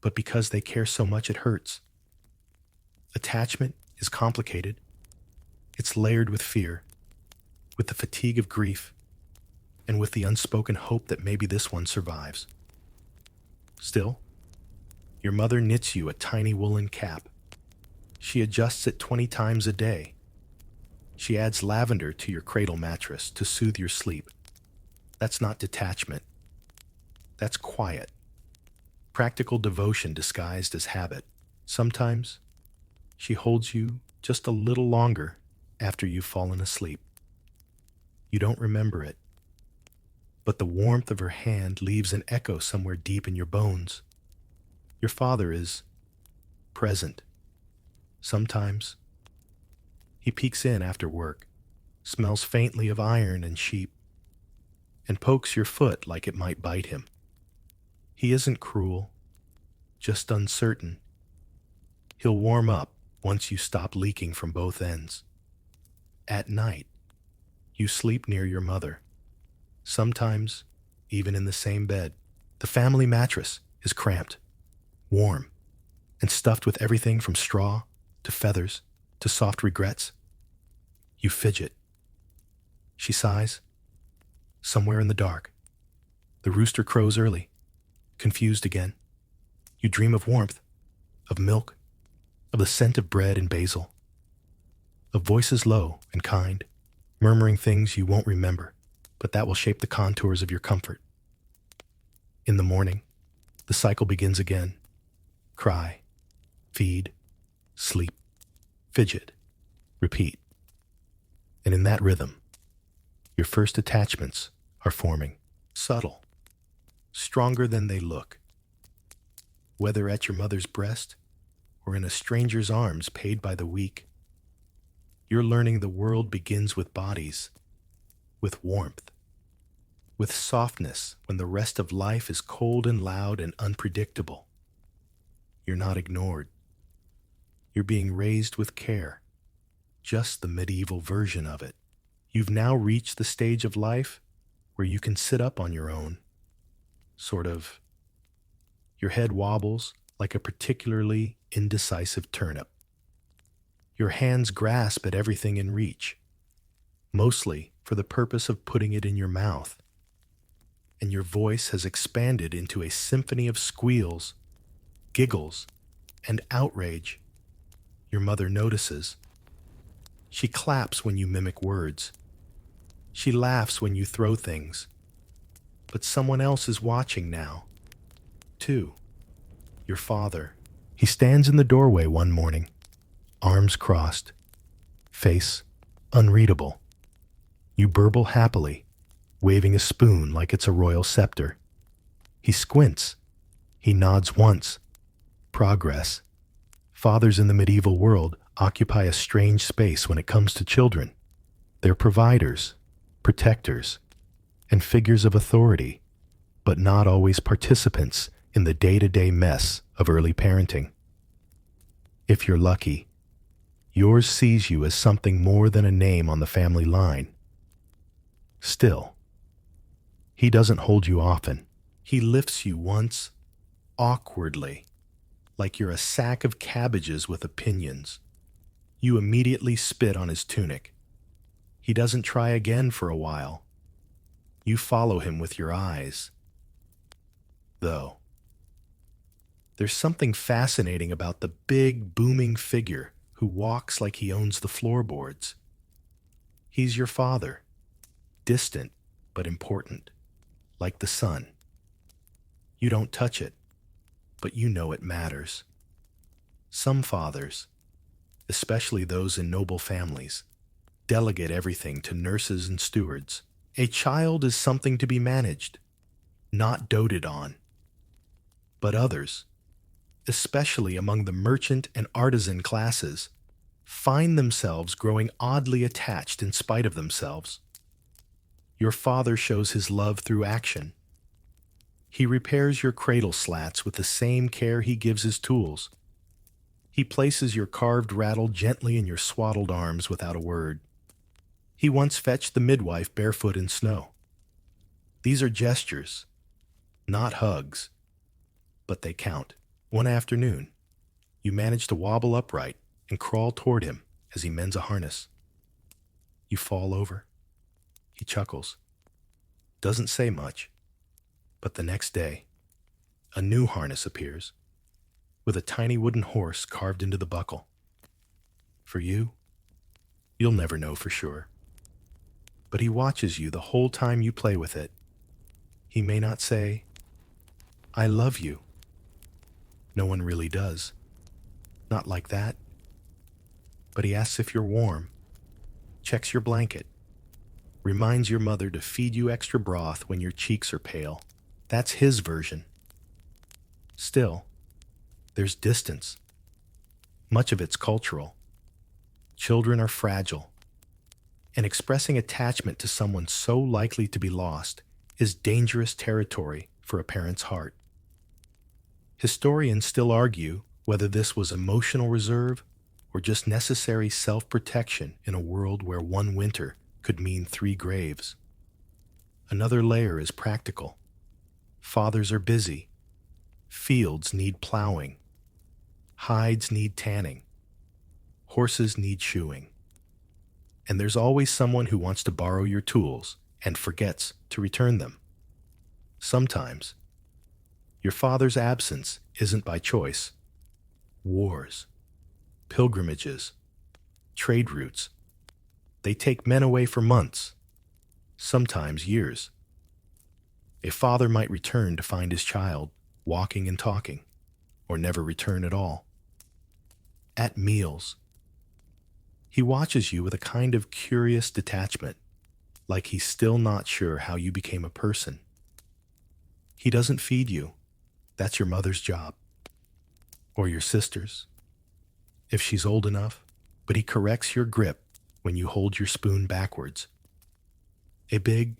but because they care so much it hurts. Attachment is complicated. It's layered with fear, with the fatigue of grief, and with the unspoken hope that maybe this one survives. Still, your mother knits you a tiny woolen cap. She adjusts it 20 times a day. She adds lavender to your cradle mattress to soothe your sleep. That's not detachment. That's quiet. Practical devotion disguised as habit. Sometimes, she holds you just a little longer after you've fallen asleep. You don't remember it, but the warmth of her hand leaves an echo somewhere deep in your bones. Your father is present. Sometimes, he peeks in after work, smells faintly of iron and sheep, and pokes your foot like it might bite him. He isn't cruel, just uncertain. He'll warm up once you stop leaking from both ends. At night, you sleep near your mother, sometimes even in the same bed. The family mattress is cramped, warm, and stuffed with everything from straw to feathers to soft regrets. You fidget. She sighs. Somewhere in the dark. The rooster crows early, confused again. You dream of warmth, of milk, of the scent of bread and basil, of voices low and kind, murmuring things you won't remember, but that will shape the contours of your comfort. In the morning, the cycle begins again. Cry, feed, sleep, fidget, repeat. And in that rhythm, your first attachments are forming, subtle, stronger than they look. Whether at your mother's breast or in a stranger's arms paid by the week, you're learning the world begins with bodies, with warmth, with softness when the rest of life is cold and loud and unpredictable. You're not ignored. You're being raised with care, just the medieval version of it. You've now reached the stage of life where you can sit up on your own, sort of. Your head wobbles like a particularly indecisive turnip. Your hands grasp at everything in reach, mostly for the purpose of putting it in your mouth. And your voice has expanded into a symphony of squeals, giggles, and outrage. Your mother notices. She claps when you mimic words. She laughs when you throw things. But someone else is watching now, too. Your father. He stands in the doorway one morning, arms crossed, face unreadable. You burble happily, waving a spoon like it's a royal scepter. He squints. He nods once. Progress. Fathers in the medieval world occupy a strange space when it comes to children. They're providers, protectors, and figures of authority, but not always participants in the day-to-day mess of early parenting. If you're lucky, yours sees you as something more than a name on the family line. Still, he doesn't hold you often. He lifts you once, awkwardly, like you're a sack of cabbages with opinions. You immediately spit on his tunic. He doesn't try again for a while. You follow him with your eyes. Though, there's something fascinating about the big, booming figure who walks like he owns the floorboards. He's your father, distant but important, like the sun. You don't touch it, but you know it matters. Some fathers, especially those in noble families, delegate everything to nurses and stewards. A child is something to be managed, not doted on. But others, especially among the merchant and artisan classes, find themselves growing oddly attached in spite of themselves. Your father shows his love through action. He repairs your cradle slats with the same care he gives his tools. He places your carved rattle gently in your swaddled arms without a word. He once fetched the midwife barefoot in snow. These are gestures, not hugs, but they count. One afternoon, you manage to wobble upright and crawl toward him as he mends a harness. You fall over. He chuckles. Doesn't say much, but the next day, a new harness appears, with a tiny wooden horse carved into the buckle. For you, you'll never know for sure. But he watches you the whole time you play with it. He may not say, "I love you." No one really does. Not like that. But he asks if you're warm, checks your blanket, reminds your mother to feed you extra broth when your cheeks are pale. That's his version. Still, there's distance. Much of it's cultural. Children are fragile, and expressing attachment to someone so likely to be lost is dangerous territory for a parent's heart. Historians still argue whether this was emotional reserve or just necessary self-protection in a world where one winter could mean 3 graves. Another layer is practical. Fathers are busy. Fields need plowing. Hides need tanning. Horses need shoeing. And there's always someone who wants to borrow your tools and forgets to return them. Sometimes, your father's absence isn't by choice. Wars, pilgrimages, trade routes, they take men away for months, sometimes years. A father might return to find his child walking and talking, or never return at all. At meals, he watches you with a kind of curious detachment, like he's still not sure how you became a person. He doesn't feed you. That's your mother's job. Or your sister's, if she's old enough, but he corrects your grip when you hold your spoon backwards. A big,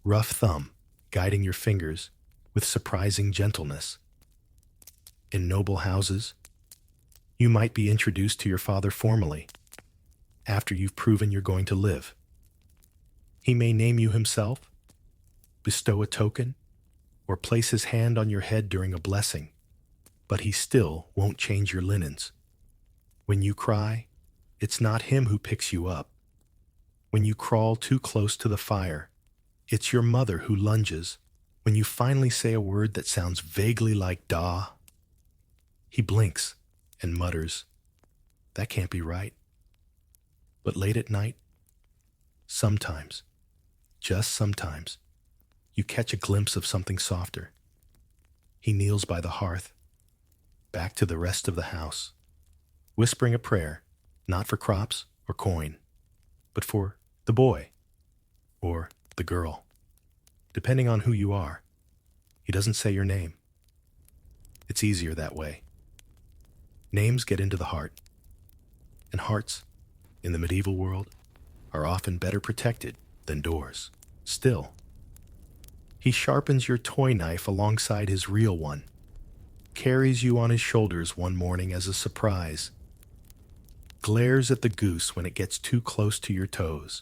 rough thumb guiding your fingers with surprising gentleness. In noble houses, you might be introduced to your father formally, after you've proven you're going to live. He may name you himself, bestow a token, or place his hand on your head during a blessing, but he still won't change your linens. When you cry, it's not him who picks you up. When you crawl too close to the fire, it's your mother who lunges. When you finally say a word that sounds vaguely like da, he blinks and mutters, "That can't be right." But late at night, sometimes, just sometimes, you catch a glimpse of something softer. He kneels by the hearth, back to the rest of the house, whispering a prayer, not for crops or coin, but for the boy or the girl, depending on who you are. He doesn't say your name. It's easier that way. Names get into the heart, and hearts, in the medieval world, are often better protected than doors. Still, he sharpens your toy knife alongside his real one, carries you on his shoulders one morning as a surprise, glares at the goose when it gets too close to your toes.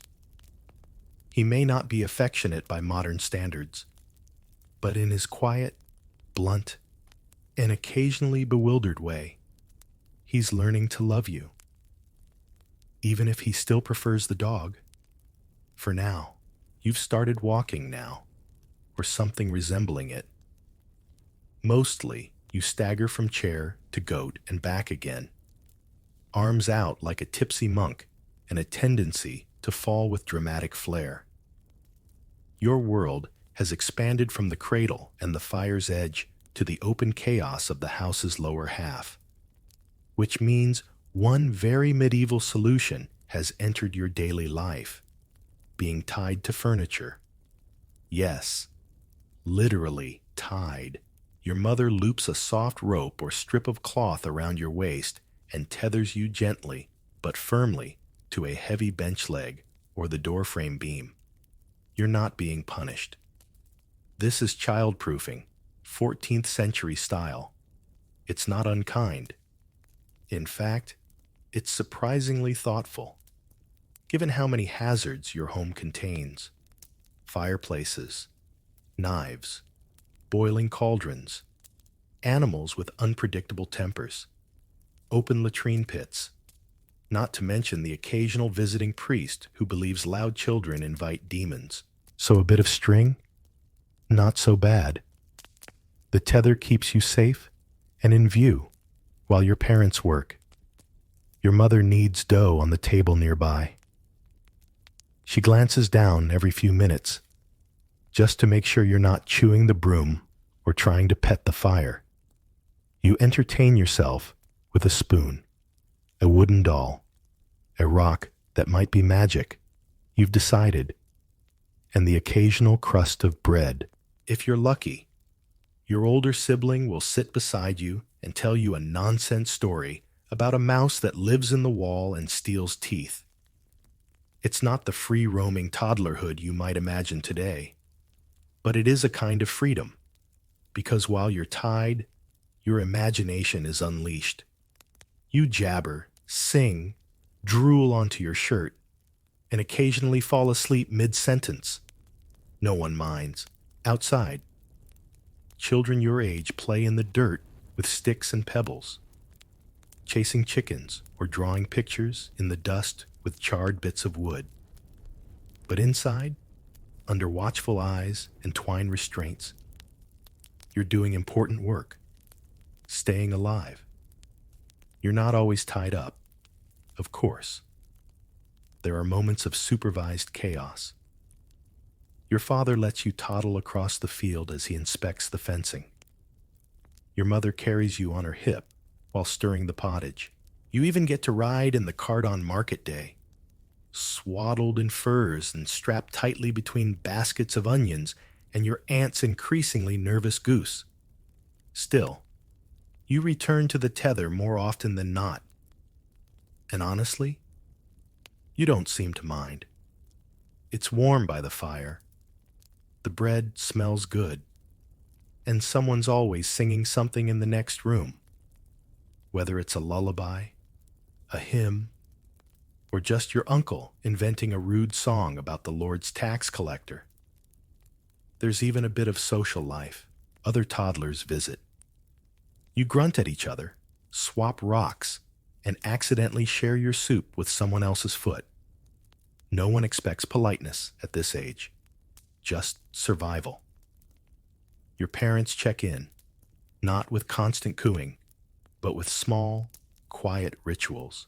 He may not be affectionate by modern standards, but in his quiet, blunt, and occasionally bewildered way, he's learning to love you. Even if he still prefers the dog, for now, you've started walking now, or something resembling it. Mostly, you stagger from chair to goat and back again, arms out like a tipsy monk and a tendency to fall with dramatic flair. Your world has expanded from the cradle and the fire's edge to the open chaos of the house's lower half, which means one very medieval solution has entered your daily life, being tied to furniture. Yes, literally tied. Your mother loops a soft rope or strip of cloth around your waist and tethers you gently, but firmly, to a heavy bench leg or the doorframe beam. You're not being punished. This is childproofing, 14th century style. It's not unkind. In fact, it's surprisingly thoughtful, given how many hazards your home contains. Fireplaces, knives, boiling cauldrons, animals with unpredictable tempers, open latrine pits, not to mention the occasional visiting priest who believes loud children invite demons. So a bit of string? Not so bad. The tether keeps you safe and in view while your parents work. Your mother kneads dough on the table nearby. She glances down every few minutes, just to make sure you're not chewing the broom or trying to pet the fire. You entertain yourself with a spoon, a wooden doll, a rock that might be magic, you've decided, and the occasional crust of bread. If you're lucky, your older sibling will sit beside you and tell you a nonsense story about a mouse that lives in the wall and steals teeth. It's not the free-roaming toddlerhood you might imagine today, but it is a kind of freedom, because while you're tied, your imagination is unleashed. You jabber, sing, drool onto your shirt, and occasionally fall asleep mid-sentence. No one minds. Outside, children your age play in the dirt with sticks and pebbles. chasing chickens or drawing pictures in the dust with charred bits of wood. But inside, under watchful eyes and twine restraints, you're doing important work, staying alive. You're not always tied up, of course. There are moments of supervised chaos. Your father lets you toddle across the field as he inspects the fencing. Your mother carries you on her hip while stirring the pottage. You even get to ride in the cart on market day, swaddled in furs and strapped tightly between baskets of onions and your aunt's increasingly nervous goose. Still, you return to the tether more often than not. And honestly, you don't seem to mind. It's warm by the fire. The bread smells good. And someone's always singing something in the next room. Whether it's a lullaby, a hymn, or just your uncle inventing a rude song about the Lord's tax collector. There's even a bit of social life. Other toddlers visit. You grunt at each other, swap rocks, and accidentally share your soup with someone else's foot. No one expects politeness at this age, just survival. Your parents check in, not with constant cooing, but with small, quiet rituals.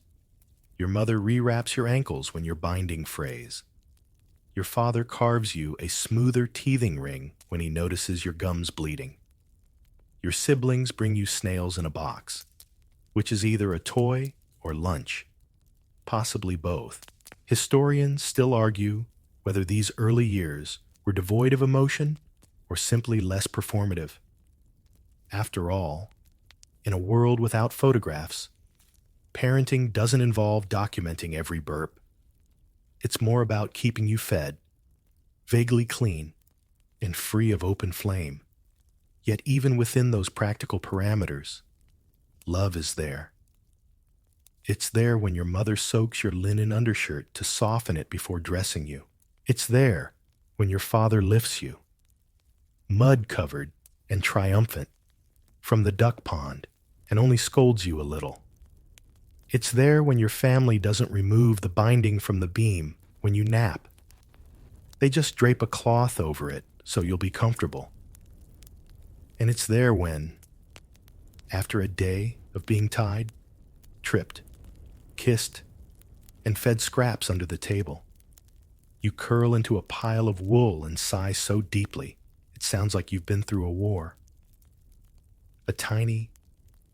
Your mother rewraps your ankles when you're binding frays. Your father carves you a smoother teething ring when he notices your gums bleeding. Your siblings bring you snails in a box, which is either a toy or lunch, possibly both. Historians still argue whether these early years were devoid of emotion or simply less performative. After all, in a world without photographs, parenting doesn't involve documenting every burp. It's more about keeping you fed, vaguely clean, and free of open flame. Yet even within those practical parameters, love is there. It's there when your mother soaks your linen undershirt to soften it before dressing you. It's there when your father lifts you, mud-covered and triumphant, from the duck pond and only scolds you a little. It's there when your family doesn't remove the binding from the beam when you nap. They just drape a cloth over it so you'll be comfortable. And it's there when, after a day of being tied, tripped, kissed, and fed scraps under the table, you curl into a pile of wool and sigh so deeply it sounds like you've been through a war. A tiny,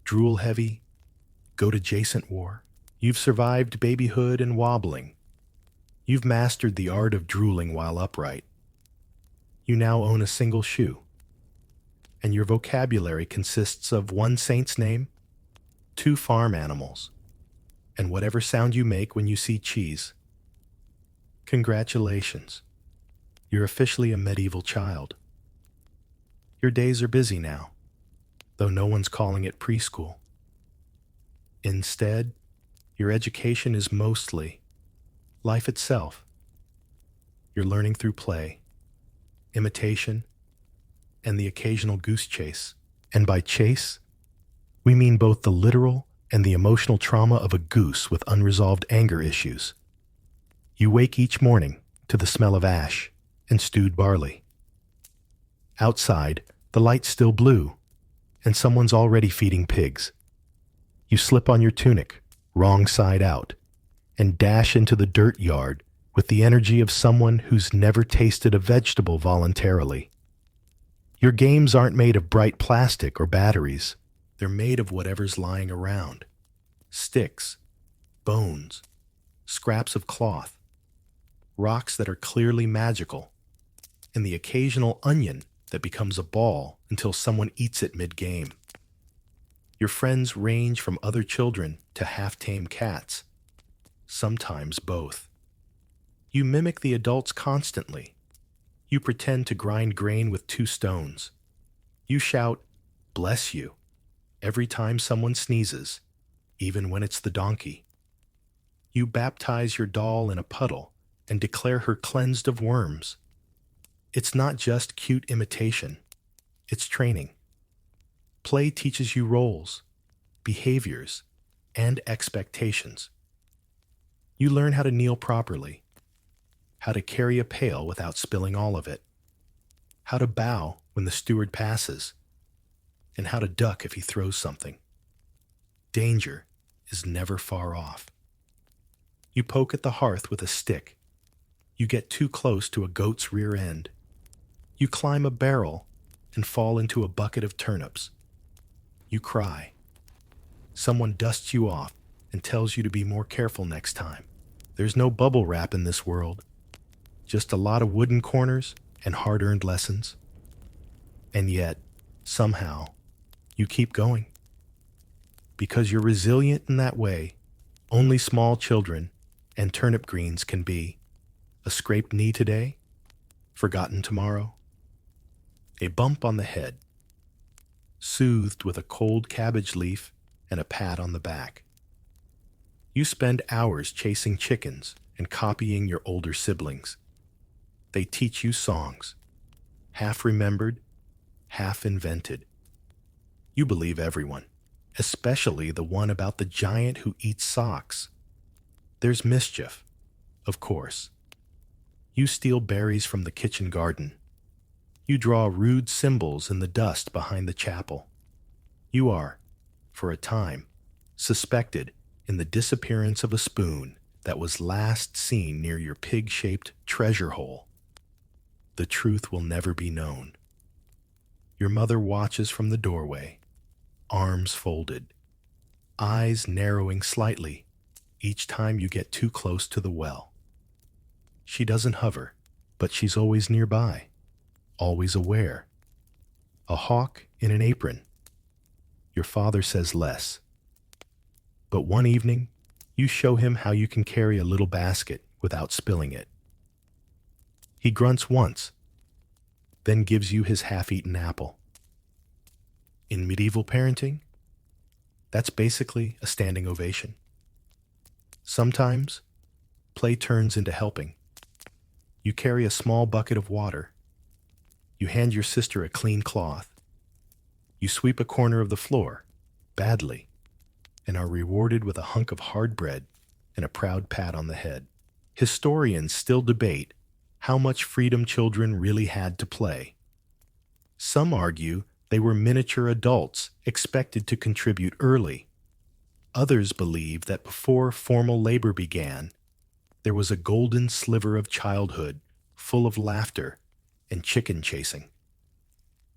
drool-heavy, goat-adjacent war. You've survived babyhood and wobbling. You've mastered the art of drooling while upright. You now own a single shoe, and your vocabulary consists of one saint's name, 2 farm animals, and whatever sound you make when you see cheese. Congratulations. You're officially a medieval child. Your days are busy now, though no one's calling it preschool. Instead, your education is mostly life itself. You're learning through play, imitation, and the occasional goose chase. And by chase, we mean both the literal and the emotional trauma of a goose with unresolved anger issues. You wake each morning to the smell of ash and stewed barley. Outside, the light's still blue, and someone's already feeding pigs. You slip on your tunic, wrong side out, and dash into the dirt yard with the energy of someone who's never tasted a vegetable voluntarily. Your games aren't made of bright plastic or batteries. They're made of whatever's lying around. Sticks, bones, scraps of cloth, rocks that are clearly magical, and the occasional onion that becomes a ball until someone eats it mid-game. Your friends range from other children to half-tame cats, sometimes both. You mimic the adults constantly. You pretend to grind grain with 2 stones. You shout, "Bless you," every time someone sneezes, even when it's the donkey. You baptize your doll in a puddle and declare her cleansed of worms. It's not just cute imitation. It's training. Play teaches you roles, behaviors, and expectations. You learn how to kneel properly, how to carry a pail without spilling all of it, how to bow when the steward passes, and how to duck if he throws something. Danger is never far off. You poke at the hearth with a stick. You get too close to a goat's rear end. You climb a barrel and fall into a bucket of turnips. You cry. Someone dusts you off and tells you to be more careful next time. There's no bubble wrap in this world, just a lot of wooden corners and hard-earned lessons. And yet, somehow, you keep going. Because you're resilient in that way only small children and turnip greens can be. A scraped knee today, forgotten tomorrow. A bump on the head, soothed with a cold cabbage leaf and a pat on the back. You spend hours chasing chickens and copying your older siblings. They teach you songs, half remembered, half invented. You believe everyone, especially the one about the giant who eats socks. There's mischief, of course. You steal berries from the kitchen garden. You draw rude symbols in the dust behind the chapel. You are, for a time, suspected in the disappearance of a spoon that was last seen near your pig-shaped treasure hole. The truth will never be known. Your mother watches from the doorway, arms folded, eyes narrowing slightly each time you get too close to the well. She doesn't hover, but she's always nearby, always aware. A hawk in an apron. Your father says less. But one evening, you show him how you can carry a little basket without spilling it. He grunts once, then gives you his half-eaten apple. In medieval parenting, that's basically a standing ovation. Sometimes, play turns into helping. You carry a small bucket of water. You hand your sister a clean cloth. You sweep a corner of the floor, badly, and are rewarded with a hunk of hard bread and a proud pat on the head. Historians still debate how much freedom children really had to play. Some argue they were miniature adults expected to contribute early. Others believe that before formal labor began, there was a golden sliver of childhood full of laughter and chicken chasing.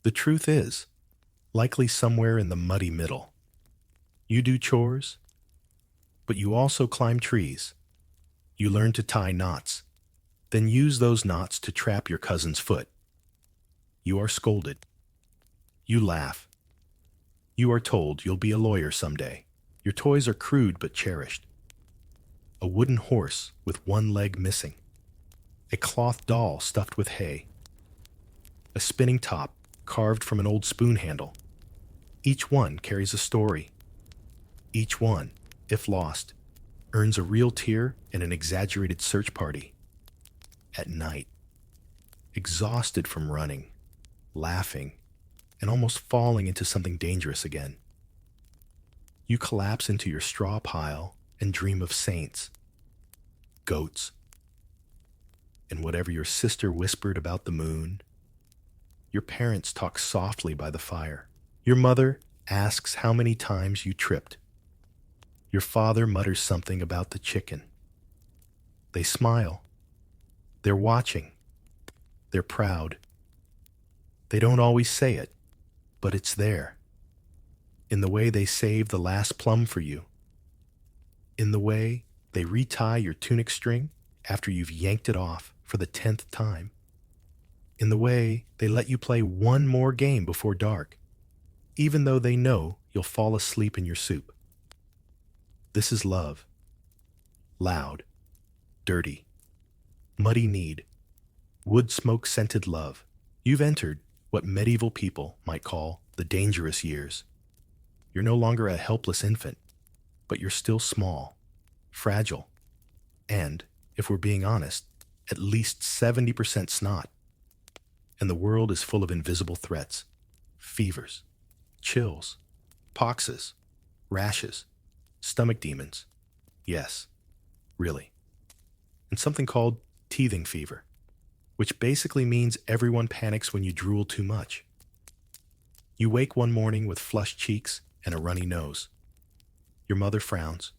The truth is, likely somewhere in the muddy middle. You do chores, but you also climb trees. You learn to tie knots, then use those knots to trap your cousin's foot. You are scolded. You laugh. You are told you'll be a lawyer someday. Your toys are crude but cherished. A wooden horse with one leg missing. A cloth doll stuffed with hay. A spinning top carved from an old spoon handle. Each one carries a story. Each one, if lost, earns a real tear and an exaggerated search party. At night, exhausted from running, laughing, and almost falling into something dangerous again, you collapse into your straw pile and dream of saints, goats, and whatever your sister whispered about the moon. Your parents talk softly by the fire. Your mother asks how many times you tripped. Your father mutters something about the chicken. They smile. They're watching. They're proud. They don't always say it, but it's there. In the way they save the last plum for you. In the way they retie your tunic string after you've yanked it off for the 10th time. In the way they let you play one more game before dark, even though they know you'll fall asleep in your soup. This is love. Loud, dirty, muddy-kneed, wood smoke-scented love. You've entered what medieval people might call the dangerous years. You're no longer a helpless infant, but you're still small, fragile, and, if we're being honest, at least 70% snot. And the world is full of invisible threats, fevers, chills, poxes, rashes, Stomach demons. Yes, really. And something called teething fever, which basically means everyone panics when you drool too much. You wake one morning with flushed cheeks and a runny nose. Your mother frowns.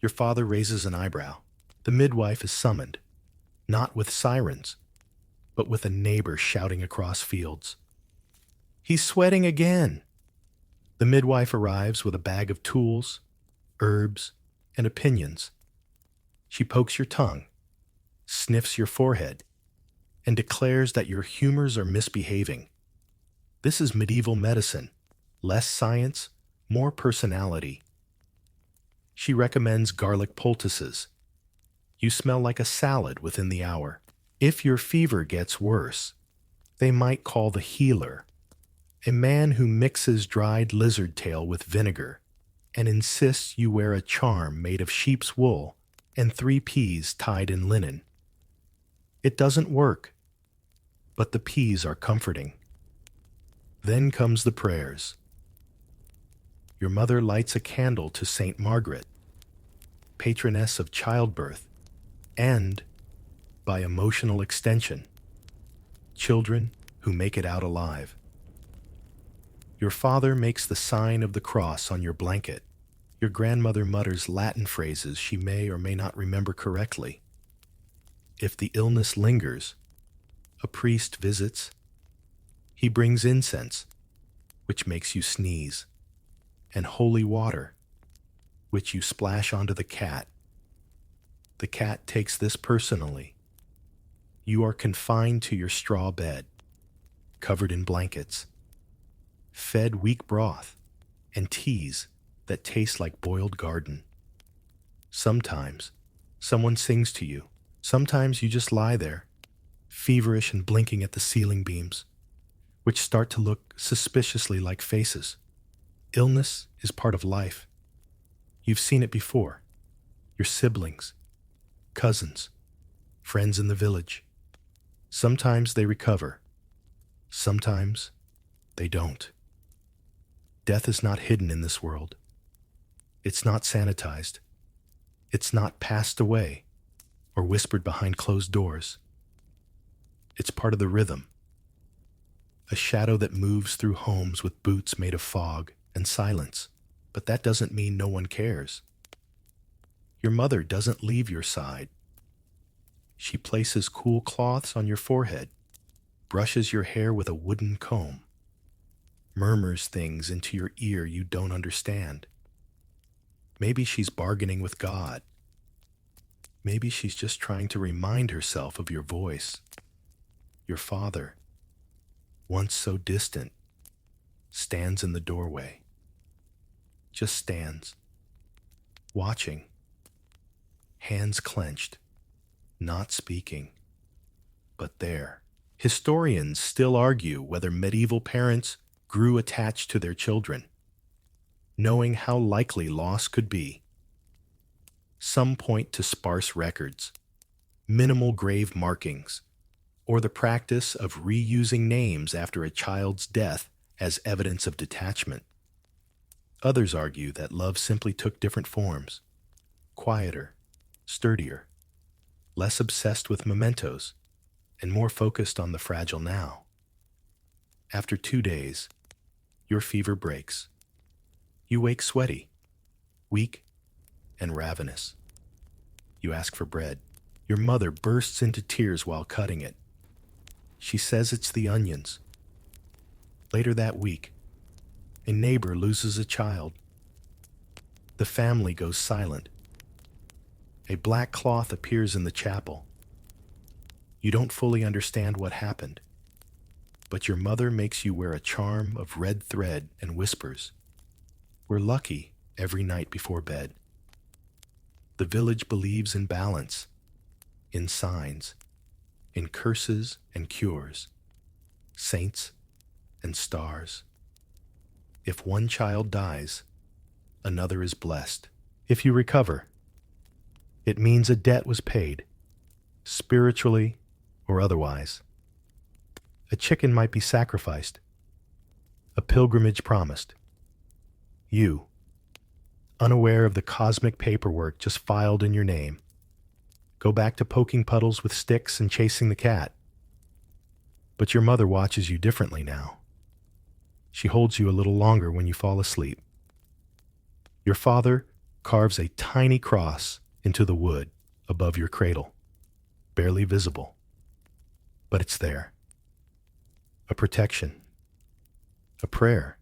Your father raises an eyebrow. The midwife is summoned, not with sirens, but with a neighbor shouting across fields. "He's sweating again!" The midwife arrives with a bag of tools, herbs, and opinions. She pokes your tongue, sniffs your forehead, and declares that your humors are misbehaving. This is medieval medicine. Less science, more personality. She recommends garlic poultices. You smell like a salad within the hour. If your fever gets worse, they might call the healer, a man who mixes dried lizard tail with vinegar and insists you wear a charm made of sheep's wool and 3 peas tied in linen. It doesn't work, but the peas are comforting. Then comes the prayers. Your mother lights a candle to Saint Margaret, patroness of childbirth, and, by emotional extension, children who make it out alive. Your father makes the sign of the cross on your blanket. Your grandmother mutters Latin phrases she may or may not remember correctly. If the illness lingers, a priest visits. He brings incense, which makes you sneeze, and holy water, which you splash onto the cat. The cat takes this personally. You are confined to your straw bed, covered in blankets, fed weak broth and teas that taste like boiled garden. Sometimes someone sings to you. Sometimes you just lie there, feverish and blinking at the ceiling beams, which start to look suspiciously like faces. Illness is part of life. You've seen it before. Your siblings, cousins, friends in the village. Sometimes they recover. Sometimes they don't. Death is not hidden in this world. It's not sanitized. It's not passed away or whispered behind closed doors. It's part of the rhythm. A shadow that moves through homes with boots made of fog and silence. But that doesn't mean no one cares. Your mother doesn't leave your side. She places cool cloths on your forehead, brushes your hair with a wooden comb, murmurs things into your ear you don't understand. Maybe she's bargaining with God. Maybe she's just trying to remind herself of your voice. Your father, once so distant, stands in the doorway. Just stands, watching, hands clenched, not speaking, but there. Historians still argue whether medieval parents grew attached to their children, knowing how likely loss could be. Some point to sparse records, minimal grave markings, or the practice of reusing names after a child's death as evidence of detachment. Others argue that love simply took different forms, quieter, sturdier, less obsessed with mementos, and more focused on the fragile now. After 2 days, your fever breaks. You wake sweaty, weak, and ravenous. You ask for bread. Your mother bursts into tears while cutting it. She says it's the onions. Later that week, a neighbor loses a child. The family goes silent. A black cloth appears in the chapel. You don't fully understand what happened, but your mother makes you wear a charm of red thread and whispers, "We're lucky," every night before bed. The village believes in balance, in signs, in curses and cures, saints and stars. If one child dies, another is blessed. If you recover, it means a debt was paid, spiritually or otherwise. A chicken might be sacrificed, a pilgrimage promised. You, unaware of the cosmic paperwork just filed in your name. Go back to poking puddles with sticks and chasing the cat. But your mother watches you differently now. She holds you a little longer when you fall asleep. Your father carves a tiny cross into the wood above your cradle, barely visible. But it's there. A protection. A prayer.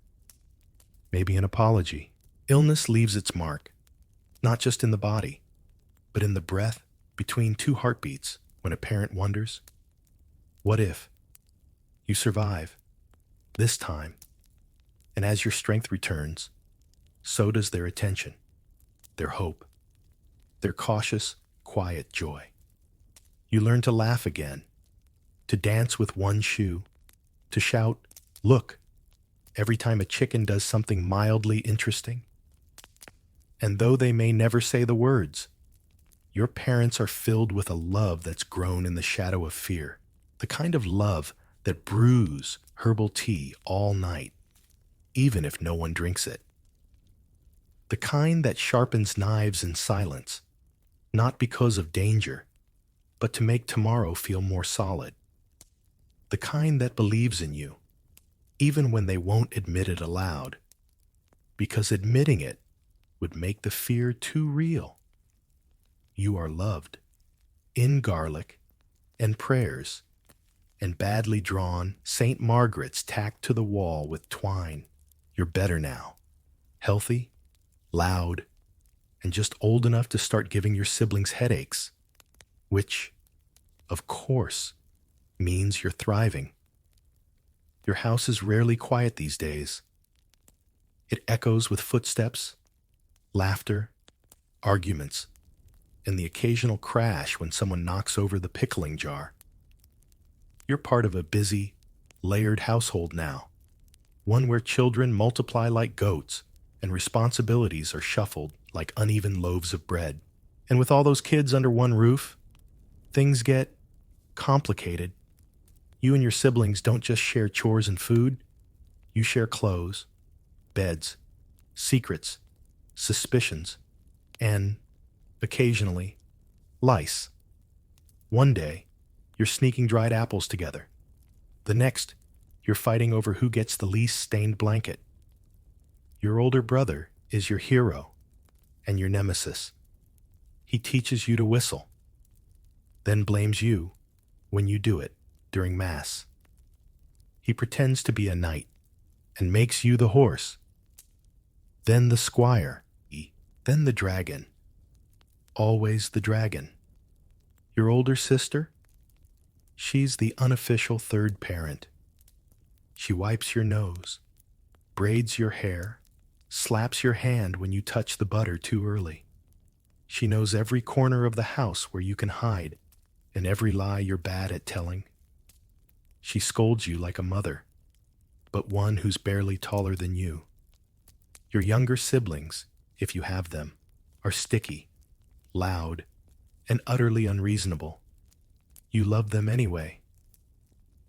Maybe an apology. Illness leaves its mark, not just in the body, but in the breath between two heartbeats when a parent wonders, what if you survive this time? And as your strength returns, so does their attention, their hope, their cautious, quiet joy. You learn to laugh again, to dance with one shoe, to shout, "Look," every time a chicken does something mildly interesting. And though they may never say the words, your parents are filled with a love that's grown in the shadow of fear, the kind of love that brews herbal tea all night, even if no one drinks it. The kind that sharpens knives in silence, not because of danger, but to make tomorrow feel more solid. The kind that believes in you, even when they won't admit it aloud, because admitting it would make the fear too real. You are loved, in garlic and prayers, and badly drawn St. Margaret's tacked to the wall with twine. You're better now, healthy, loud, and just old enough to start giving your siblings headaches, which, of course, means you're thriving. Your house is rarely quiet these days. It echoes with footsteps, laughter, arguments, and the occasional crash when someone knocks over the pickling jar. You're part of a busy, layered household now, one where children multiply like goats and responsibilities are shuffled like uneven loaves of bread. And with all those kids under one roof, things get complicated. You and your siblings don't just share chores and food. You share clothes, beds, secrets, suspicions, and, occasionally, lice. One day, you're sneaking dried apples together. The next, you're fighting over who gets the least stained blanket. Your older brother is your hero and your nemesis. He teaches you to whistle, then blames you when you do it during Mass. He pretends to be a knight and makes you the horse, then the squire, then the dragon. Always the dragon. Your older sister? She's the unofficial third parent. She wipes your nose, braids your hair, slaps your hand when you touch the butter too early. She knows every corner of the house where you can hide and every lie you're bad at telling. She scolds you like a mother, but one who's barely taller than you. Your younger siblings, if you have them, are sticky, loud, and utterly unreasonable. You love them anyway.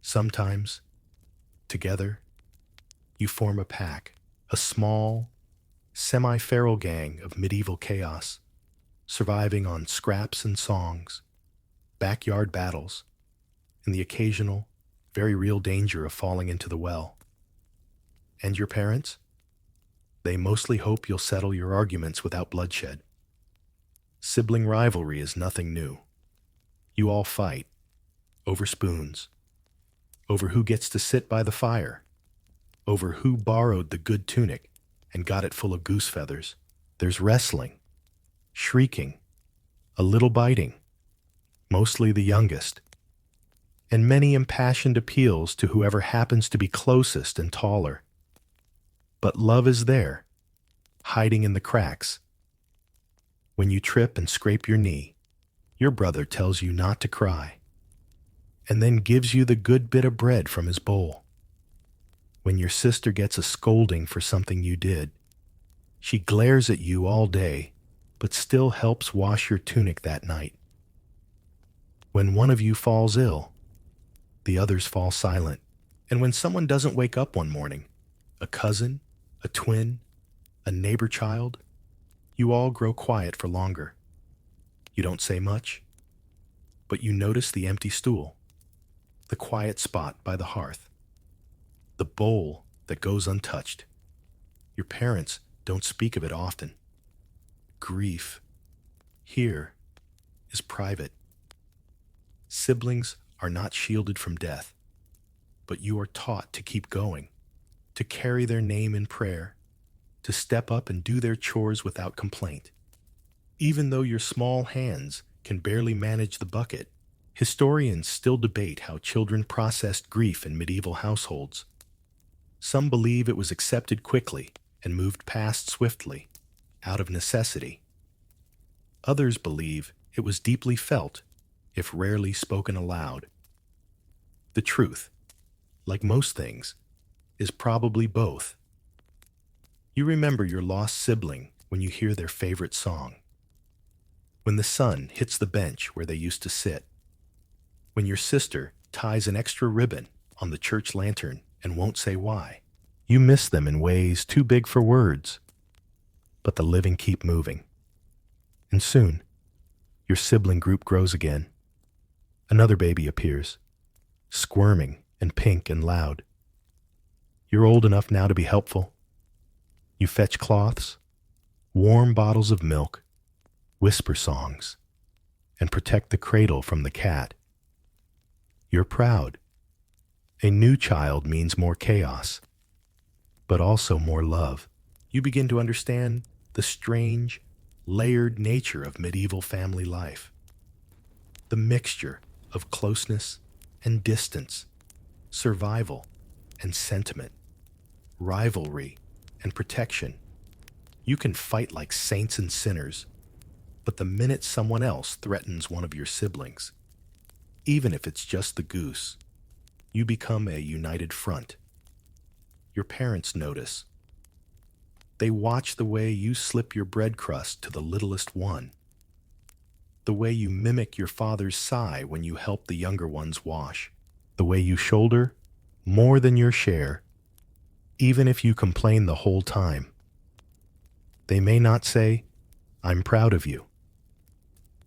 Sometimes, together, you form a pack, a small, semi-feral gang of medieval chaos, surviving on scraps and songs, backyard battles, and the occasional, very real danger of falling into the well. And your parents? They mostly hope you'll settle your arguments without bloodshed. Sibling rivalry is nothing new. You all fight, over spoons, over who gets to sit by the fire, over who borrowed the good tunic and got it full of goose feathers. There's wrestling, shrieking, a little biting, mostly the youngest, and many impassioned appeals to whoever happens to be closest and taller. But love is there, hiding in the cracks. When you trip and scrape your knee, your brother tells you not to cry, and then gives you the good bit of bread from his bowl. When your sister gets a scolding for something you did, she glares at you all day, but still helps wash your tunic that night. When one of you falls ill, the others fall silent. And when someone doesn't wake up one morning, a cousin, a twin, a neighbor child, You all grow quiet for longer. You don't say much, but you notice the empty stool, the quiet spot by the hearth, the bowl that goes untouched. Your parents don't speak of it often. Grief here is private. Siblings are not shielded from death, but you are taught to keep going, to carry their name in prayer, to step up and do their chores without complaint. Even though your small hands can barely manage the bucket, historians still debate how children processed grief in medieval households. Some believe it was accepted quickly and moved past swiftly, out of necessity. Others believe it was deeply felt, if rarely spoken aloud. The truth, like most things, is probably both. You remember your lost sibling when you hear their favorite song, when the sun hits the bench where they used to sit, when your sister ties an extra ribbon on the church lantern and won't say why. You miss them in ways too big for words, but the living keep moving. And soon, your sibling group grows again. Another baby appears, squirming and pink and loud. You're old enough now to be helpful. You fetch cloths, warm bottles of milk, whisper songs, and protect the cradle from the cat. You're proud. A new child means more chaos, but also more love. You begin to understand the strange, layered nature of medieval family life. The mixture of closeness and distance, survival and sentiment, rivalry and protection. You can fight like saints and sinners, but the minute someone else threatens one of your siblings, even if it's just the goose, you become a united front. Your parents notice. They watch the way you slip your bread crust to the littlest one, the way you mimic your father's sigh when you help the younger ones wash, the way you shoulder more than your share, even if you complain the whole time. They may not say, "I'm proud of you,"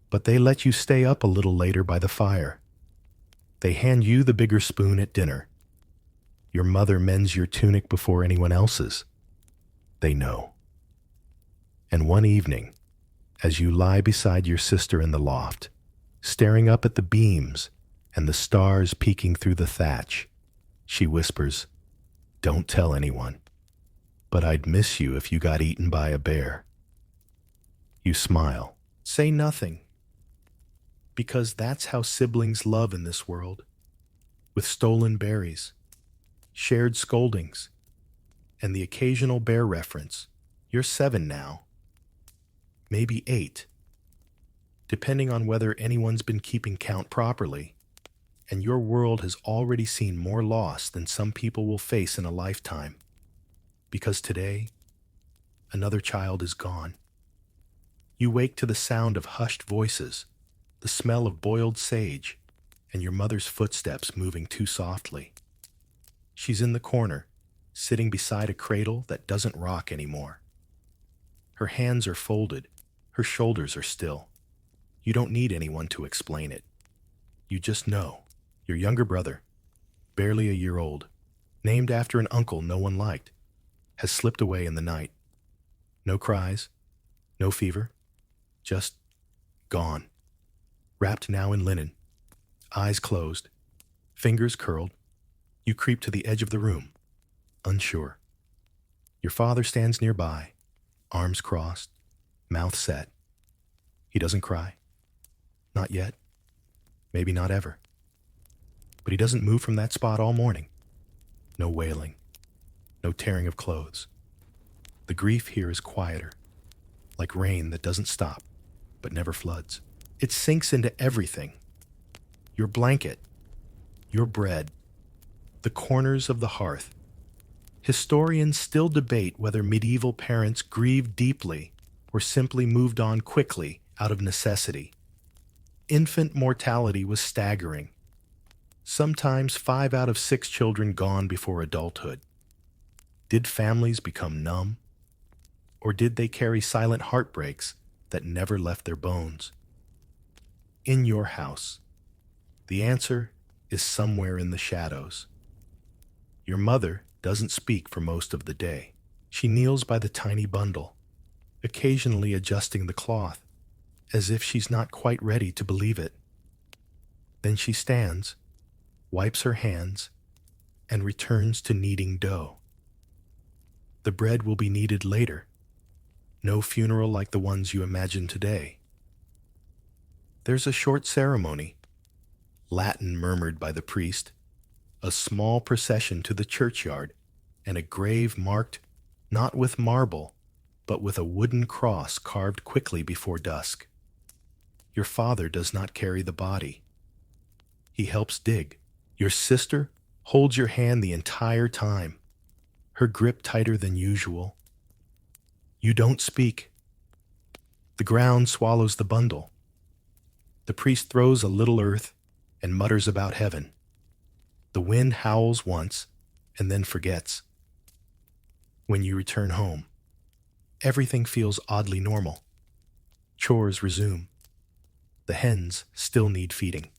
but they let you stay up a little later by the fire. They hand you the bigger spoon at dinner. Your mother mends your tunic before anyone else's. They know. And one evening, as you lie beside your sister in the loft, staring up at the beams and the stars peeking through the thatch, she whispers, "Don't tell anyone, but I'd miss you if you got eaten by a bear." You smile. Say nothing, because that's how siblings love in this world, with stolen berries, shared scoldings, and the occasional bear reference. You're 7 now, maybe 8, depending on whether anyone's been keeping count properly, and your world has already seen more loss than some people will face in a lifetime. Because today, another child is gone. You wake to the sound of hushed voices, the smell of boiled sage, and your mother's footsteps moving too softly. She's in the corner, sitting beside a cradle that doesn't rock anymore. Her hands are folded, her shoulders are still. You don't need anyone to explain it. You just know. Your younger brother, barely a year old, named after an uncle no one liked, has slipped away in the night. No cries, no fever, just gone. Wrapped now in linen, eyes closed, fingers curled, you creep to the edge of the room, unsure. Your father stands nearby, arms crossed, mouth set. He doesn't cry. Not yet. Maybe not ever. But he doesn't move from that spot all morning. No wailing, no tearing of clothes. The grief here is quieter, like rain that doesn't stop, but never floods. It sinks into everything. Your blanket, your bread, the corners of the hearth. Historians still debate whether medieval parents grieved deeply or simply moved on quickly out of necessity. Infant mortality was staggering. Sometimes 5 out of 6 children gone before adulthood. Did families become numb? Or did they carry silent heartbreaks that never left their bones? In your house, the answer is somewhere in the shadows. Your mother doesn't speak for most of the day. She kneels by the tiny bundle, occasionally adjusting the cloth, as if she's not quite ready to believe it. Then she stands, wipes her hands, and returns to kneading dough. The bread will be kneaded later. No funeral like the ones you imagine today. There's a short ceremony, Latin murmured by the priest, a small procession to the churchyard, and a grave marked not with marble, but with a wooden cross carved quickly before dusk. Your father does not carry the body. He helps dig. Your sister holds your hand the entire time, her grip tighter than usual. You don't speak. The ground swallows the bundle. The priest throws a little earth and mutters about heaven. The wind howls once and then forgets. When you return home, everything feels oddly normal. Chores resume. The hens still need feeding.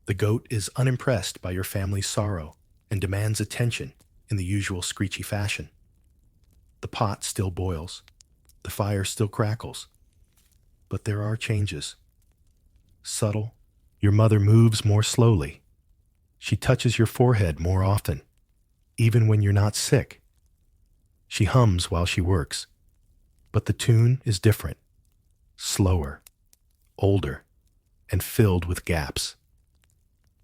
The goat is unimpressed by your family's sorrow and demands attention in the usual screechy fashion. The pot still boils. The fire still crackles. But there are changes. Subtle. Your mother moves more slowly. She touches your forehead more often, even when you're not sick. She hums while she works, but the tune is different, slower, older, and filled with gaps.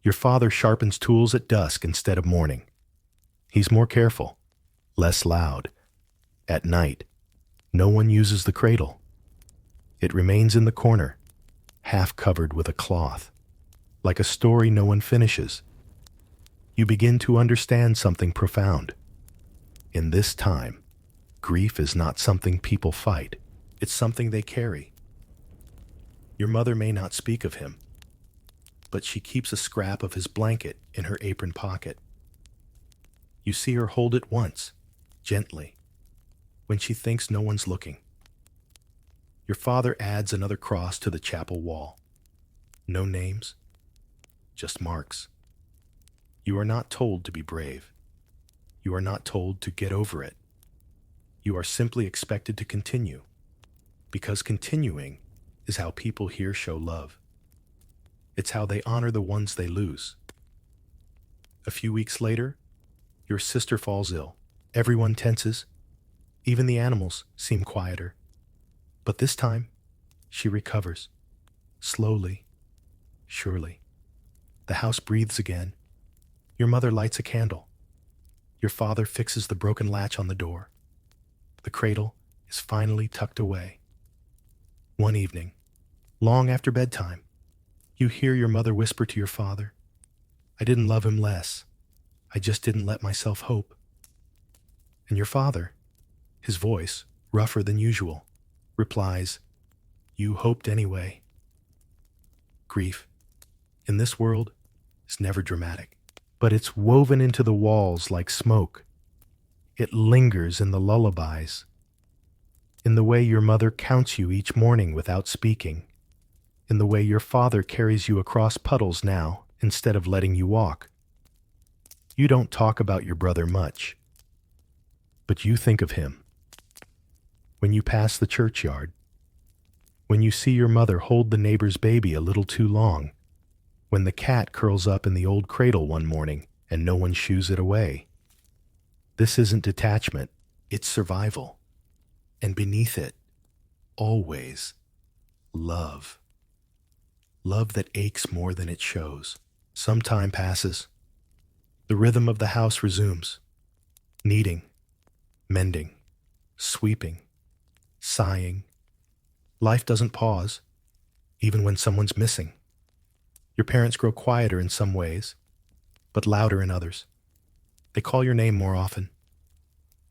Your father sharpens tools at dusk instead of morning. He's more careful, less loud. At night, no one uses the cradle. It remains in the corner, half covered with a cloth, like a story no one finishes. You begin to understand something profound. In this time, grief is not something people fight. It's something they carry. Your mother may not speak of him, but she keeps a scrap of his blanket in her apron pocket. You see her hold it once, gently, when she thinks no one's looking. Your father adds another cross to the chapel wall. No names, just marks. You are not told to be brave. You are not told to get over it. You are simply expected to continue, because continuing is how people here show love. It's how they honor the ones they lose. A few weeks later, your sister falls ill. Everyone tenses. Even the animals seem quieter. But this time, she recovers. Slowly, surely. The house breathes again. Your mother lights a candle. Your father fixes the broken latch on the door. The cradle is finally tucked away. One evening, long after bedtime, you hear your mother whisper to your father, "I didn't love him less. I just didn't let myself hope." And your father, his voice rougher than usual, replies, "You hoped anyway." Grief, in this world, is never dramatic, but it's woven into the walls like smoke. It lingers in the lullabies, in the way your mother counts you each morning without speaking, in the way your father carries you across puddles now instead of letting you walk. You don't talk about your brother much, but you think of him. When you pass the churchyard, when you see your mother hold the neighbor's baby a little too long, when the cat curls up in the old cradle one morning and no one shoos it away. This isn't detachment, it's survival. And beneath it, always, love. Love that aches more than it shows. Some time passes. The rhythm of the house resumes. Kneading, mending, sweeping, sighing. Life doesn't pause, even when someone's missing. Your parents grow quieter in some ways, but louder in others. They call your name more often.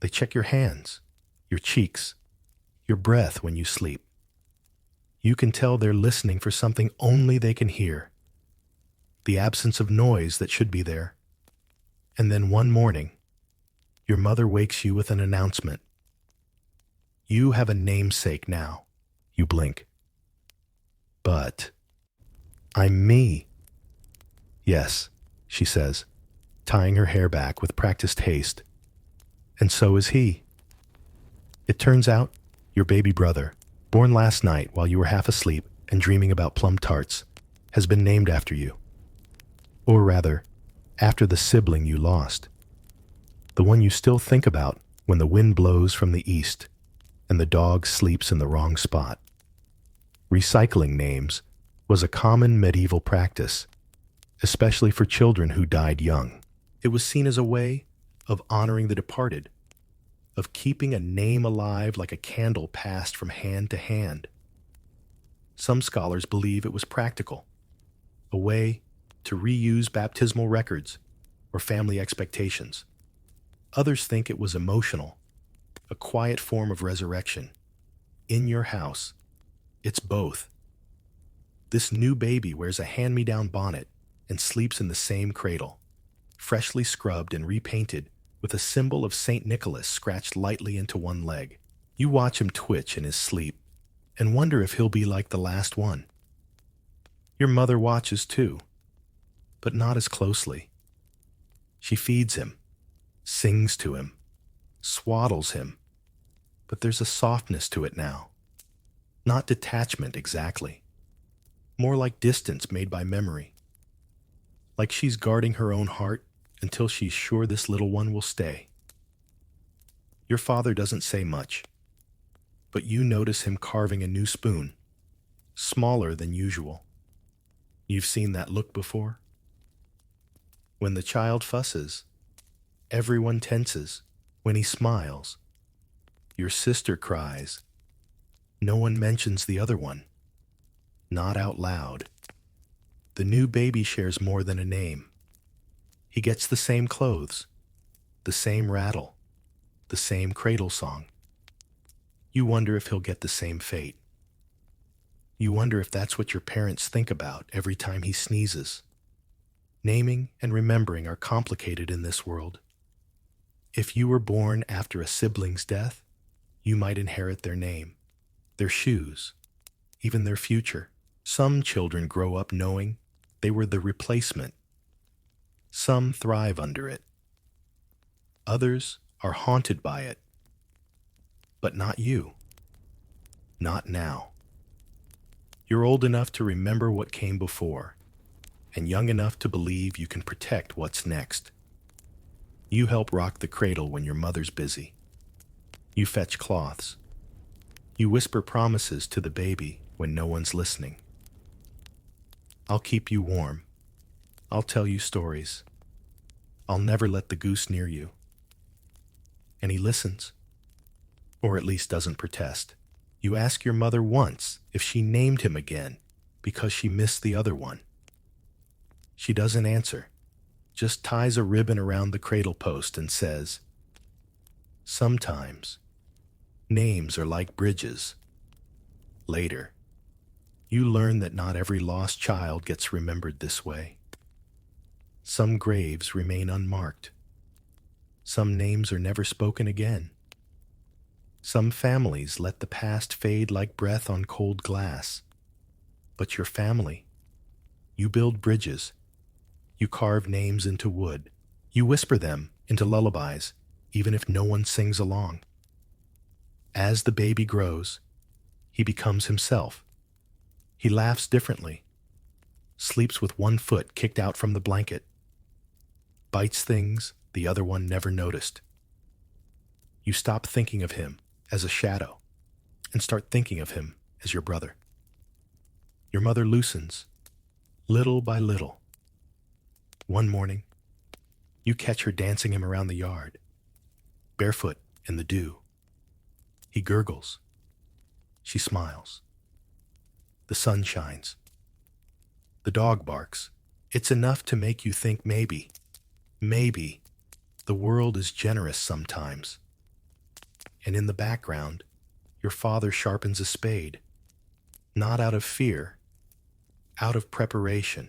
They check your hands, your cheeks, your breath when you sleep. You can tell they're listening for something only they can hear. The absence of noise that should be there. And then one morning, your mother wakes you with an announcement. You have a namesake now. You blink. But I'm me. Yes, she says, tying her hair back with practiced haste. And so is he. It turns out, your baby brother, born last night while you were half asleep and dreaming about plum tarts, has been named after you. Or rather, after the sibling you lost. The one you still think about when the wind blows from the east and the dog sleeps in the wrong spot. Recycling names was a common medieval practice, especially for children who died young. It was seen as a way of honoring the departed, of keeping a name alive like a candle passed from hand to hand. Some scholars believe it was practical, a way to reuse baptismal records or family expectations. Others think it was emotional, a quiet form of resurrection. In your house, it's both. This new baby wears a hand-me-down bonnet and sleeps in the same cradle, freshly scrubbed and repainted with a symbol of St. Nicholas scratched lightly into one leg. You watch him twitch in his sleep and wonder if he'll be like the last one. Your mother watches too, but not as closely. She feeds him, sings to him, swaddles him, but there's a softness to it now. Not detachment exactly, more like distance made by memory. Like she's guarding her own heart until she's sure this little one will stay. Your father doesn't say much, but you notice him carving a new spoon, smaller than usual. You've seen that look before? When the child fusses, everyone tenses. When he smiles, your sister cries. No one mentions the other one. Not out loud. The new baby shares more than a name. He gets the same clothes, the same rattle, the same cradle song. You wonder if he'll get the same fate. You wonder if that's what your parents think about every time he sneezes. Naming and remembering are complicated in this world. If you were born after a sibling's death, you might inherit their name, their shoes, even their future. Some children grow up knowing they were the replacement. Some thrive under it. Others are haunted by it. But not you. Not now. You're old enough to remember what came before, and young enough to believe you can protect what's next. You help rock the cradle when your mother's busy. You fetch cloths. You whisper promises to the baby when no one's listening. I'll keep you warm. I'll tell you stories. I'll never let the goose near you. And he listens, or at least doesn't protest. You ask your mother once if she named him again because she missed the other one. She doesn't answer, just ties a ribbon around the cradle post and says, "Sometimes names are like bridges." Later, you learn that not every lost child gets remembered this way. Some graves remain unmarked. Some names are never spoken again. Some families let the past fade like breath on cold glass. But your family, you build bridges. You carve names into wood. You whisper them into lullabies, even if no one sings along. As the baby grows, he becomes himself. He laughs differently, sleeps with one foot kicked out from the blanket, bites things the other one never noticed. You stop thinking of him as a shadow and start thinking of him as your brother. Your mother loosens, little by little. One morning, you catch her dancing him around the yard, barefoot in the dew. He gurgles. She smiles. The sun shines. The dog barks. It's enough to make you think maybe, the world is generous sometimes. And in the background, your father sharpens a spade, not out of fear, out of preparation.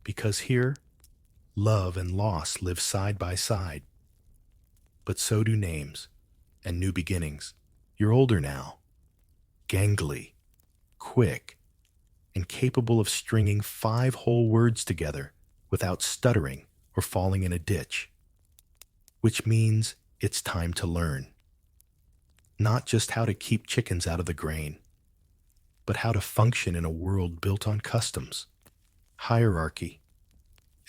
Because here, love and loss live side by side. But so do names and new beginnings. You're older now, gangly, quick, and capable of stringing 5 whole words together without stuttering or falling in a ditch, which means it's time to learn. Not just how to keep chickens out of the grain, but how to function in a world built on customs, hierarchy,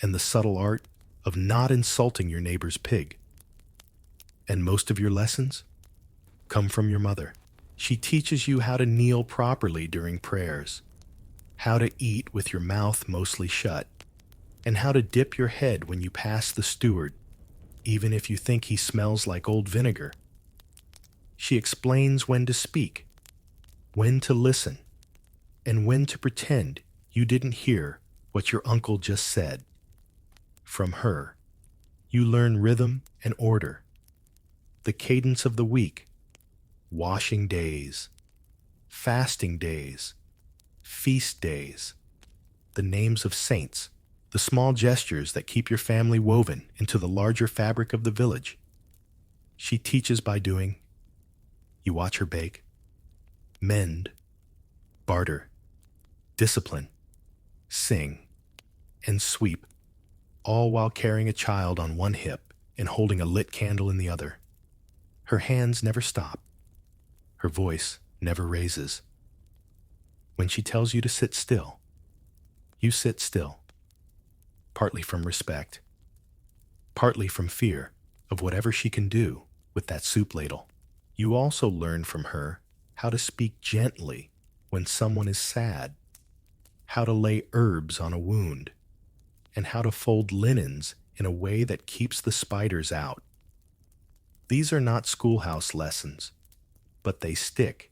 and the subtle art of not insulting your neighbor's pig. And most of your lessons come from your mother. She teaches you how to kneel properly during prayers, how to eat with your mouth mostly shut, and how to dip your head when you pass the steward, even if you think he smells like old vinegar. She explains when to speak, when to listen, and when to pretend you didn't hear what your uncle just said. From her, you learn rhythm and order, the cadence of the week, washing days, fasting days, feast days, the names of saints, the small gestures that keep your family woven into the larger fabric of the village. She teaches by doing. You watch her bake, mend, barter, discipline, sing, and sweep, all while carrying a child on one hip and holding a lit candle in the other. Her hands never stop. Her voice never raises. When she tells you to sit still, you sit still, partly from respect, partly from fear of whatever she can do with that soup ladle. You also learn from her how to speak gently when someone is sad, how to lay herbs on a wound, and how to fold linens in a way that keeps the spiders out. These are not schoolhouse lessons, but they stick.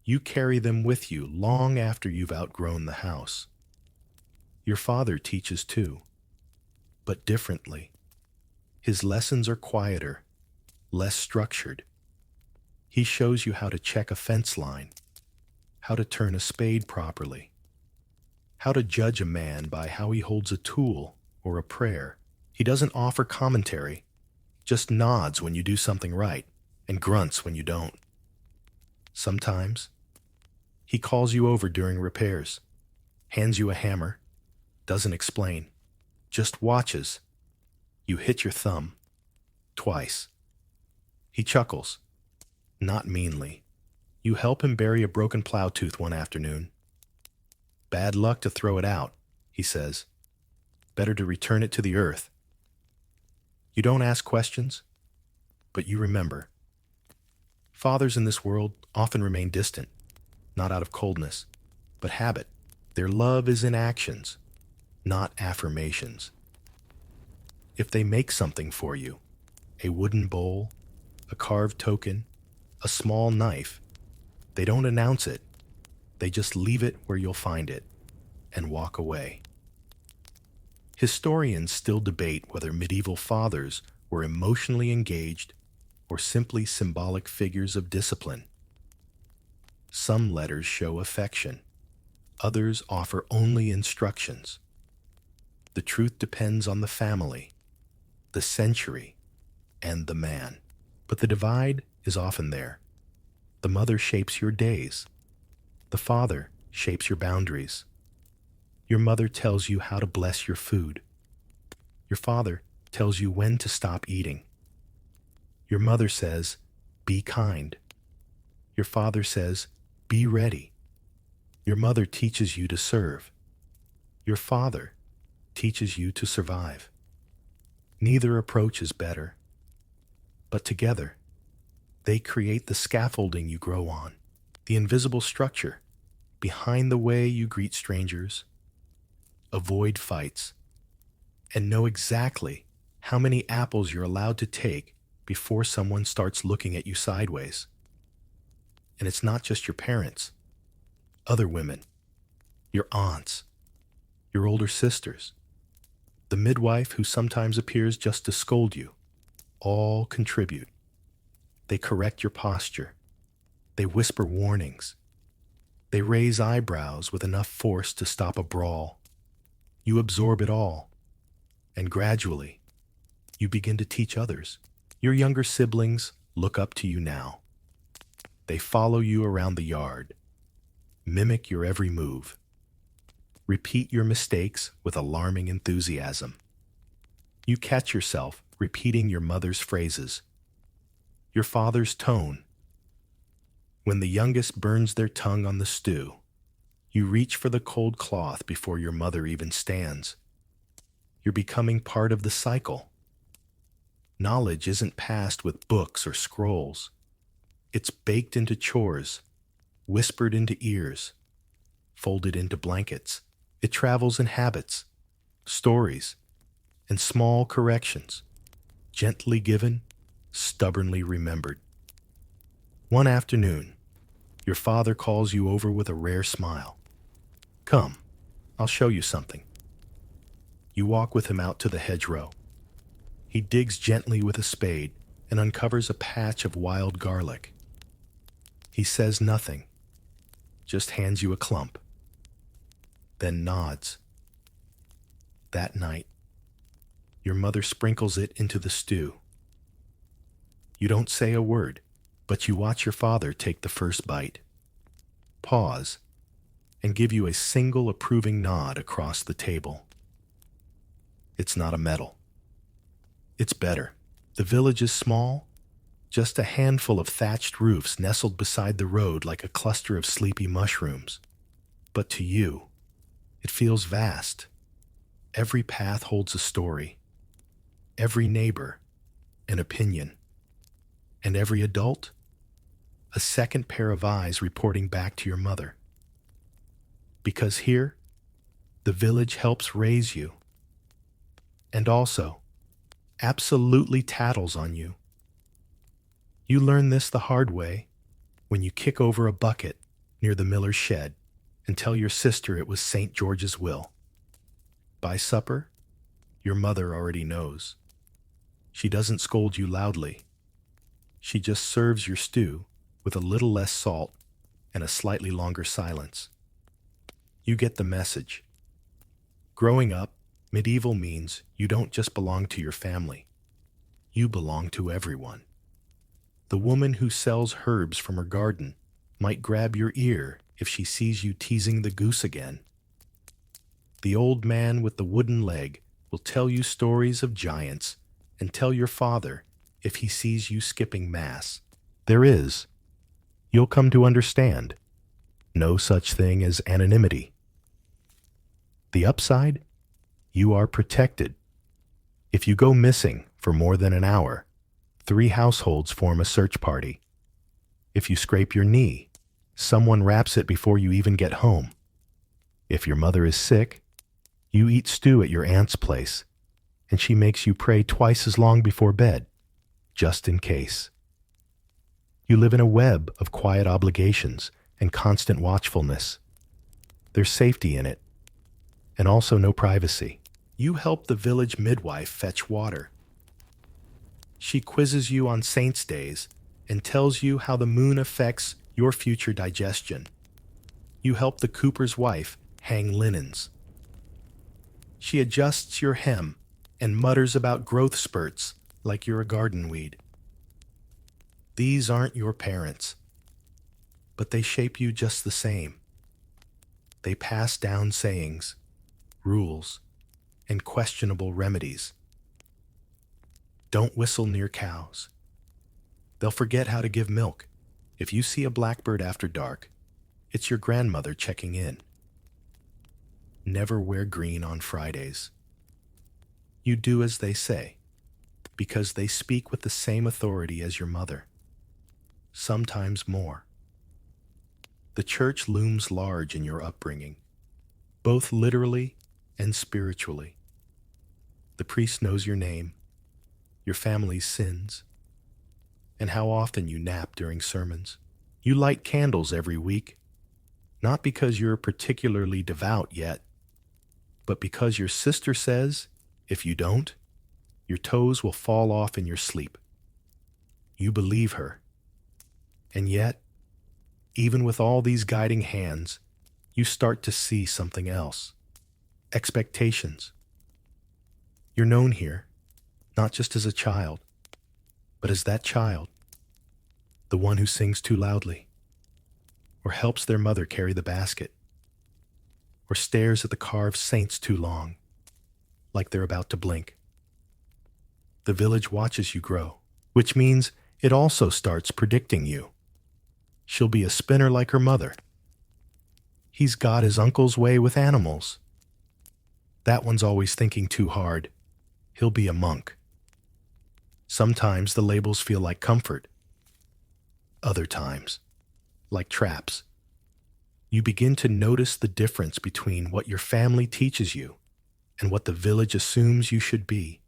You carry them with you long after you've outgrown the house. Your father teaches too, but differently. His lessons are quieter, less structured. He shows you how to check a fence line, how to turn a spade properly, how to judge a man by how he holds a tool or a prayer. He doesn't offer commentary, just nods when you do something right and grunts when you don't. Sometimes, he calls you over during repairs, hands you a hammer, doesn't explain, just watches. You hit your thumb, twice. He chuckles, not meanly. You help him bury a broken plow tooth one afternoon. Bad luck to throw it out, he says. Better to return it to the earth. You don't ask questions, but you remember. Fathers in this world often remain distant, not out of coldness, but habit. Their love is in actions, not affirmations. If they make something for you, a wooden bowl, a carved token, a small knife, they don't announce it. They just leave it where you'll find it and walk away. Historians still debate whether medieval fathers were emotionally engaged or simply symbolic figures of discipline. Some letters show affection. Others offer only instructions. The truth depends on the family, the century, and the man. But the divide is often there. The mother shapes your days. The father shapes your boundaries. Your mother tells you how to bless your food. Your father tells you when to stop eating. Your mother says, be kind. Your father says, be ready. Your mother teaches you to serve. Your father teaches you to survive. Neither approach is better, but together, they create the scaffolding you grow on, the invisible structure behind the way you greet strangers, avoid fights, and know exactly how many apples you're allowed to take before someone starts looking at you sideways. And it's not just your parents, other women, your aunts, your older sisters, the midwife who sometimes appears just to scold you, all contribute. They correct your posture. They whisper warnings. They raise eyebrows with enough force to stop a brawl. You absorb it all, and gradually, you begin to teach others. Your younger siblings look up to you now. They follow you around the yard, mimic your every move, repeat your mistakes with alarming enthusiasm. You catch yourself repeating your mother's phrases, your father's tone. When the youngest burns their tongue on the stew, you reach for the cold cloth before your mother even stands. You're becoming part of the cycle. Knowledge isn't passed with books or scrolls. It's baked into chores, whispered into ears, folded into blankets. It travels in habits, stories, and small corrections, gently given, stubbornly remembered. One afternoon, your father calls you over with a rare smile. Come, I'll show you something. You walk with him out to the hedgerow. He digs gently with a spade and uncovers a patch of wild garlic. He says nothing, just hands you a clump, then nods. That night, your mother sprinkles it into the stew. You don't say a word, but you watch your father take the first bite, pause, and give you a single approving nod across the table. It's not a medal. It's better. The village is small, just a handful of thatched roofs nestled beside the road like a cluster of sleepy mushrooms. But to you, it feels vast. Every path holds a story. Every neighbor, an opinion. And every adult, a second pair of eyes reporting back to your mother. Because here, the village helps raise you. And also, absolutely tattles on you. You learn this the hard way when you kick over a bucket near the miller's shed and tell your sister it was St. George's will. By supper, your mother already knows. She doesn't scold you loudly. She just serves your stew with a little less salt and a slightly longer silence. You get the message. Growing up, medieval means you don't just belong to your family. You belong to everyone. The woman who sells herbs from her garden might grab your ear if she sees you teasing the goose again. The old man with the wooden leg will tell you stories of giants and tell your father if he sees you skipping mass. There is, you'll come to understand, no such thing as anonymity. The upside? You are protected. If you go missing for more than an hour, 3 households form a search party. If you scrape your knee, someone wraps it before you even get home. If your mother is sick, you eat stew at your aunt's place, and she makes you pray twice as long before bed, just in case. You live in a web of quiet obligations and constant watchfulness. There's safety in it, and also no privacy. You help the village midwife fetch water. She quizzes you on saints' days and tells you how the moon affects your future digestion. You help the cooper's wife hang linens. She adjusts your hem and mutters about growth spurts like you're a garden weed. These aren't your parents, but they shape you just the same. They pass down sayings, rules, and questionable remedies. Don't whistle near cows. They'll forget how to give milk. If you see a blackbird after dark, it's your grandmother checking in. Never wear green on Fridays. You do as they say, because they speak with the same authority as your mother, sometimes more. The church looms large in your upbringing, both literally and spiritually. The priest knows your name, your family's sins, and how often you nap during sermons. You light candles every week, not because you're particularly devout yet, but because your sister says, if you don't, your toes will fall off in your sleep. You believe her. And yet, even with all these guiding hands, you start to see something else. Expectations. You're known here, not just as a child, but as that child. the one who sings too loudly, or helps their mother carry the basket, or stares at the carved saints too long, like they're about to blink. The village watches you grow, which means it also starts predicting you. She'll be a spinner like her mother. He's got his uncle's way with animals. That one's always thinking too hard. He'll be a monk. Sometimes the labels feel like comfort. Other times, like traps. You begin to notice the difference between what your family teaches you and what the village assumes you should be.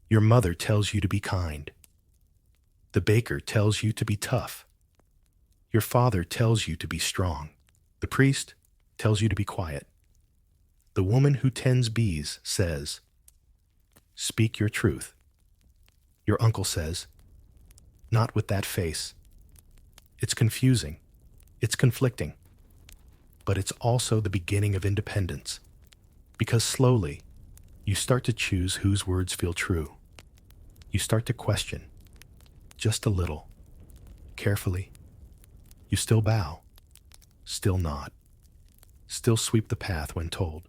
Your mother tells you to be kind. The baker tells you to be tough. Your father tells you to be strong. The priest tells you to be quiet. The woman who tends bees says, "Speak your truth." Your uncle says, "Not with that face." It's confusing. It's conflicting. But it's also the beginning of independence, because slowly, you start to choose whose words feel true. You start to question, just a little, carefully. You still bow, still nod, still sweep the path when told,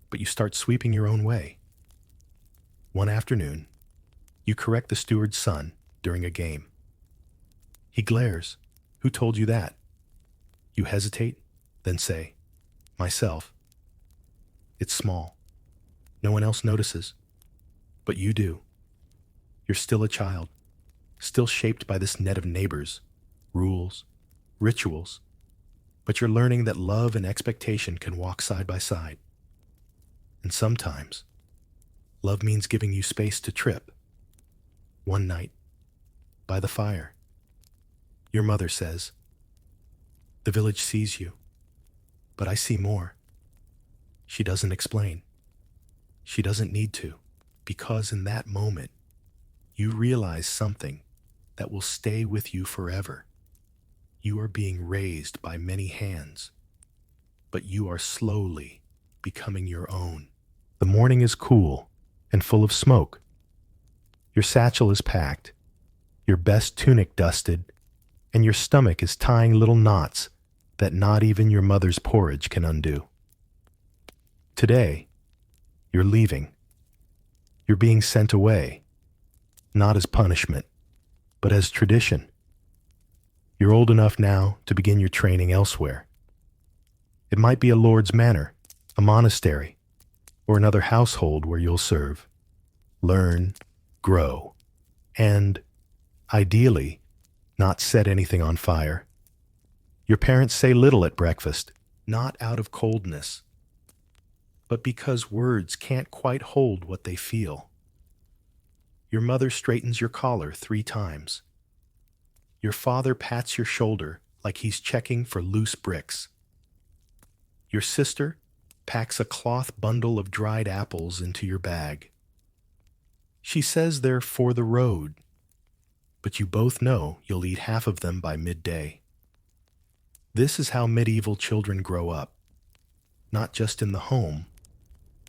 but you start sweeping your own way. One afternoon, you correct the steward's son during a game. He glares. "Who told you that?" You hesitate, then say, "Myself." It's small. No one else notices, but you do. You're still a child, still shaped by this net of neighbors, rules, rituals, but you're learning that love and expectation can walk side by side. And sometimes, love means giving you space to trip. One night, by the fire, your mother says, "The village sees you, but I see more." She doesn't explain. She doesn't need to, because in that moment, you realize something that will stay with you forever. You are being raised by many hands, but you are slowly becoming your own. The morning is cool and full of smoke. Your satchel is packed, your best tunic dusted, and your stomach is tying little knots that not even your mother's porridge can undo. Today, you're leaving. You're being sent away, not as punishment, but as tradition. You're old enough now to begin your training elsewhere. It might be a lord's manor, a monastery, or another household where you'll serve, learn, grow, and, ideally, not set anything on fire. Your parents say little at breakfast, not out of coldness, but because words can't quite hold what they feel. Your mother straightens your collar 3 times. Your father pats your shoulder like he's checking for loose bricks. Your sister packs a cloth bundle of dried apples into your bag. She says they're for the road, but you both know you'll eat half of them by midday. This is how medieval children grow up, not just in the home,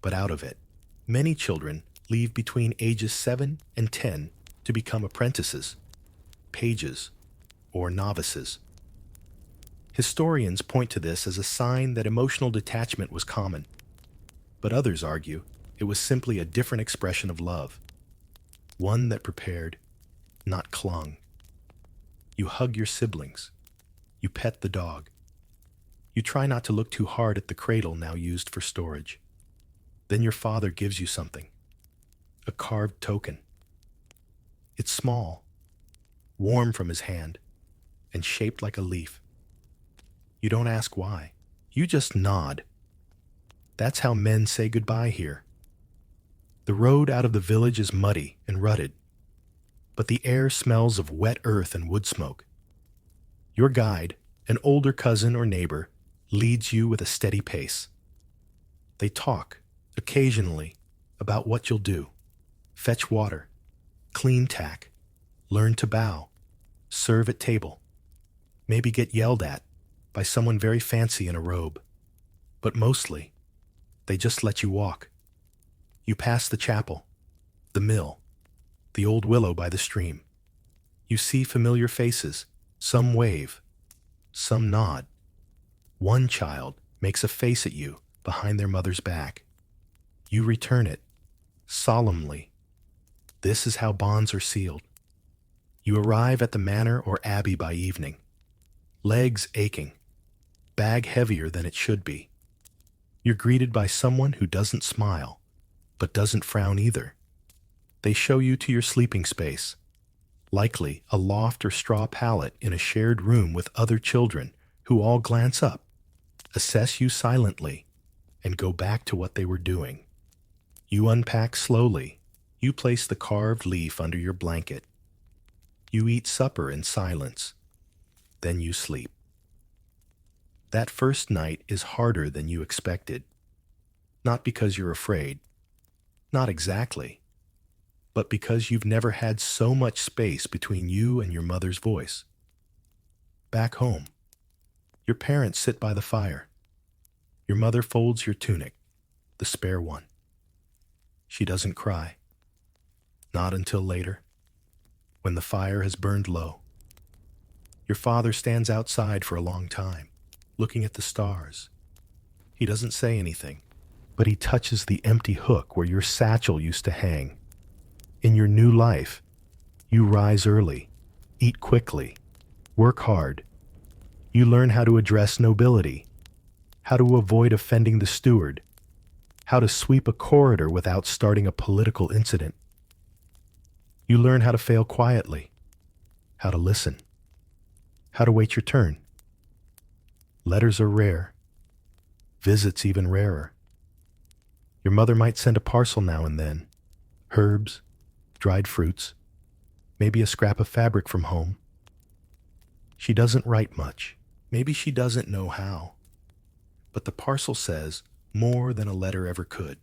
but out of it. Many children leave between ages 7 and 10 to become apprentices, pages, or novices. Historians point to this as a sign that emotional detachment was common, but others argue it was simply a different expression of love, one that prepared, not clung. You hug your siblings. You pet the dog. You try not to look too hard at the cradle now used for storage. Then your father gives you something, a carved token. It's small, warm from his hand, and shaped like a leaf. You don't ask why. You just nod. That's how men say goodbye here. The road out of the village is muddy and rutted, but the air smells of wet earth and wood smoke. Your guide, an older cousin or neighbor, leads you with a steady pace. They talk, occasionally, about what you'll do. Fetch water, clean tack, learn to bow, serve at table, maybe get yelled at by someone very fancy in a robe. But mostly, they just let you walk. You pass the chapel, the mill, the old willow by the stream. You see familiar faces. Some wave, some nod. One child makes a face at you behind their mother's back. You return it, solemnly. This is how bonds are sealed. You arrive at the manor or abbey by evening, legs aching, bag heavier than it should be. You're greeted by someone who doesn't smile, but doesn't frown either. They show you to your sleeping space, likely a loft or straw pallet in a shared room with other children who all glance up, assess you silently, and go back to what they were doing. You unpack slowly. You place the carved leaf under your blanket. You eat supper in silence. Then you sleep. That first night is harder than you expected. Not because you're afraid. Not exactly. But because you've never had so much space between you and your mother's voice. Back home, your parents sit by the fire. Your mother folds your tunic, the spare one. She doesn't cry. Not until later, when the fire has burned low. Your father stands outside for a long time, looking at the stars. He doesn't say anything, but he touches the empty hook where your satchel used to hang. In your new life, you rise early, eat quickly, work hard. You learn how to address nobility, how to avoid offending the steward, how to sweep a corridor without starting a political incident. You learn how to fail quietly, how to listen, how to wait your turn. Letters are rare, visits even rarer. Your mother might send a parcel now and then, herbs, dried fruits, maybe a scrap of fabric from home. She doesn't write much. Maybe she doesn't know how. But the parcel says more than a letter ever could.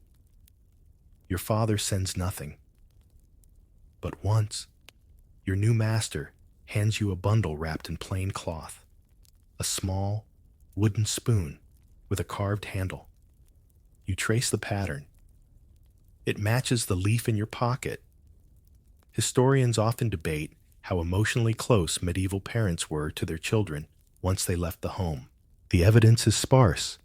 Your father sends nothing. But once, your new master hands you a bundle wrapped in plain cloth, a small, wooden spoon with a carved handle. You trace the pattern. It matches the leaf in your pocket. Historians often debate how emotionally close medieval parents were to their children once they left the home. The evidence is sparse,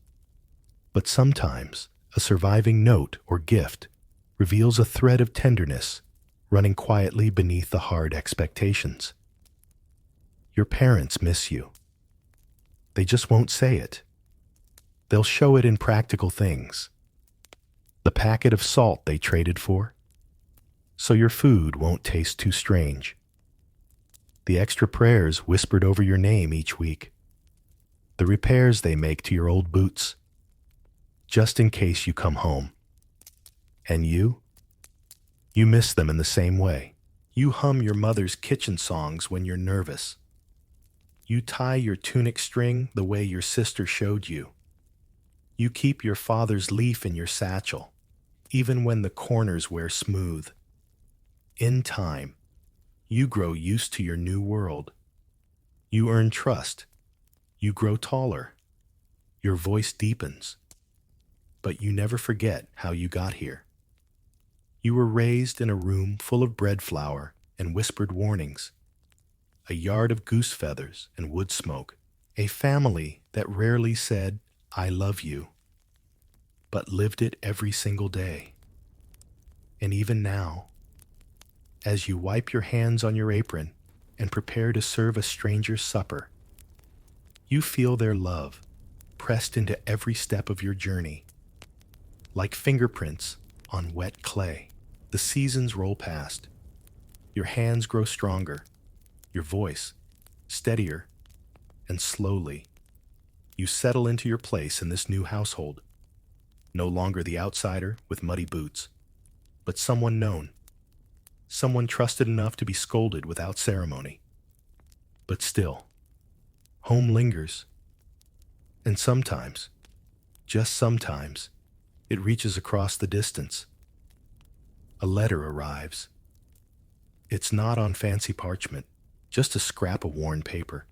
but sometimes a surviving note or gift reveals a thread of tenderness running quietly beneath the hard expectations. Your parents miss you. They just won't say it. They'll show it in practical things. The packet of salt they traded for, so your food won't taste too strange. The extra prayers whispered over your name each week. The repairs they make to your old boots, just in case you come home. And you miss them in the same way. You hum your mother's kitchen songs when you're nervous. You tie your tunic string the way your sister showed you. You keep your father's leaf in your satchel, even when the corners wear smooth. In time, you grow used to your new world. You earn trust. You grow taller. Your voice deepens. But you never forget how you got here. You were raised in a room full of bread flour and whispered warnings, a yard of goose feathers and wood smoke, a family that rarely said, "I love you," but lived it every single day. And even now, as you wipe your hands on your apron and prepare to serve a stranger's supper, you feel their love pressed into every step of your journey, like fingerprints on wet clay. The seasons roll past. Your hands grow stronger, your voice steadier, and slowly, you settle into your place in this new household. No longer the outsider with muddy boots, but someone known, someone trusted enough to be scolded without ceremony. But still, home lingers. And sometimes, just sometimes, it reaches across the distance. A letter arrives. It's not on fancy parchment, just a scrap of worn paper,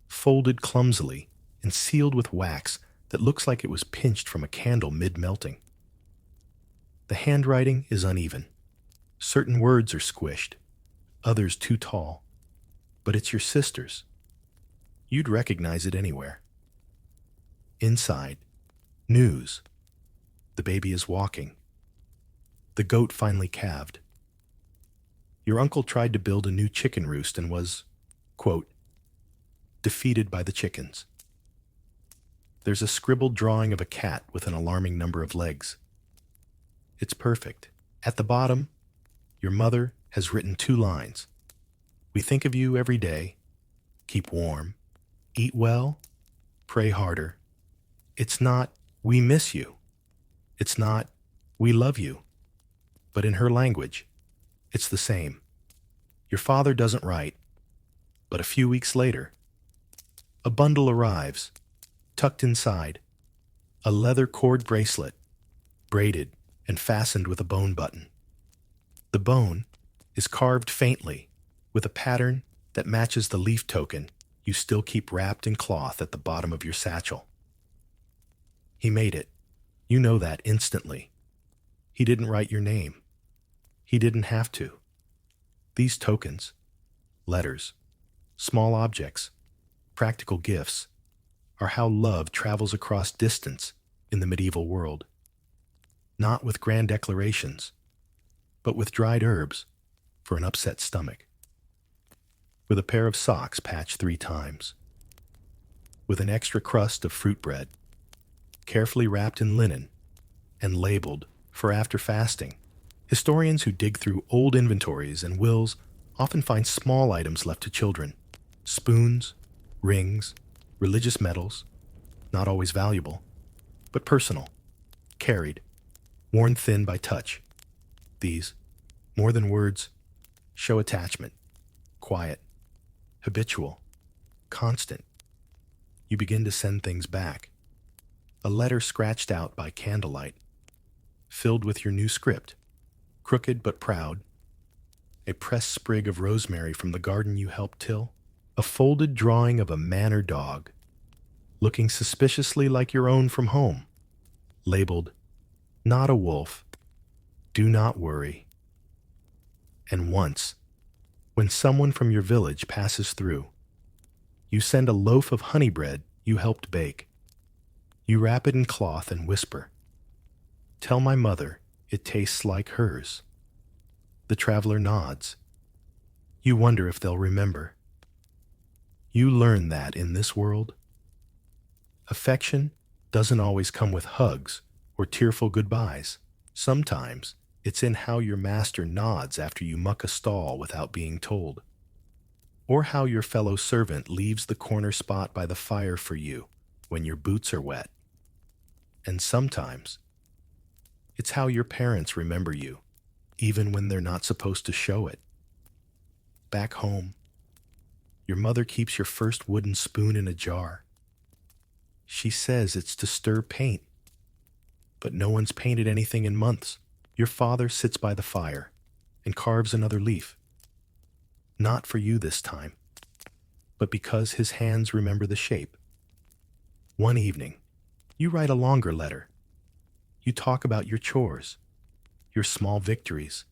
folded clumsily and sealed with wax that looks like it was pinched from a candle mid-melting. The handwriting is uneven. Certain words are squished, others too tall. but it's your sister's. You'd recognize it anywhere. Inside, news. The baby is walking. The goat finally calved. Your uncle tried to build a new chicken roost and was, quote, defeated by the chickens. There's a scribbled drawing of a cat with an alarming number of legs. It's perfect. At the bottom, your mother has written 2 lines. We think of you every day. Keep warm. Eat well. Pray harder. It's not, we miss you. It's not, we love you. But in her language, it's the same. Your father doesn't write, but a few weeks later, a bundle arrives, tucked inside, a leather cord bracelet, braided and fastened with a bone button. The bone is carved faintly with a pattern that matches the leaf token you still keep wrapped in cloth at the bottom of your satchel. He made it. You know that instantly. He didn't write your name. He didn't have to. These tokens, letters, small objects, practical gifts, are how love travels across distance in the medieval world. Not with grand declarations, but with dried herbs for an upset stomach. With a pair of socks patched 3 times. With an extra crust of fruit bread, carefully wrapped in linen and labeled for after fasting. Historians who dig through old inventories and wills often find small items left to children. Spoons, rings, religious medals, not always valuable, but personal, carried, worn thin by touch. These, more than words, show attachment, quiet, habitual, constant. You begin to send things back. A letter scratched out by candlelight, filled with your new script, crooked but proud, a pressed sprig of rosemary from the garden you helped till, a folded drawing of a man or dog, looking suspiciously like your own from home, labeled, not a wolf, do not worry. And once, when someone from your village passes through, you send a loaf of honey bread you helped bake. You wrap it in cloth and whisper, tell my mother it tastes like hers. The traveler nods. You wonder if they'll remember. You learn that in this world, affection doesn't always come with hugs or tearful goodbyes. Sometimes it's in how your master nods after you muck a stall without being told, or how your fellow servant leaves the corner spot by the fire for you when your boots are wet. And sometimes it's how your parents remember you, even when they're not supposed to show it. Back home, your mother keeps your first wooden spoon in a jar. She says it's to stir paint, but no one's painted anything in months. Your father sits by the fire and carves another leaf. Not for you this time, but because his hands remember the shape. One evening, you write a longer letter. You talk about your chores, your small victories,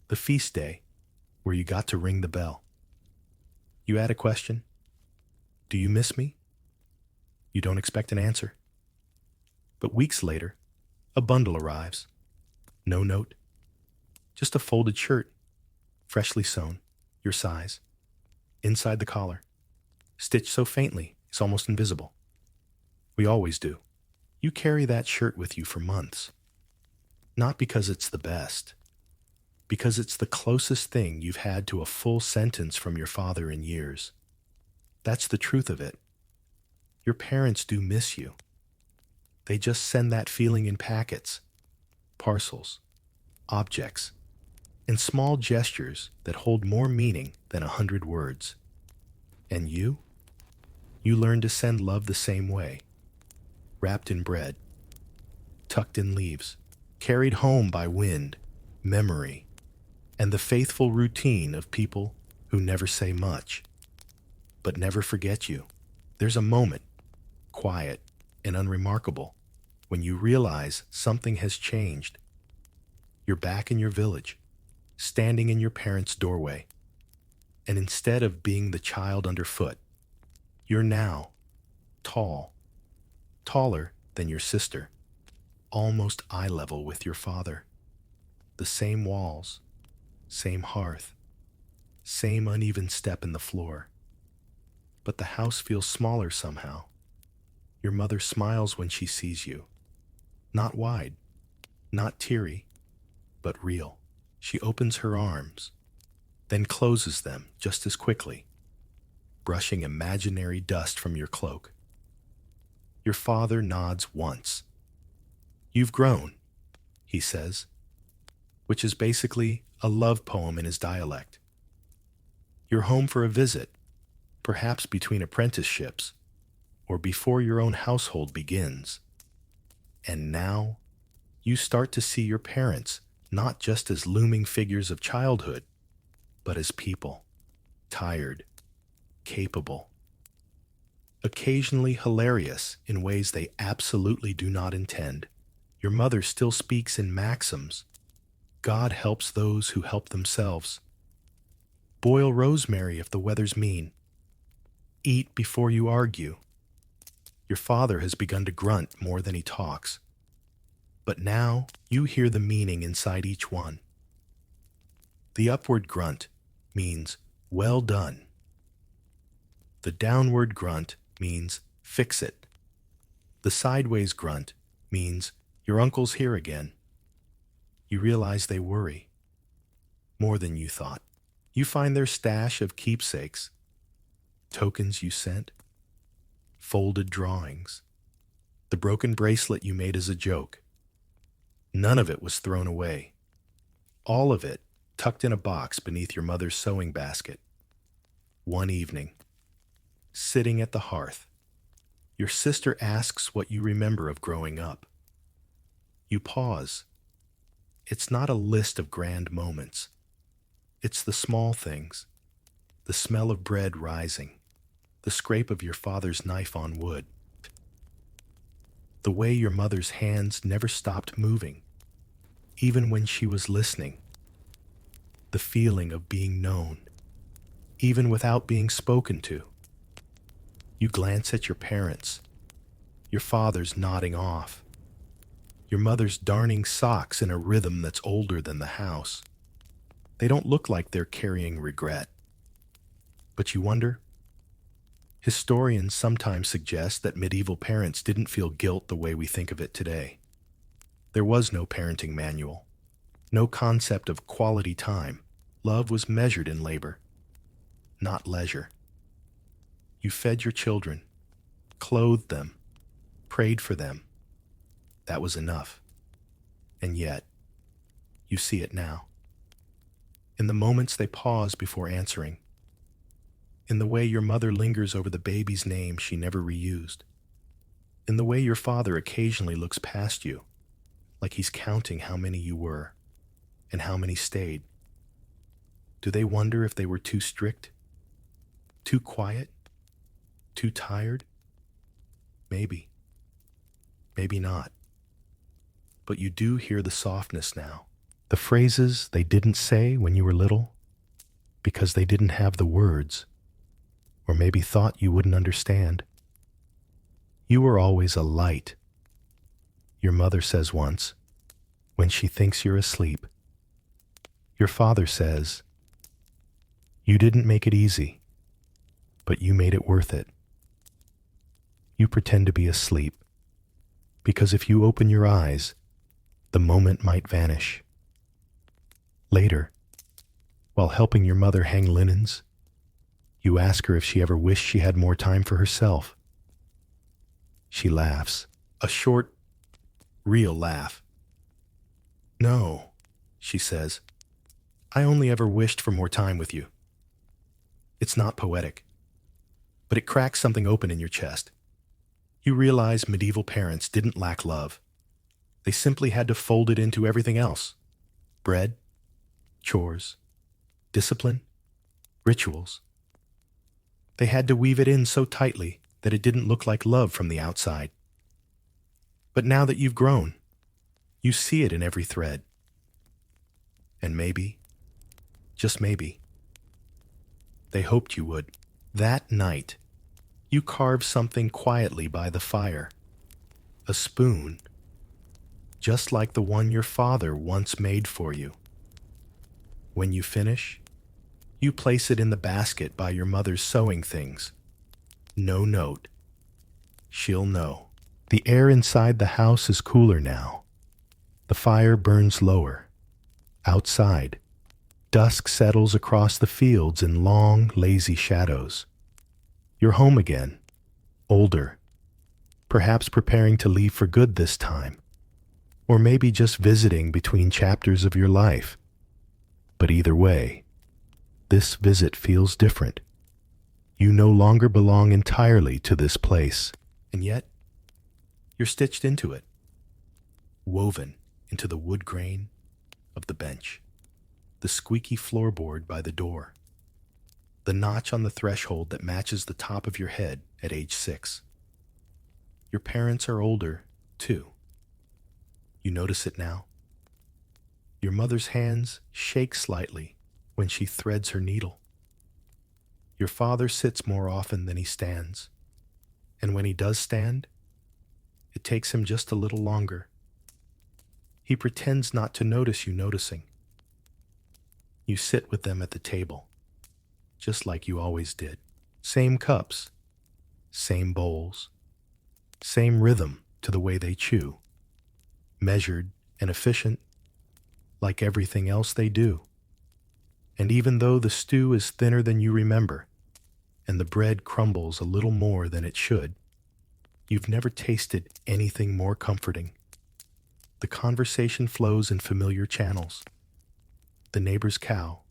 the feast day where you got to ring the bell. You add a question. Do you miss me? You don't expect an answer. But weeks later, a bundle arrives. No note. Just a folded shirt, freshly sewn, your size, inside the collar, stitched so faintly it's almost invisible. We always do. You carry that shirt with you for months. Not because it's the best, because it's the closest thing you've had to a full sentence from your father in years. That's the truth of it. Your parents do miss you. They just send that feeling in packets, parcels, objects, and small gestures that hold more meaning than 100 words. And you? You learn to send love the same way. Wrapped in bread, tucked in leaves, carried home by wind, memory, and the faithful routine of people who never say much, but never forget you. There's a moment, quiet and unremarkable, when you realize something has changed. You're back in your village, standing in your parents' doorway, And instead of being the child underfoot, you're now tall, taller than your sister, almost eye level with your father. The same walls, same hearth, same uneven step in the floor. But the house feels smaller somehow. Your mother smiles when she sees you. Not wide, not teary, but real. She opens her arms, then closes them just as quickly, brushing imaginary dust from your cloak. Your father nods once. "You've grown," he says, which is basically a love poem in his dialect. You're home for a visit, perhaps between apprenticeships, or before your own household begins. And now, you start to see your parents not just as looming figures of childhood, but as people, tired, capable, occasionally hilarious in ways they absolutely do not intend. Your mother still speaks in maxims. God helps those who help themselves. Boil rosemary if the weather's mean. Eat before you argue. Your father has begun to grunt more than he talks. But now you hear the meaning inside each one. The upward grunt means well done. The downward grunt means fix it. The sideways grunt means your uncle's here again. You realize they worry. More than you thought. You find their stash of keepsakes, tokens you sent, folded drawings, the broken bracelet you made as a joke. None of it was thrown away. All of it tucked in a box beneath your mother's sewing basket. One evening, sitting at the hearth, your sister asks what you remember of growing up. You pause. It's not a list of grand moments. It's the small things, the smell of bread rising, the scrape of your father's knife on wood, the way your mother's hands never stopped moving, even when she was listening, the feeling of being known, even without being spoken to. You glance at your parents, your father's nodding off, your mother's darning socks in a rhythm that's older than the house. They don't look like they're carrying regret. But you wonder? Historians sometimes suggest that medieval parents didn't feel guilt the way we think of it today. There was no parenting manual, no concept of quality time. Love was measured in labor, not leisure. You fed your children, clothed them, prayed for them. That was enough. And yet, you see it now. In the moments they pause before answering, in the way your mother lingers over the baby's name she never reused, in the way your father occasionally looks past you, like he's counting how many you were and how many stayed. Do they wonder if they were too strict, too quiet, too tired? Maybe. Maybe not. But you do hear the softness now. The phrases they didn't say when you were little because they didn't have the words, or maybe thought you wouldn't understand. You were always a light, your mother says once, when she thinks you're asleep. Your father says, you didn't make it easy, but you made it worth it. You pretend to be asleep, because if you open your eyes, the moment might vanish. Later, while helping your mother hang linens, you ask her if she ever wished she had more time for herself. She laughs, a short, real laugh. No, she says, I only ever wished for more time with you. It's not poetic, but it cracks something open in your chest. You realize medieval parents didn't lack love. They simply had to fold it into everything else. Bread, chores, discipline, rituals. They had to weave it in so tightly that it didn't look like love from the outside. But now that you've grown, you see it in every thread. And maybe, just maybe, They hoped you would. That night, you carved something quietly by the fire. A spoon, just like the one your father once made for you. When you finish, you place it in the basket by your mother's sewing things. No note. She'll know. The air inside the house is cooler now. The fire burns lower. Outside, dusk settles across the fields in long, lazy shadows. You're home again, older, perhaps preparing to leave for good this time, or maybe just visiting between chapters of your life. But either way, this visit feels different. You no longer belong entirely to this place, and yet you're stitched into it, woven into the wood grain of the bench, the squeaky floorboard by the door, the notch on the threshold that matches the top of your head at age 6. Your parents are older, too. You notice it now. Your mother's hands shake slightly when she threads her needle. Your father sits more often than he stands, and when he does stand, it takes him just a little longer. He pretends not to notice you noticing. You sit with them at the table, just like you always did. Same cups, same bowls, same rhythm to the way they chew, measured and efficient, like everything else they do. And even though the stew is thinner than you remember, and the bread crumbles a little more than it should, you've never tasted anything more comforting. The conversation flows in familiar channels. The neighbor's cow,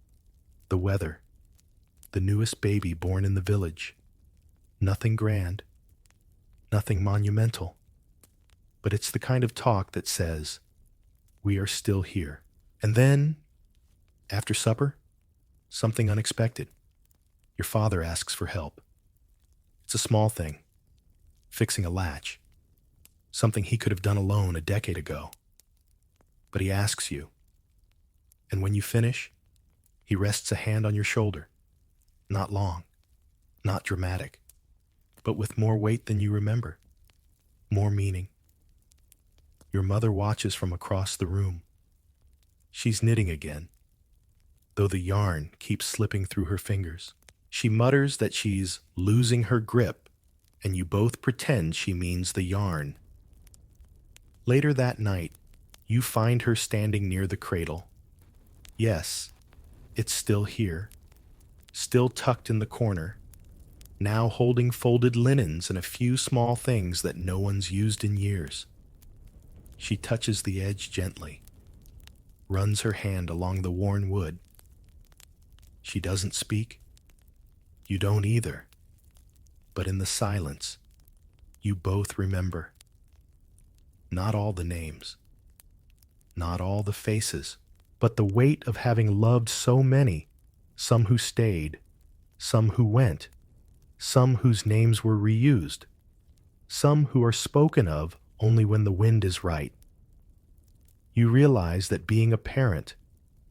the weather, the newest baby born in the village. Nothing grand, nothing monumental, but it's the kind of talk that says, we are still here. And then, after supper, something unexpected. Your father asks for help. It's a small thing, fixing a latch, something he could have done alone a decade ago. But he asks you, and when you finish, he rests a hand on your shoulder. Not long, not dramatic, but with more weight than you remember, more meaning. Your mother watches from across the room. She's knitting again, though the yarn keeps slipping through her fingers. She mutters that she's losing her grip, and you both pretend she means the yarn. Later that night, you find her standing near the cradle. Yes, it's still here, still tucked in the corner, now holding folded linens and a few small things that no one's used in years. She touches the edge gently, runs her hand along the worn wood. She doesn't speak. You don't either. But in the silence, you both remember. Not all the names, not all the faces, but the weight of having loved so many, some who stayed, some who went, some whose names were reused, some who are spoken of only when the wind is right. You realize that being a parent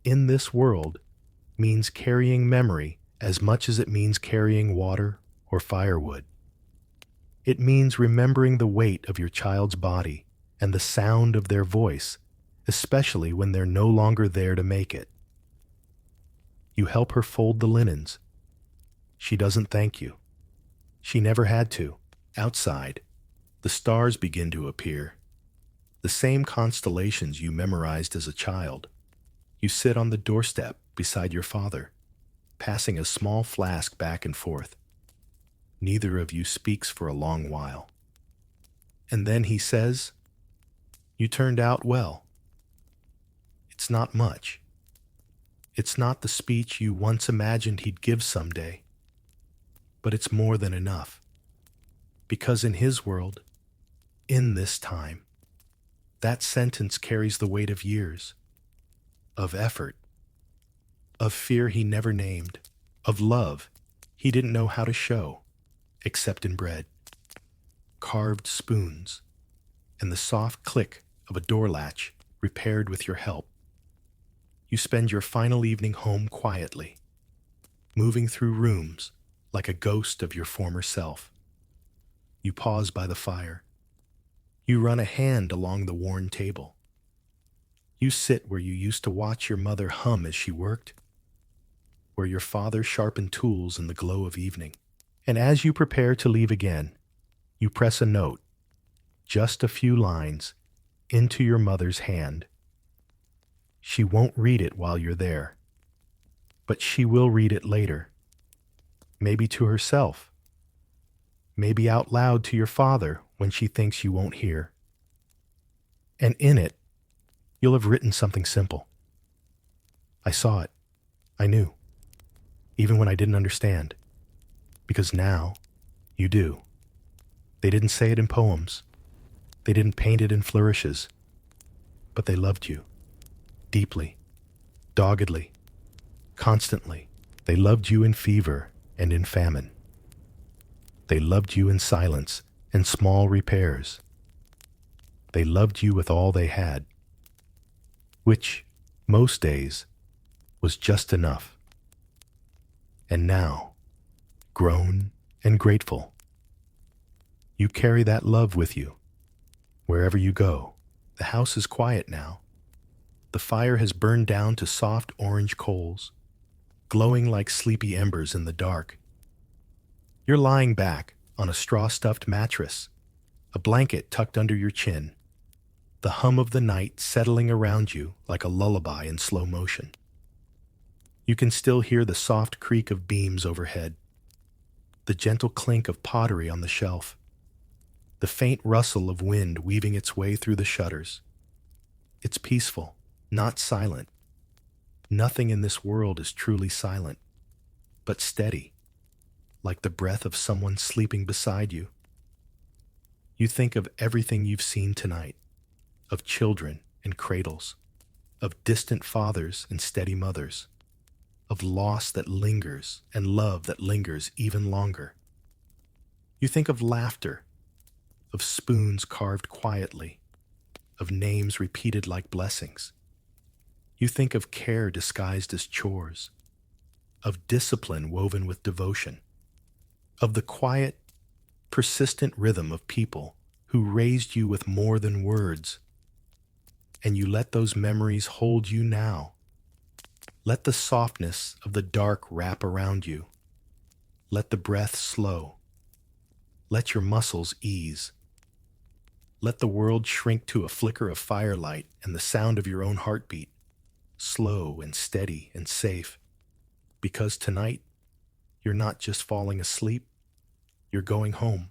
in this world means carrying memory as much as it means carrying water or firewood. It means remembering the weight of your child's body and the sound of their voice, especially when they're no longer there to make it. You help her fold the linens. She doesn't thank you. She never had to. Outside, the stars begin to appear. The same constellations you memorized as a child. You sit on the doorstep beside your father, passing a small flask back and forth. Neither of you speaks for a long while. And then he says, "You turned out well." It's not much. It's not the speech you once imagined he'd give someday. But it's more than enough. Because in his world, in this time, that sentence carries the weight of years, of effort, of fear he never named, of love he didn't know how to show, except in bread, carved spoons, and the soft click of a door latch repaired with your help. You spend your final evening home quietly, moving through rooms like a ghost of your former self. You pause by the fire. You run a hand along the worn table. You sit where you used to watch your mother hum as she worked, where your father sharpened tools in the glow of evening. And as you prepare to leave again, you press a note, just a few lines, into your mother's hand. She won't read it while you're there, but she will read it later. Maybe to herself. Maybe out loud to your father when she thinks you won't hear. And in it, you'll have written something simple. I saw it. I knew. Even when I didn't understand. Because now, you do. They didn't say it in poems. They didn't paint it in flourishes. But they loved you. Deeply. Doggedly. Constantly. They loved you in fever and in famine. They loved you in silence and small repairs. They loved you with all they had, which, most days, was just enough. And now, grown and grateful, you carry that love with you, wherever you go. The house is quiet now. The fire has burned down to soft orange coals, glowing like sleepy embers in the dark. You're lying back on a straw-stuffed mattress, a blanket tucked under your chin, the hum of the night settling around you like a lullaby in slow motion. You can still hear the soft creak of beams overhead, the gentle clink of pottery on the shelf, the faint rustle of wind weaving its way through the shutters. It's peaceful, not silent. Nothing in this world is truly silent, but steady, like the breath of someone sleeping beside you. You think of everything you've seen tonight, of children and cradles, of distant fathers and steady mothers, of loss that lingers and love that lingers even longer. You think of laughter, of spoons carved quietly, of names repeated like blessings. You think of care disguised as chores, of discipline woven with devotion, of the quiet, persistent rhythm of people who raised you with more than words. And you let those memories hold you now. Let the softness of the dark wrap around you. Let the breath slow. Let your muscles ease. Let the world shrink to a flicker of firelight and the sound of your own heartbeat, slow and steady and safe. Because tonight, you're not just falling asleep, you're going home.